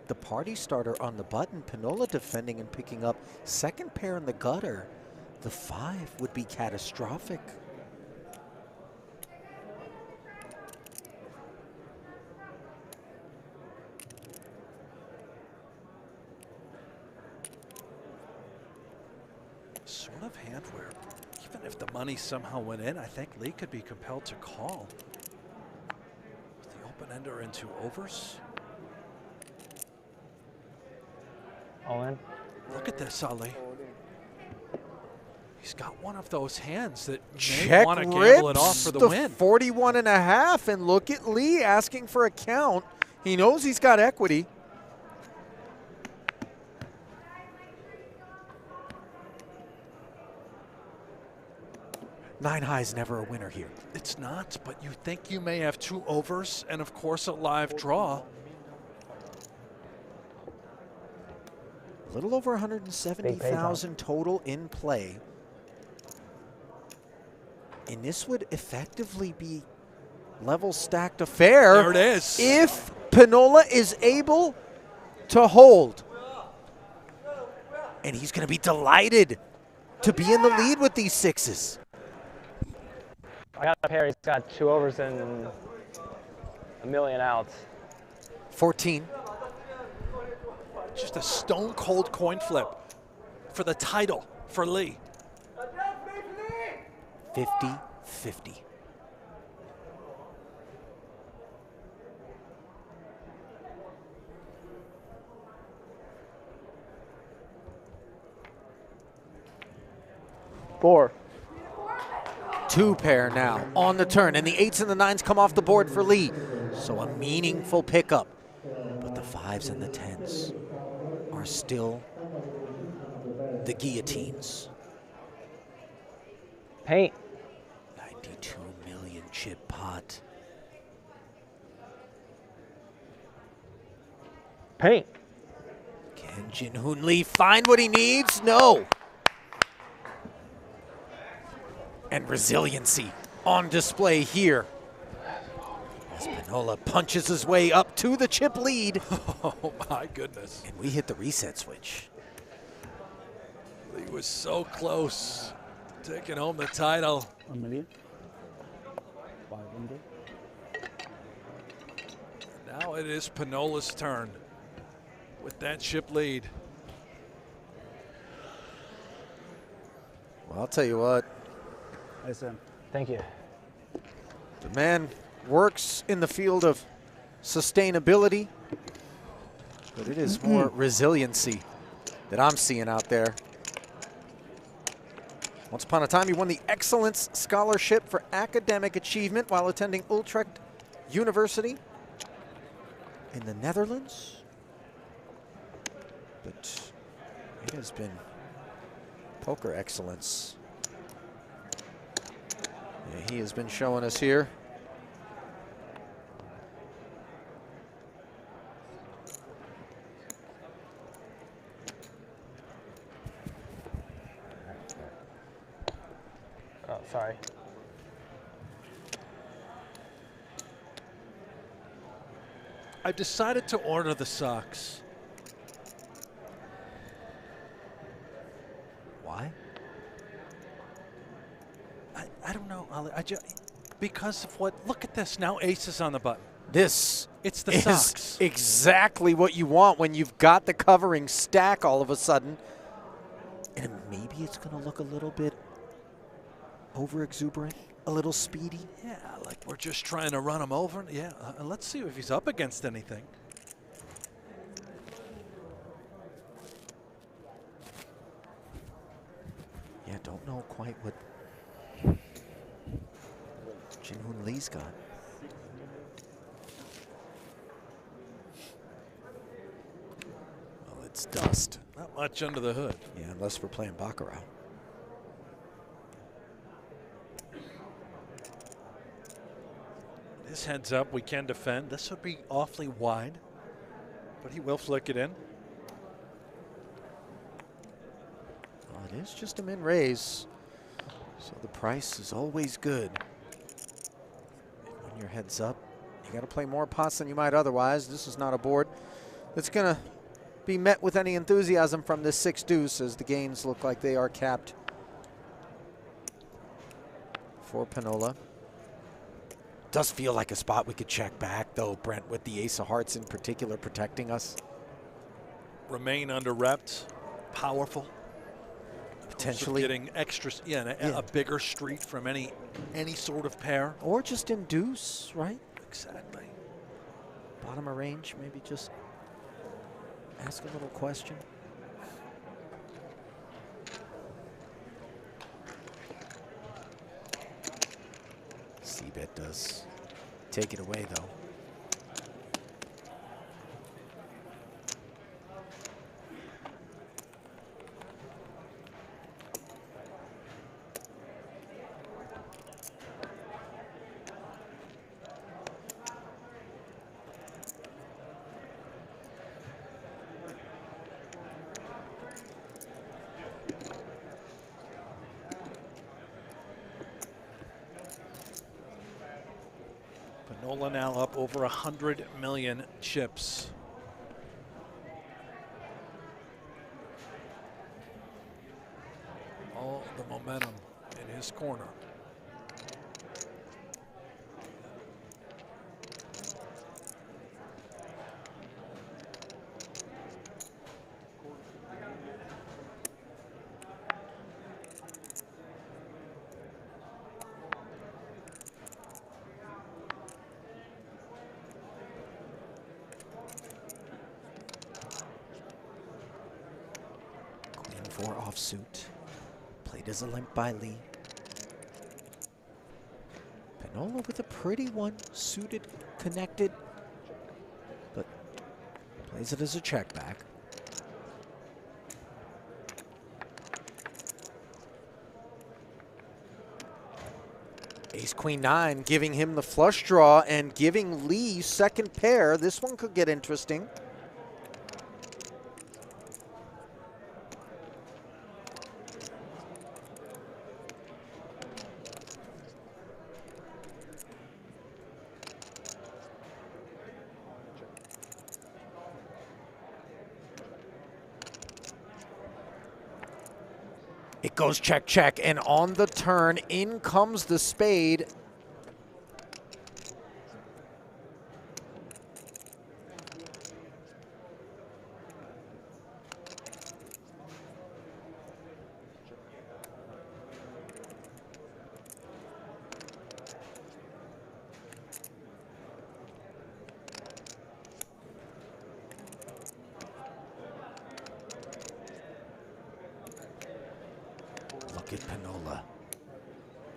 The party starter on the button. Pinnola defending and picking up. Second pair in the gutter. The 5 would be catastrophic. Sort of hand where, even if the money somehow went in, I think Lee could be compelled to call. With the open ender into overs. All in. Look at this, Ali. He's got one of those hands that may Check want to gamble it off for the win. 41.5, and look at Lee asking for a count. He knows he's got equity. Nine high's never a winner here. It's not, but you think you may have 2 overs and, of course, a live draw. A little over 170,000 total in play. And this would effectively be level stacked affair. There it is. If Pinnola is able to hold. And he's going to be delighted to be in the lead with these 6s. I got a pair. He's got 2 overs and a million outs. 14. Just a stone cold coin flip for the title for Lee. 50-50. Four. 2 pair now on the turn, and the 8s and the 9s come off the board for Lee. So a meaningful pickup. But the 5s and the 10s are still the guillotines. Paint. 92 million chip pot. Paint. Can Jin Hoon Lee find what he needs? No. And resiliency on display here. As Pinnola punches his way up to the chip lead. Oh my goodness. And we hit the reset switch. Lee was so close, taking home the title. $1 million. 500. Now it is Pinnola's turn with that chip lead. Well, I'll tell you what. Thank you. The man works in the field of sustainability, but it is more resiliency that I'm seeing out there. Once upon a time, he won the Excellence Scholarship for Academic Achievement while attending Utrecht University in the Netherlands. But it has been poker excellence. Yeah, he has been showing us here. Oh, sorry. I've decided to order the socks. Why? I don't know, Ali. Because of what? Look at this. Now aces on the button. This It's the is socks. exactly what you want when you've got the covering stack all of a sudden. And maybe it's going to look a little bit over-exuberant, a little speedy. Yeah, like we're just trying to run him over. Yeah, let's see if he's up against anything. Yeah, don't know quite what Jin Hoon Lee's got. Well, it's dust. Not much under the hood. Yeah, unless we're playing Baccarat. This heads up, we can defend. This would be awfully wide, but he will flick it in. Well, it is just a min raise, so the price is always good. And when your head's up, you got to play more pots than you might otherwise. This is not a board that's going to be met with any enthusiasm from this 6 deuce, as the gains look like they are capped for Pinnola. Does feel like a spot we could check back, though, Brent, with the ace of hearts in particular protecting us. Remain under repped, powerful. Potentially also getting extra, a bigger street from any sort of pair. Or just induce, right? Exactly. Bottom of range, maybe just ask a little question. C-bet does take it away, though. Pinnola now up over 100 million chips. All the momentum in his corner. Queen 4 offsuit. Played as a limp by Lee. Pinnola with a pretty one, suited, connected, but plays it as a check back. Ace Queen 9 giving him the flush draw and giving Lee second pair. This one could get interesting. It goes check, check, and on the turn, in comes the spade. Look at Pinnola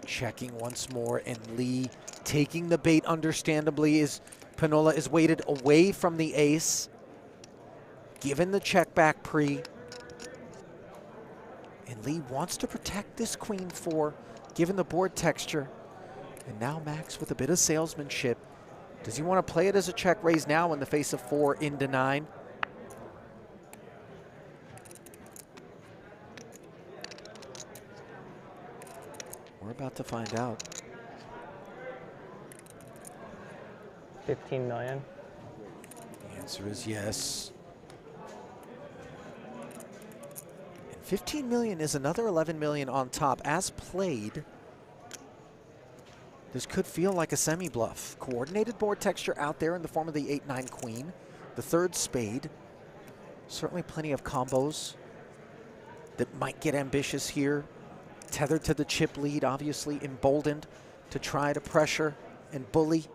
checking once more, and Lee taking the bait understandably as Pinnola is weighted away from the ace, given the check back pre. And Lee wants to protect this Queen 4, given the board texture. And now Max with a bit of salesmanship. Does he want to play it as a check raise now in the face of 4 into 9? We're about to find out. 15 million. The answer is yes. And 15 million is another 11 million on top. As played, this could feel like a semi-bluff. Coordinated board texture out there in the form of the 8-9 queen, the third spade. Certainly plenty of combos that might get ambitious here. Tethered to the chip lead, obviously emboldened to try to pressure and bully.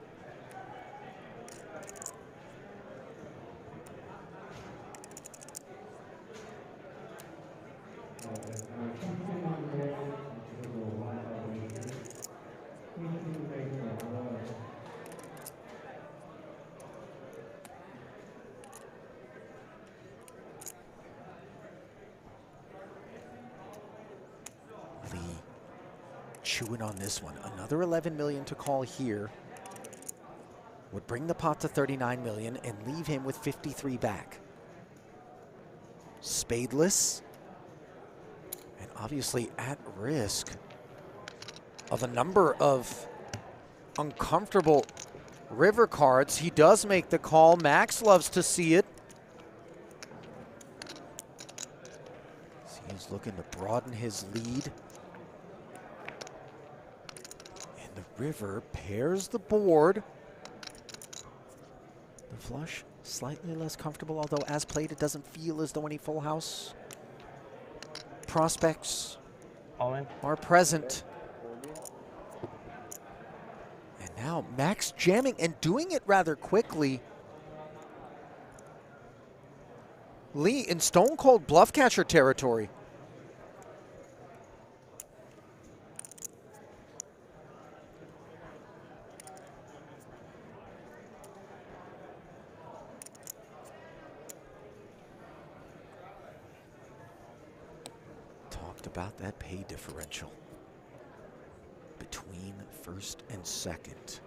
Lee chewing on this one. Another 11 million to call here would bring the pot to 39 million and leave him with 53 back. Spadeless, and obviously at risk of a number of uncomfortable river cards. He does make the call. Max loves to see it. He's looking to broaden his lead. And the river pairs the board. The flush slightly less comfortable, although as played it doesn't feel as though any full house prospects are present. And now Max jamming and doing it rather quickly. Lee in stone cold bluff catcher territory. About that pay differential between first and second.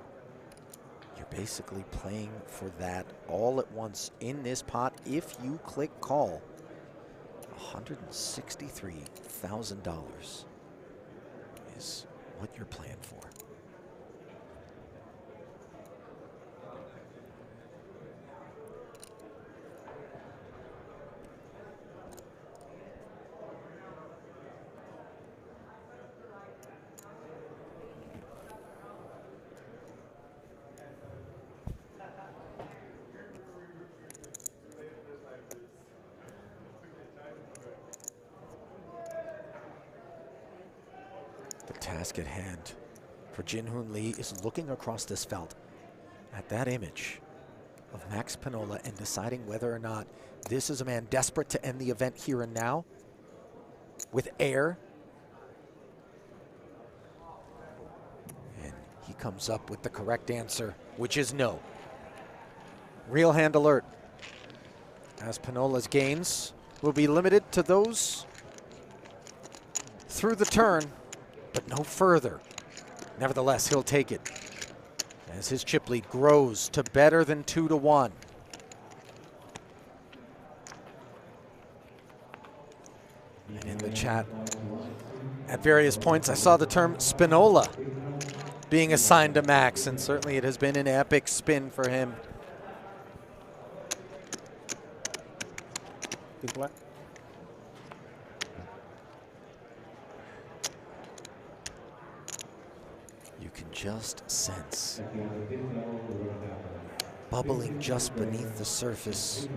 You're basically playing for that all at once in this pot if you click call. $163,000 is what you're playing for. Task at hand for Jin Hoon Lee is looking across this felt at that image of Max Pinnola and deciding whether or not this is a man desperate to end the event here and now with air. And he comes up with the correct answer, which is no. Real hand alert, as Pinnola's gains will be limited to those through the turn, but no further. Nevertheless, he'll take it as his chip lead grows to better than 2-1. And in the chat, at various points, I saw the term Spinola being assigned to Max, and certainly it has been an epic spin for him. You can just sense bubbling just beneath the surface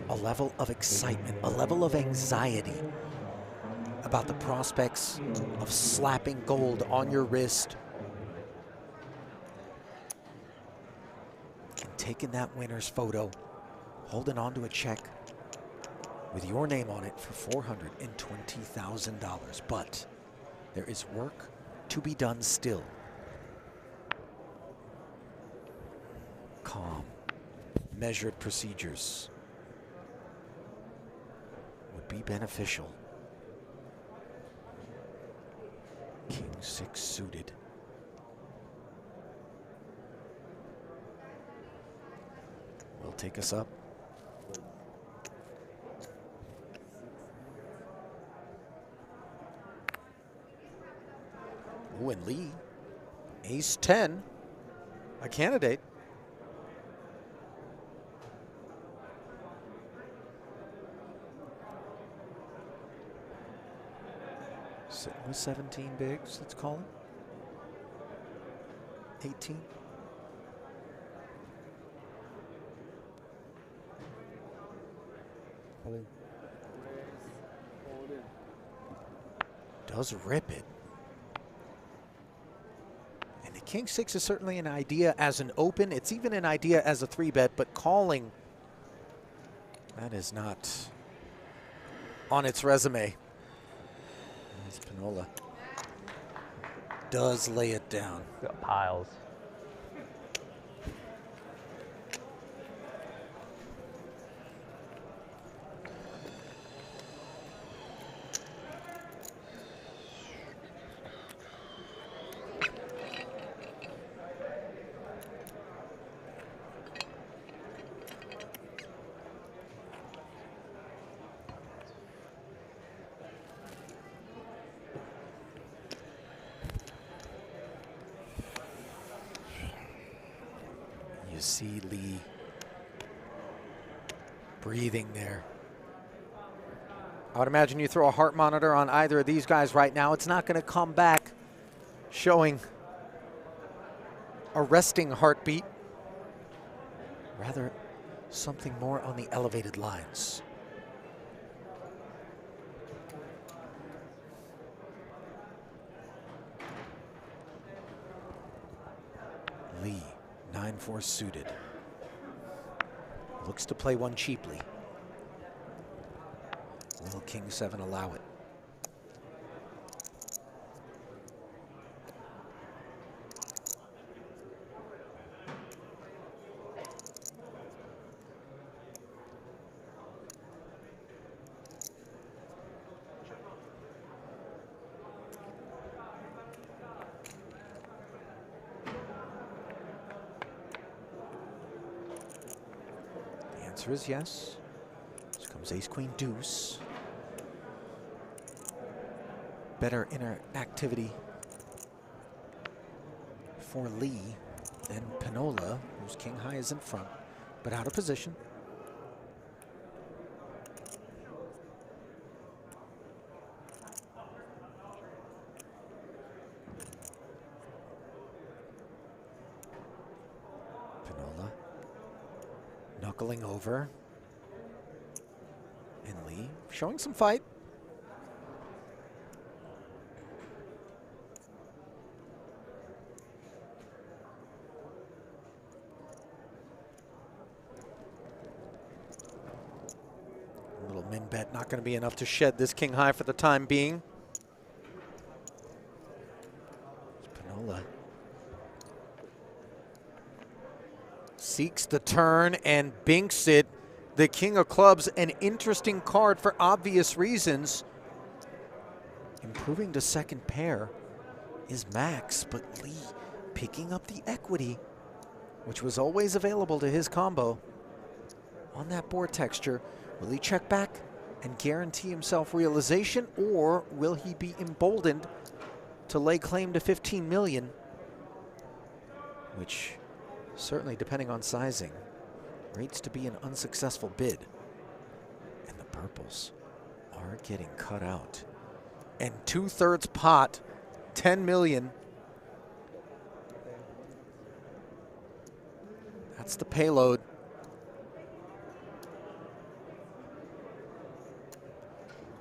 a level of excitement, a level of anxiety about the prospects of slapping gold on your wrist and taking that winner's photo, holding on to a check with your name on it for $420,000. But there is work to be done still. Calm, measured procedures would be beneficial. King 6 suited. Will take us up. Ooh, and Lee, ace 10, a candidate. Sitting with 17 bigs, let's call it. 18. Does rip it. And the King 6 is certainly an idea as an open. It's even an idea as a 3-bet, but calling, that is not on its resume. As Pinnola does lay it down. Got piles. see Lee breathing there. I would imagine you throw a heart monitor on either of these guys right now, it's not going to come back showing a resting heartbeat. Rather, something more on the elevated lines. Lee, 9-4 suited. Looks to play one cheaply. Will King 7 allow it? The answer is yes. Here comes ace, queen, deuce. Better interactivity for Lee than Pinnola, whose king high is in front, but out of position. Pinnola knuckling over. And Lee showing some fight. Min bet not going to be enough to shed this king high for the time being. Pinnola seeks the turn and binks it. The king of clubs, an interesting card for obvious reasons. Improving to second pair is Max, but Lee picking up the equity, which was always available to his combo on that board texture. Will he check back and guarantee himself realization, or will he be emboldened to lay claim to 15 million? Which, certainly depending on sizing, rates to be an unsuccessful bid. And the purples are getting cut out. And 2/3 pot, 10 million. That's the payload.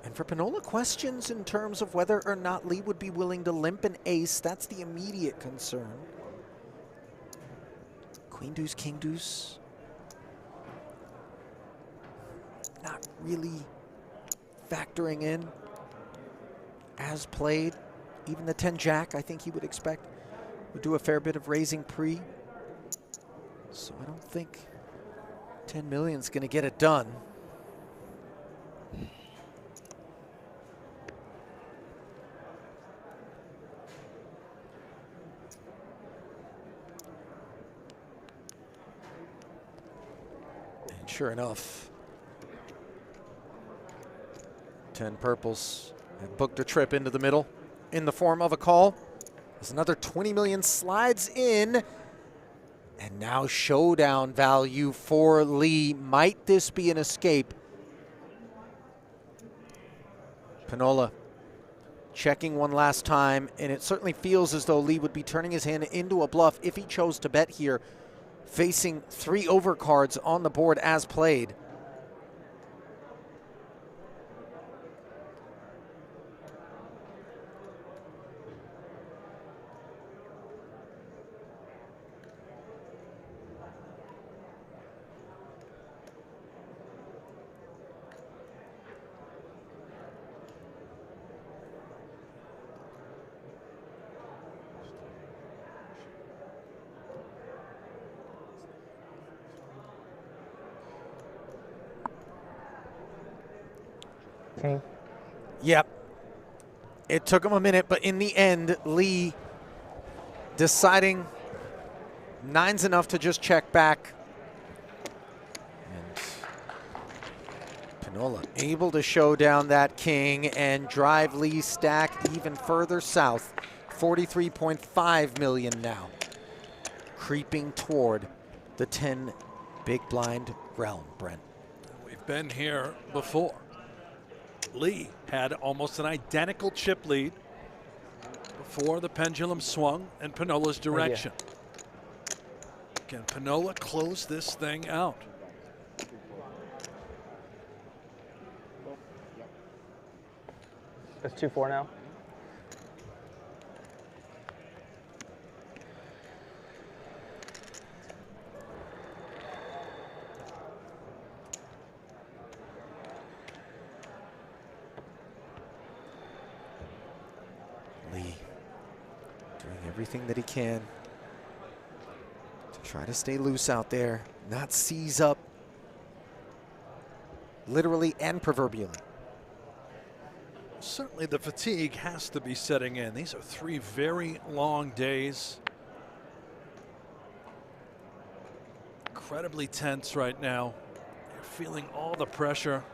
And for Pinnola, questions in terms of whether or not Lee would be willing to limp an ace. That's the immediate concern. Queen deuce, king deuce. Not really factoring in as played. Even the 10 jack, I think he would expect, would do a fair bit of raising pre. So I don't think 10 million is going to get it done. Sure enough, 10 purples have booked a trip into the middle in the form of a call. As another 20 million slides in, and now showdown value for Lee. Might this be an escape? Pinnola checking one last time, and it certainly feels as though Lee would be turning his hand into a bluff if he chose to bet here, facing 3 overcards on the board as played. King. Yep. It took him a minute, but in the end, Lee deciding 9's enough to just check back. And Pinnola able to show down that king and drive Lee's stack even further south. 43.5 million now. Creeping toward the 10 big blind realm, Brent. We've been here before. Lee had almost an identical chip lead before the pendulum swung in Pinnola's direction. Can Pinnola close this thing out? It's 2-4 now. Lee doing everything that he can to try to stay loose out there, not seize up, literally and proverbially. Certainly the fatigue has to be setting in. These are 3 very long days. Incredibly tense right now. You're feeling all the pressure.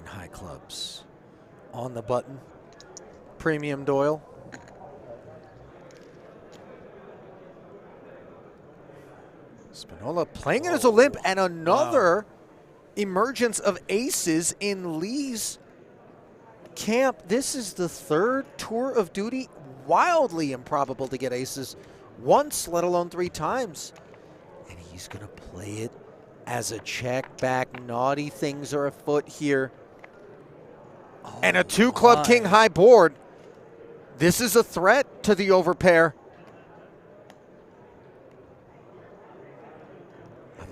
High clubs on the button. Premium Doyle. Pinnola playing it as a limp, and another emergence of aces in Lee's camp. This is the 3rd tour of duty. Wildly improbable to get aces once, let alone 3 times. And he's going to play it as a check back. Naughty things are afoot here. And a 2-club king high board. This is a threat to the overpair.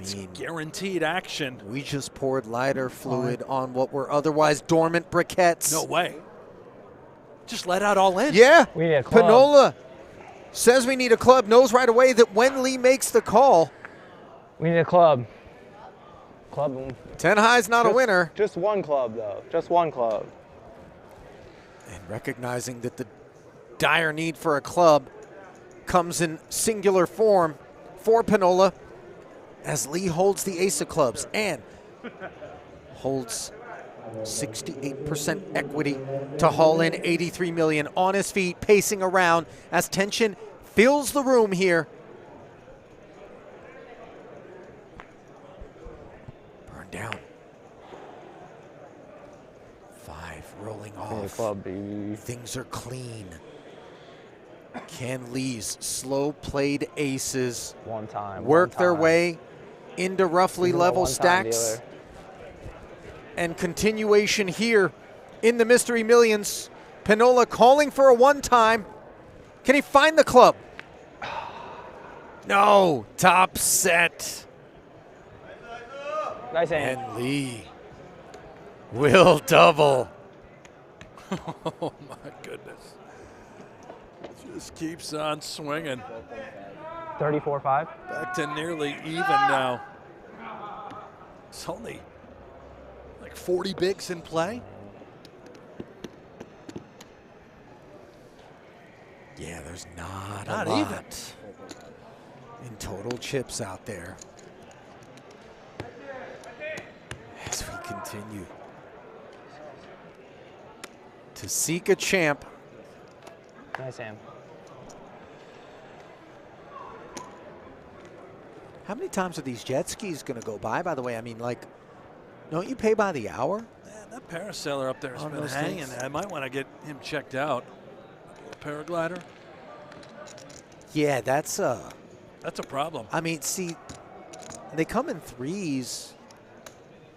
It's guaranteed action. We just poured lighter fluid on what were otherwise dormant briquettes. No way. Just let out all in. Yeah. We need a club. Pinnola says we need a club, knows right away that when Lee makes the call. We need a club. Club. 10 high's not a winner. Just 1 club, though. Just 1 club. And recognizing that the dire need for a club comes in singular form for Pinnola, as Lee holds the ace of clubs and holds 68% equity to haul in 83 million on his feet, pacing around as tension fills the room here. Burn down. 5 rolling off. Club, baby. Things are clean. Can Lee's slow played aces work their way into roughly level stacks? And continuation here in the Mystery Millions. Pinnola calling for a 1-time. Can he find the club? No, top set. Nice hand. And Lee will double. Oh my goodness. Just keeps on swinging. 34-5. Back to nearly even now. It's only like 40 bigs in play. Yeah, there's not Not a lot even in total chips out there. As we continue to seek a champ. Nice hand. How many times are these jet skis going to go by the way? I mean, like, don't you pay by the hour? Man, that parasailer up there has On been those hanging. things? I might want to get him checked out. Paraglider. Yeah, that's a problem. I mean, see, they come in 3s.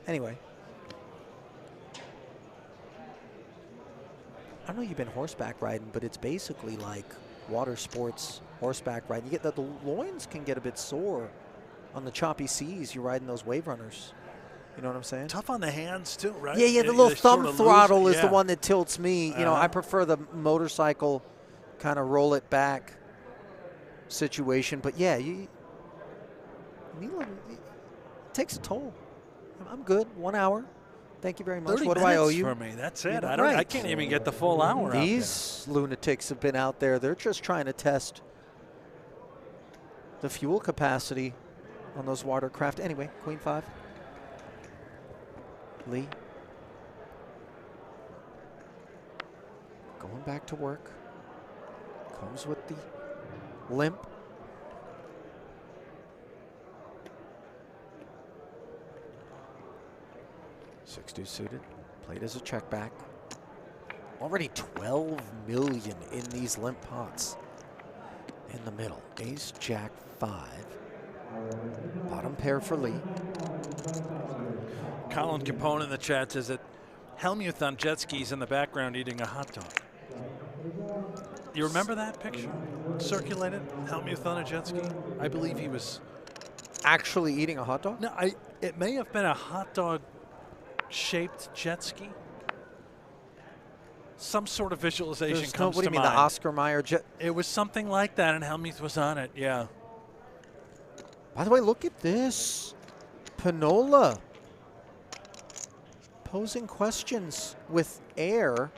Anyway. I know you've been horseback riding, but it's basically like water sports horseback riding. You get that the loins can get a bit sore on the choppy seas. You're riding those wave runners. You know what I'm saying? Tough on the hands too, right? Yeah, the little thumb throttle is the one that tilts me. You know, I Uh-huh. prefer the motorcycle kind of roll it back situation. But yeah, it takes a toll. I'm good. 1 hour. Thank you very much. 30 What do I owe minutes you? for me. That's it. You know, I don't. I right. can't even get the full hour. These lunatics have been out there. They're just trying to test the fuel capacity on those watercraft. Anyway, Queen 5. Lee. Going back to work. Comes with the limp. Six-2 suited. Played as a check back. Already 12 million in these limp pots. In the middle, ace, jack, 5. Bottom pair for Lee. Colin Capone in the chat says that Helmuth on jet skis in the background eating a hot dog. You remember that picture circulated? Helmuth on a jet ski? I believe he was actually eating a hot dog? No, it may have been a hot dog shaped jet ski. Some sort of visualization comes what do to you mean, mind. the Oscar Mayer jet? It was something like that, and Helmuth was on it, yeah. By the way, look at this. Pinnola posing questions with air.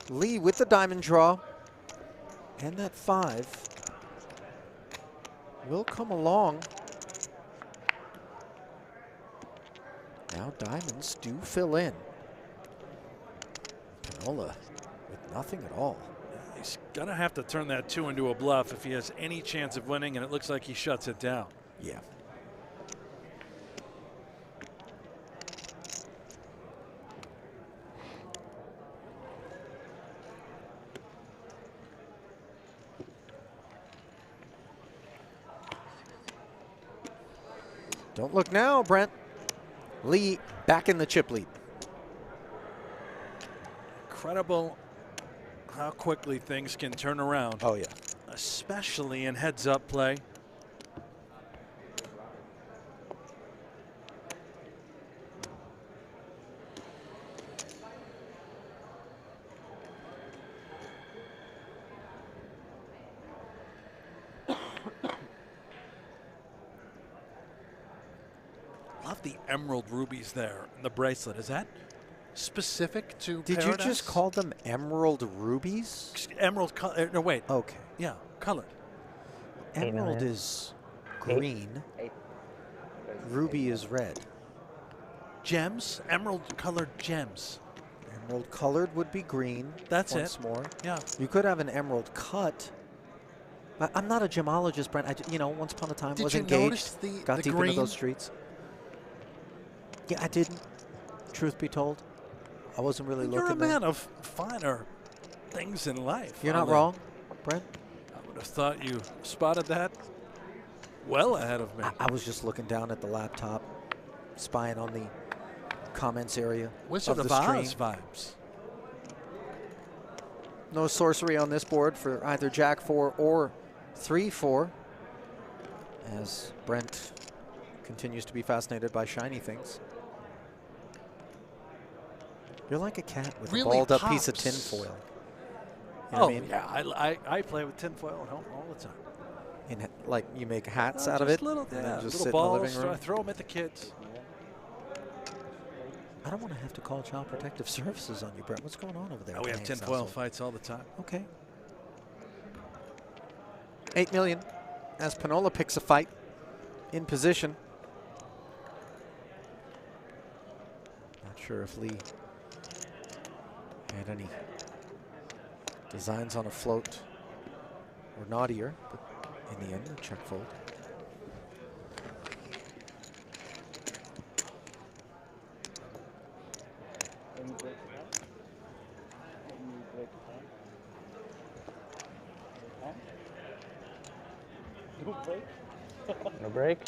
Lee with the diamond draw. And that 5 will come along. Now diamonds do fill in. Pinnola with nothing at all. He's going to have to turn that 2 into a bluff if he has any chance of winning, and it looks like he shuts it down. Yeah. Don't look now, Brent. Lee back in the chip lead. Incredible how quickly things can turn around. Oh, yeah. Especially in heads-up play. Love the emerald rubies there in the bracelet. Is that specific to Did Paradise? you just call them emerald rubies? Emerald color. No, wait. Okay. Yeah, colored. Emerald is green. Ruby is red. Gems, emerald colored gems. Emerald colored would be green. That's once it. more. Yeah. You could have an emerald cut. I'm not a gemologist, Brent. You know, once upon a time Did was you engaged. notice Got the deep green? into those streets. Yeah, I didn't. Truth be told, I wasn't really You're looking. a man of finer things in life. You're not wrong, Brent. I would have thought you spotted that well ahead of me. I was just looking down at the laptop, spying on the comments area Wizard of of the stream. Oz vibes. No sorcery on this board for either Jack 4 or 3-4, as Brent continues to be fascinated by shiny things. You're like a cat with Really a balled up piece of pops. tinfoil. You know Oh, what I mean? yeah. I play with tinfoil at home all the time. In, like you make hats Oh, out of just it, little, and yeah, then just little sit balls. in the living room. I throw them at the kids. I don't want to have to call Child Protective Services on you, Brent. What's going on over there? Oh, at we the have Haynes tinfoil household? fights all the time. Okay. 8 million as Pinnola picks a fight in position. Not sure if Lee had any designs on a float or naughtier, but in the end, a check fold. No break?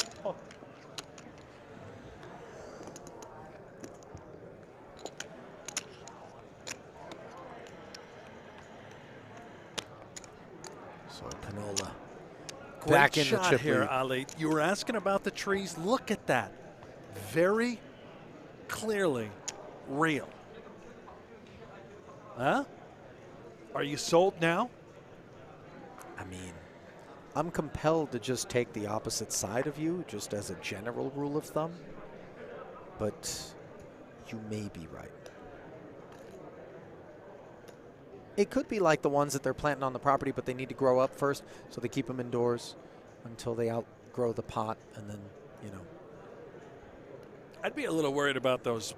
So Pinnola Great back in shot the chip here, lead. Ali. You were asking about the trees. Look at that. Very clearly real. Huh? Are you sold now? I mean, I'm compelled to just take the opposite side of you, just as a general rule of thumb. But you may be right. It could be like the ones that they're planting on the property, but they need to grow up first, so they keep them indoors until they outgrow the pot, and then, you know. I'd be a little worried about those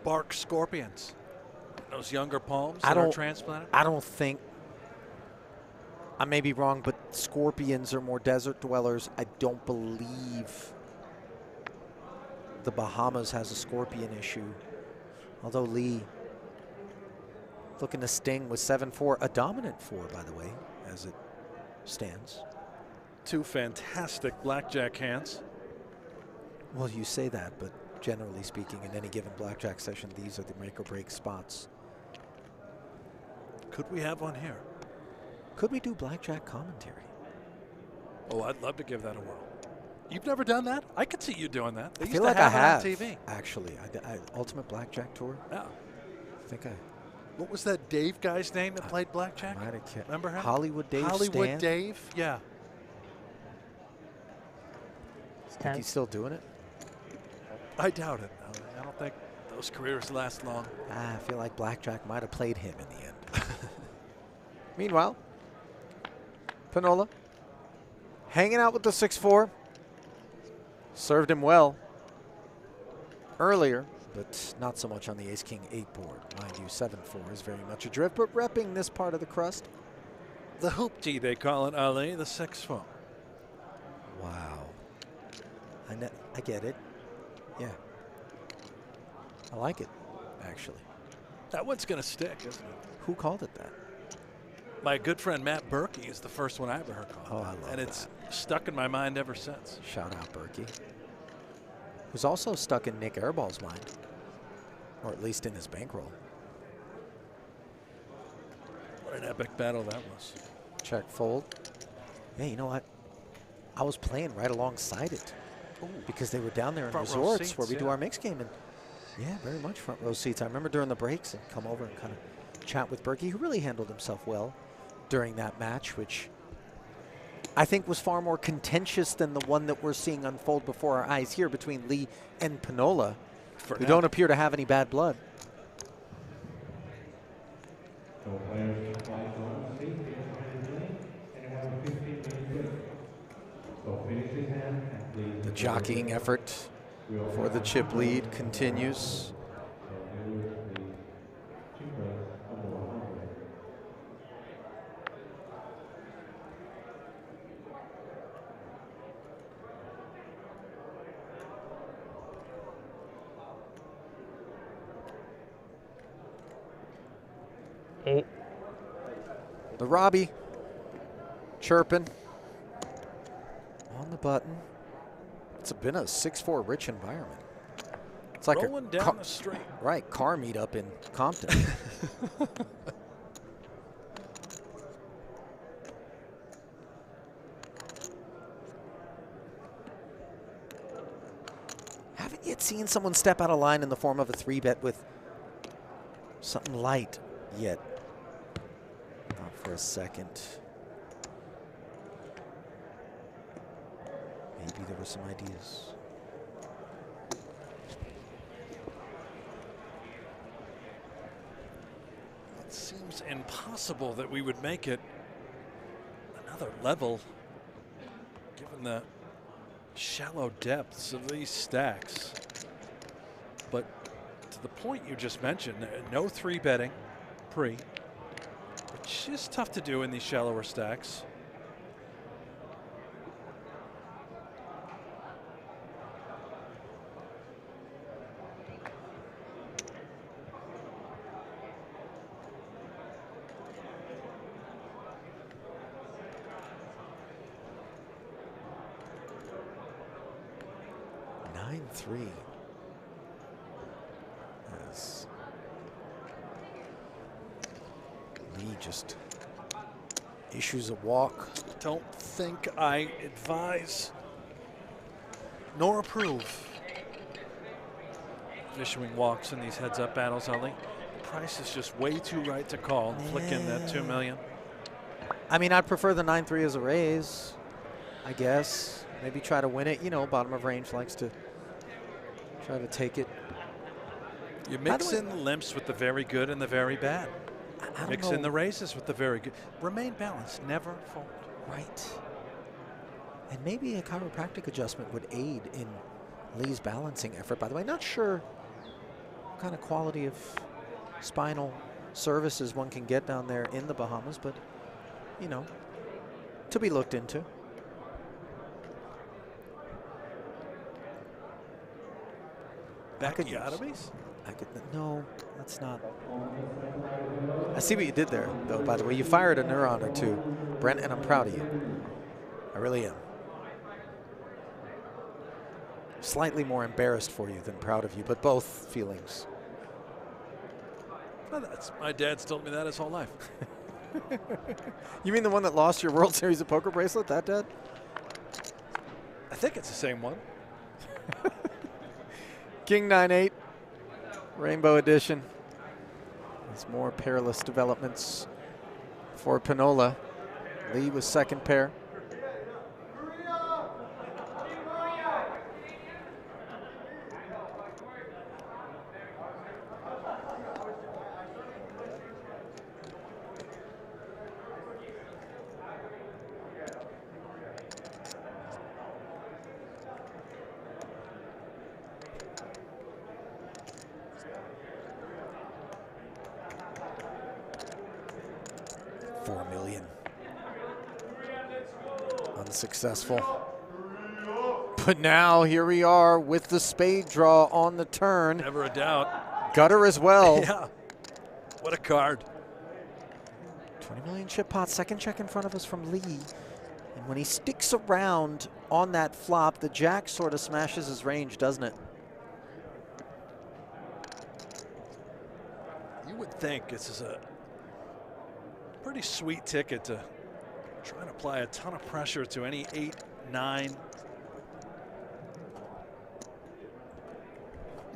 bark scorpions. Those younger palms that are transplanted? I don't think, I may be wrong, but scorpions are more desert dwellers. I don't believe the Bahamas has a scorpion issue. Although Lee looking to sting with 7-4, a dominant 4, by the way, as it stands. Two fantastic blackjack hands. Well, you say that, but generally speaking, in any given blackjack session, these are the make or break spots. Could we have one here? Could we do blackjack commentary? Oh, I'd love to give that a whirl. You've never done that? I could see you doing that. They I used feel to like I have have, it on TV. actually. Ultimate Blackjack Tour. Yeah. I think I. What was that Dave guy's name that played blackjack? Remember him? Hollywood Dave. Hollywood Stan? Dave. Yeah. Think he's still doing it? I doubt it. I don't think those careers last long. I feel like blackjack might have played him in the end. Meanwhile, Pinnola hanging out with the 6-4. Served him well earlier, but not so much on the Ace-King-8 board. Mind you, 7-4 is very much a drift, but repping this part of the crust. The hoopty, they call it, Ali, the 6-4. Wow. I get it. Yeah. I like it, actually. That one's going to stick, isn't it? Who called it that? My good friend Matt Berkey is the first one I ever heard called. Oh, I love that. And it's stuck in my mind ever since. Shout out Berkey. Who's also stuck in Nick Airball's mind, or at least in his bankroll. What an epic battle that was. Check fold. Yeah, you know what? I was playing right alongside it. Ooh, because they were down there in resorts seats, where we do our mix game. And yeah, very much front row seats. I remember during the breaks and come over and kind of chat with Berkey, who really handled himself well during that match, which I think was far more contentious than the one that we're seeing unfold before our eyes here between Lee and Pinnola, who don't appear to have any bad blood. The jockeying effort for the chip lead continues. The Robbie chirping on the button. It's been a 6-4 rich environment. It's like rolling down the street. Right, car meetup in Compton. Haven't yet seen someone step out of line in the form of a 3-bet with something light yet. Not for a second. Maybe there were some ideas. It seems impossible that we would make it another level, given the shallow depths of these stacks. But to the point you just mentioned, no 3-betting pre, which is tough to do in these shallower stacks. As Lee just issues a walk. Don't think I advise nor approve of issuing walks in these heads-up battles, Ali. The price is just way too right to call and flick in that $2 million. I mean, I'd prefer the 9-3 as a raise, I guess. Maybe try to win it. You know, bottom of range likes to try to take it. You mix in the limps with the very good and the very bad. Mix in the raises with the very good. Remain balanced, never fold. Right. And maybe a chiropractic adjustment would aid in Lee's balancing effort. By the way, not sure what kind of quality of spinal services one can get down there in the Bahamas, but, you know, to be looked into. Bacchiotomies? No, that's not. I see what you did there, though, by the way. You fired a neuron or two, Brent, and I'm proud of you. I really am. Slightly more embarrassed for you than proud of you, but both feelings. Well, my dad's told me that his whole life. You mean the one that lost your World Series of Poker bracelet, that dad? I think it's the same one. King 9-8, Rainbow Edition. There's more pairless developments for Pinnola. Lee was second pair. $4 million. Unsuccessful. But now here we are with the spade draw on the turn. Never a doubt. Gutter as well. Yeah. What a card. 20 million chip pot, second check in front of us from Lee. And when he sticks around on that flop, the jack sort of smashes his range, doesn't it? You would think this is a pretty sweet ticket to try and apply a ton of pressure to any 8, 9.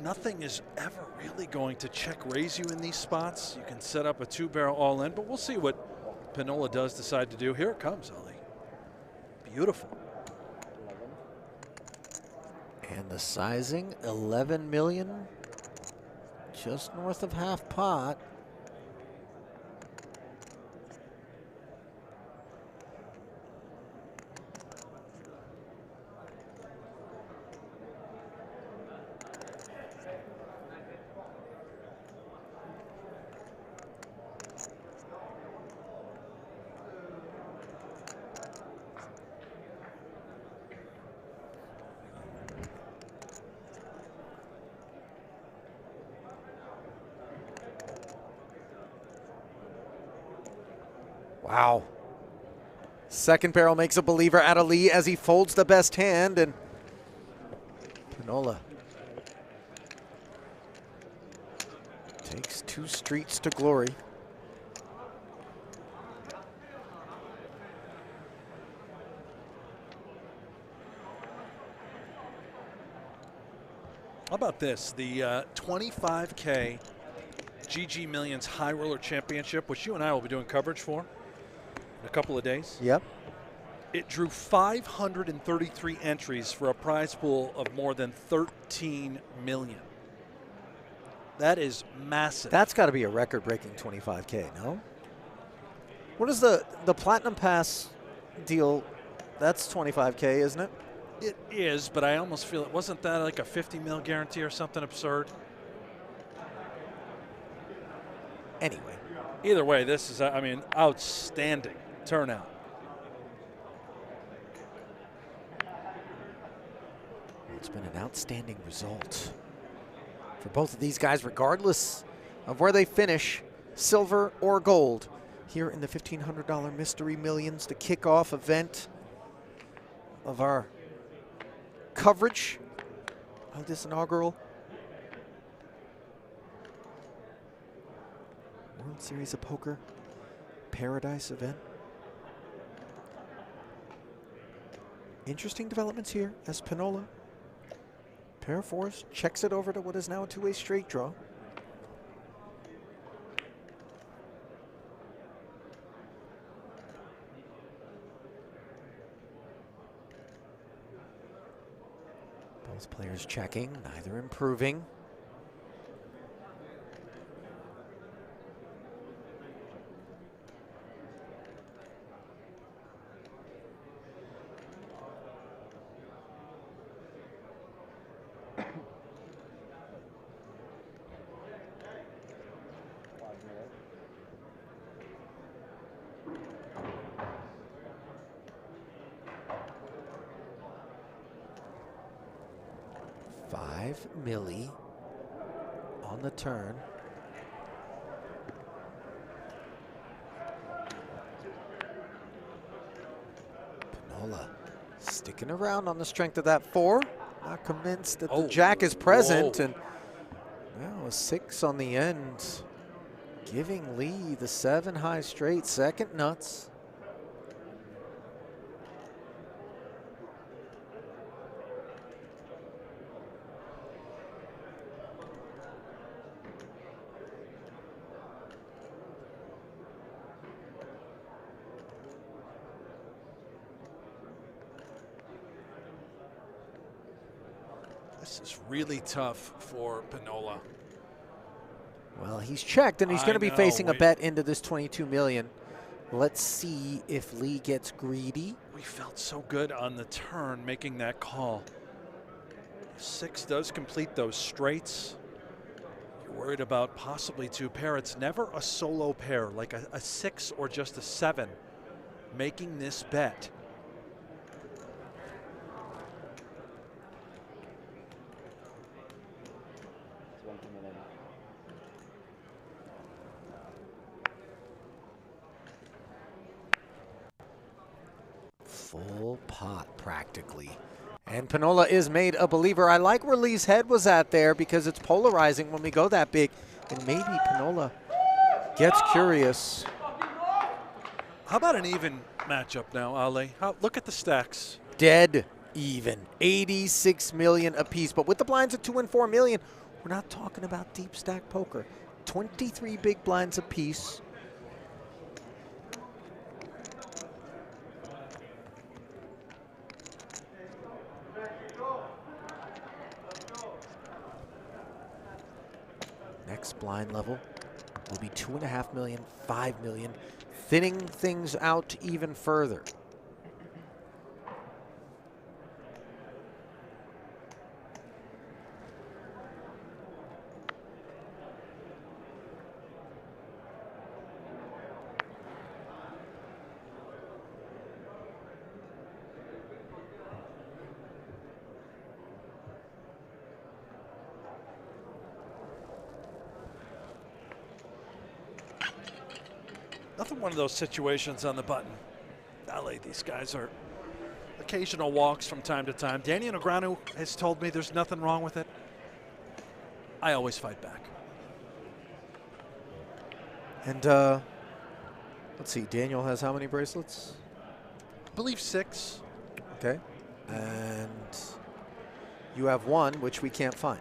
Nothing is ever really going to check raise you in these spots. You can set up a 2-barrel all in, but we'll see what Pinnola does decide to do. Here it comes, Ollie. Beautiful. And the sizing, 11 million, just north of half pot. Wow. Second barrel makes a believer out of Lee as he folds the best hand, and Pinnola takes 2 streets to glory. How about this? The 25K GG Millions High Roller Championship, which you and I will be doing coverage for in a couple of days. Yep. It drew 533 entries for a prize pool of more than 13 million. That is massive. That's got to be a record-breaking 25K, no? What is the Platinum Pass deal? That's 25K, isn't it? It is, but I almost feel it wasn't that like a 50 mil guarantee or something absurd. Anyway. Either way, this is, I mean, outstanding turnout. It's been an outstanding result for both of these guys, regardless of where they finish, silver or gold, here in the $1,500 Mystery Millions, the kickoff event of our coverage of this inaugural World Series of Poker Paradise event. Interesting developments here as Pinnola, pair of 4s, checks it over to what is now a 2-way straight draw. Both players checking, neither improving. 5 milli on the turn. Pinnola sticking around on the strength of that 4. Not convinced that the jack is present. Whoa. And now a 6 on the end, giving Lee the 7 high straight, second nuts. This is really tough for Pinnola. Well, he's checked, and he's going to be facing a Wait. bet into this 22 million. Let's see if Lee gets greedy. We felt so good on the turn making that call. 6 does complete those straights. You're worried about possibly 2 pair. It's never a solo pair, like a 6 or just a 7 making this bet. Full pot, practically. And Pinnola is made a believer. I like where Lee's head was at there because it's polarizing when we go that big. And maybe Pinnola gets curious. How about an even matchup now, Ale? Look at the stacks. Dead even. 86 million apiece. But with the blinds at 2 and 4 million, we're not talking about deep stack poker. 23 big blinds apiece. Next blind level will be 2.5 million, 5 million, thinning things out even further. Nothing one of those situations on the button. Ale, these guys are occasional walks from time to time. Danny Negreanu has told me there's nothing wrong with it. I always fight back. And let's see, Daniel has how many bracelets? I believe 6. Okay. And you have 1, which we can't find.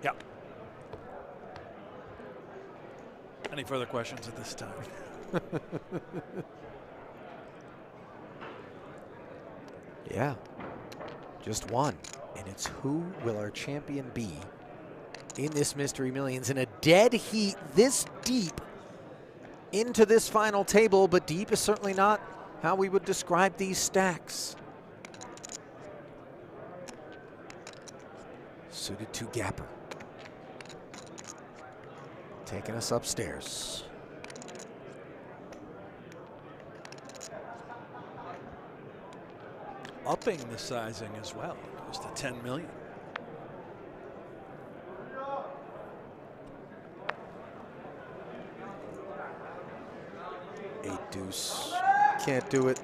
Yep. Any further questions at this time? Yeah, just 1. And it's who will our champion be in this Mystery Millions in a dead heat this deep into this final table, but deep is certainly not how we would describe these stacks. Suited 2 gapper. Taking us upstairs. Upping the sizing as well. Goes to 10 million. Eight deuce. Can't do it.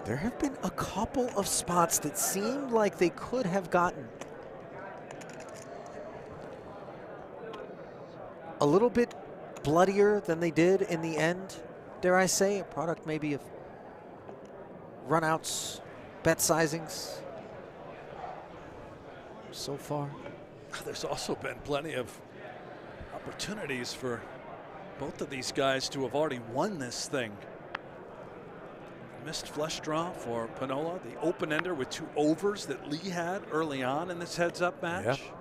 There have been a couple of spots that seemed like they could have gotten a little bit bloodier than they did in the end, dare I say, a product maybe of runouts, bet sizings so far. There's also been plenty of opportunities for both of these guys to have already won this thing. Missed flush draw for Pinnola, the open ender with 2 overs that Lee had early on in this heads-up match. Yeah.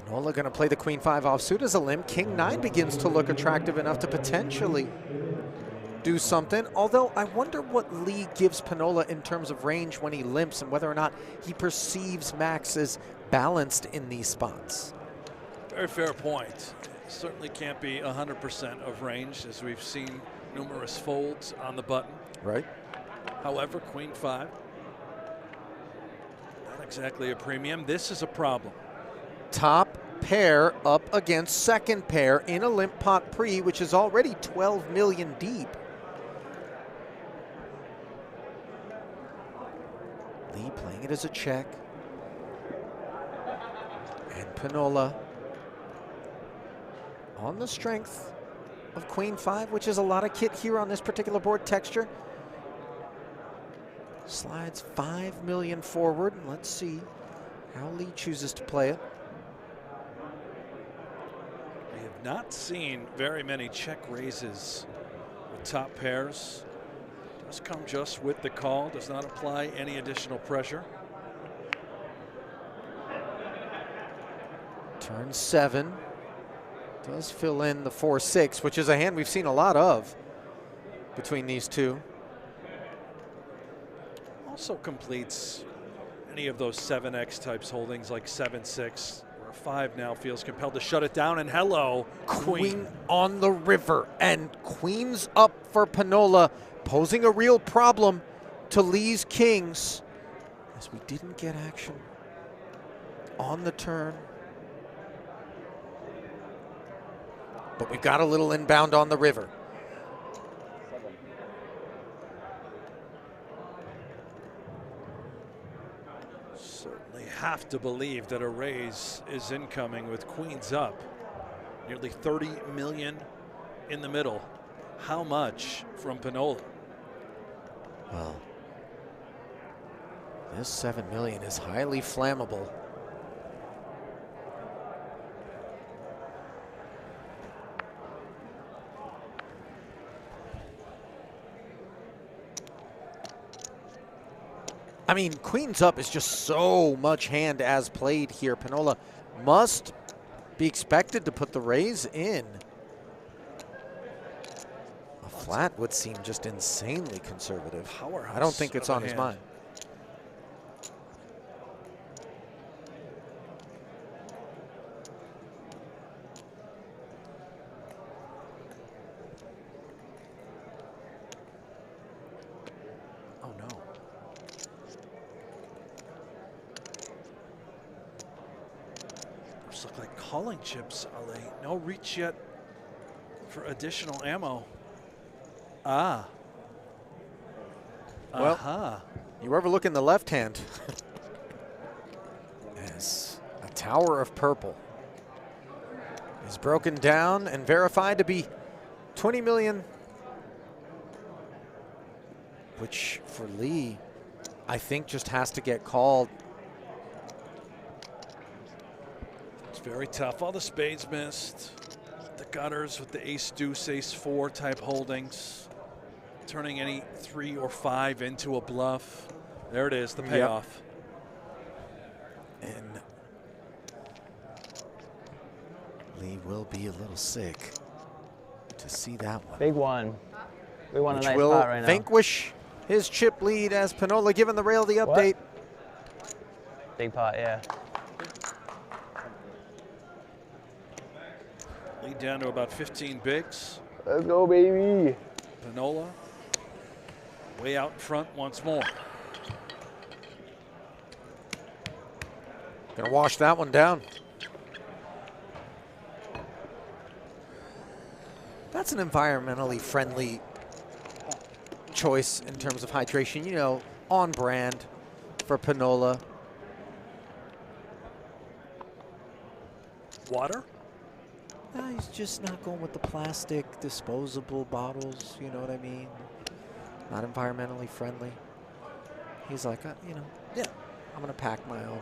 Pinnola going to play the queen 5 offsuit as a limp. King 9 begins to look attractive enough to potentially do something. Although I wonder what Lee gives Pinnola in terms of range when he limps and whether or not he perceives Max as balanced in these spots. Very fair point. Certainly can't be 100% of range, as we've seen numerous folds on the button. Right. However, queen 5, not exactly a premium. This is a problem. Top pair up against second pair in a limp pot pre, which is already 12 million deep. Lee playing it as a check. And Pinnola on the strength of queen 5, which is a lot of kit here on this particular board texture. Slides 5 million forward, and let's see how Lee chooses to play it. We have not seen very many check raises with top pairs. Does come just with the call, does not apply any additional pressure. Turn 7 does fill in the 4-6, which is a hand we've seen a lot of between these two. Also completes any of those 7X types holdings like 7-6, where a 5 now feels compelled to shut it down. And hello, queen on the river, and queen's up for Pinnola, posing a real problem to Lee's kings, as we didn't get action on the turn. But we've got a little inbound on the river. Certainly have to believe that a raise is incoming with queens up. Nearly 30 million in the middle. How much from Pinnola? Well, this 7 million is highly flammable. I mean, queens up is just so much hand as played here. Pinnola must be expected to put the raise in. A flat would seem just insanely conservative. I don't think it's on his mind. Look like calling chips, Ali. No reach yet for additional ammo. Ah. Well, you ever look in the left hand? Yes, a tower of purple is broken down and verified to be 20 million, which for Lee, I think just has to get called. Very tough. All the spades missed. The gutters with the ace deuce, ace 4 type holdings. Turning any 3 or 5 into a bluff. There it is, the payoff. Yep. And Lee will be a little sick to see that one. Big one. We want a nice will spot right now. Vanquish his chip lead as Pinnola giving the rail the update. What? Big pot, yeah. Lead down to about 15 bigs. Let's go, baby. Pinnola way out in front once more. Gonna wash that one down. That's an environmentally friendly choice in terms of hydration. You know, on brand for Pinnola. Water? He's just not going with the plastic disposable bottles, you know what I mean? Not environmentally friendly. He's like, you know, yeah, I'm gonna pack my own.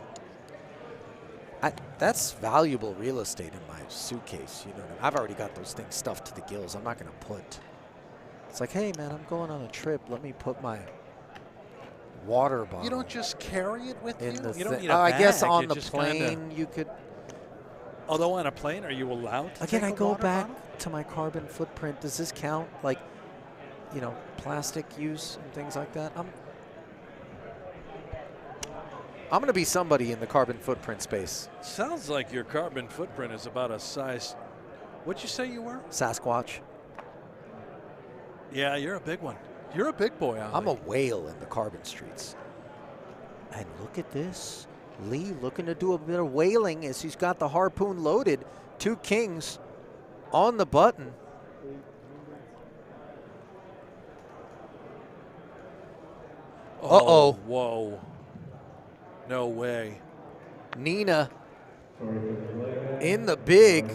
That's valuable real estate in my suitcase, you know what I mean? I've already got those things stuffed to the gills. I'm not gonna put, it's like, hey man, I'm going on a trip. Let me put my water bottle. You don't just carry it with you? In the You don't need a I guess bag. on You the just plane kinda... you could. Although on a plane, are you allowed to Again, take I a go water back bottle? to my carbon footprint. Does this count, like, you know, plastic use and things like that? I'm going to be somebody in the carbon footprint space. Sounds like your carbon footprint is about a size. What'd you say you were? Sasquatch. Yeah, you're a big one. You're a big boy, Ali. I'm a whale in the carbon streets. And look at this. Lee looking to do a bit of whaling as he's got the harpoon loaded. 2 kings on the button. Uh-oh. Whoa. No way. Nina in the big.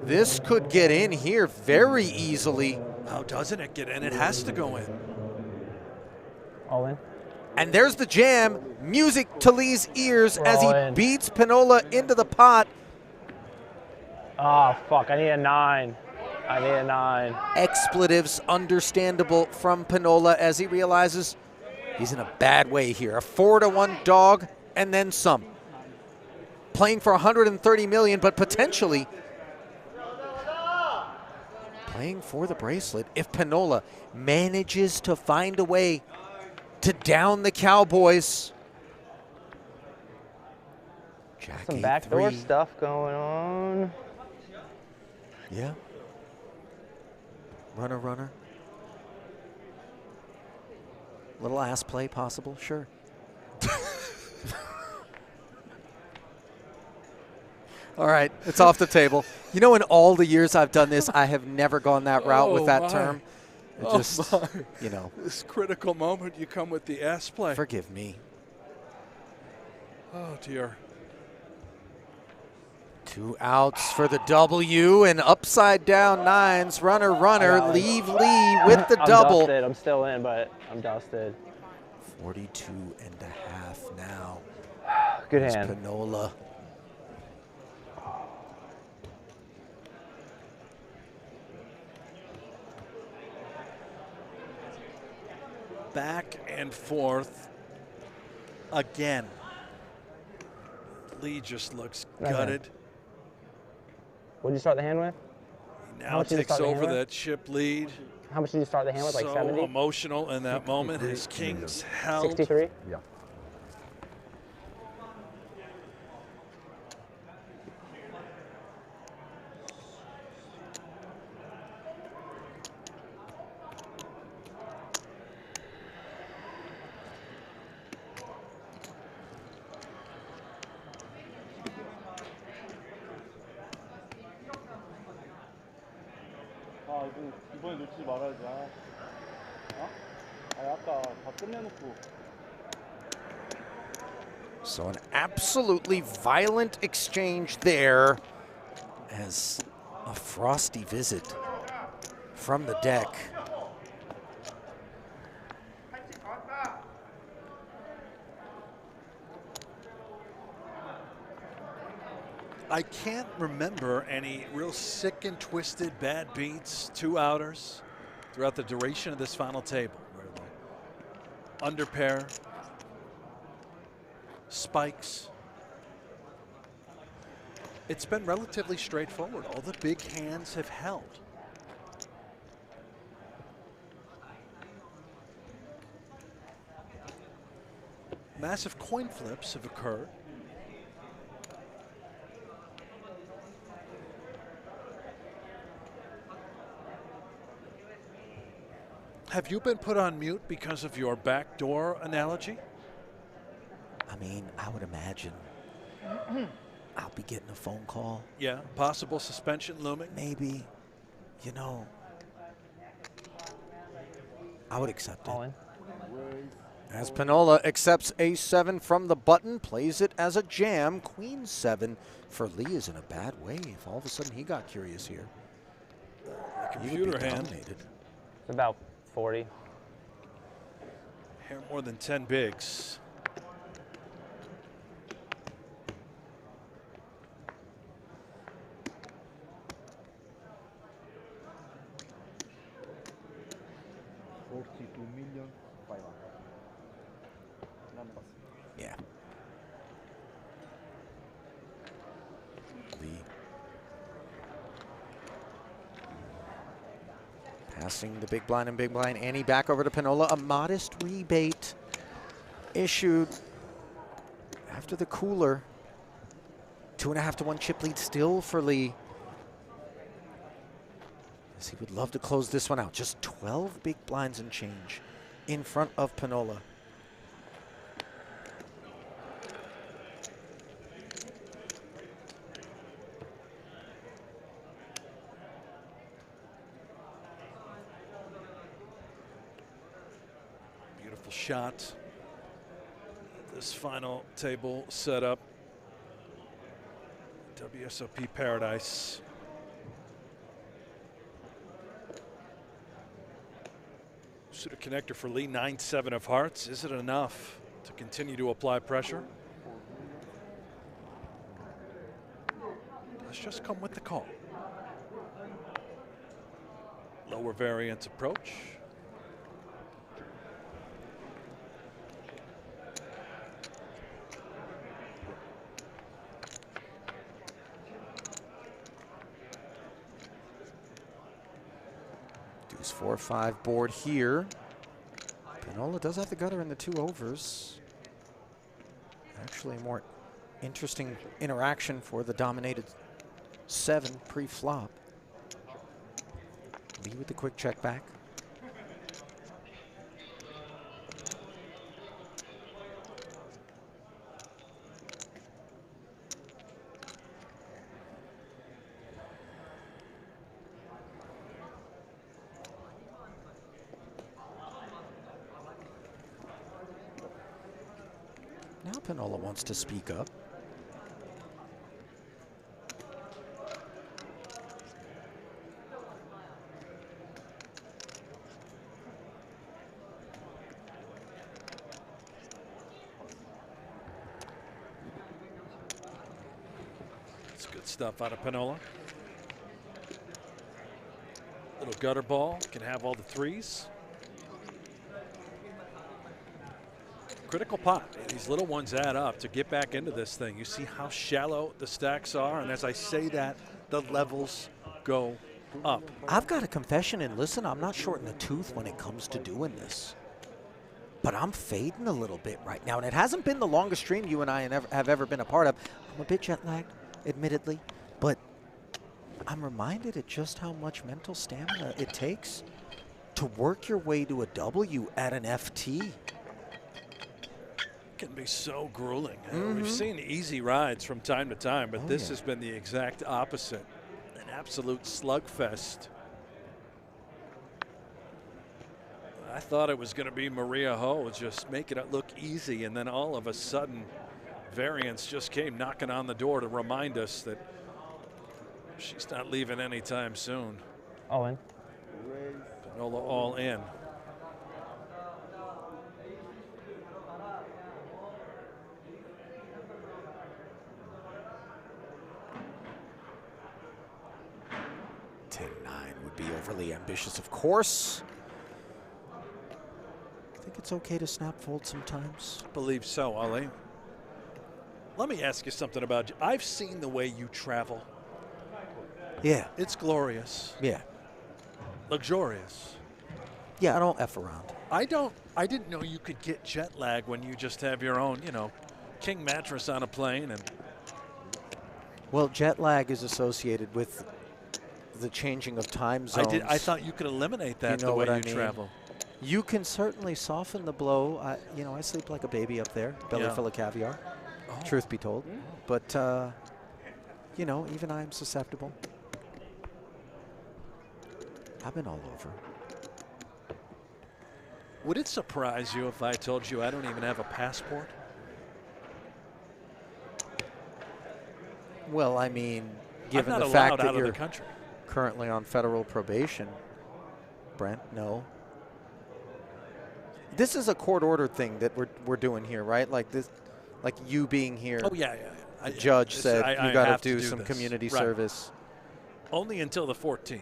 This could get in here very easily. How doesn't it get in? It has to go in. All in. And there's the jam. Music to Lee's ears as he in. beats Pinnola into the pot. Oh, fuck. I need a 9. I need a 9. Expletives understandable from Pinnola as he realizes he's in a bad way here. A 4-1 dog and then some. Playing for 130 million, but potentially playing for the bracelet if Pinnola manages to find a way to down the Cowboys. Jack Some 8-3. backdoor stuff going on. Yeah. Runner. Little ass play possible, sure. All right, it's off the table. You know, in all the years I've done this, I have never gone that route with that term. It just, you know. This critical moment, you come with the ass play. Forgive me. Oh, dear. 2 outs for the W and upside down 9s. Runner. Leave Lee with the double. I'm dusted. I'm still in, but I'm dusted. 42.5 now. Good There's hand. Pinnola. Back and forth again. Lee just looks gutted. What did you start the hand with? He now takes over that chip lead. How much did you start the hand with? Like so 70? Emotional in that moment. His kings held. 63? Yeah. 이번에 놓치지 말아야지. 아까 다 끝내놓고. So an absolutely violent exchange there as a frosty visit from the deck. I can't remember any real sick and twisted bad beats, 2-outers throughout the duration of this final table. Where the under pair, spikes. It's been relatively straightforward. All the big hands have held. Massive coin flips have occurred. Have you been put on mute because of your backdoor analogy? I mean, I would imagine I'll be getting a phone call. Yeah, possible suspension looming. Maybe, you know, I would accept it. All in. As Pinnola accepts a7 from the button, plays it as a jam. Queen 7 for Lee is in a bad way if all of a sudden he got curious here. The He would computer be hand. dominated. About 40. Hair more than 10 bigs. Yeah. Passing the big blind and big blind ante back over to Pinnola. A modest rebate issued after the cooler. 2.5 to 1 chip lead still for Lee. As he would love to close this one out. Just 12 big blinds and change in front of Pinnola. Beautiful shot. This final table setup. WSOP Paradise. Suited connector for Lee, 9-7 of hearts. Is it enough to continue to apply pressure? Let's just come with the call. Lower variance approach. Deuce 4-5 board here. Pinnola does have the gutter in the 2 overs. Actually a more interesting interaction for the dominated 7 pre-flop. Lee with the quick check back. Now Pinnola wants to speak up. It's good stuff out of Pinnola. Little gutter ball, can have all the 3s. Critical pot. These little ones add up to get back into this thing. You see how shallow the stacks are, and as I say that, the levels go up. I've got a confession, and listen, I'm not short in the tooth when it comes to doing this. But I'm fading a little bit right now, and it hasn't been the longest stream you and I have ever been a part of. I'm a bit jet lagged, admittedly, but I'm reminded of just how much mental stamina it takes to work your way to a W at an FT. Can be so grueling. We've seen easy rides from time to time, but this has been the exact opposite. An absolute slugfest. I thought it was going to be Maria Ho, just make it look easy, and then all of a sudden, variance just came knocking on the door to remind us that she's not leaving anytime soon. All in. Pinnola all in. Be overly ambitious, of course. I think it's okay to snap fold sometimes. Believe so, Ollie. Let me ask you something about you. I've seen the way you travel. Yeah. It's glorious. Yeah. Luxurious. Yeah, I don't F around. I didn't know you could get jet lag when you just have your own, king mattress on a plane. And well, jet lag is associated with the changing of time zones. I thought you could eliminate that the way you travel. You can certainly soften the blow. I sleep like a baby up there, belly full of caviar, truth be told. But, even I'm susceptible. I've been all over. Would it surprise you if I told you I don't even have a passport? Well, I mean, given I'm not the fact allowed that out you're of the country. Currently on federal probation, Brent, no. This is a court-ordered thing that we're doing here, right? Like this, like you being here. Oh yeah. The judge said you got to do some this. community Right. service. Only until the 14th.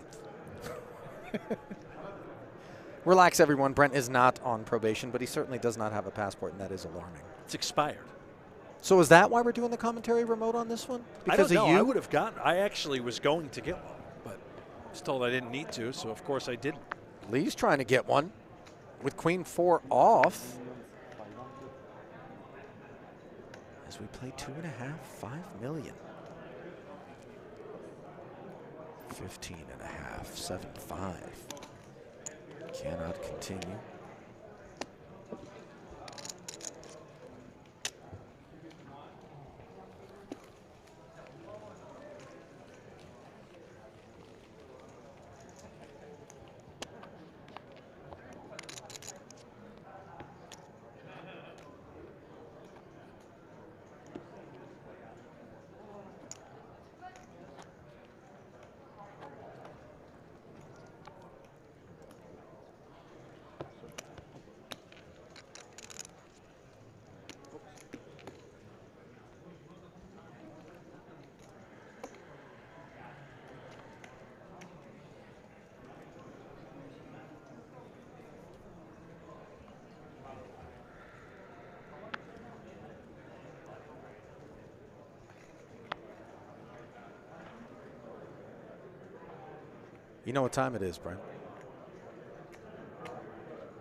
Relax, everyone. Brent is not on probation, but he certainly does not have a passport, and that is alarming. It's expired. So is that why we're doing the commentary remote on this one? Because I don't know. of you? I would have gotten. I actually was going to get one, but I was told I didn't need to, so of course I didn't. Lee's trying to get one with queen 4 off. As we play 2.5, 5 million. 15.5, 7.5. Cannot continue. You know what time it is, Brian?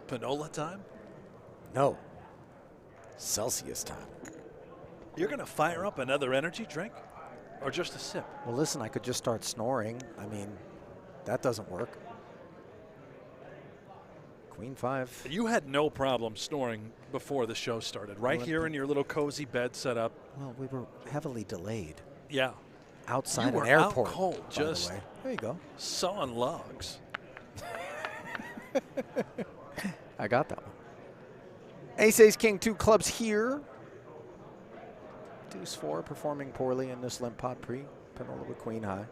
Pinnola time? No. Celsius time. You're going to fire up another energy drink or just a sip? Well, listen, I could just start snoring. I mean, that doesn't work. Queen 5. You had no problem snoring before the show started, right Well, here in your little cozy bed set up. Well, we were heavily delayed. Yeah. Outside you an were airport. out cold, just the way. There you go. sawing logs. I got that one. Ace, king, 2 clubs here. Deuce 4 performing poorly in this limp pot pre. Pinnola with queen high.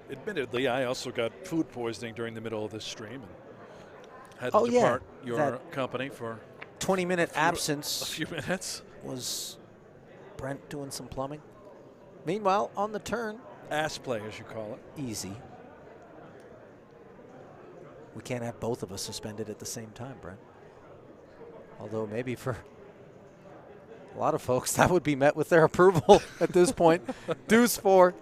Admittedly, I also got food poisoning during the middle of this stream and had Oh, to yeah, depart your that company for 20-minute absence. a few minutes. Was Brent doing some plumbing? Meanwhile, on the turn. Ass play, as you call it. Easy. We can't have both of us suspended at the same time, Brent. Although maybe for a lot of folks, that would be met with their approval at this point. Deuce 4.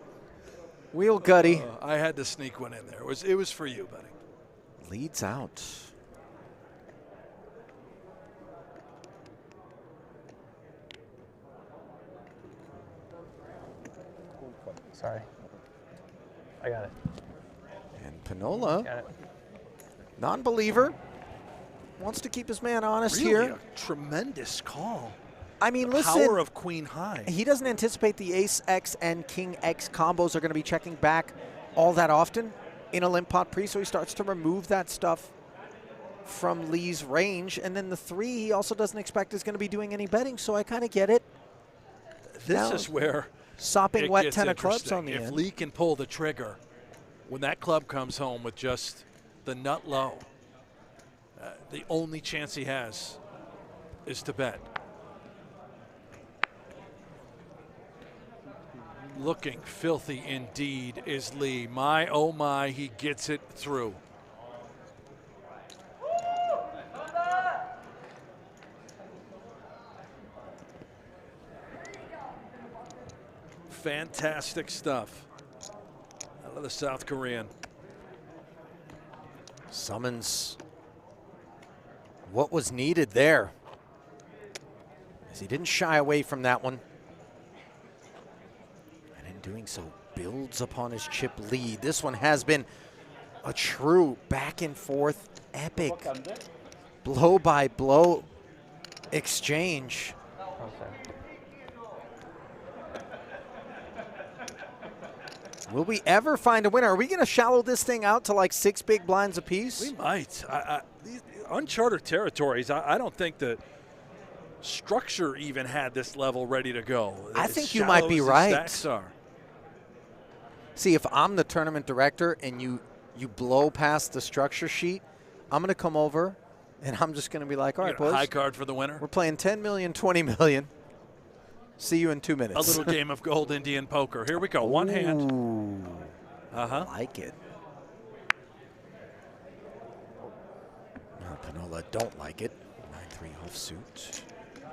Wheel gutty. I had to sneak one in there. It was for you, buddy. Leads out. Sorry. I got it. And Pinnola, Got it. non-believer, wants to keep his man honest Really here. a tremendous call. I mean, The listen. power of queen high. He doesn't anticipate the ace X and king X combos are going to be checking back all that often in a limp pot pre, so he starts to remove that stuff from Lee's range. And then the 3 he also doesn't expect is going to be doing any betting, so I kind of get it. This Now, is where sopping it wet gets 10 of clubs interesting. on the If end. Lee can pull the trigger, when that club comes home with just the nut low, the only chance he has is to bet. Looking filthy indeed is Lee. My, oh my, he gets it through. Fantastic stuff out of the South Korean. Summons what was needed there, as he didn't shy away from that one. And in doing so, builds upon his chip lead. This one has been a true back and forth epic blow by blow exchange. Will we ever find a winner? Are we going to shallow this thing out to like 6 big blinds apiece? We might. These uncharted territories, I don't think the structure even had this level ready to go. I As think you might be shallow as the right. stacks are. See, if I'm the tournament director and you blow past the structure sheet, I'm going to come over and I'm just going to be like, all right, boys. High card for the winner. We're playing 10 million, 20 million. See you in 2 minutes. A little game of gold Indian poker. Here we go. One hand. I like it. No, Pinnola don't like it. 9-3 offsuit.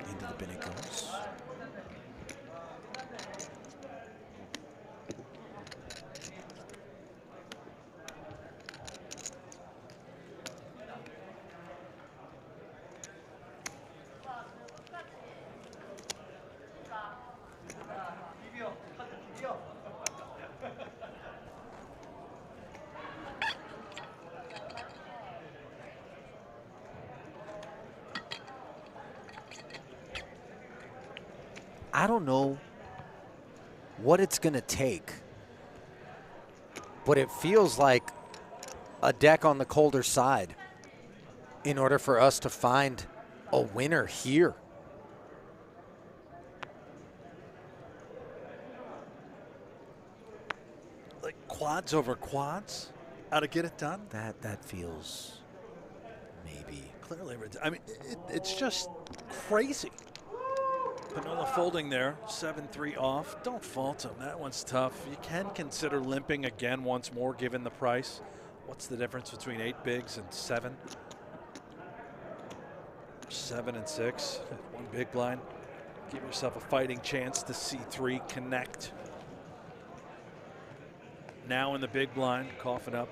Into the bin it goes. I don't know what it's going to take, but it feels like a deck on the colder side in order for us to find a winner here. Like quads over quads? How to get it done? That feels maybe. Clearly, I mean, it's just crazy. Pinnola folding there, 7-3 off. Don't fault him. That one's tough. You can consider limping again once more given the price. What's the difference between 8 bigs and 7? 7 and 6. 1 big blind. Give yourself a fighting chance to C3 connect. Now in the big blind, coughing up.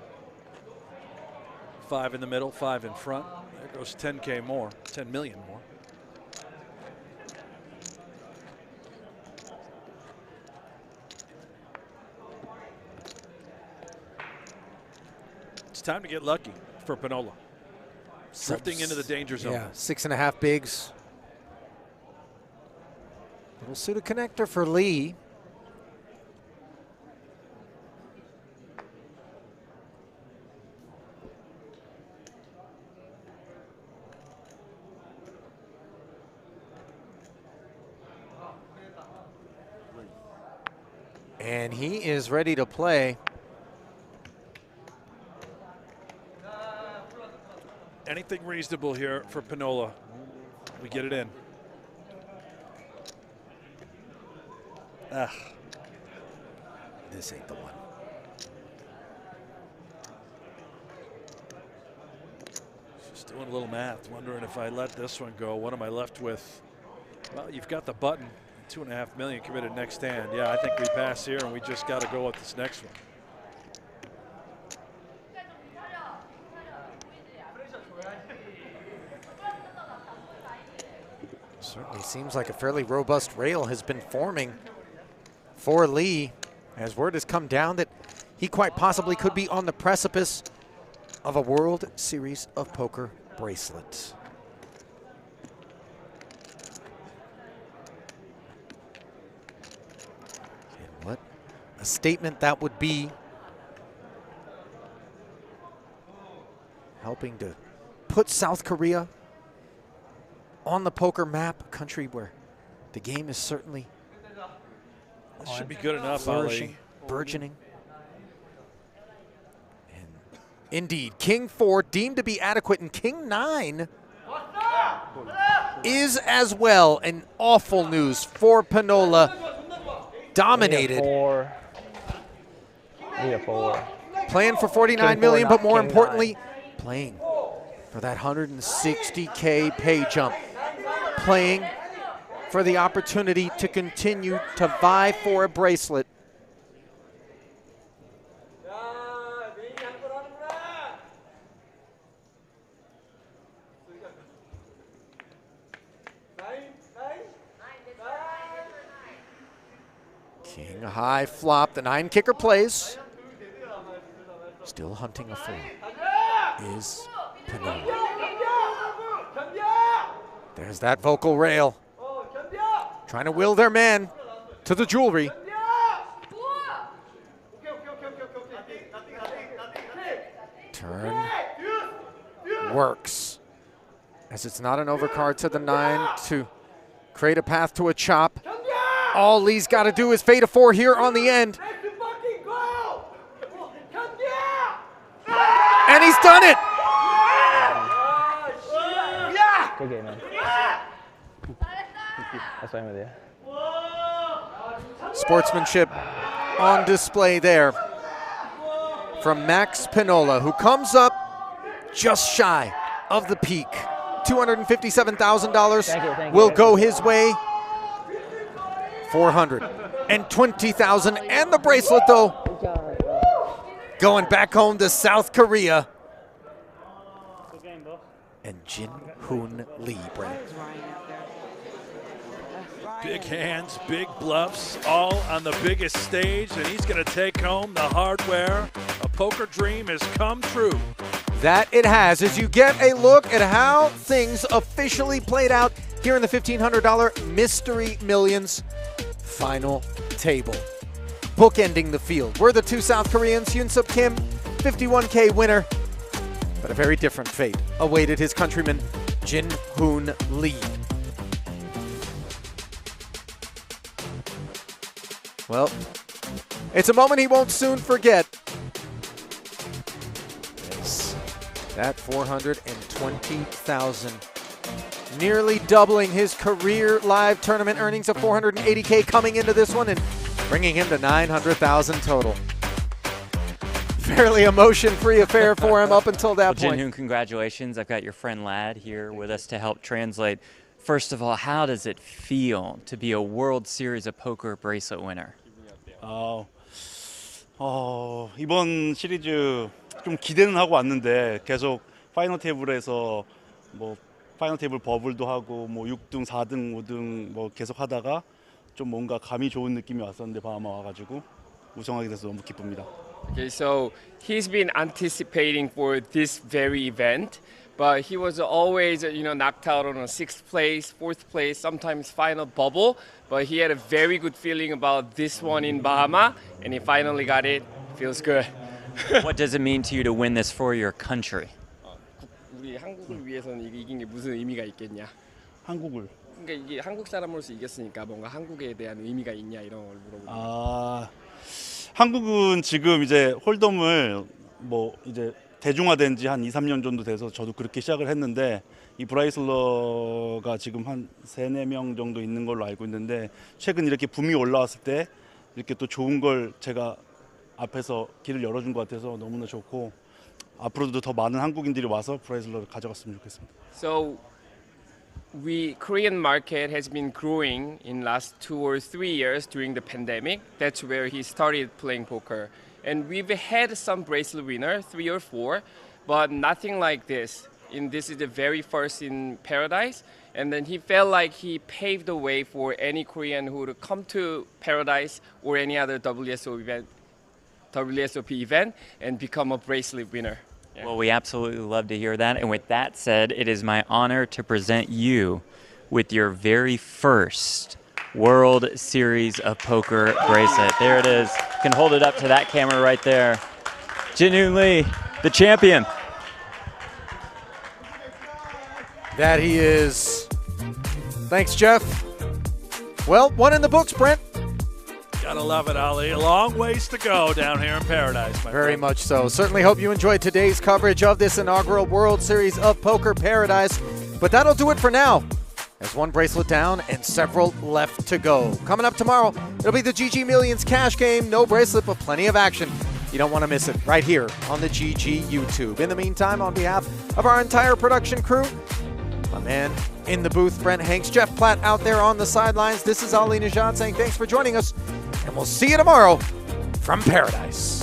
5 in the middle, 5 in front. There goes 10K more, 10 million more. It's time to get lucky for Pinnola. Drifting into the danger zone. Yeah, 6.5 bigs. Little suited connector for Lee. And he is ready to play. Anything reasonable here for Pinnola. We get it in. This ain't the one. Just doing a little math, wondering if I let this one go, what am I left with? Well, you've got the button, 2.5 million committed next hand. Yeah, I think we pass here and we just got to go with this next one. Certainly seems like a fairly robust rail has been forming for Lee, as word has come down that he quite possibly could be on the precipice of a World Series of Poker bracelet. And what a statement that would be, helping to put South Korea on the poker map, a country where the game is certainly This should be good enough, flourishing, burgeoning. And indeed, King 4 deemed to be adequate, and King 9 is as well. An awful news for Pinnola. Dominated. Playing for 49 million, but more importantly, playing for that 160K pay jump. Playing for the opportunity to continue to vie for a bracelet. King high flop, the 9 kicker plays. Still hunting a 4 is Pinnola. There's that vocal rail. Trying to will their man to the jewelry. Turn works. As it's not an overcard to the 9 to create a path to a chop. All Lee's got to do is fade a 4 here on the end. And he's done it! Good game, man. That's why I'm with you. Sportsmanship on display there from Max Pinnola, who comes up just shy of the peak. $257,000 will go his way. 420,000 and the bracelet, though, going back home to South Korea. And Jin Hoon Lee, Brent. Big hands, big bluffs, all on the biggest stage, and he's going to take home the hardware. A poker dream has come true. That it has, as you get a look at how things officially played out here in the $1,500 Mystery Millions. final table. Bookending the field were the two South Koreans, Hyunsup Kim, 51K winner, but a very different fate awaited his countryman, Jin Hoon Lee. Well, it's a moment he won't soon forget. Yes, that 420,000, nearly doubling his career live tournament earnings of 480K coming into this one and bringing him to 900,000 total. Fairly emotion-free affair for him up until that point. Jin Hoon, congratulations. I've got your friend Lad here with us to help translate. First of all, how does it feel to be a World Series of Poker bracelet winner? 이번 시리즈 좀 기대는 하고 왔는데 계속 파이널 테이블에서 뭐 파이널 테이블 버블도 하고 뭐 6등, 4등, 5등 뭐 계속 하다가 좀 뭔가 감이 좋은 느낌이 왔었는데 바하마 와가지고 우승하게 돼서 너무 기쁩니다. Okay, so he's been anticipating for this very event, but he was always, knocked out on a 6th place, 4th place, sometimes final bubble. But he had a very good feeling about this one in Bahama, and he finally got it. Feels good. What does it mean to you to win this for your country? 우리 한국을 위해서는 이게 이긴 게 무슨 의미가 있겠냐? 한국을. 그러니까 이게 한국 사람으로서 이겼으니까 뭔가 한국에 대한 의미가 있냐 이런 걸 물어보는. 한국은 지금 이제 홀덤을 뭐 이제 대중화된 지 한 2, 3년 정도 돼서 저도 그렇게 시작을 했는데 이 브라이슬러가 지금 한 3, 4명 정도 있는 걸로 알고 있는데 최근 이렇게 붐이 올라왔을 때 이렇게 또 좋은 걸 제가 앞에서 길을 열어준 것 같아서 너무나 좋고 앞으로도 더 많은 한국인들이 와서 브라이슬러를 가져갔으면 좋겠습니다. So Korean market has been growing in last 2 or 3 years during the pandemic. That's where he started playing poker. And we've had some bracelet winner, 3 or 4, but nothing like this. This is the very first in Paradise. And then he felt like he paved the way for any Korean who would come to Paradise or any other WSOP event and become a bracelet winner. Yeah. Well, we absolutely love to hear that. And with that said, it is my honor to present you with your very first World Series of Poker bracelet. There it is. You can hold it up to that camera right there. Jin Hoon Lee, the champion. That he is. Thanks, Jeff. Well, one in the books, Brent. Gotta love it, Ali. A long ways to go down here in Paradise, my Very friend. much so. Certainly hope you enjoyed today's coverage of this inaugural World Series of Poker Paradise. But that'll do it for now. There's one bracelet down and several left to go. Coming up tomorrow, it'll be the GG Millions cash game. No bracelet, but plenty of action. You don't want to miss it right here on the GG YouTube. In the meantime, on behalf of our entire production crew, my man in the booth, Brent Hanks, Jeff Platt out there on the sidelines, this is Ali Najad saying thanks for joining us, and we'll see you tomorrow from Paradise.